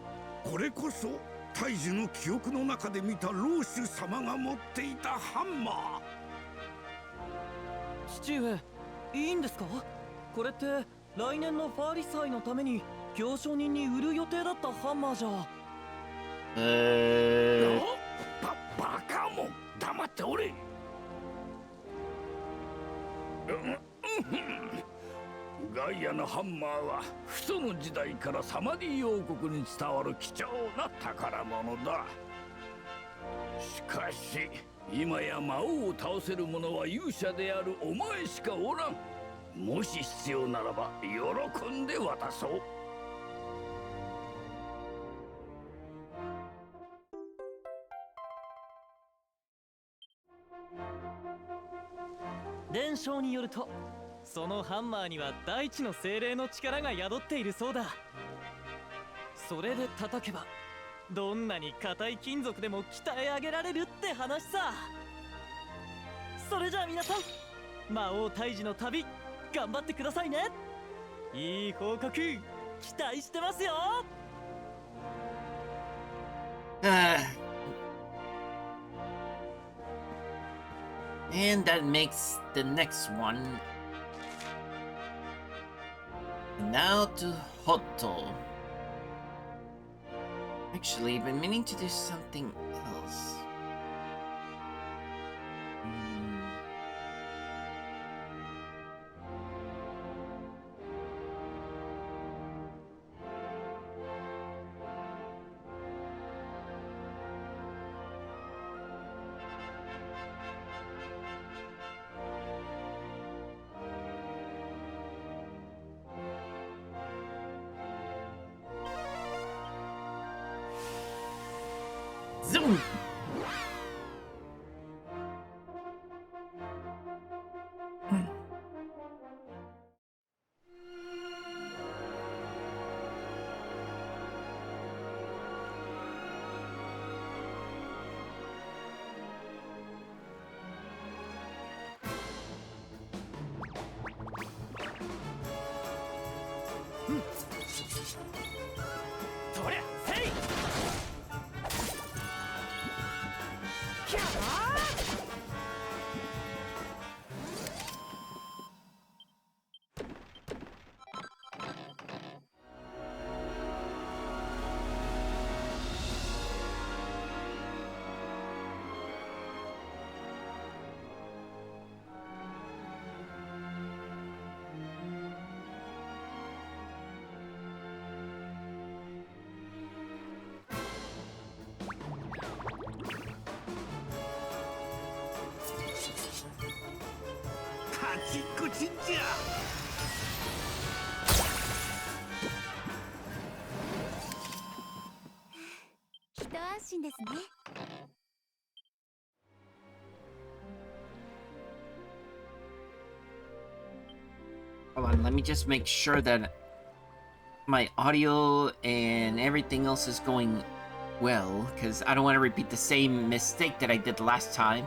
これこそ大樹の記憶の中で見た老主様が持っていたハンマー。父上、いいんですか？これって来年のファーリ祭のために行商人に売る予定だったハンマーじゃ。バカもん、黙っておれ。ガイアのハンマーは父祖の時代からサマディ王国に伝わる貴重な宝物だ。しかし今や魔王を倒せる者は勇者であるお前しかおらん。もし必要ならば喜んで渡そう。伝承によると、そのハンマーには大地の精霊の力が宿っているそうだ。それで叩けばどんなに硬い金属でも鍛え上げられるって話さ。それじゃあ皆さん、魔王退治の旅頑張ってくださいね。いい報告期待してますよ。And that makes the next one. Now to Hoto. Actually, I've been meaning to do something else. Zoom! ちっこちんじゃ。一安心ですね。Hold on, let me just make sure that my audio and everything else is going well, because I don't want to repeat the same mistake that I did last time.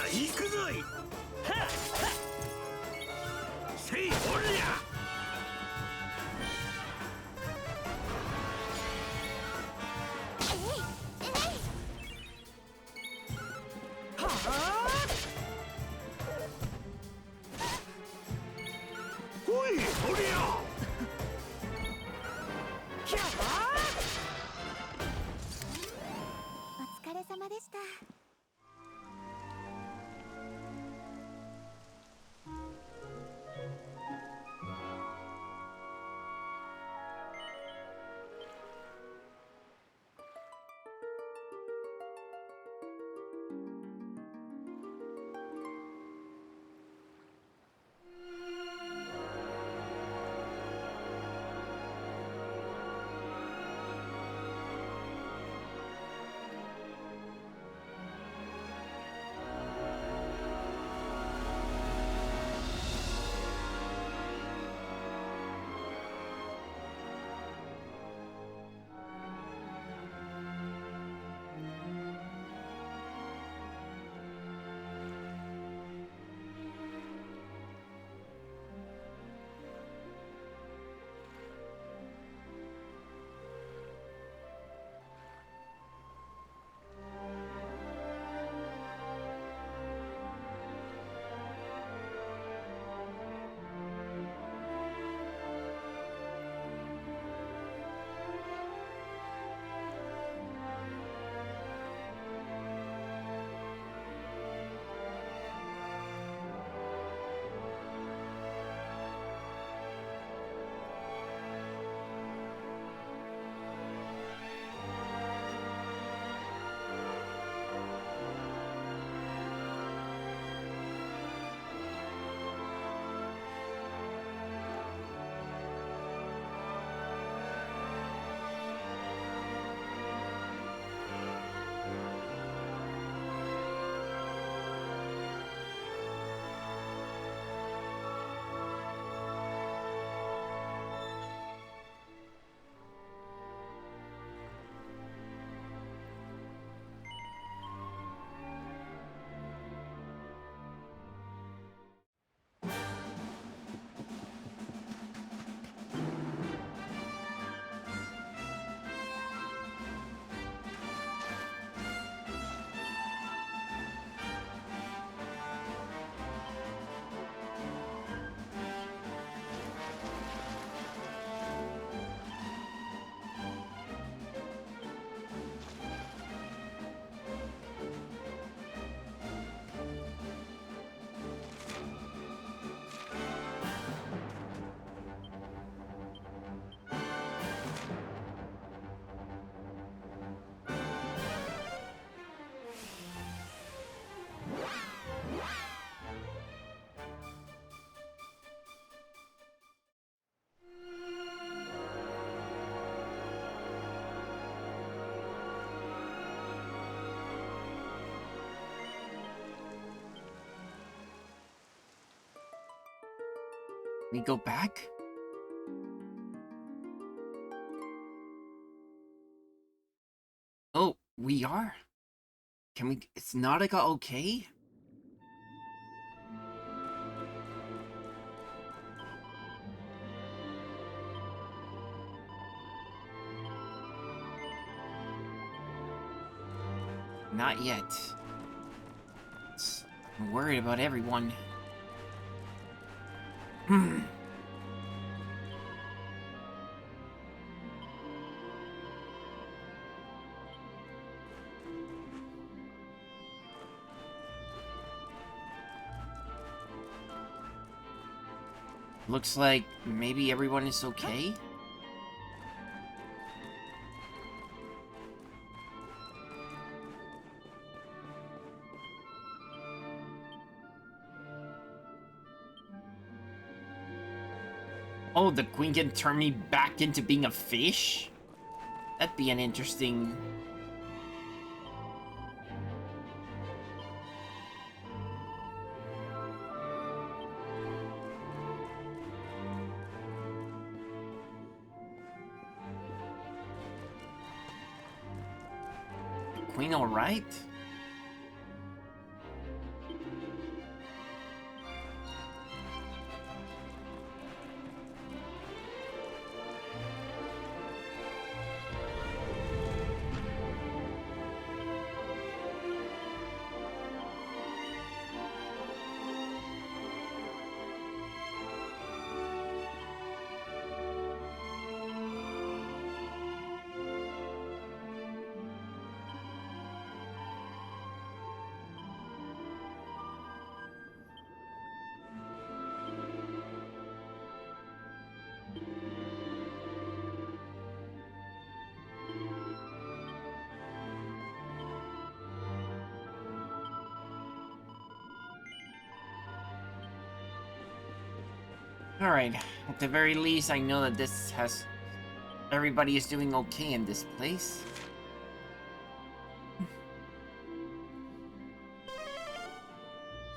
行くぞい。せい、おりゃ。ほい、おりゃ。お疲れ様でした。We go back? Oh, we are? Can we... Is Nautica okay? Not yet. I'm worried about everyone. Looks like maybe everyone is okay. Oh, the queen can turn me back into being a fish? That'd be an interesting... The queen alright? Alright, at the very least, I know that this has... Everybody is doing okay in this place.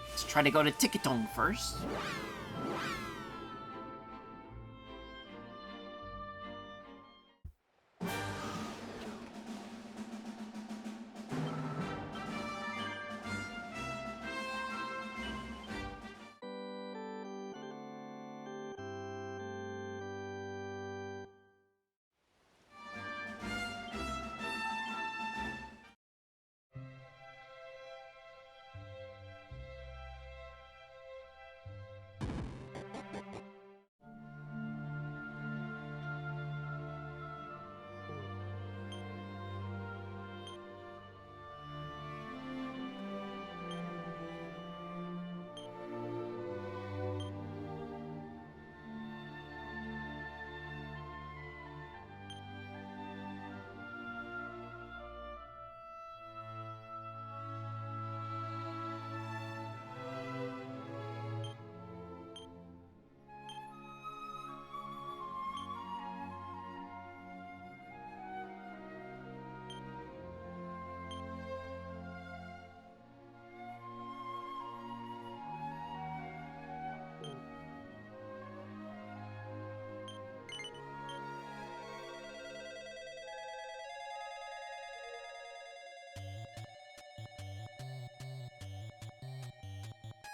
Let's try to go to Ticketon first.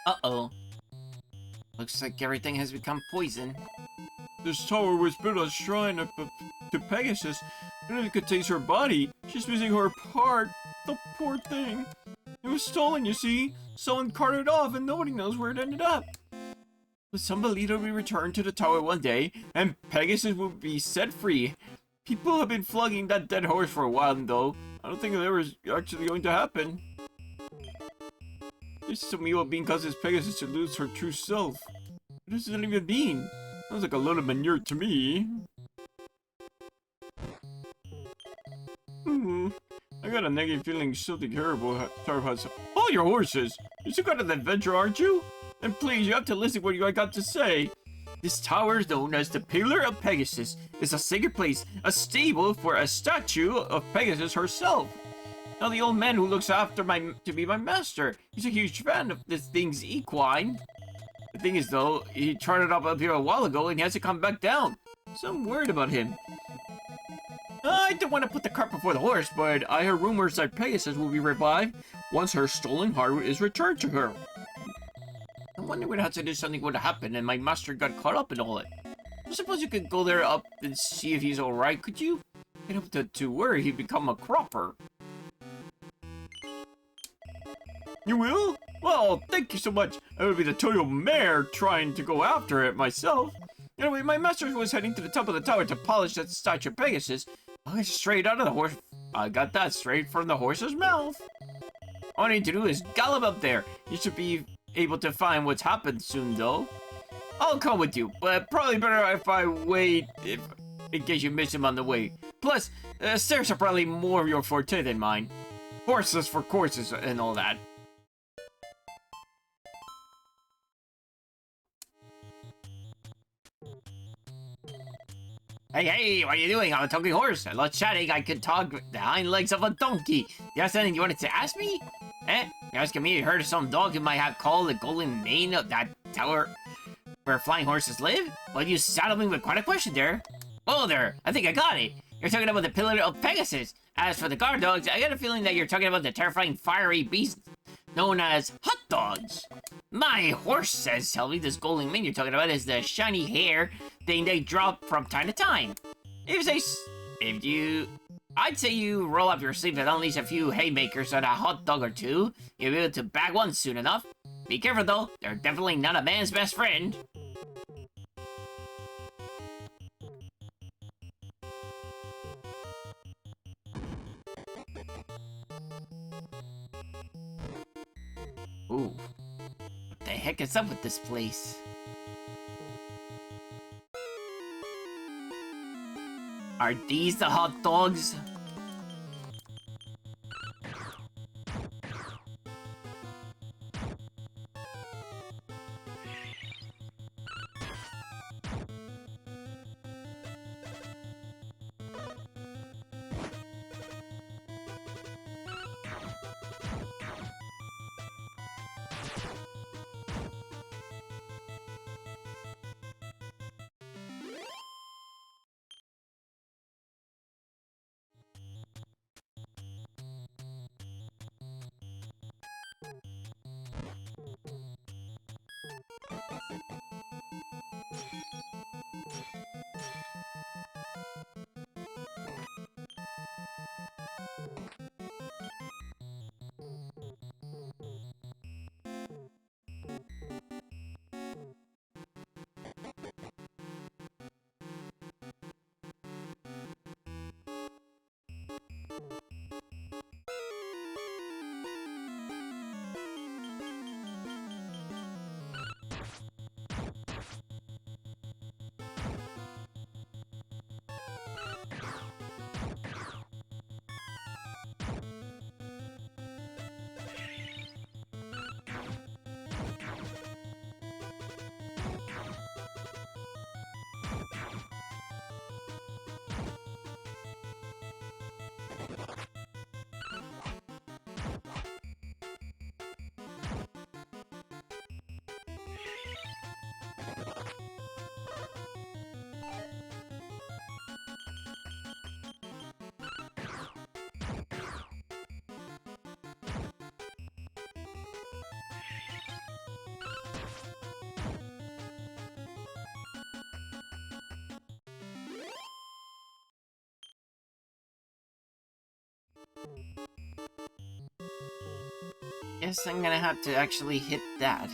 Uh-oh. Looks like everything has become poison. This tower was built as a shrine to Pegasus, and it contains her body. She's missing her part. The poor thing. It was stolen, you see. Someone carted it off, and nobody knows where it ended up. But some believe it will be returned to the tower one day, and Pegasus will be set free. People have been flogging that dead horse for a while, though. I don't think it ever is actually going to happen. This Sumiwa being causes Pegasus to lose her true self. What does that even mean? Sounds like a load of manure to me. I got a nagging feeling something terrible has... All your horses! You're some kind of adventure, aren't you? And please, you have to listen to what I got to say. This tower is known as the Pillar of Pegasus. It's a sacred place, a stable for a statue of Pegasus herself. Now the old man who looks after to be my master. He's a huge fan of this thing's equine. The thing is, though, he charted up here a while ago and he hasn't come back down. So I'm worried about him. I don't want to put the cart before the horse, but I heard rumors that Pegasus will be revived once her stolen heart is returned to her. I wonder what happens if something would happen and my master got caught up in all it. I suppose you could go there up and see if he's alright, could you? I'd hope to worry he'd become a cropper. You will? Well, thank you so much. I would be the total mare trying to go after it myself. Anyway, my master was heading to the top of the tower to polish that statue of Pegasus. Straight out of the horse. I got that straight from the horse's mouth. All I need to do is gallop up there. You should be able to find what's happened soon, though. I'll come with you, but probably better if I wait in case you miss him on the way. Plus, stairs are probably more of your forte than mine. Horses for courses and all that. Hey, what are you doing? I'm a talking horse. I love chatting. I could talk the hind legs of a donkey. You have something you wanted to ask me? You're asking me to heard of some dog you might have called the golden mane of that tower where flying horses live? Well, you saddled me with quite a question there. Oh, there. I think I got it. You're talking about the pillar of Pegasus. As for the guard dogs, I got a feeling that you're talking about the terrifying fiery beasts known as hot dogs. My horse says, tell me this golden mane you're talking about is the shiny hair thing they drop from time to time. I'd say you roll up your sleeve and unleash a few haymakers on a hot dog or two. You'll be able to bag one soon enough. Be careful though, they're definitely not a man's best friend. Ooh. What the heck is up with this place? Are these the hot dogs? Guess I'm gonna have to actually hit that.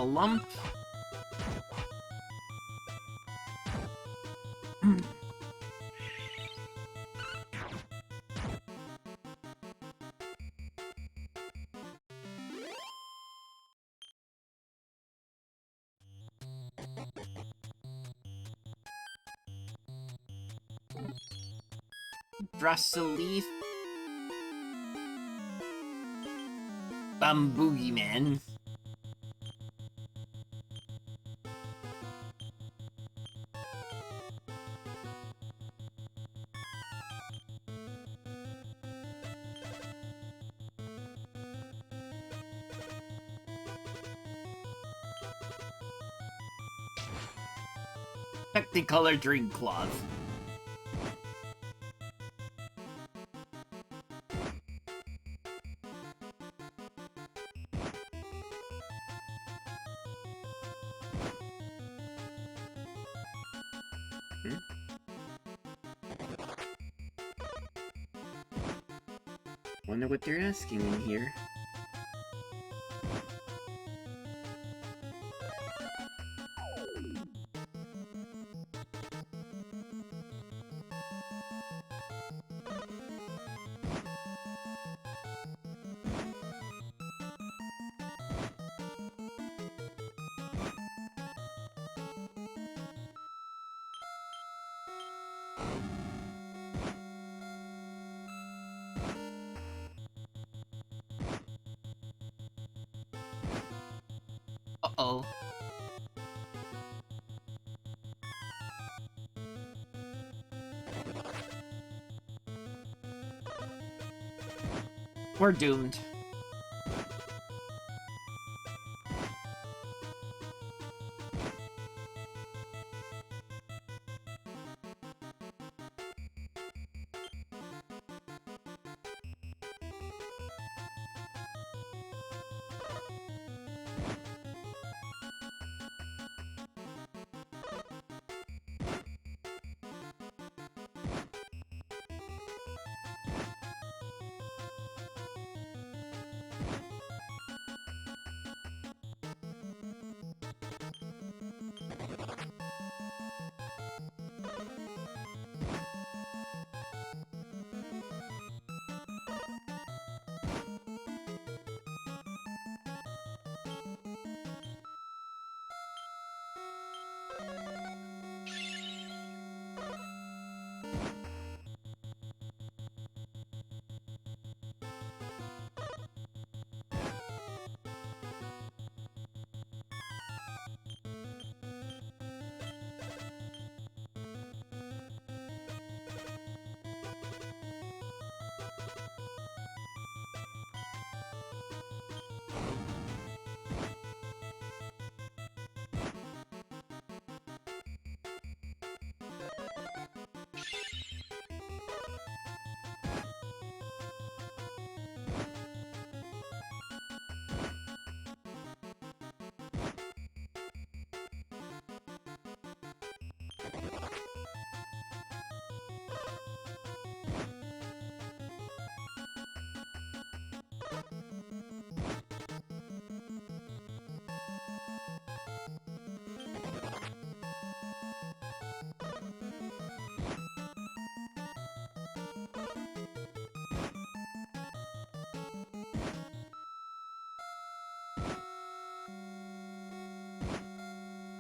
Lump. Leaf. Bamboogie Man. Technicolor Dream Cloth. Wonder what they're asking in here. Uh-oh. We're doomed.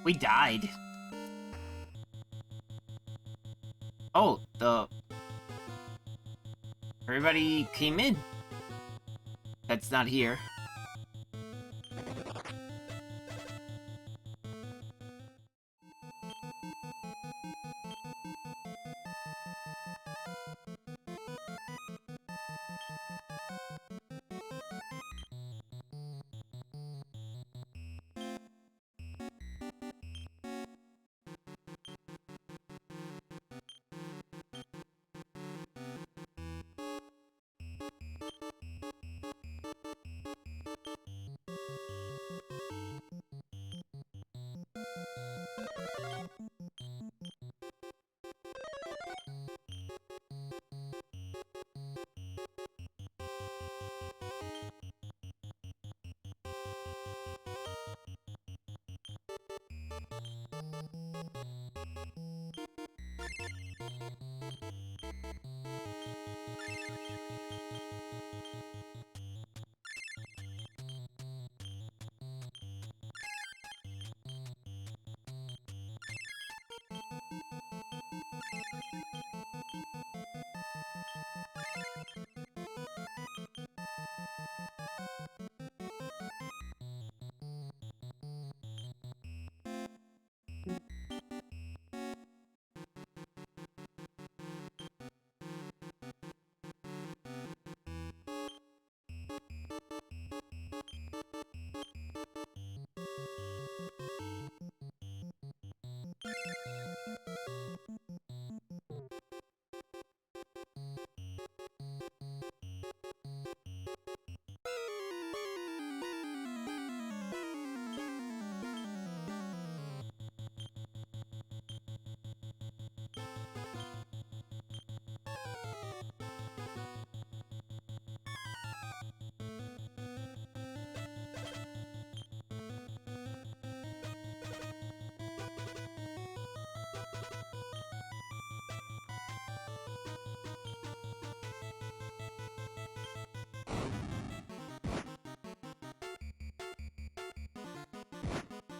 We died. Oh, everybody came in. That's not here.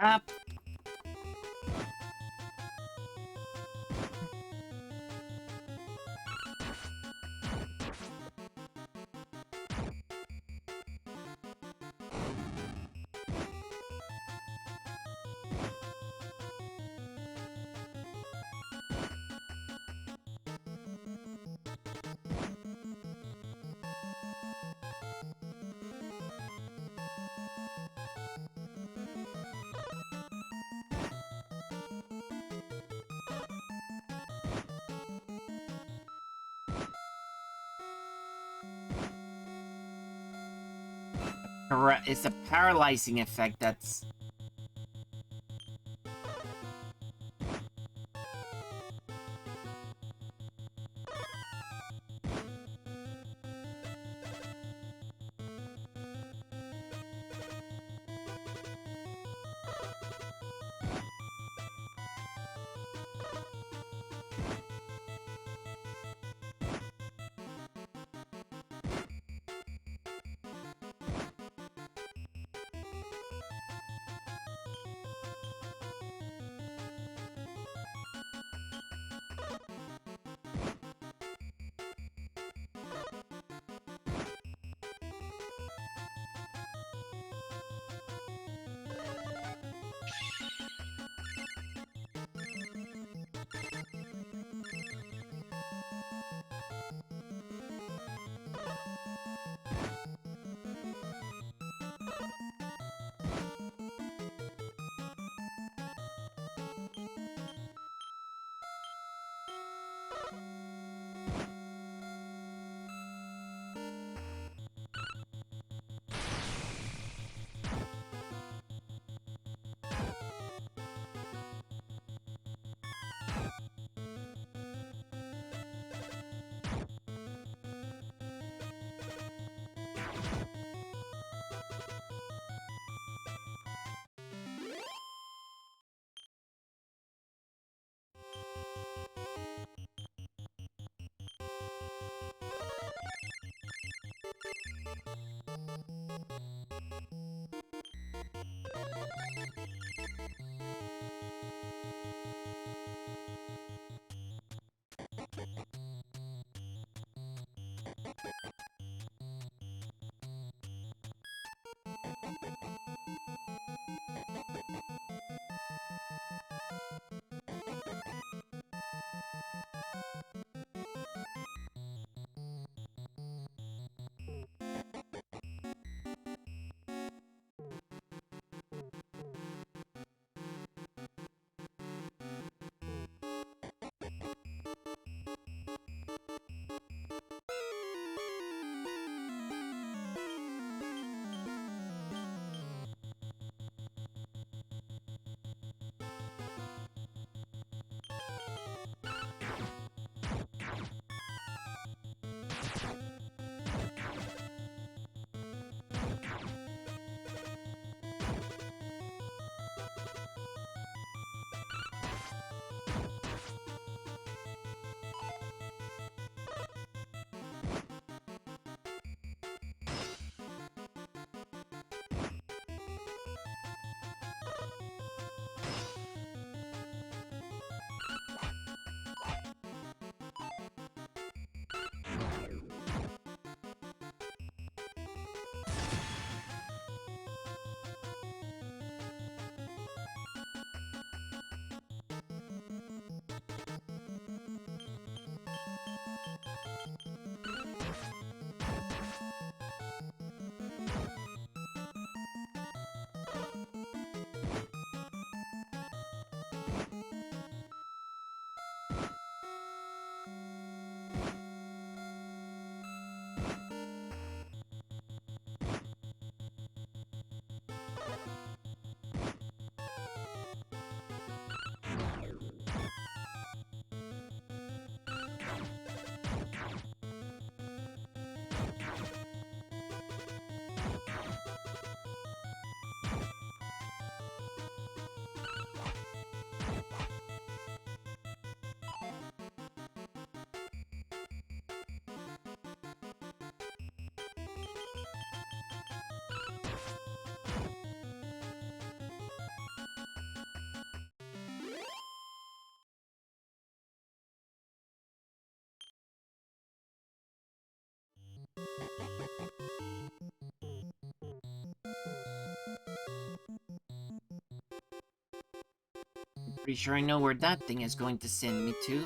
Up. It's a paralyzing effect that's... Pretty sure I know where that thing is going to send me to.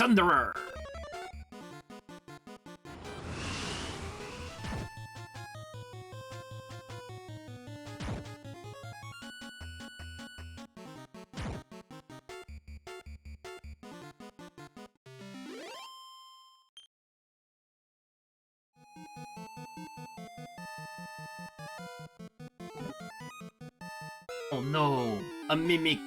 Thunderer! Oh no, a mimic.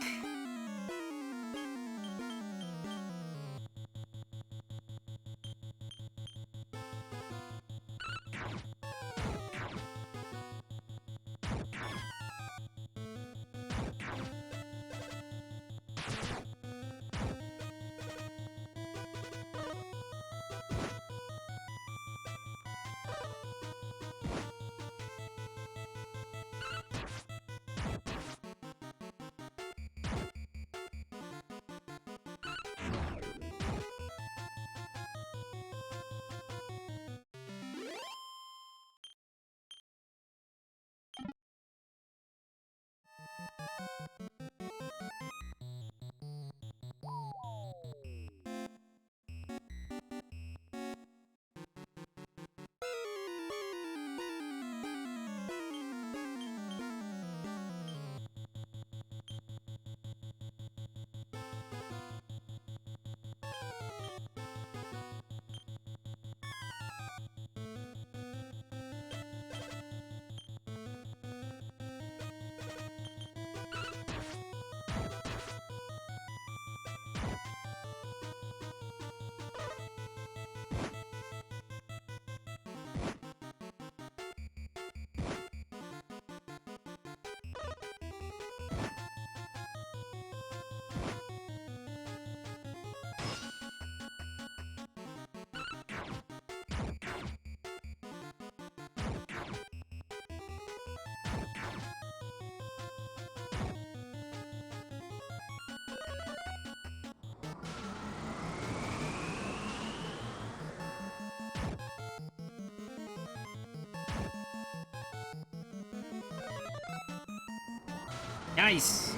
Nice!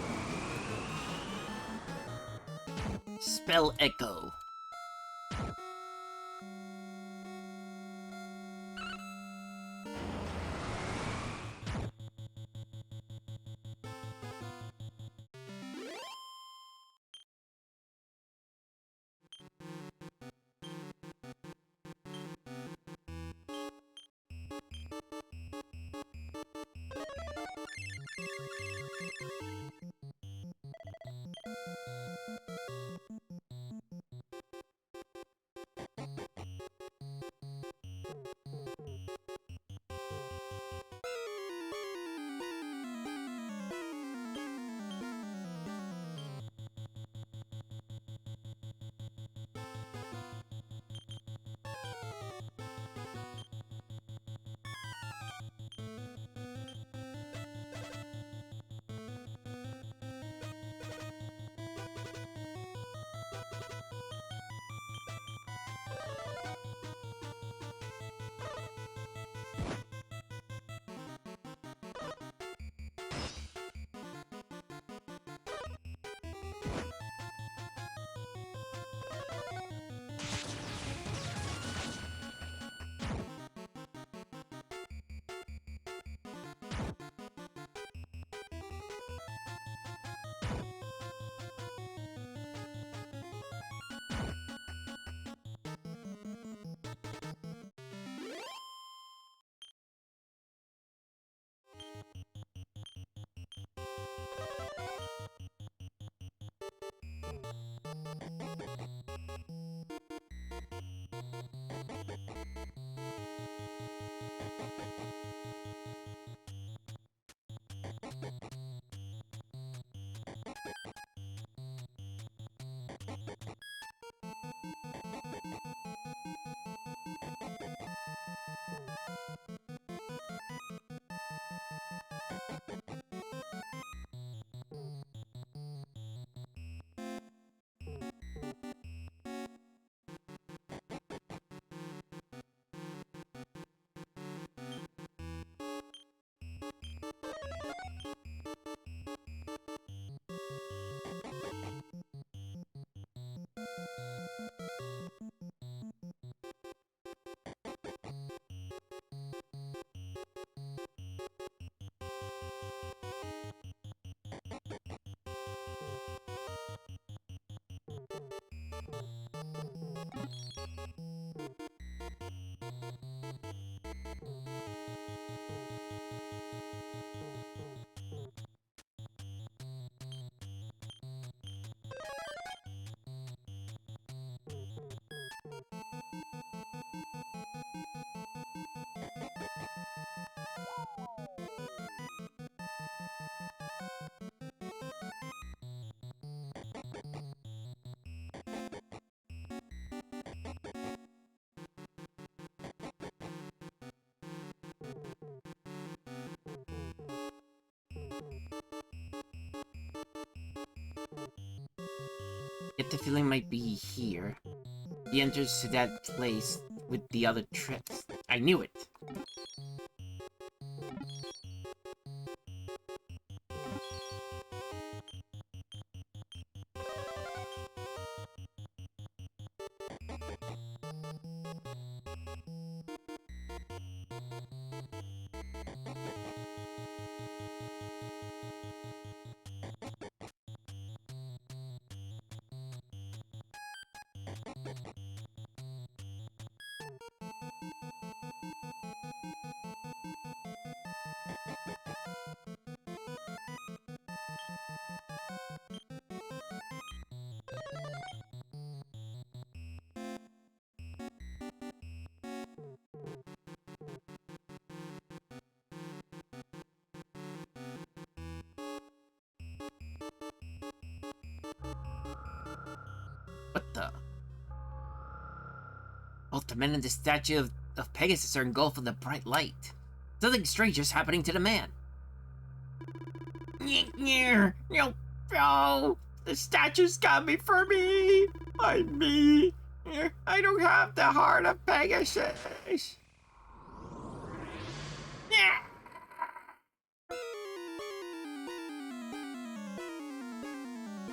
Spell Echo. Get the feeling might be here. He enters to that place with the other trips. I knew it. What the? Both the men and the statue of Pegasus are engulfed in the bright light. Something strange is happening to the man. No, the statue's got me for me. I'm me. I don't have the heart of Pegasus.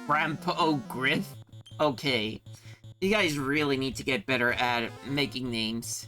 Grandpa Griff? Okay. You guys really need to get better at making names.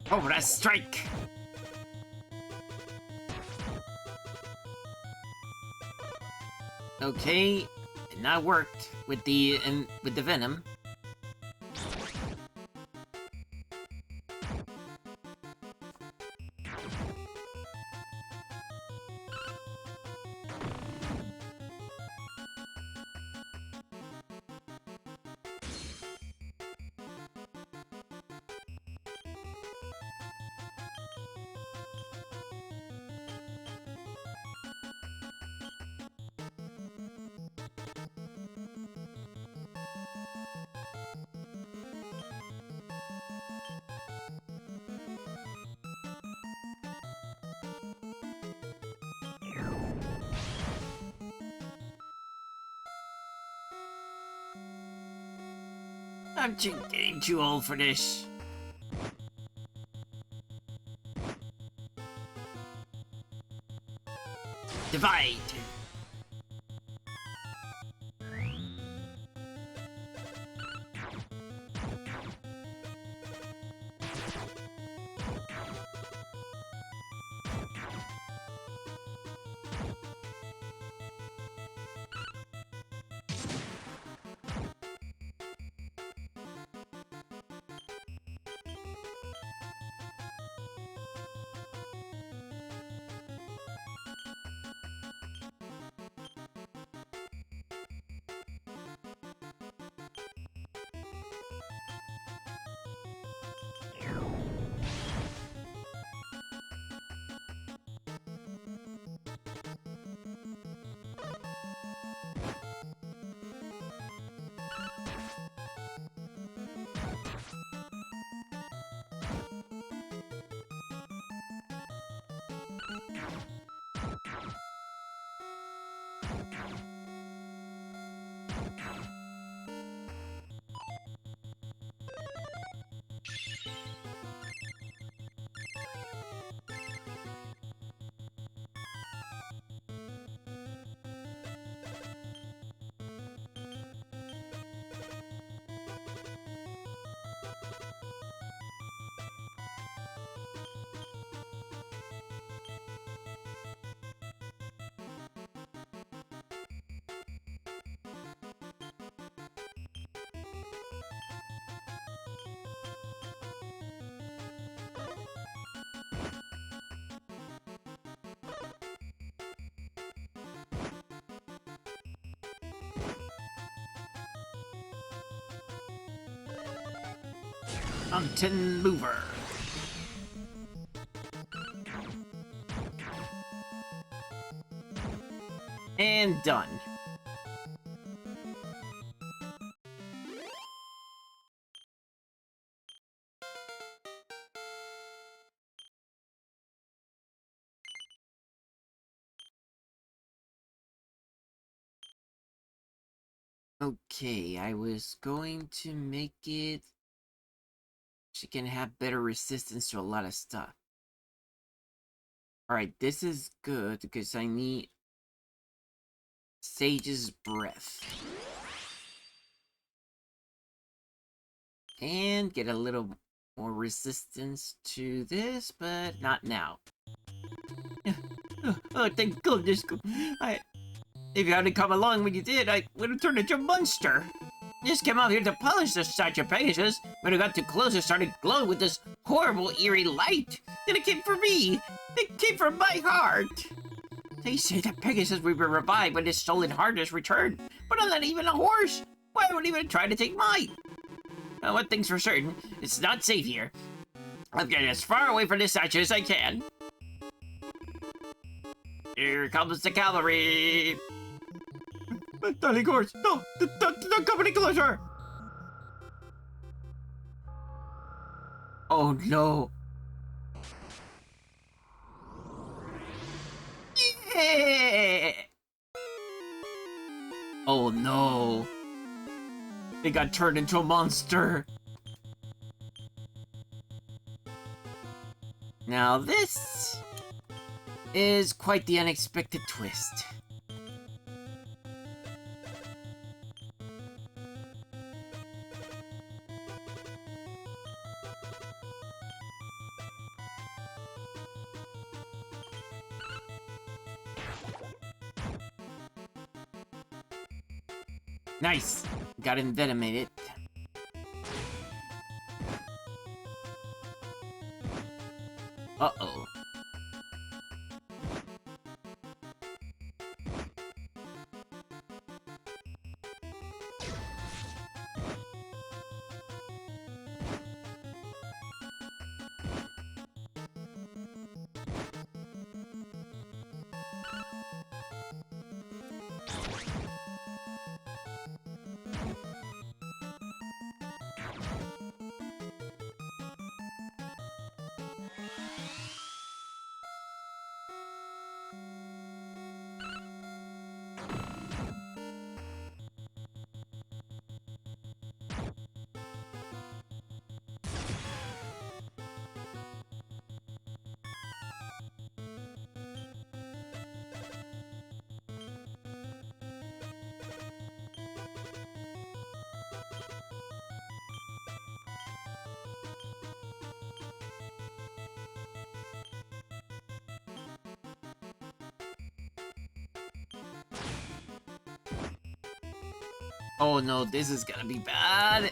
Oh, that's strike! Okay, and that worked with the venom. I'm getting too old for this. Divide. Mountain mover. And done. Okay, I was going to make it she can have better resistance to a lot of stuff. Alright, this is good because I need Sage's Breath. And get a little more resistance to this, but not now. Oh, thank goodness. If you hadn't come along when you did, I would have turned into a monster. I just came out here to polish the statue of Pegasus. When I got too close, it started glowing with this horrible, eerie light. Then it came for me. It came from my heart. They say that Pegasus will be revived when his stolen heart is returned. But I'm not even a horse. Why would he even try to take mine? Now, one thing's for certain, it's not safe here. I'm getting as far away from this statue as I can. Here comes the cavalry. Darling horse, no, don't come any closer. Oh no. Yeah! Oh no. They got turned into a monster. Now this is quite the unexpected twist. Nice! Got envenomated. Uh-oh. Oh no, this is gonna be bad.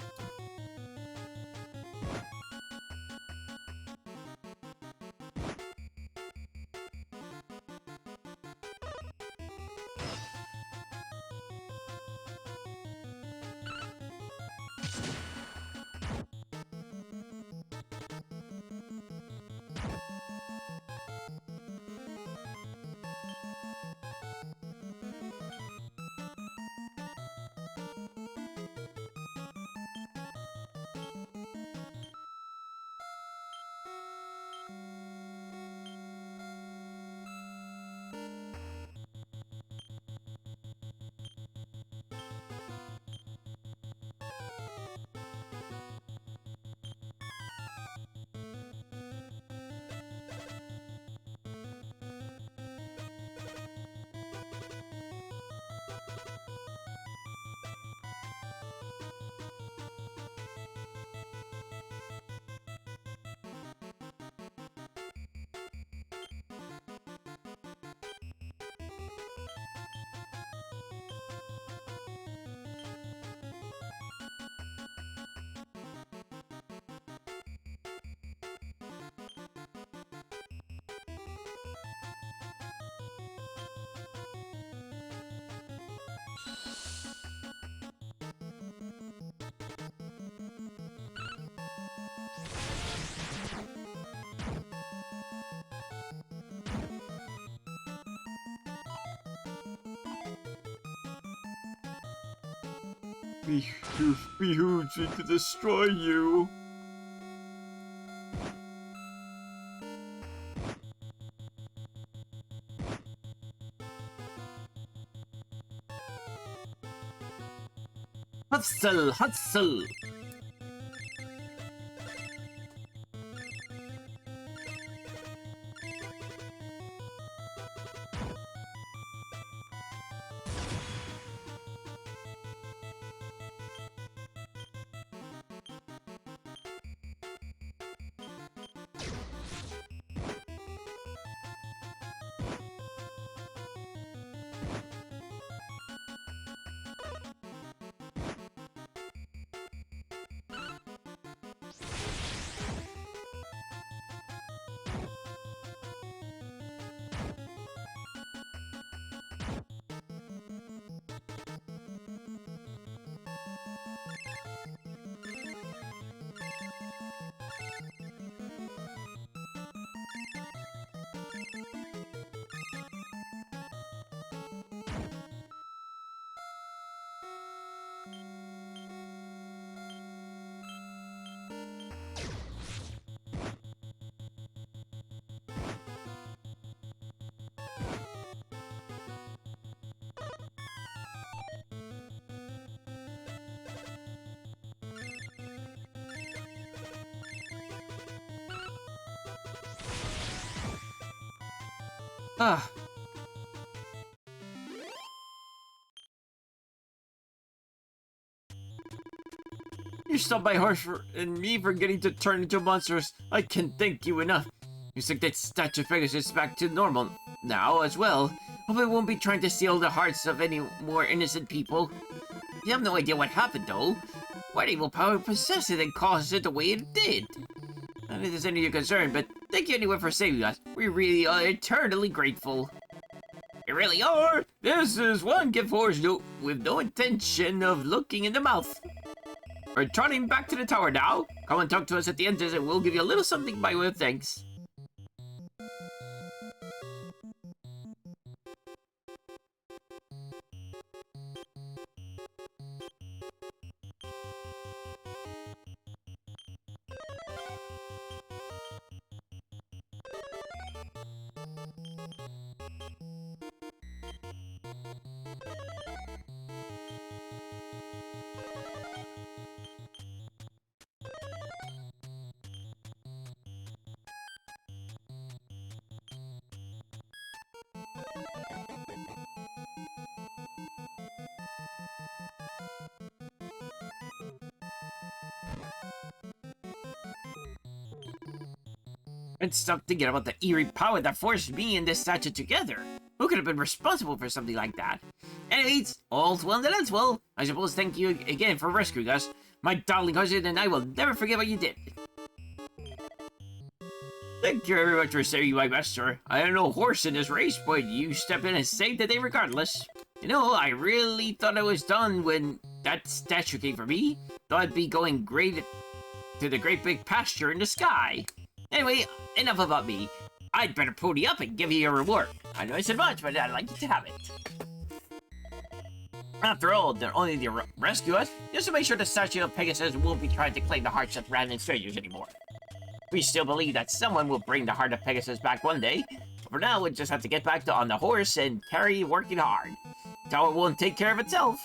Behooves me to destroy you. Hustle, hustle. Ah. You stopped my horse and me for getting to turn into monsters. I can't thank you enough. You think that statue of Pegasus back to normal now as well. Hope I won't be trying to steal the hearts of any more innocent people. You have no idea what happened though. What evil power possessed it and caused it the way it did? Not that it's any of your concern, but thank you anyway for saving us. We really are eternally grateful. You really are? This is one gift horse with no intention of looking in the mouth. We're trotting back to the tower now. Come and talk to us at the entrance and we'll give you a little something by way of thanks. And stop thinking about the eerie power that forced me and this statue together. Who could have been responsible for something like that? Anyways, all's well that ends well. I suppose thank you again for rescuing us. My darling cousin and I will never forget what you did. Thank you very much for saving my master. I am no horse in this race, but you stepped in and saved the day regardless. You know, I really thought I was done when that statue came for me. Thought I'd be going great to the great big pasture in the sky. Anyway, enough about me. I'd better pony up and give you your reward. I know I said much, but I'd like you to have it. After all, not only did you rescue us, just to make sure the statue of Pegasus won't be trying to claim the hearts of random strangers anymore. We still believe that someone will bring the heart of Pegasus back one day. But for now, we'll just have to get back on the horse and carry working hard. The tower won't take care of itself.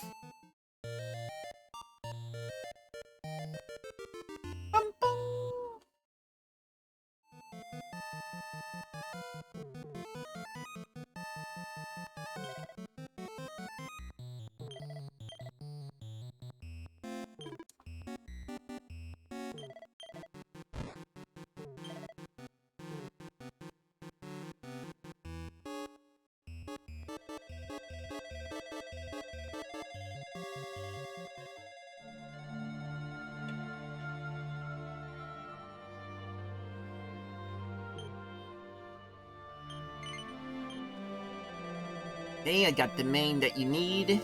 Okay, I got the main that you need.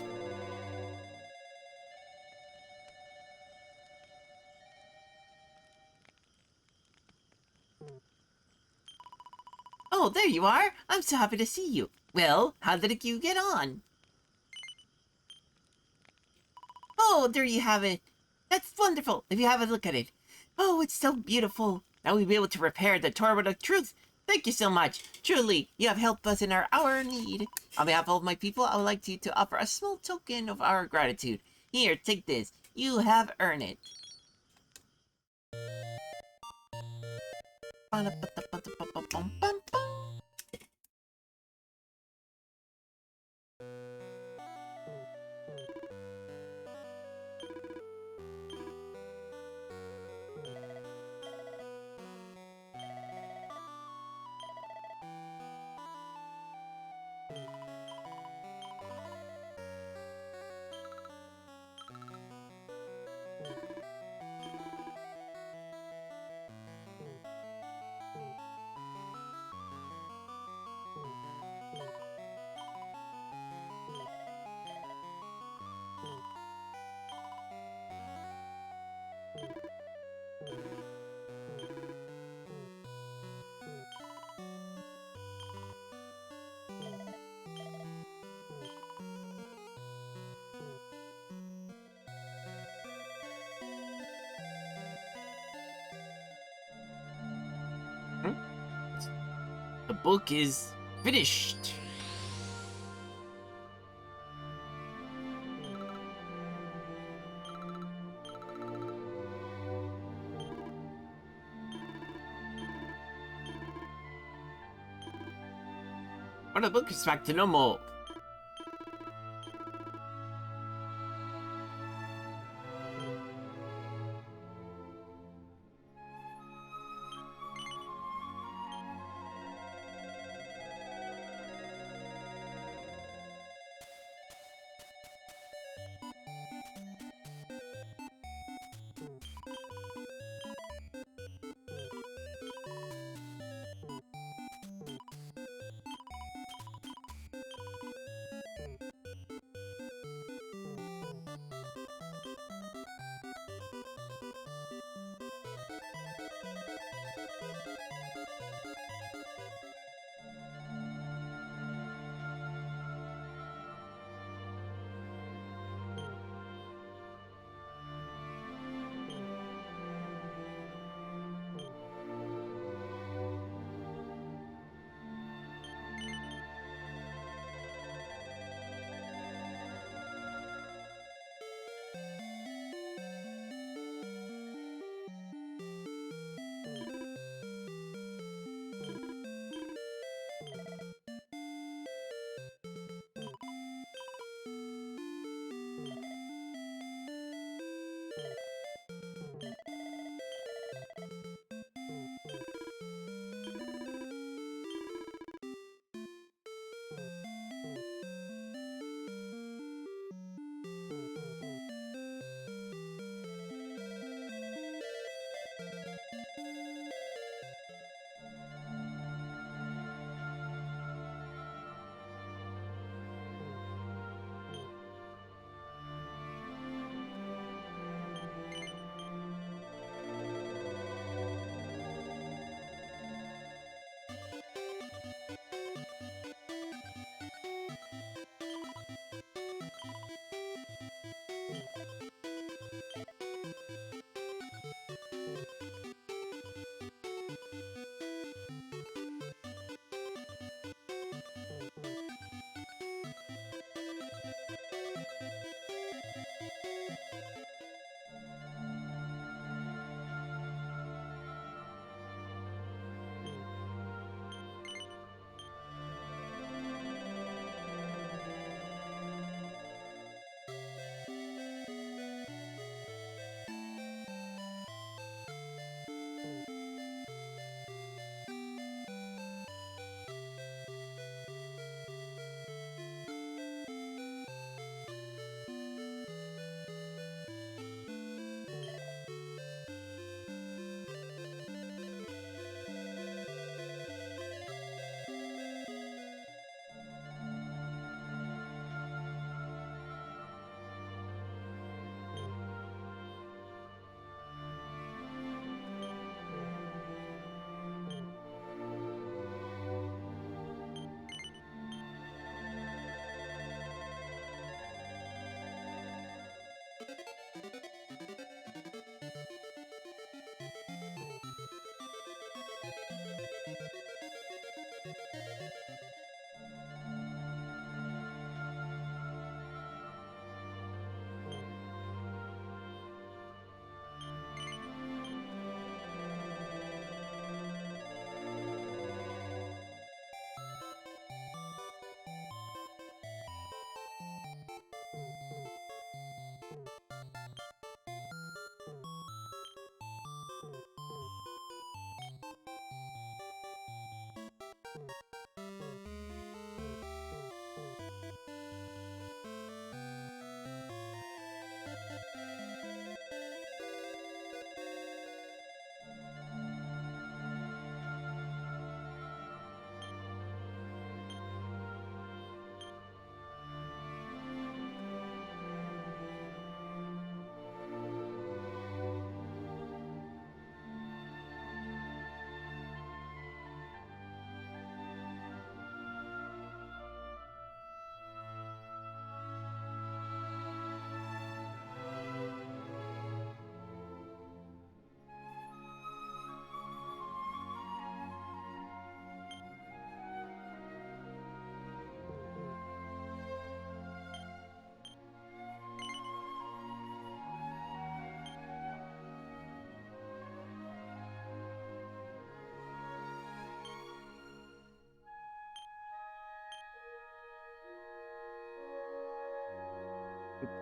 Oh, there you are. I'm so happy to see you. Well, how did you get on? Oh, there you have it. That's wonderful. If you have a look at it. Oh, it's so beautiful. Now we'll be able to repair the Torment of Truth. Thank you so much. Truly, you have helped us in our hour of need. On behalf of all my people, I would like to offer a small token of our gratitude. Here, take this. You have earned it. The book is finished. Oh, the book is back to normal.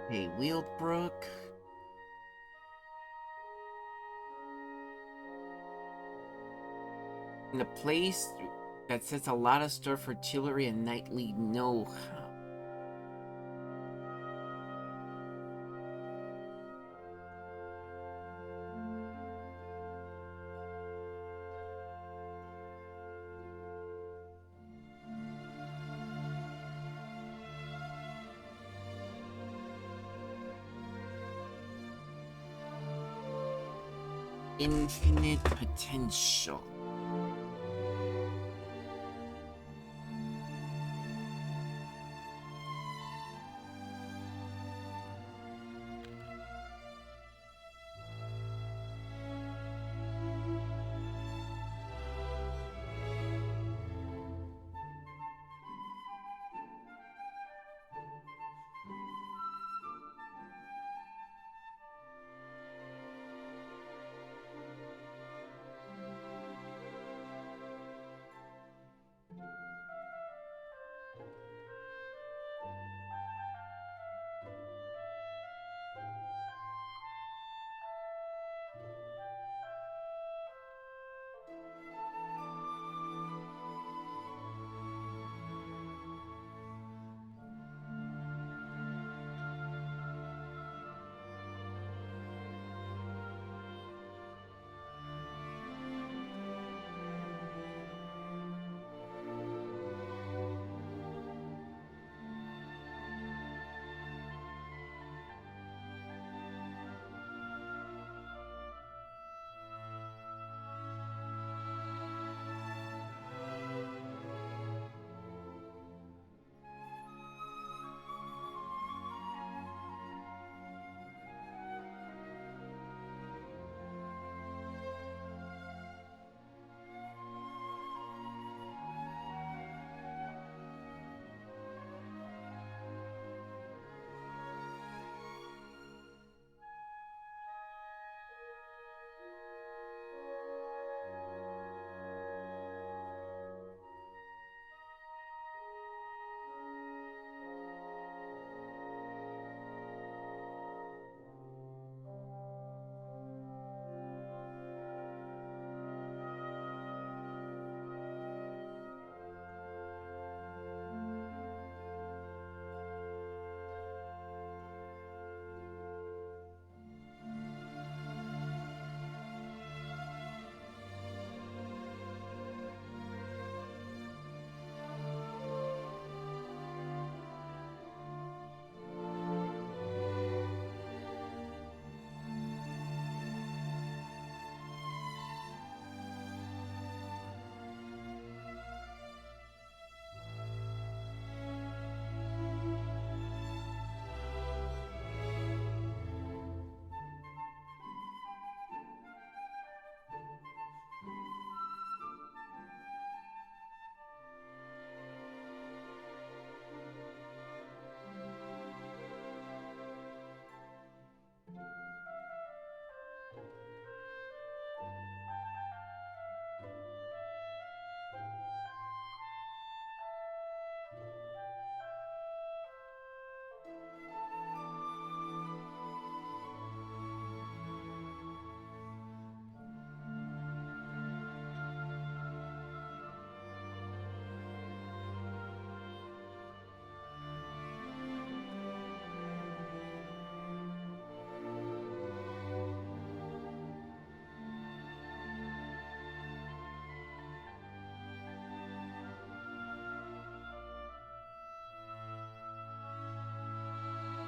Okay, Wheelbrook. In a place that sets a lot of store for artillery and knightly know-how. Infinite potential.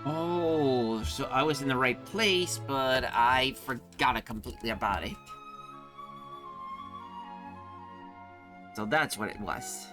Oh, so I was in the right place, but I forgot completely about it. So that's what it was.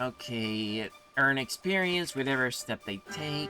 Okay, earn experience with every step they take.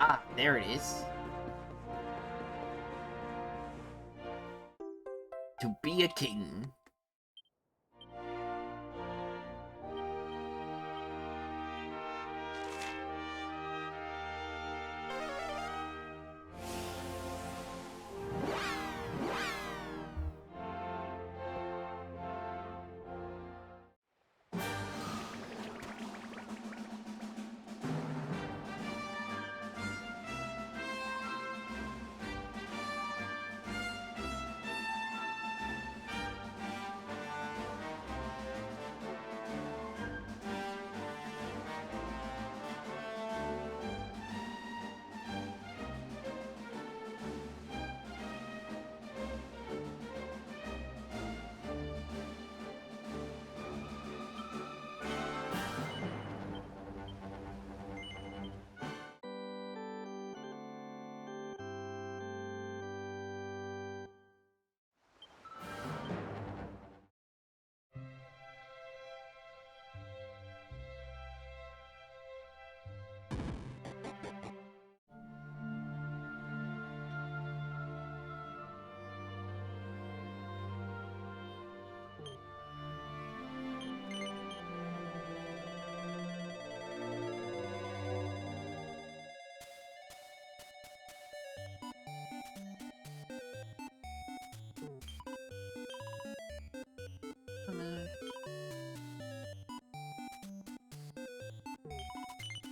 Ah, there it is. To be a king.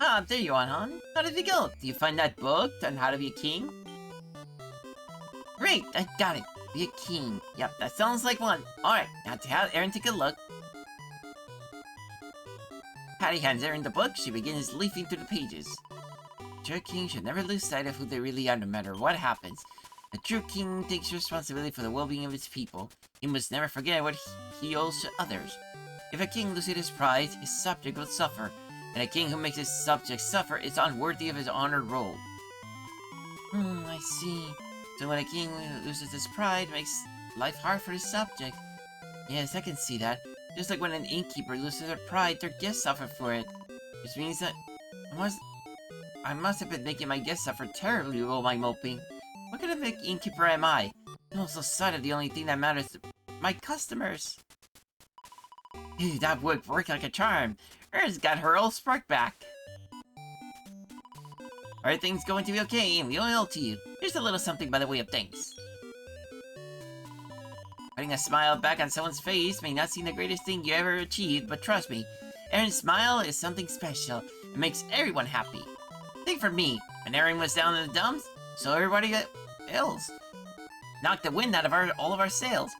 Ah, there you are, hon. How did it go? Do you find that book on how to be a king? Great, I got it. Be a king. Yep, that sounds like one. Alright, now to have Aaron take a look. Patty hands Aaron the book. She begins leafing through the pages. A true king should never lose sight of who they really are, no matter what happens. A true king takes responsibility for the well-being of his people. He must never forget what he owes to others. If a king loses his pride, his subject will suffer. And a king who makes his subjects suffer is unworthy of his honored role. I see. So when a king loses his pride, it makes life hard for his subject. Yes, I can see that. Just like when an innkeeper loses their pride, their guests suffer for it. Which means that I must have been making my guests suffer terribly while my moping. What kind of an innkeeper am I? I'm also side of the only thing that matters to my customers. Ew, that would work like a charm. Erin's got her old spark back. Everything's going to be okay, and we owe it all to you. Here's a little something by the way of thanks. Putting a smile back on someone's face may not seem the greatest thing you ever achieved, but trust me, Erin's smile is something special. It makes everyone happy. Think for me, when Erin was down in the dumps, so everybody else knocked the wind out of all of our sails.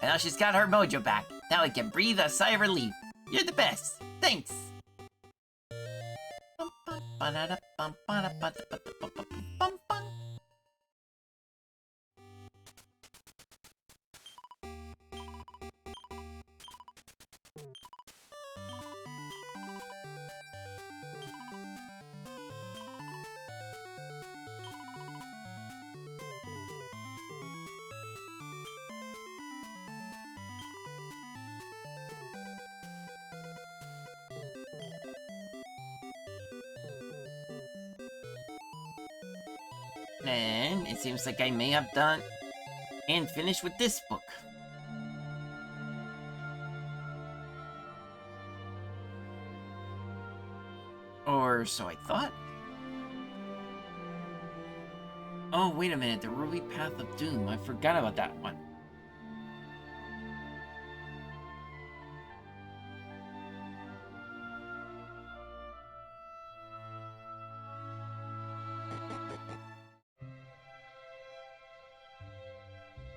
And now she's got her mojo back. Now we can breathe a sigh of relief. You're the best. Thanks. And it seems like I may have done and finished with this book. Or so I thought. Oh, wait a minute, the Ruby Path of Doom. I forgot about that one.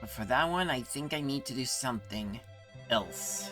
But for that one, I think I need to do something else.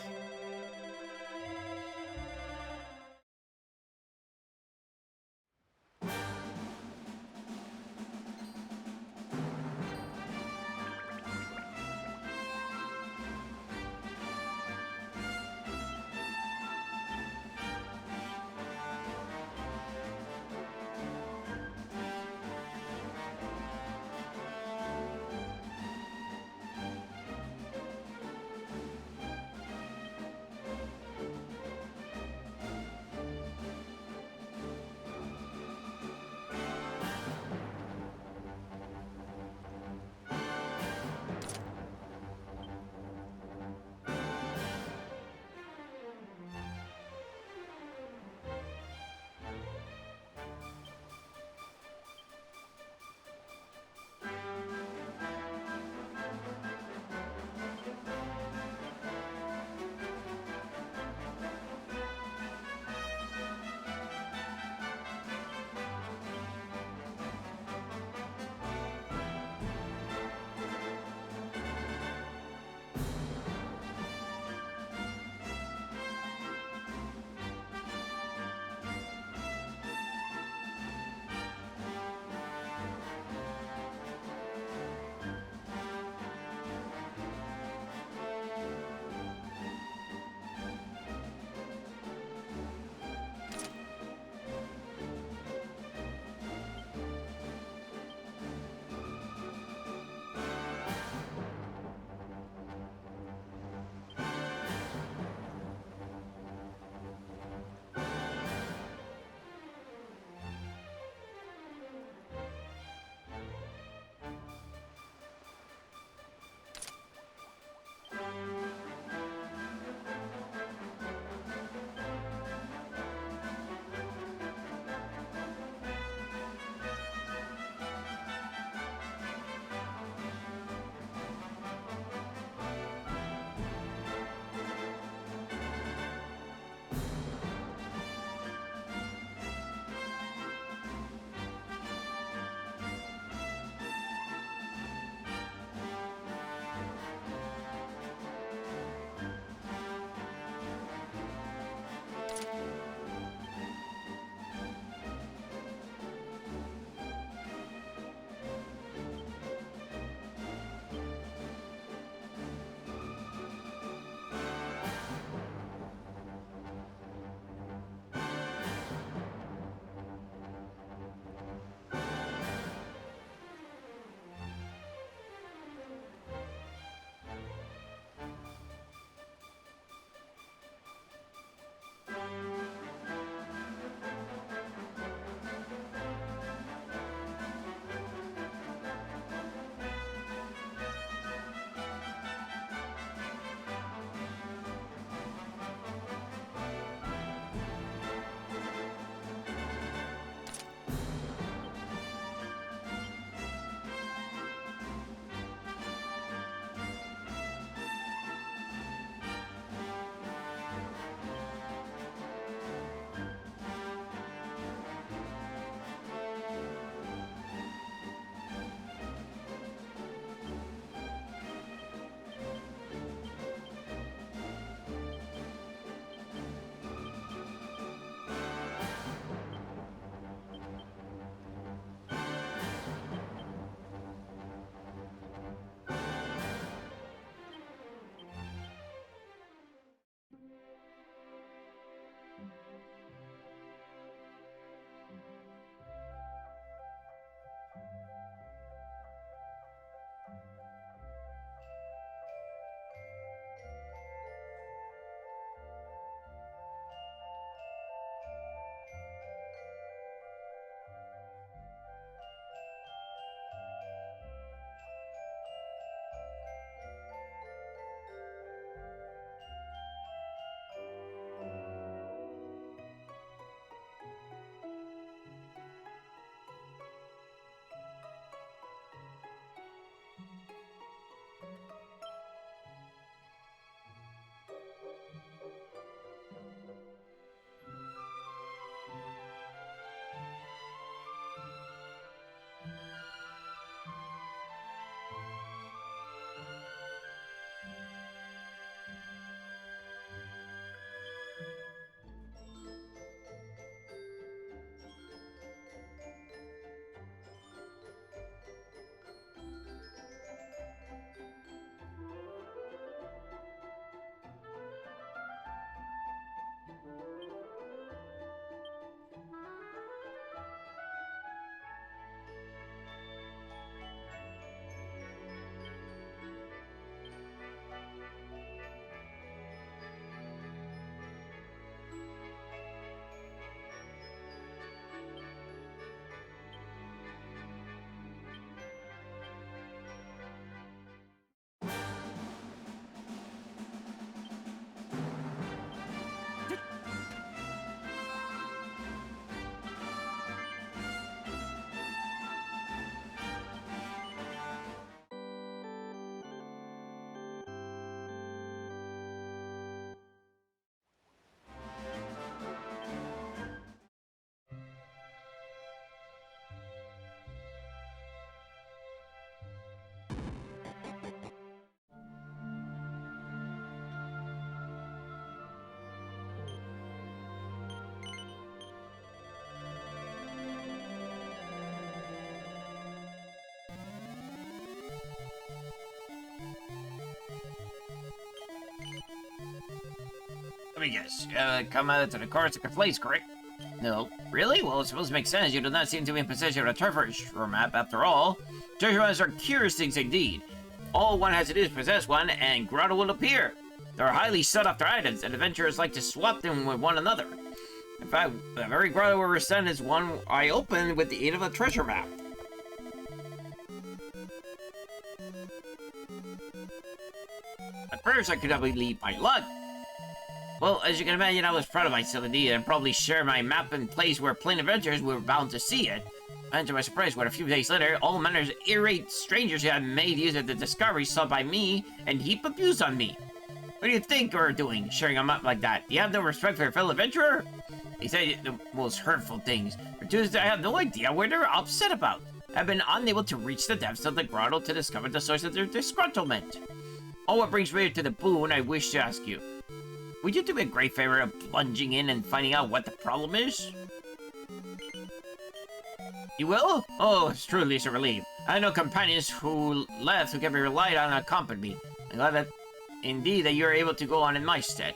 Let me guess. Come out to the Corsica place, correct? No. Really? Well, it's supposed to make sense. You do not seem to be in possession of a treasure map, after all. Treasure maps are curious things indeed. All one has to do is possess one, and grotto will appear. They are highly sought-after items, and adventurers like to swap them with one another. In fact, the very grotto we were sent is one I opened with the aid of a treasure map. At first, I could not believe my luck. Well, as you can imagine, I was proud of myself indeed, and probably shared my map in place where plain adventurers were bound to see it. And to my surprise, when a few days later, all manners of irate strangers who had made use of the discovery saw by me and heap abuse on me. What do you think you're doing, sharing a map like that? Do you have no respect for your fellow adventurer? They say the most hurtful things. For Tuesday, I have no idea what they're upset about. I've been unable to reach the depths of the grotto to discover the source of their disgruntlement. Oh, what brings me to the boon I wish to ask you. Would you do me a great favor of plunging in and finding out what the problem is? You will? Oh, it's truly a relief. I had no companions who left who can be relied on and accompany me. I'm glad that, indeed, that you're able to go on in my stead.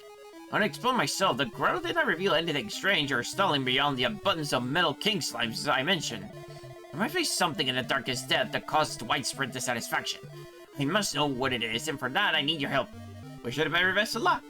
When I explained myself, the grotto did not reveal anything strange or stalling beyond the abundance of metal king slimes as I mentioned. There might be something in the darkest depth that caused widespread dissatisfaction. I must know what it is, and for that I need your help. Wish you the very best of luck.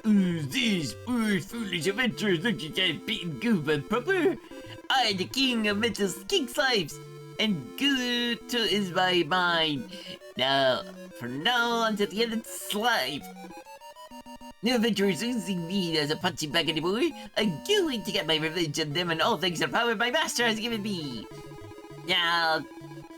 These poor foolish adventurers look at that beaten goof and proper. I, the king of mental king slaves, and good to is my mind. Now, from now until the end of this life, no adventurers using me as a punching bag anymore. I'm going to get my revenge on them and all things the power my master has given me. Now,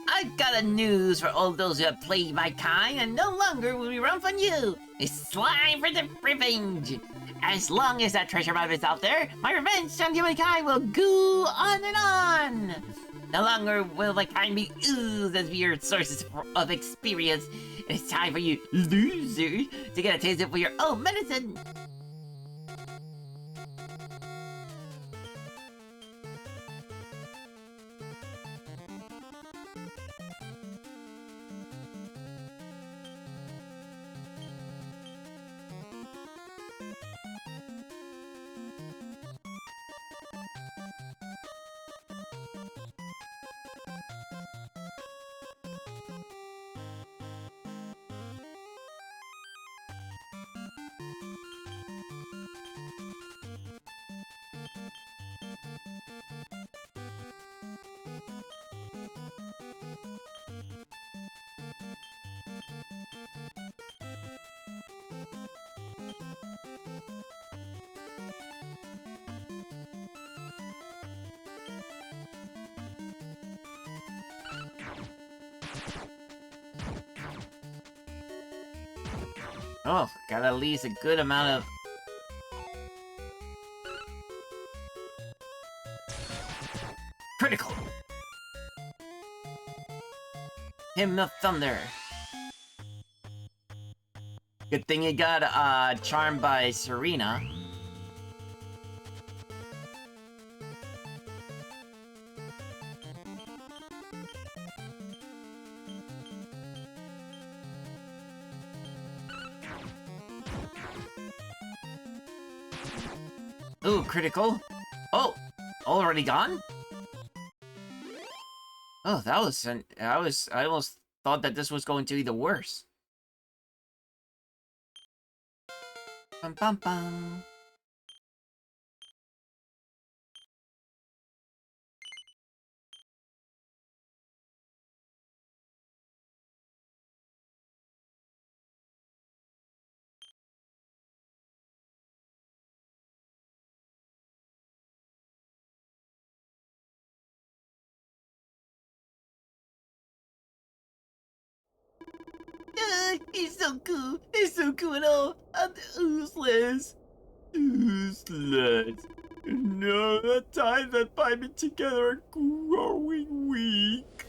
I've got a news for all those who have played my kind and no longer will we run from you. It's time for the revenge. As long as that treasure map is out there, my revenge on humankind will go on and on. No longer will my kind be oozed as weird sources of experience. It's time for you losers to get a taste of it for your own medicine. Oh, got at least a good amount of... Critical! Hymn of Thunder. Good thing you got, charmed by Serena. Ooh, critical. Oh, already gone? Oh, that was I almost thought that this was going to be the worst. Bum bum bum. He's so cool. He's so cool and all. I'm useless. Useless. No, the ties that bind me together are growing weak.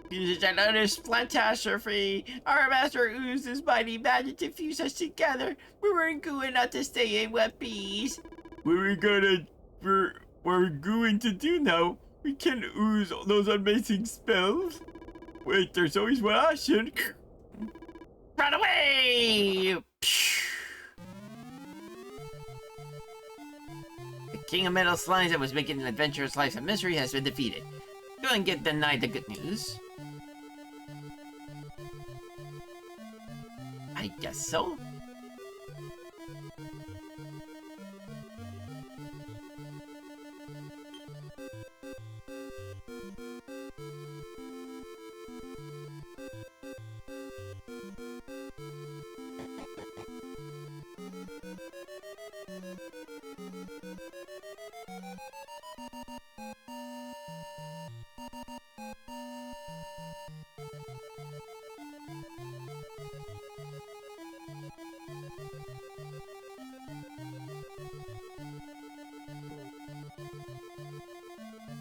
Use another catastrophe. Our master uses mighty magic to fuse us together. We were going not to stay in one piece. We're going to do now? We can ooze those amazing spells. Wait, there's always one option. Run away! The King of Metal Slimes that was making an adventurous life of misery has been defeated. Go and get denied the good news. I guess so.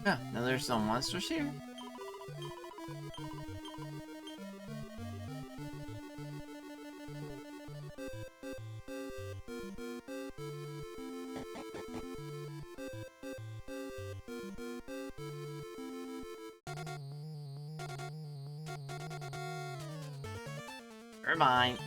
Yeah, now there's some monsters here. Never mind.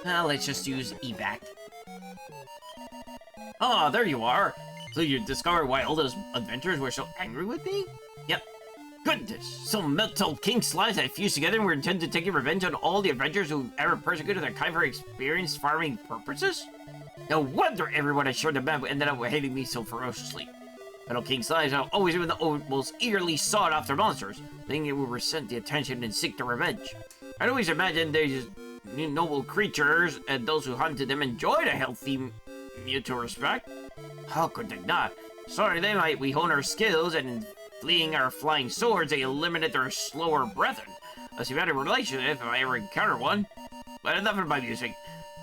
Now let's just use evac. Oh, there you are. So you discovered why all those adventurers were so angry with me? Yep. Goodness, some metal king slides that fused together and were intended to take revenge on all the adventurers who ever persecuted their kind for experienced farming purposes? No wonder everyone assured the map ended up hating me so ferociously. Metal king slides have always been the most eagerly sought after monsters, thinking it would resent the attention and seek their revenge. I'd always imagined these noble creatures and those who hunted them enjoyed a healthy mutual respect. How could they not? Sorry, they might we hone our skills and in fleeing our flying swords, they eliminate their slower brethren. A symbiotic relationship if I ever encounter one. But enough of my music.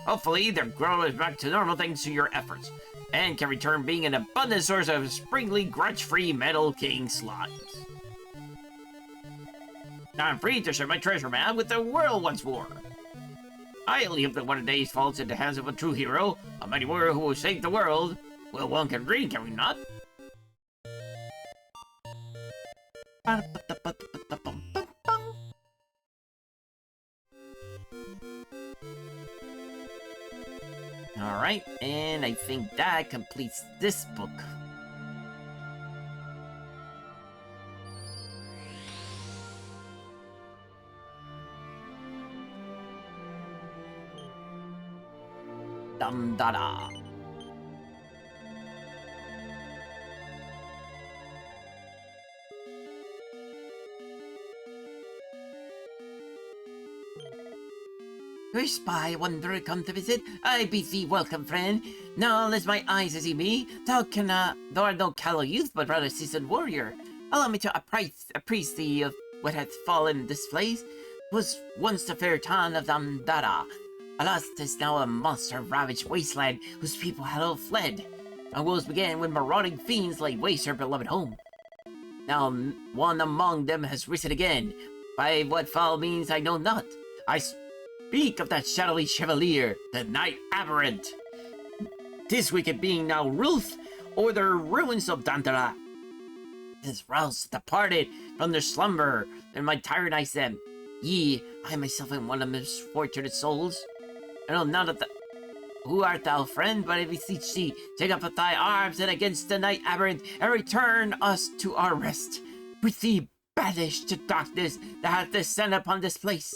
Hopefully, their growth is back to normal thanks to your efforts, and can return being an abundant source of sprinkly, grudge-free Metal King slides. Now I'm free to share my treasure map with the world once more. I only hope that one of these falls into the hands of a true hero, a mighty warrior who will save the world. Well, one can dream, can we not? Alright, and I think that completes this book. Dum da da. Where spy wanderer come to visit? I bid thee welcome, friend. Now as my eyes see me, thou art no callow youth, but rather seasoned warrior. Allow me to appraise thee of what hath fallen this place. 'Twas once the fair town of Damdara. Alas, 'tis now a monster-ravaged wasteland whose people had all fled. Our woes began when marauding fiends laid waste her beloved home. Now one among them has risen again. By what foul means I know not. I speak of that shadowy chevalier, the Knight Aberrant. This wicked being now ruleth o'er the ruins of Dandara. Has roused the departed from their slumber, and might tyrannize them. Ye, I myself am one of misfortunate souls. I know not of the... Who art thou, friend? But I beseech thee, take up thy arms and against the Knight Aberrant, and return us to our rest. With thee, banish to darkness that hath descended upon this place.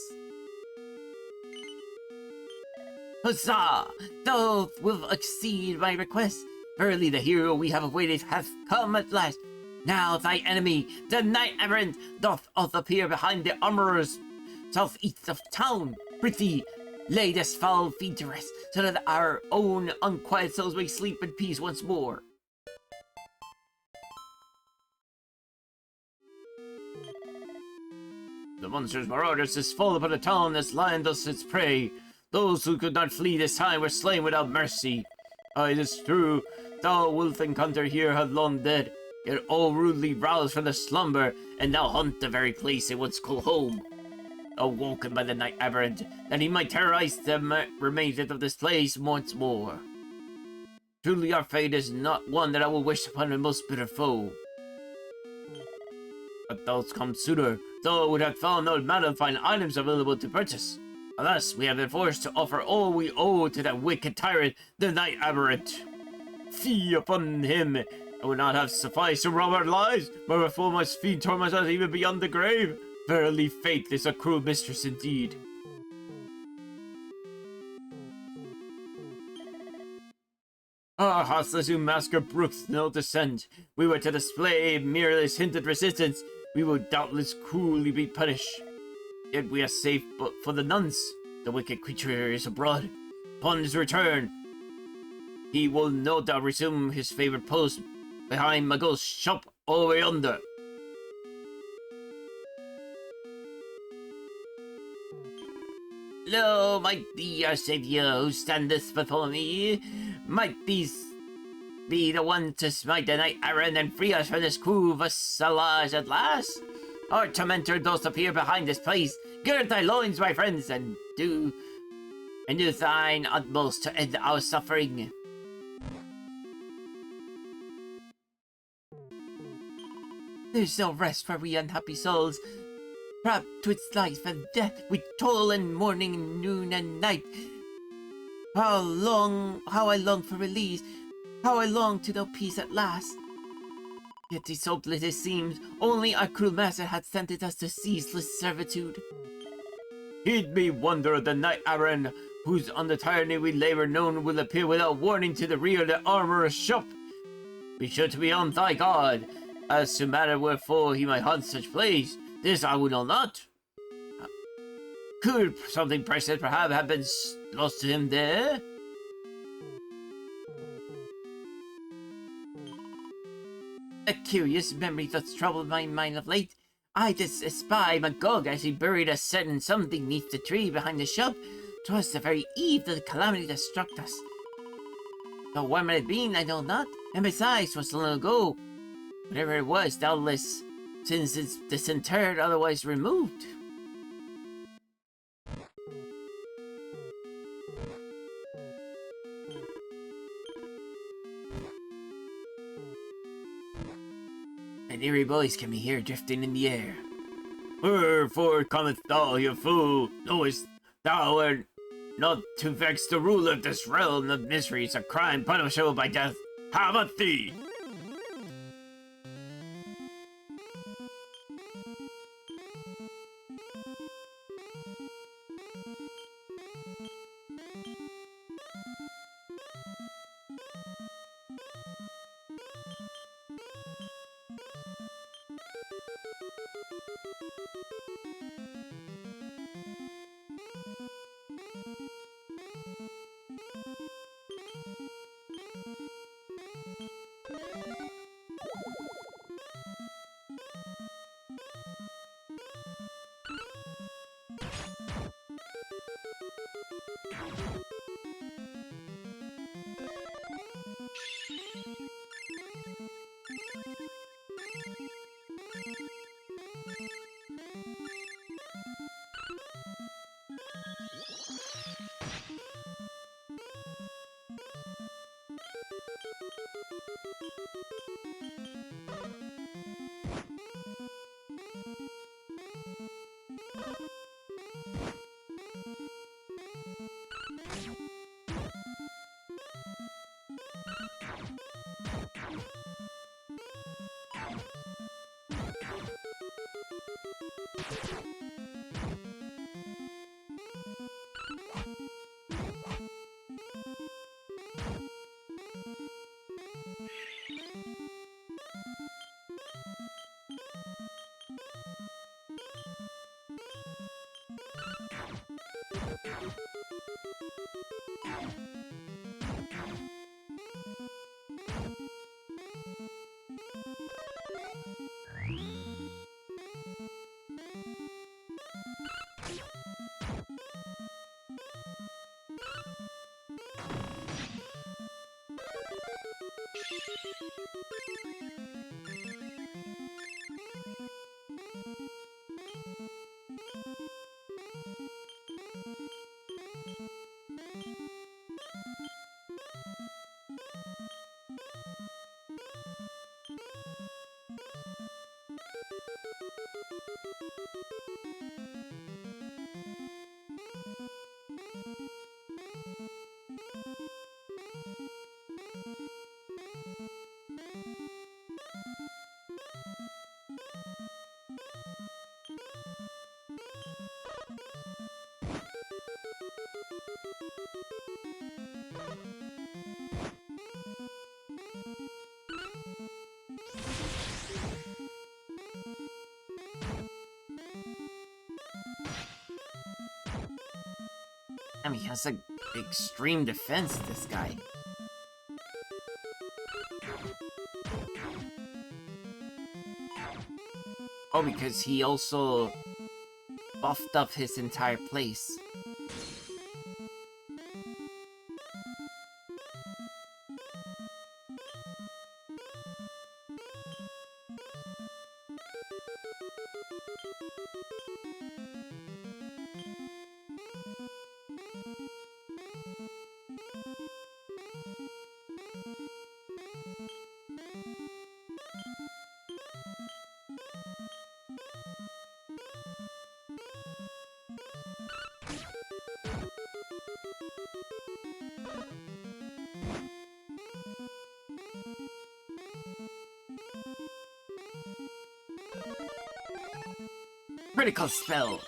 Huzzah! Thou wilt accede my request. Verily, the hero we have awaited hath come at last. Now thy enemy, the Knight Aberrant, doth appear behind the armorers southeast of town. Prithee, lay this foul fiend to rest, so that our own unquiet souls may sleep in peace once more. The monster's marauders is full upon the town as lion does its prey. Those who could not flee this time were slain without mercy. Aye, it is true, thou wilt encounter here have long dead, yet all rudely roused from the slumber, and now hunt the very place they once called home. Awoken by the Knight Aberrant, that he might terrorize the remains of this place once more. Truly our fate is not one that I will wish upon a most bitter foe. But thou's come sooner, though would have found no matter of fine items available to purchase. Alas, we have been forced to offer all we owe to that wicked tyrant, the Knight Aberrant. Fie upon him! I would not have sufficed to rob our lives, but before my fiend torments us even beyond the grave. Verily, fate is a cruel mistress indeed. Our hostless who massacre brooks no dissent. We were to display merely hinted resistance. We will doubtless cruelly be punished. Yet we are safe but for the nuns. The wicked creature is abroad. Upon his return, he will no doubt resume his favorite post behind Magul's shop over yonder. Lo, might be our savior who standeth before me. Might these be the one to smite the Knight Aberrant and free us from this cruel vassalage at last? Our tormentor doth appear behind this place. Gird thy loins, my friends, and do thine utmost to end our suffering. There's no rest for we unhappy souls. Trapped twixt life and death, we toil in morning, noon, and night. How I long for release. How I long to know peace at last. Yet these hopeless it seems, only our cruel master had sentenced us to ceaseless servitude. Heed me, wanderer, the knight Aaron, whose on the tyranny we labor known will appear without warning to the rear of the armorer's shop. Be sure to be on thy guard, as to matter wherefore he might hunt such place, this I will know not. Could something precious perhaps have been lost to him there? A curious memory that's troubled my mind of late. I did espy Magog as he buried a certain something neath the tree behind the shop. 'Twas the very eve of the calamity that struck us. Though where might it been, I know not, and besides, 'twas long ago. Whatever it was, doubtless, since it's disinterred, otherwise removed. An eerie voice can be heard drifting in the air. Wherefore cometh thou, you fool? Knowest thou art not to vex the ruler of this realm of miseries, a crime punishable by death? Have at thee! I mean, he has like extreme defense, this guy. Oh, because he also buffed up his entire place. Critical spell.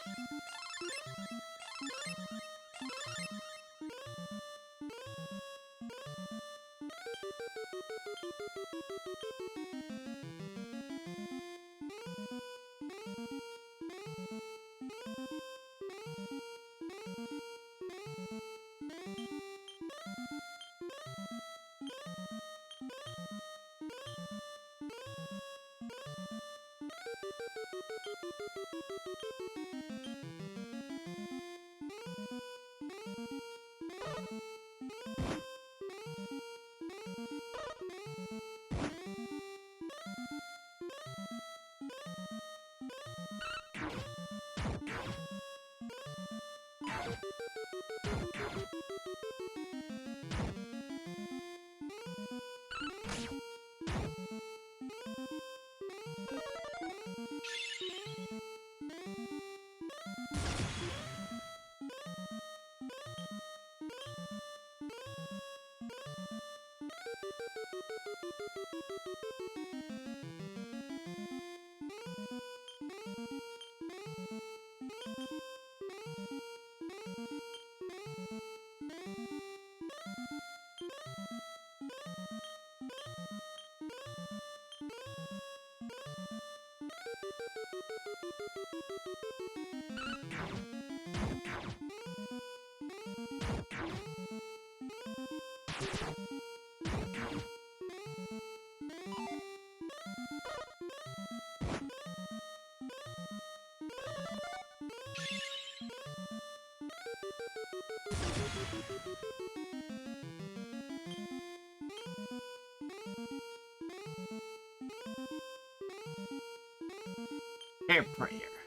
Air prayer.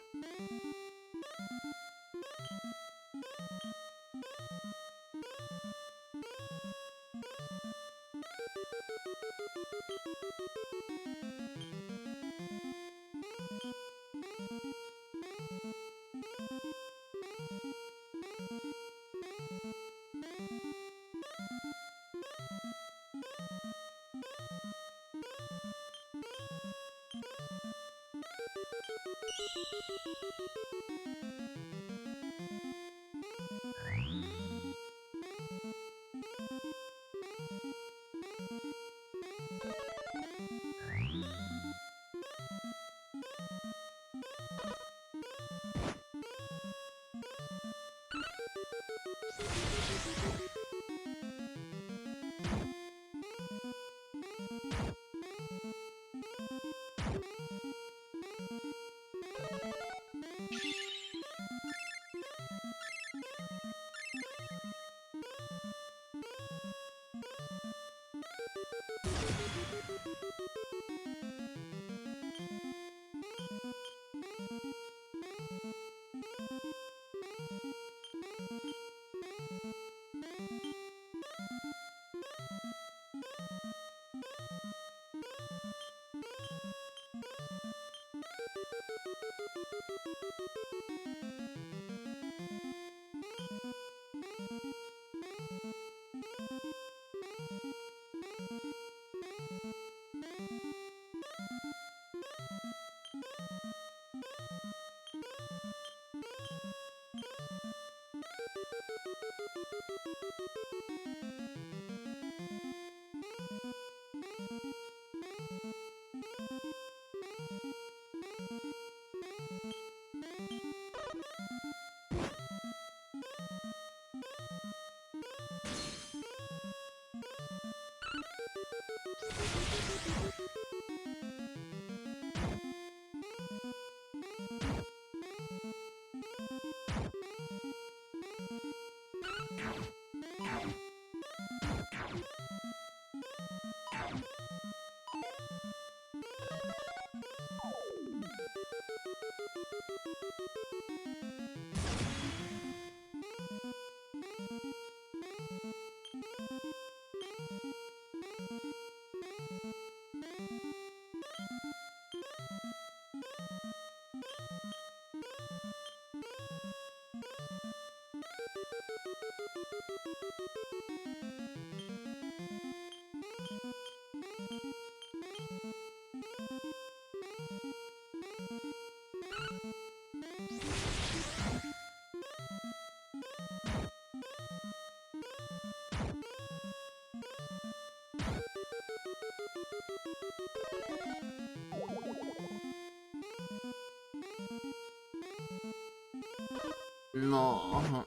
No.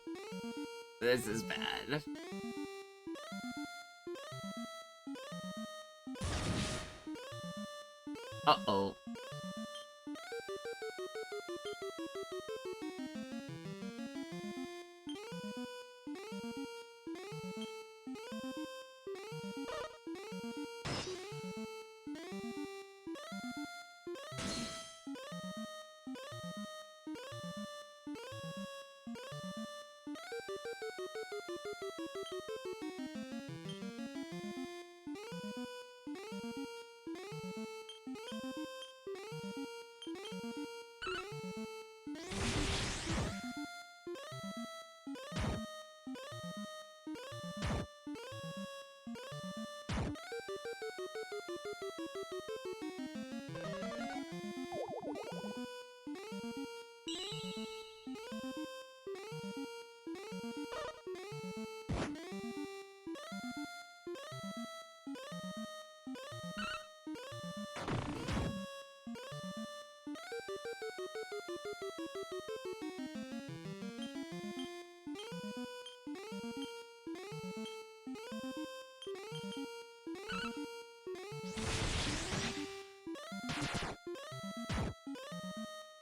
This is bad. Uh-oh.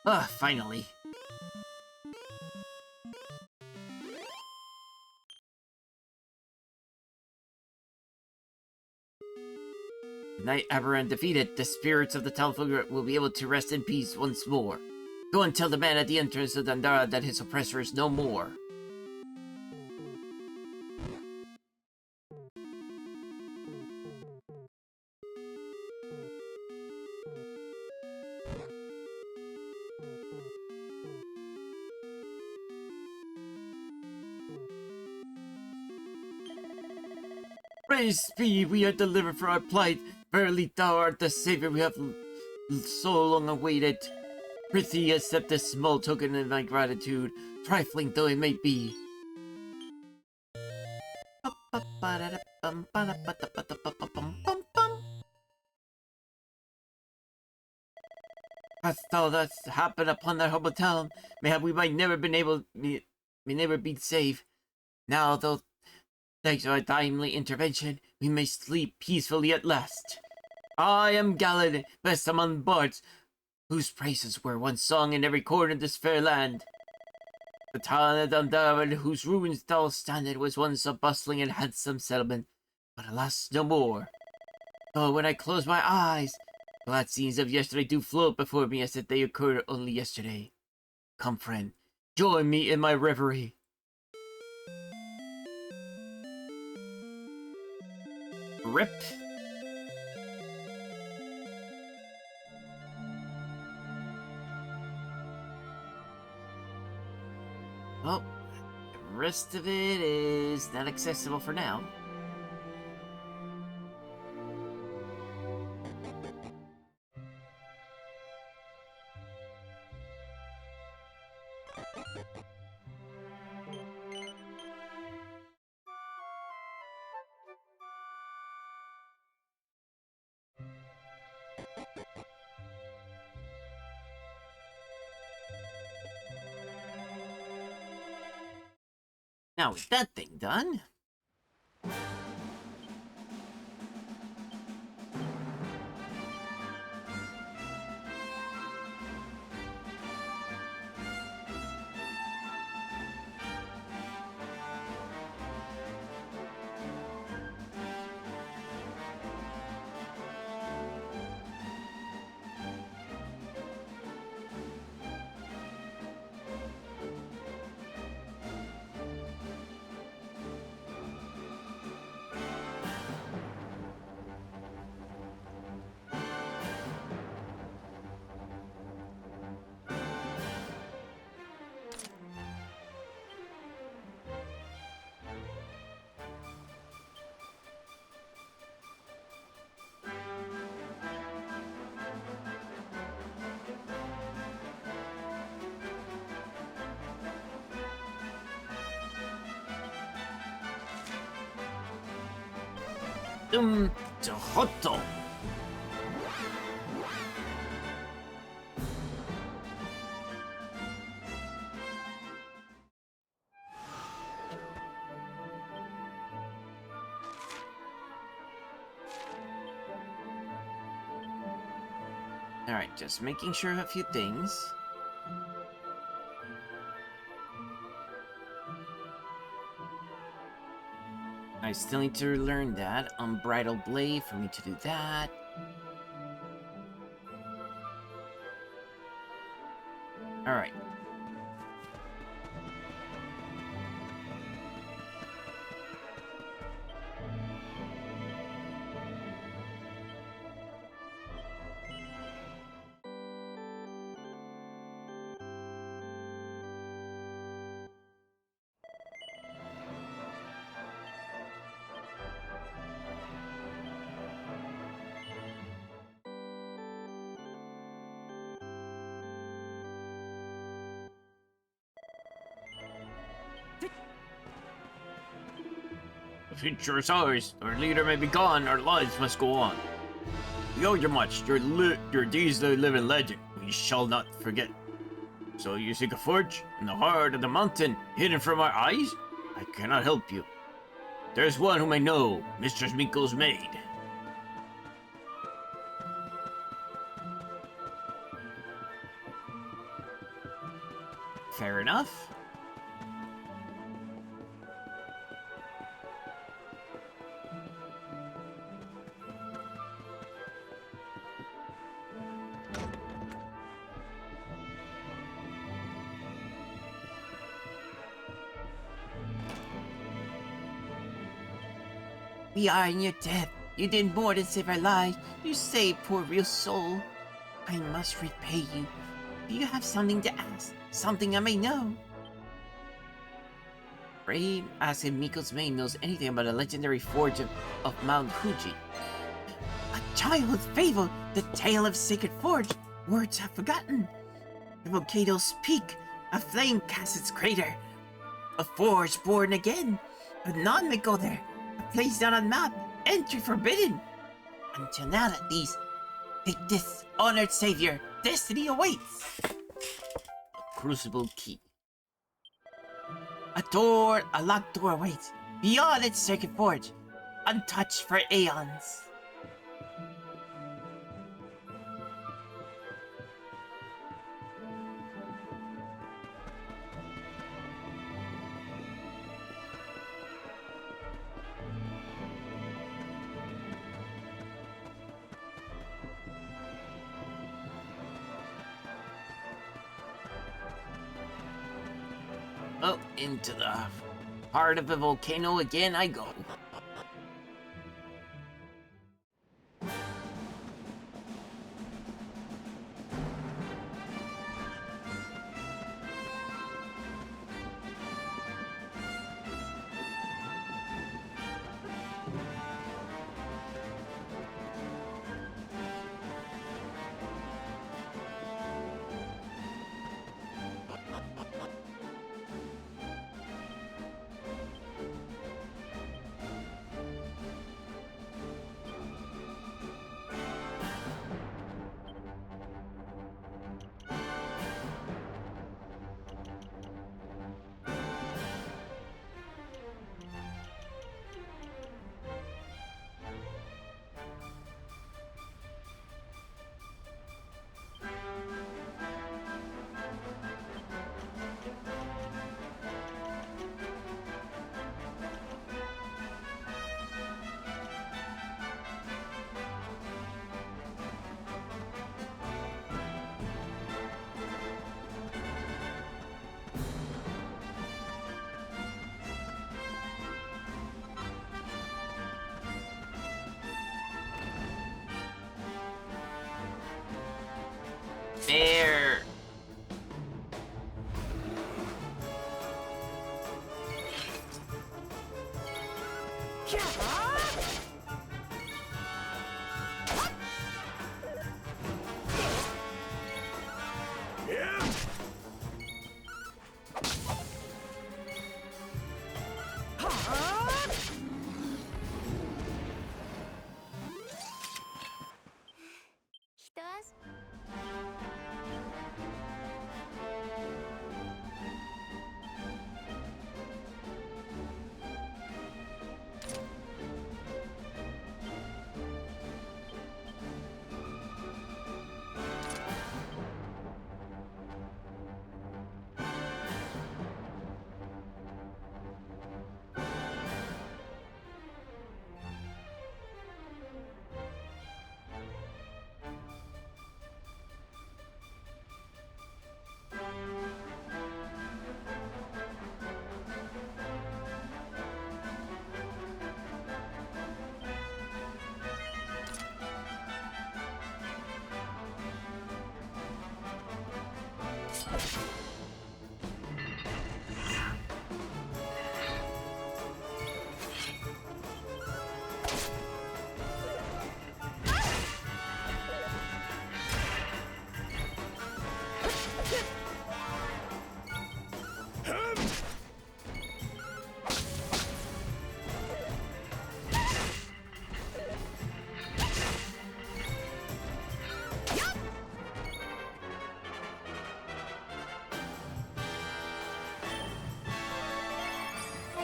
Ah, finally. The night Aberrant defeated, the spirits of the townfolk will be able to rest in peace once more. Go and tell the man at the entrance of Dandara that his oppressor is no more. Praise be, we are delivered from our plight. Verily thou art the savior we have so long awaited. Prithee, accept this small token of my gratitude, trifling though it may be. Hast thou thus happened upon that humble town, mayhap we might never may never be safe. Now, though thanks to our timely intervention, we may sleep peacefully at last. I am Galen, best among bards, whose praises were once sung in every corner of this fair land. The town of Dandara, whose ruins thou standest, was once a bustling and handsome settlement, but alas, no more. Though when I close my eyes, glad scenes of yesterday do float before me as if they occurred only yesterday. Come, friend, join me in my reverie. Rip. Well, the rest of it is not accessible for now. Now with that thing done, to Hoto. Alright, just making sure of a few things. I still need to learn that. Unbridled blade for me to do that. Alright. The future is ours. Our leader may be gone. Our lives must go on. We owe you much. Your deeds they live in legend. We shall not forget. So you seek a forge in the heart of the mountain, hidden from our eyes? I cannot help you. There's one whom I know, Mistress Miko's maid. Fair enough. We are in your debt. You did more than save our lives. You saved poor real soul. I must repay you. Do you have something to ask? Something I may know? Brave asked if Miko's maid knows anything about the legendary forge of Mount Fuji. A childhood fable, the tale of sacred forge. Words I've forgotten. The volcano's peak, a flame casts its crater. A forge born again, but none may go there. A place not on map, entry forbidden. Until now, at least. Take this, honored savior. Destiny awaits. A crucible key. A locked door awaits. Beyond its circuit forge, untouched for aeons. Well, into the heart of the volcano again I go. あ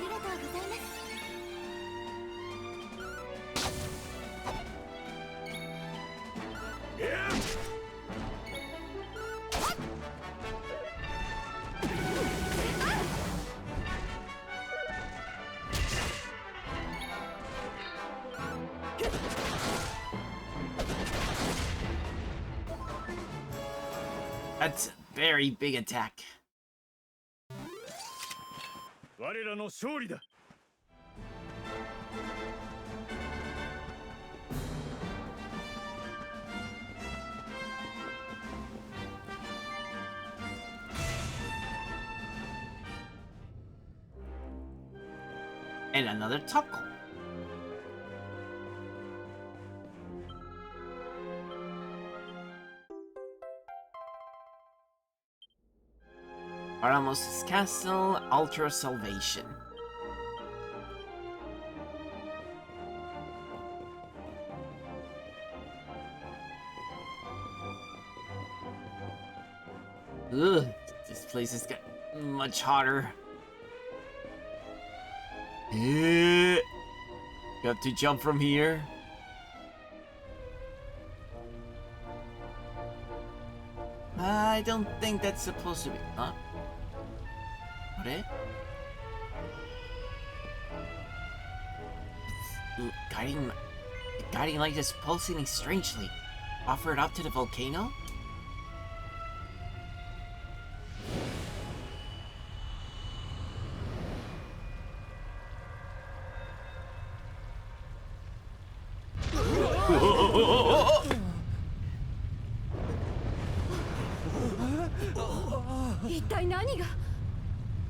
りがとうございます。 That's a very big attack. 我らの勝利だ。 And another taco. Ramos' Castle, Ultra Salvation. Ugh, this place has got much hotter. You have to jump from here. I don't think that's supposed to be, huh? What it? It's guiding light is pulsating strangely. Offer it up to the volcano?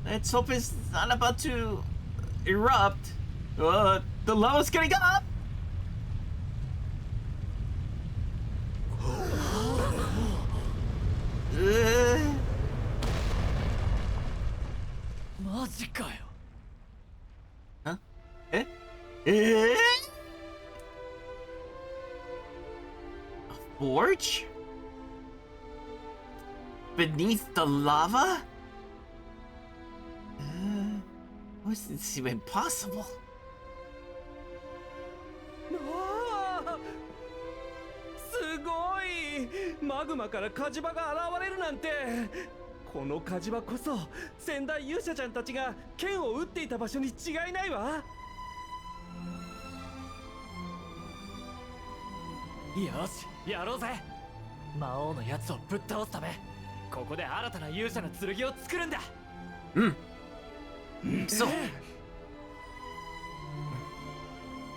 Let's hope it's not about to erupt. The lava's getting up! Huh? Eh? Eh? A forge? Beneath the lava? How is this even possible? すごい！マグマから火事場が現れるなんて。この火事場こそ先代勇者ちゃんたちが剣を撃っていた場所に違いないわ。よし、やろうぜ。魔王のやつをぶっ倒すため、ここで新たな勇者の剣を作るんだ。So,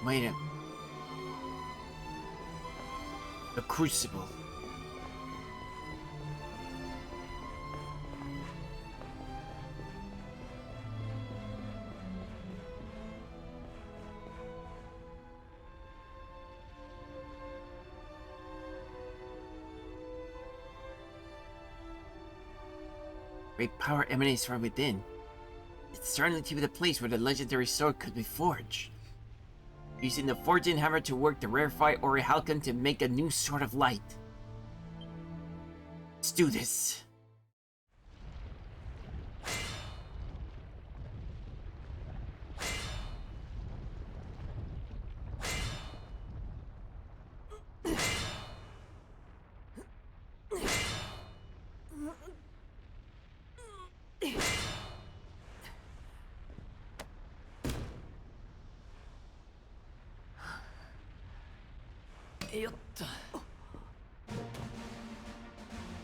wait a minute. The crucible. Great power emanates from within. It's certainly to be the place where the legendary sword could be forged. Using the forging hammer to work the rarefied Orichalcum to make a new sword of light. Let's do this. Yoっと。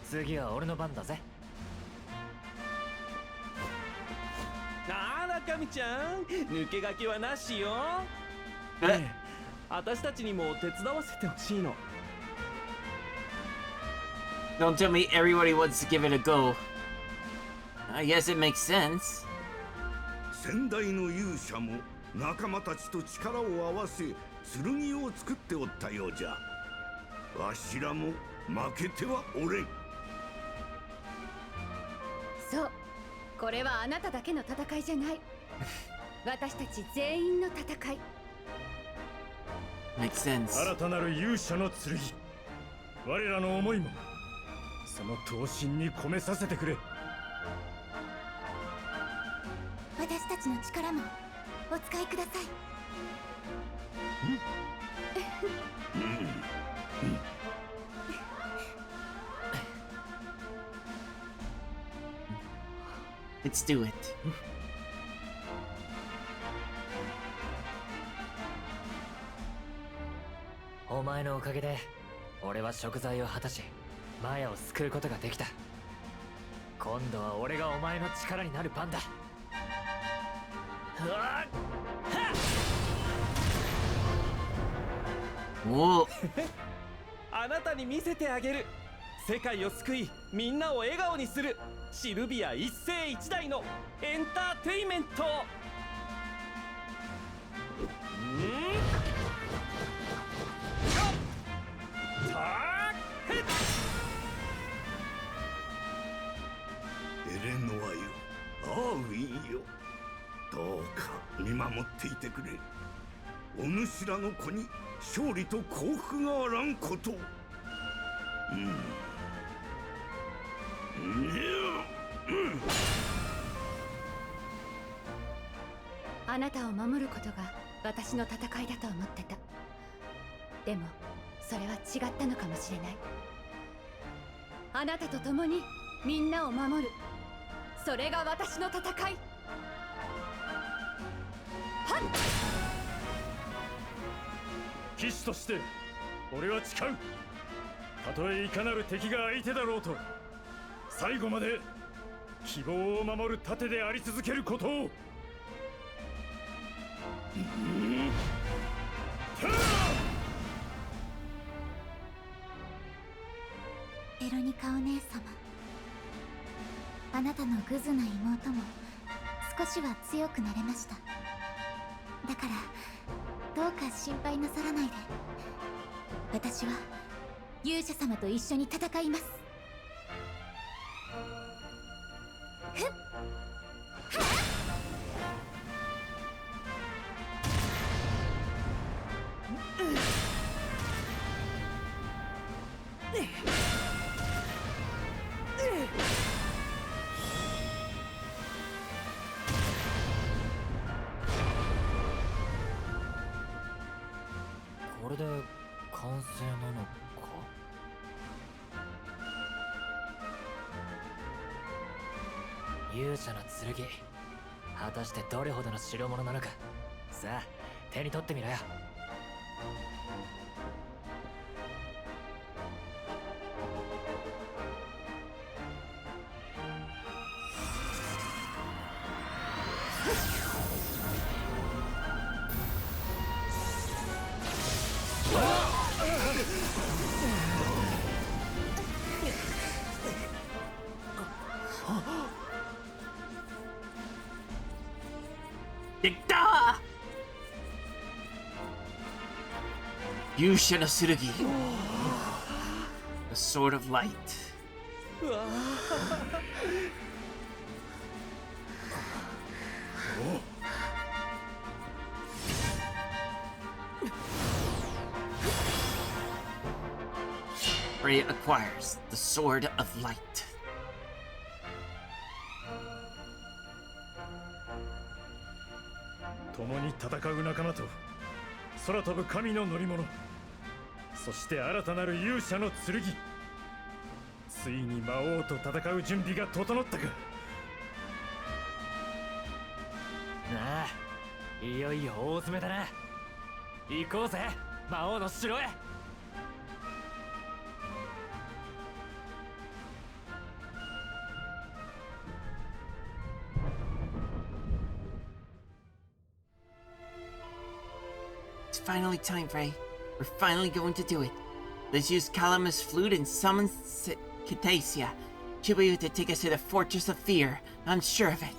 次は俺の番だぜ。あら、神ちゃん、抜け駆けはなしよ。私たちにも手伝わせてほしいの。 Don't tell me everybody wants to give it a go. I guess it makes sense. 先代の勇者も仲間たちと力を合わせ剣を作っておったようじゃ。わしらも負けてはおれん。そう、これはあなただけの戦いじゃない。私たち全員の戦い。Makes sense. 新たなる勇者の剣、我らの思いもその闘神に込めさせてくれ。私たちの力もお使いください。Let's do it. お前のおかげで俺は食材を果たしマヤを救うことができた。今度は俺がお前の力になる番だ。うわっおあなたに見せてあげる。世界を救いみんなを笑顔にするシルビア一世一代のエンターテイメント。エレノアよ、アーウィンよ、どうか見守っていてくれ。お主らの子に勝利と幸福があらんことを。あなたを守ることが私の戦いだと思ってた。でもそれは違ったのかもしれない。あなたと共にみんなを守る、それが私の戦い。はっ！騎士として俺は誓う。たとえいかなる敵が相手だろうと、最後まで希望を守る盾であり続けることを。ベロニカお姉様、あなたのグズな妹も少しは強くなれました。だからどうか心配なさらないで。私は勇者様と一緒に戦います。ふっはっこれで完成なのか。勇者の剣、果たしてどれほどの代物なのか。さあ手に取ってみろよ。できた勇者の剣 The Sword of Light。 うわRey acquires the Sword of Light。 共に戦う仲間と空飛ぶ神の乗り物、そして新たなる勇者の剣。ついに魔王と戦う準備が整ったか。なあ、いよいよ大詰めだな。行こうぜ魔王の城へ。It's finally time, Frey. We're finally going to do it. Let's use Calamus' flute and summon Cetacia. She'll be able to take us to the Fortress of Fear. I'm sure of it.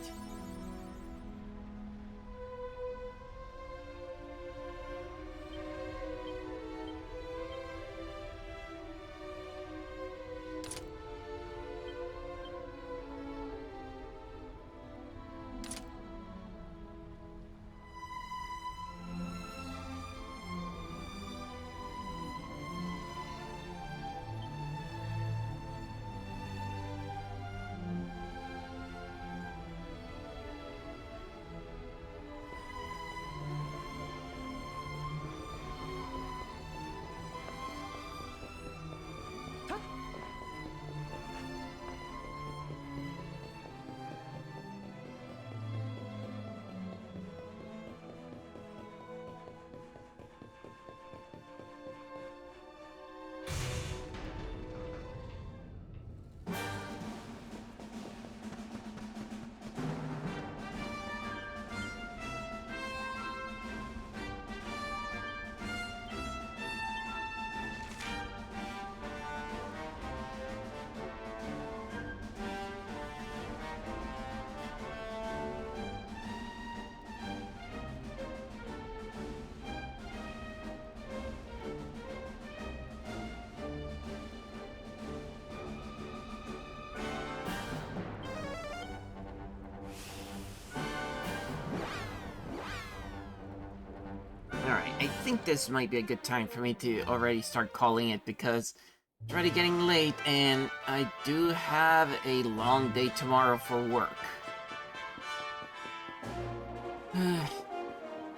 Alright, I think this might be a good time for me to already start calling it because it's already getting late and I do have a long day tomorrow for work.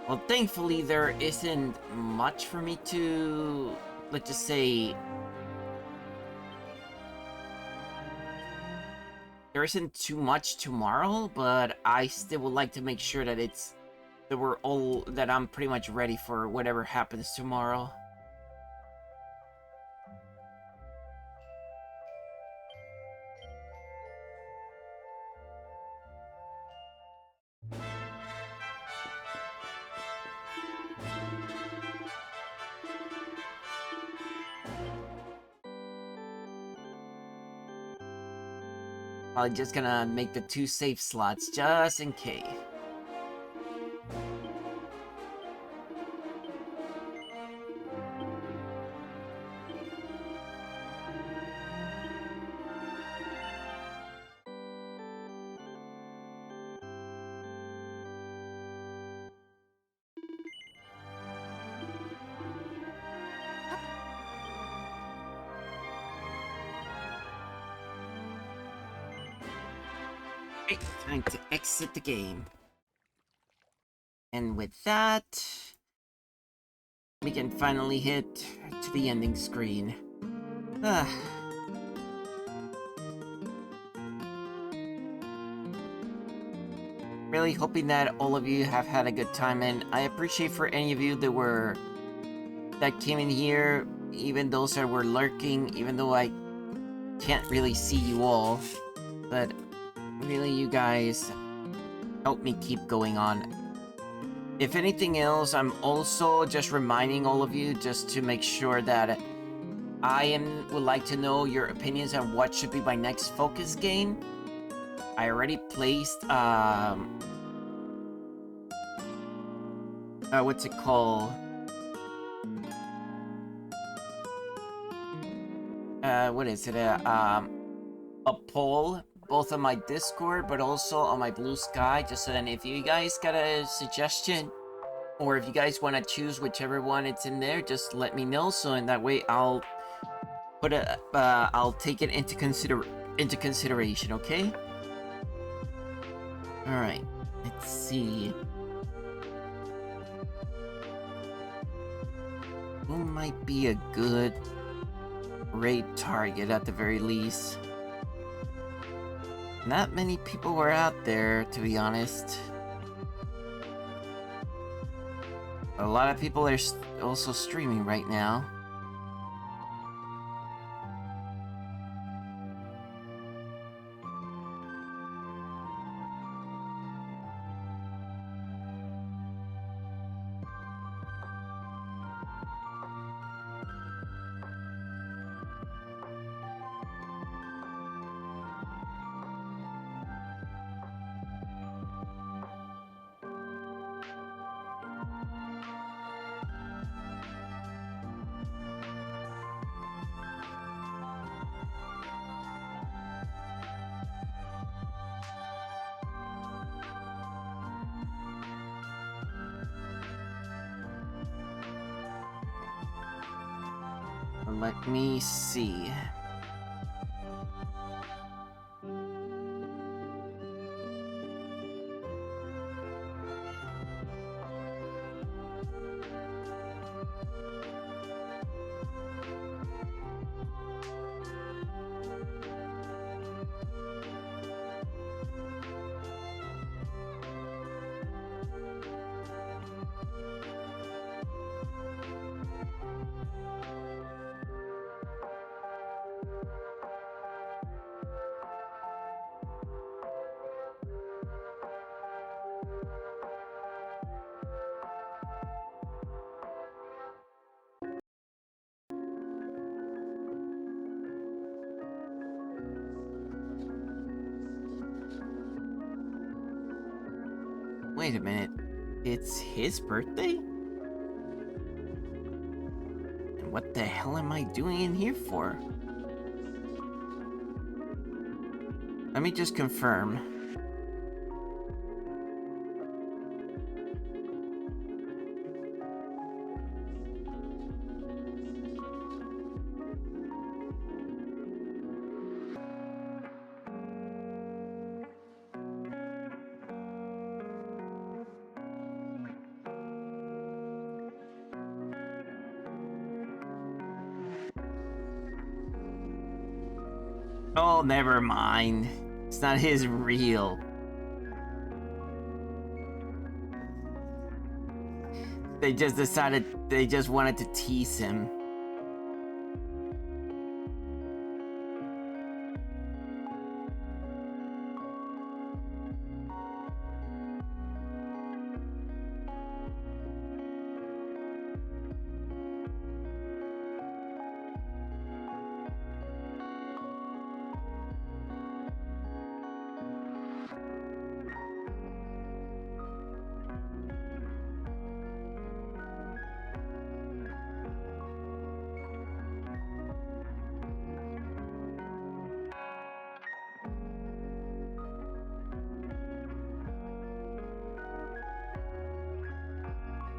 Well, thankfully there isn't much for me to, let's just say, there isn't too much tomorrow, but I still would like to make sure that that I'm pretty much ready for whatever happens tomorrow. I'm just gonna make the 2 safe slots just in case. Time to exit the game. And with that, we can finally hit to the ending screen. Really hoping that all of you have had a good time, and I appreciate for any of you that came in here, even those that were lurking, even though I can't really see you all, but really, you guys help me keep going on. If anything else, I'm also just reminding all of you just to make sure that would like to know your opinions on what should be my next focus game. I already placed, what's it called? What is it? A poll, both on my Discord, but also on my Blue Sky, just so that if you guys got a suggestion, or if you guys want to choose whichever one it's in there, just let me know, so in that way I'll I'll take it into consideration, okay? Alright, let's see. Who might be a good raid target at the very least? Not many people were out there, to be honest. A lot of people are also streaming right now. Let me see. Wait a minute. It's his birthday? And what the hell am I doing in here for? Let me just confirm. Oh, never mind. It's not his real. They just decided they just wanted to tease him.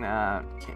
Okay.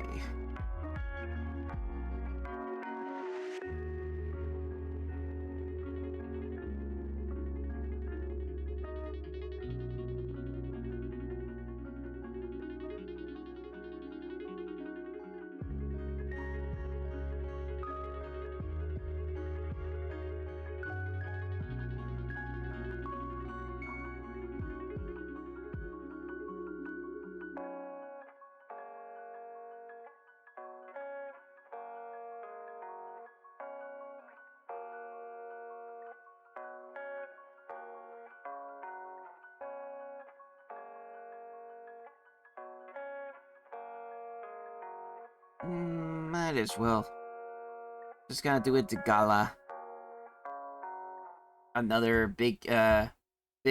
Might as well. Just gonna do it to Gala. Another big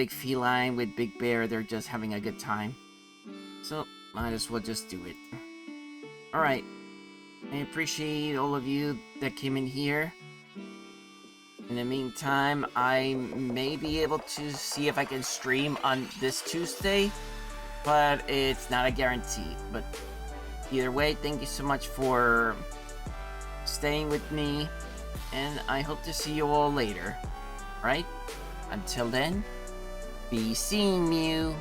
feline with Big Bear. They're just having a good time. So, might as well just do it. Alright. I appreciate all of you that came in here. In the meantime, I may be able to see if I can stream on this Tuesday, but it's not a guarantee. But either way, thank you so much for staying with me, and I hope to see you all later. Right? Until then, be seeing you.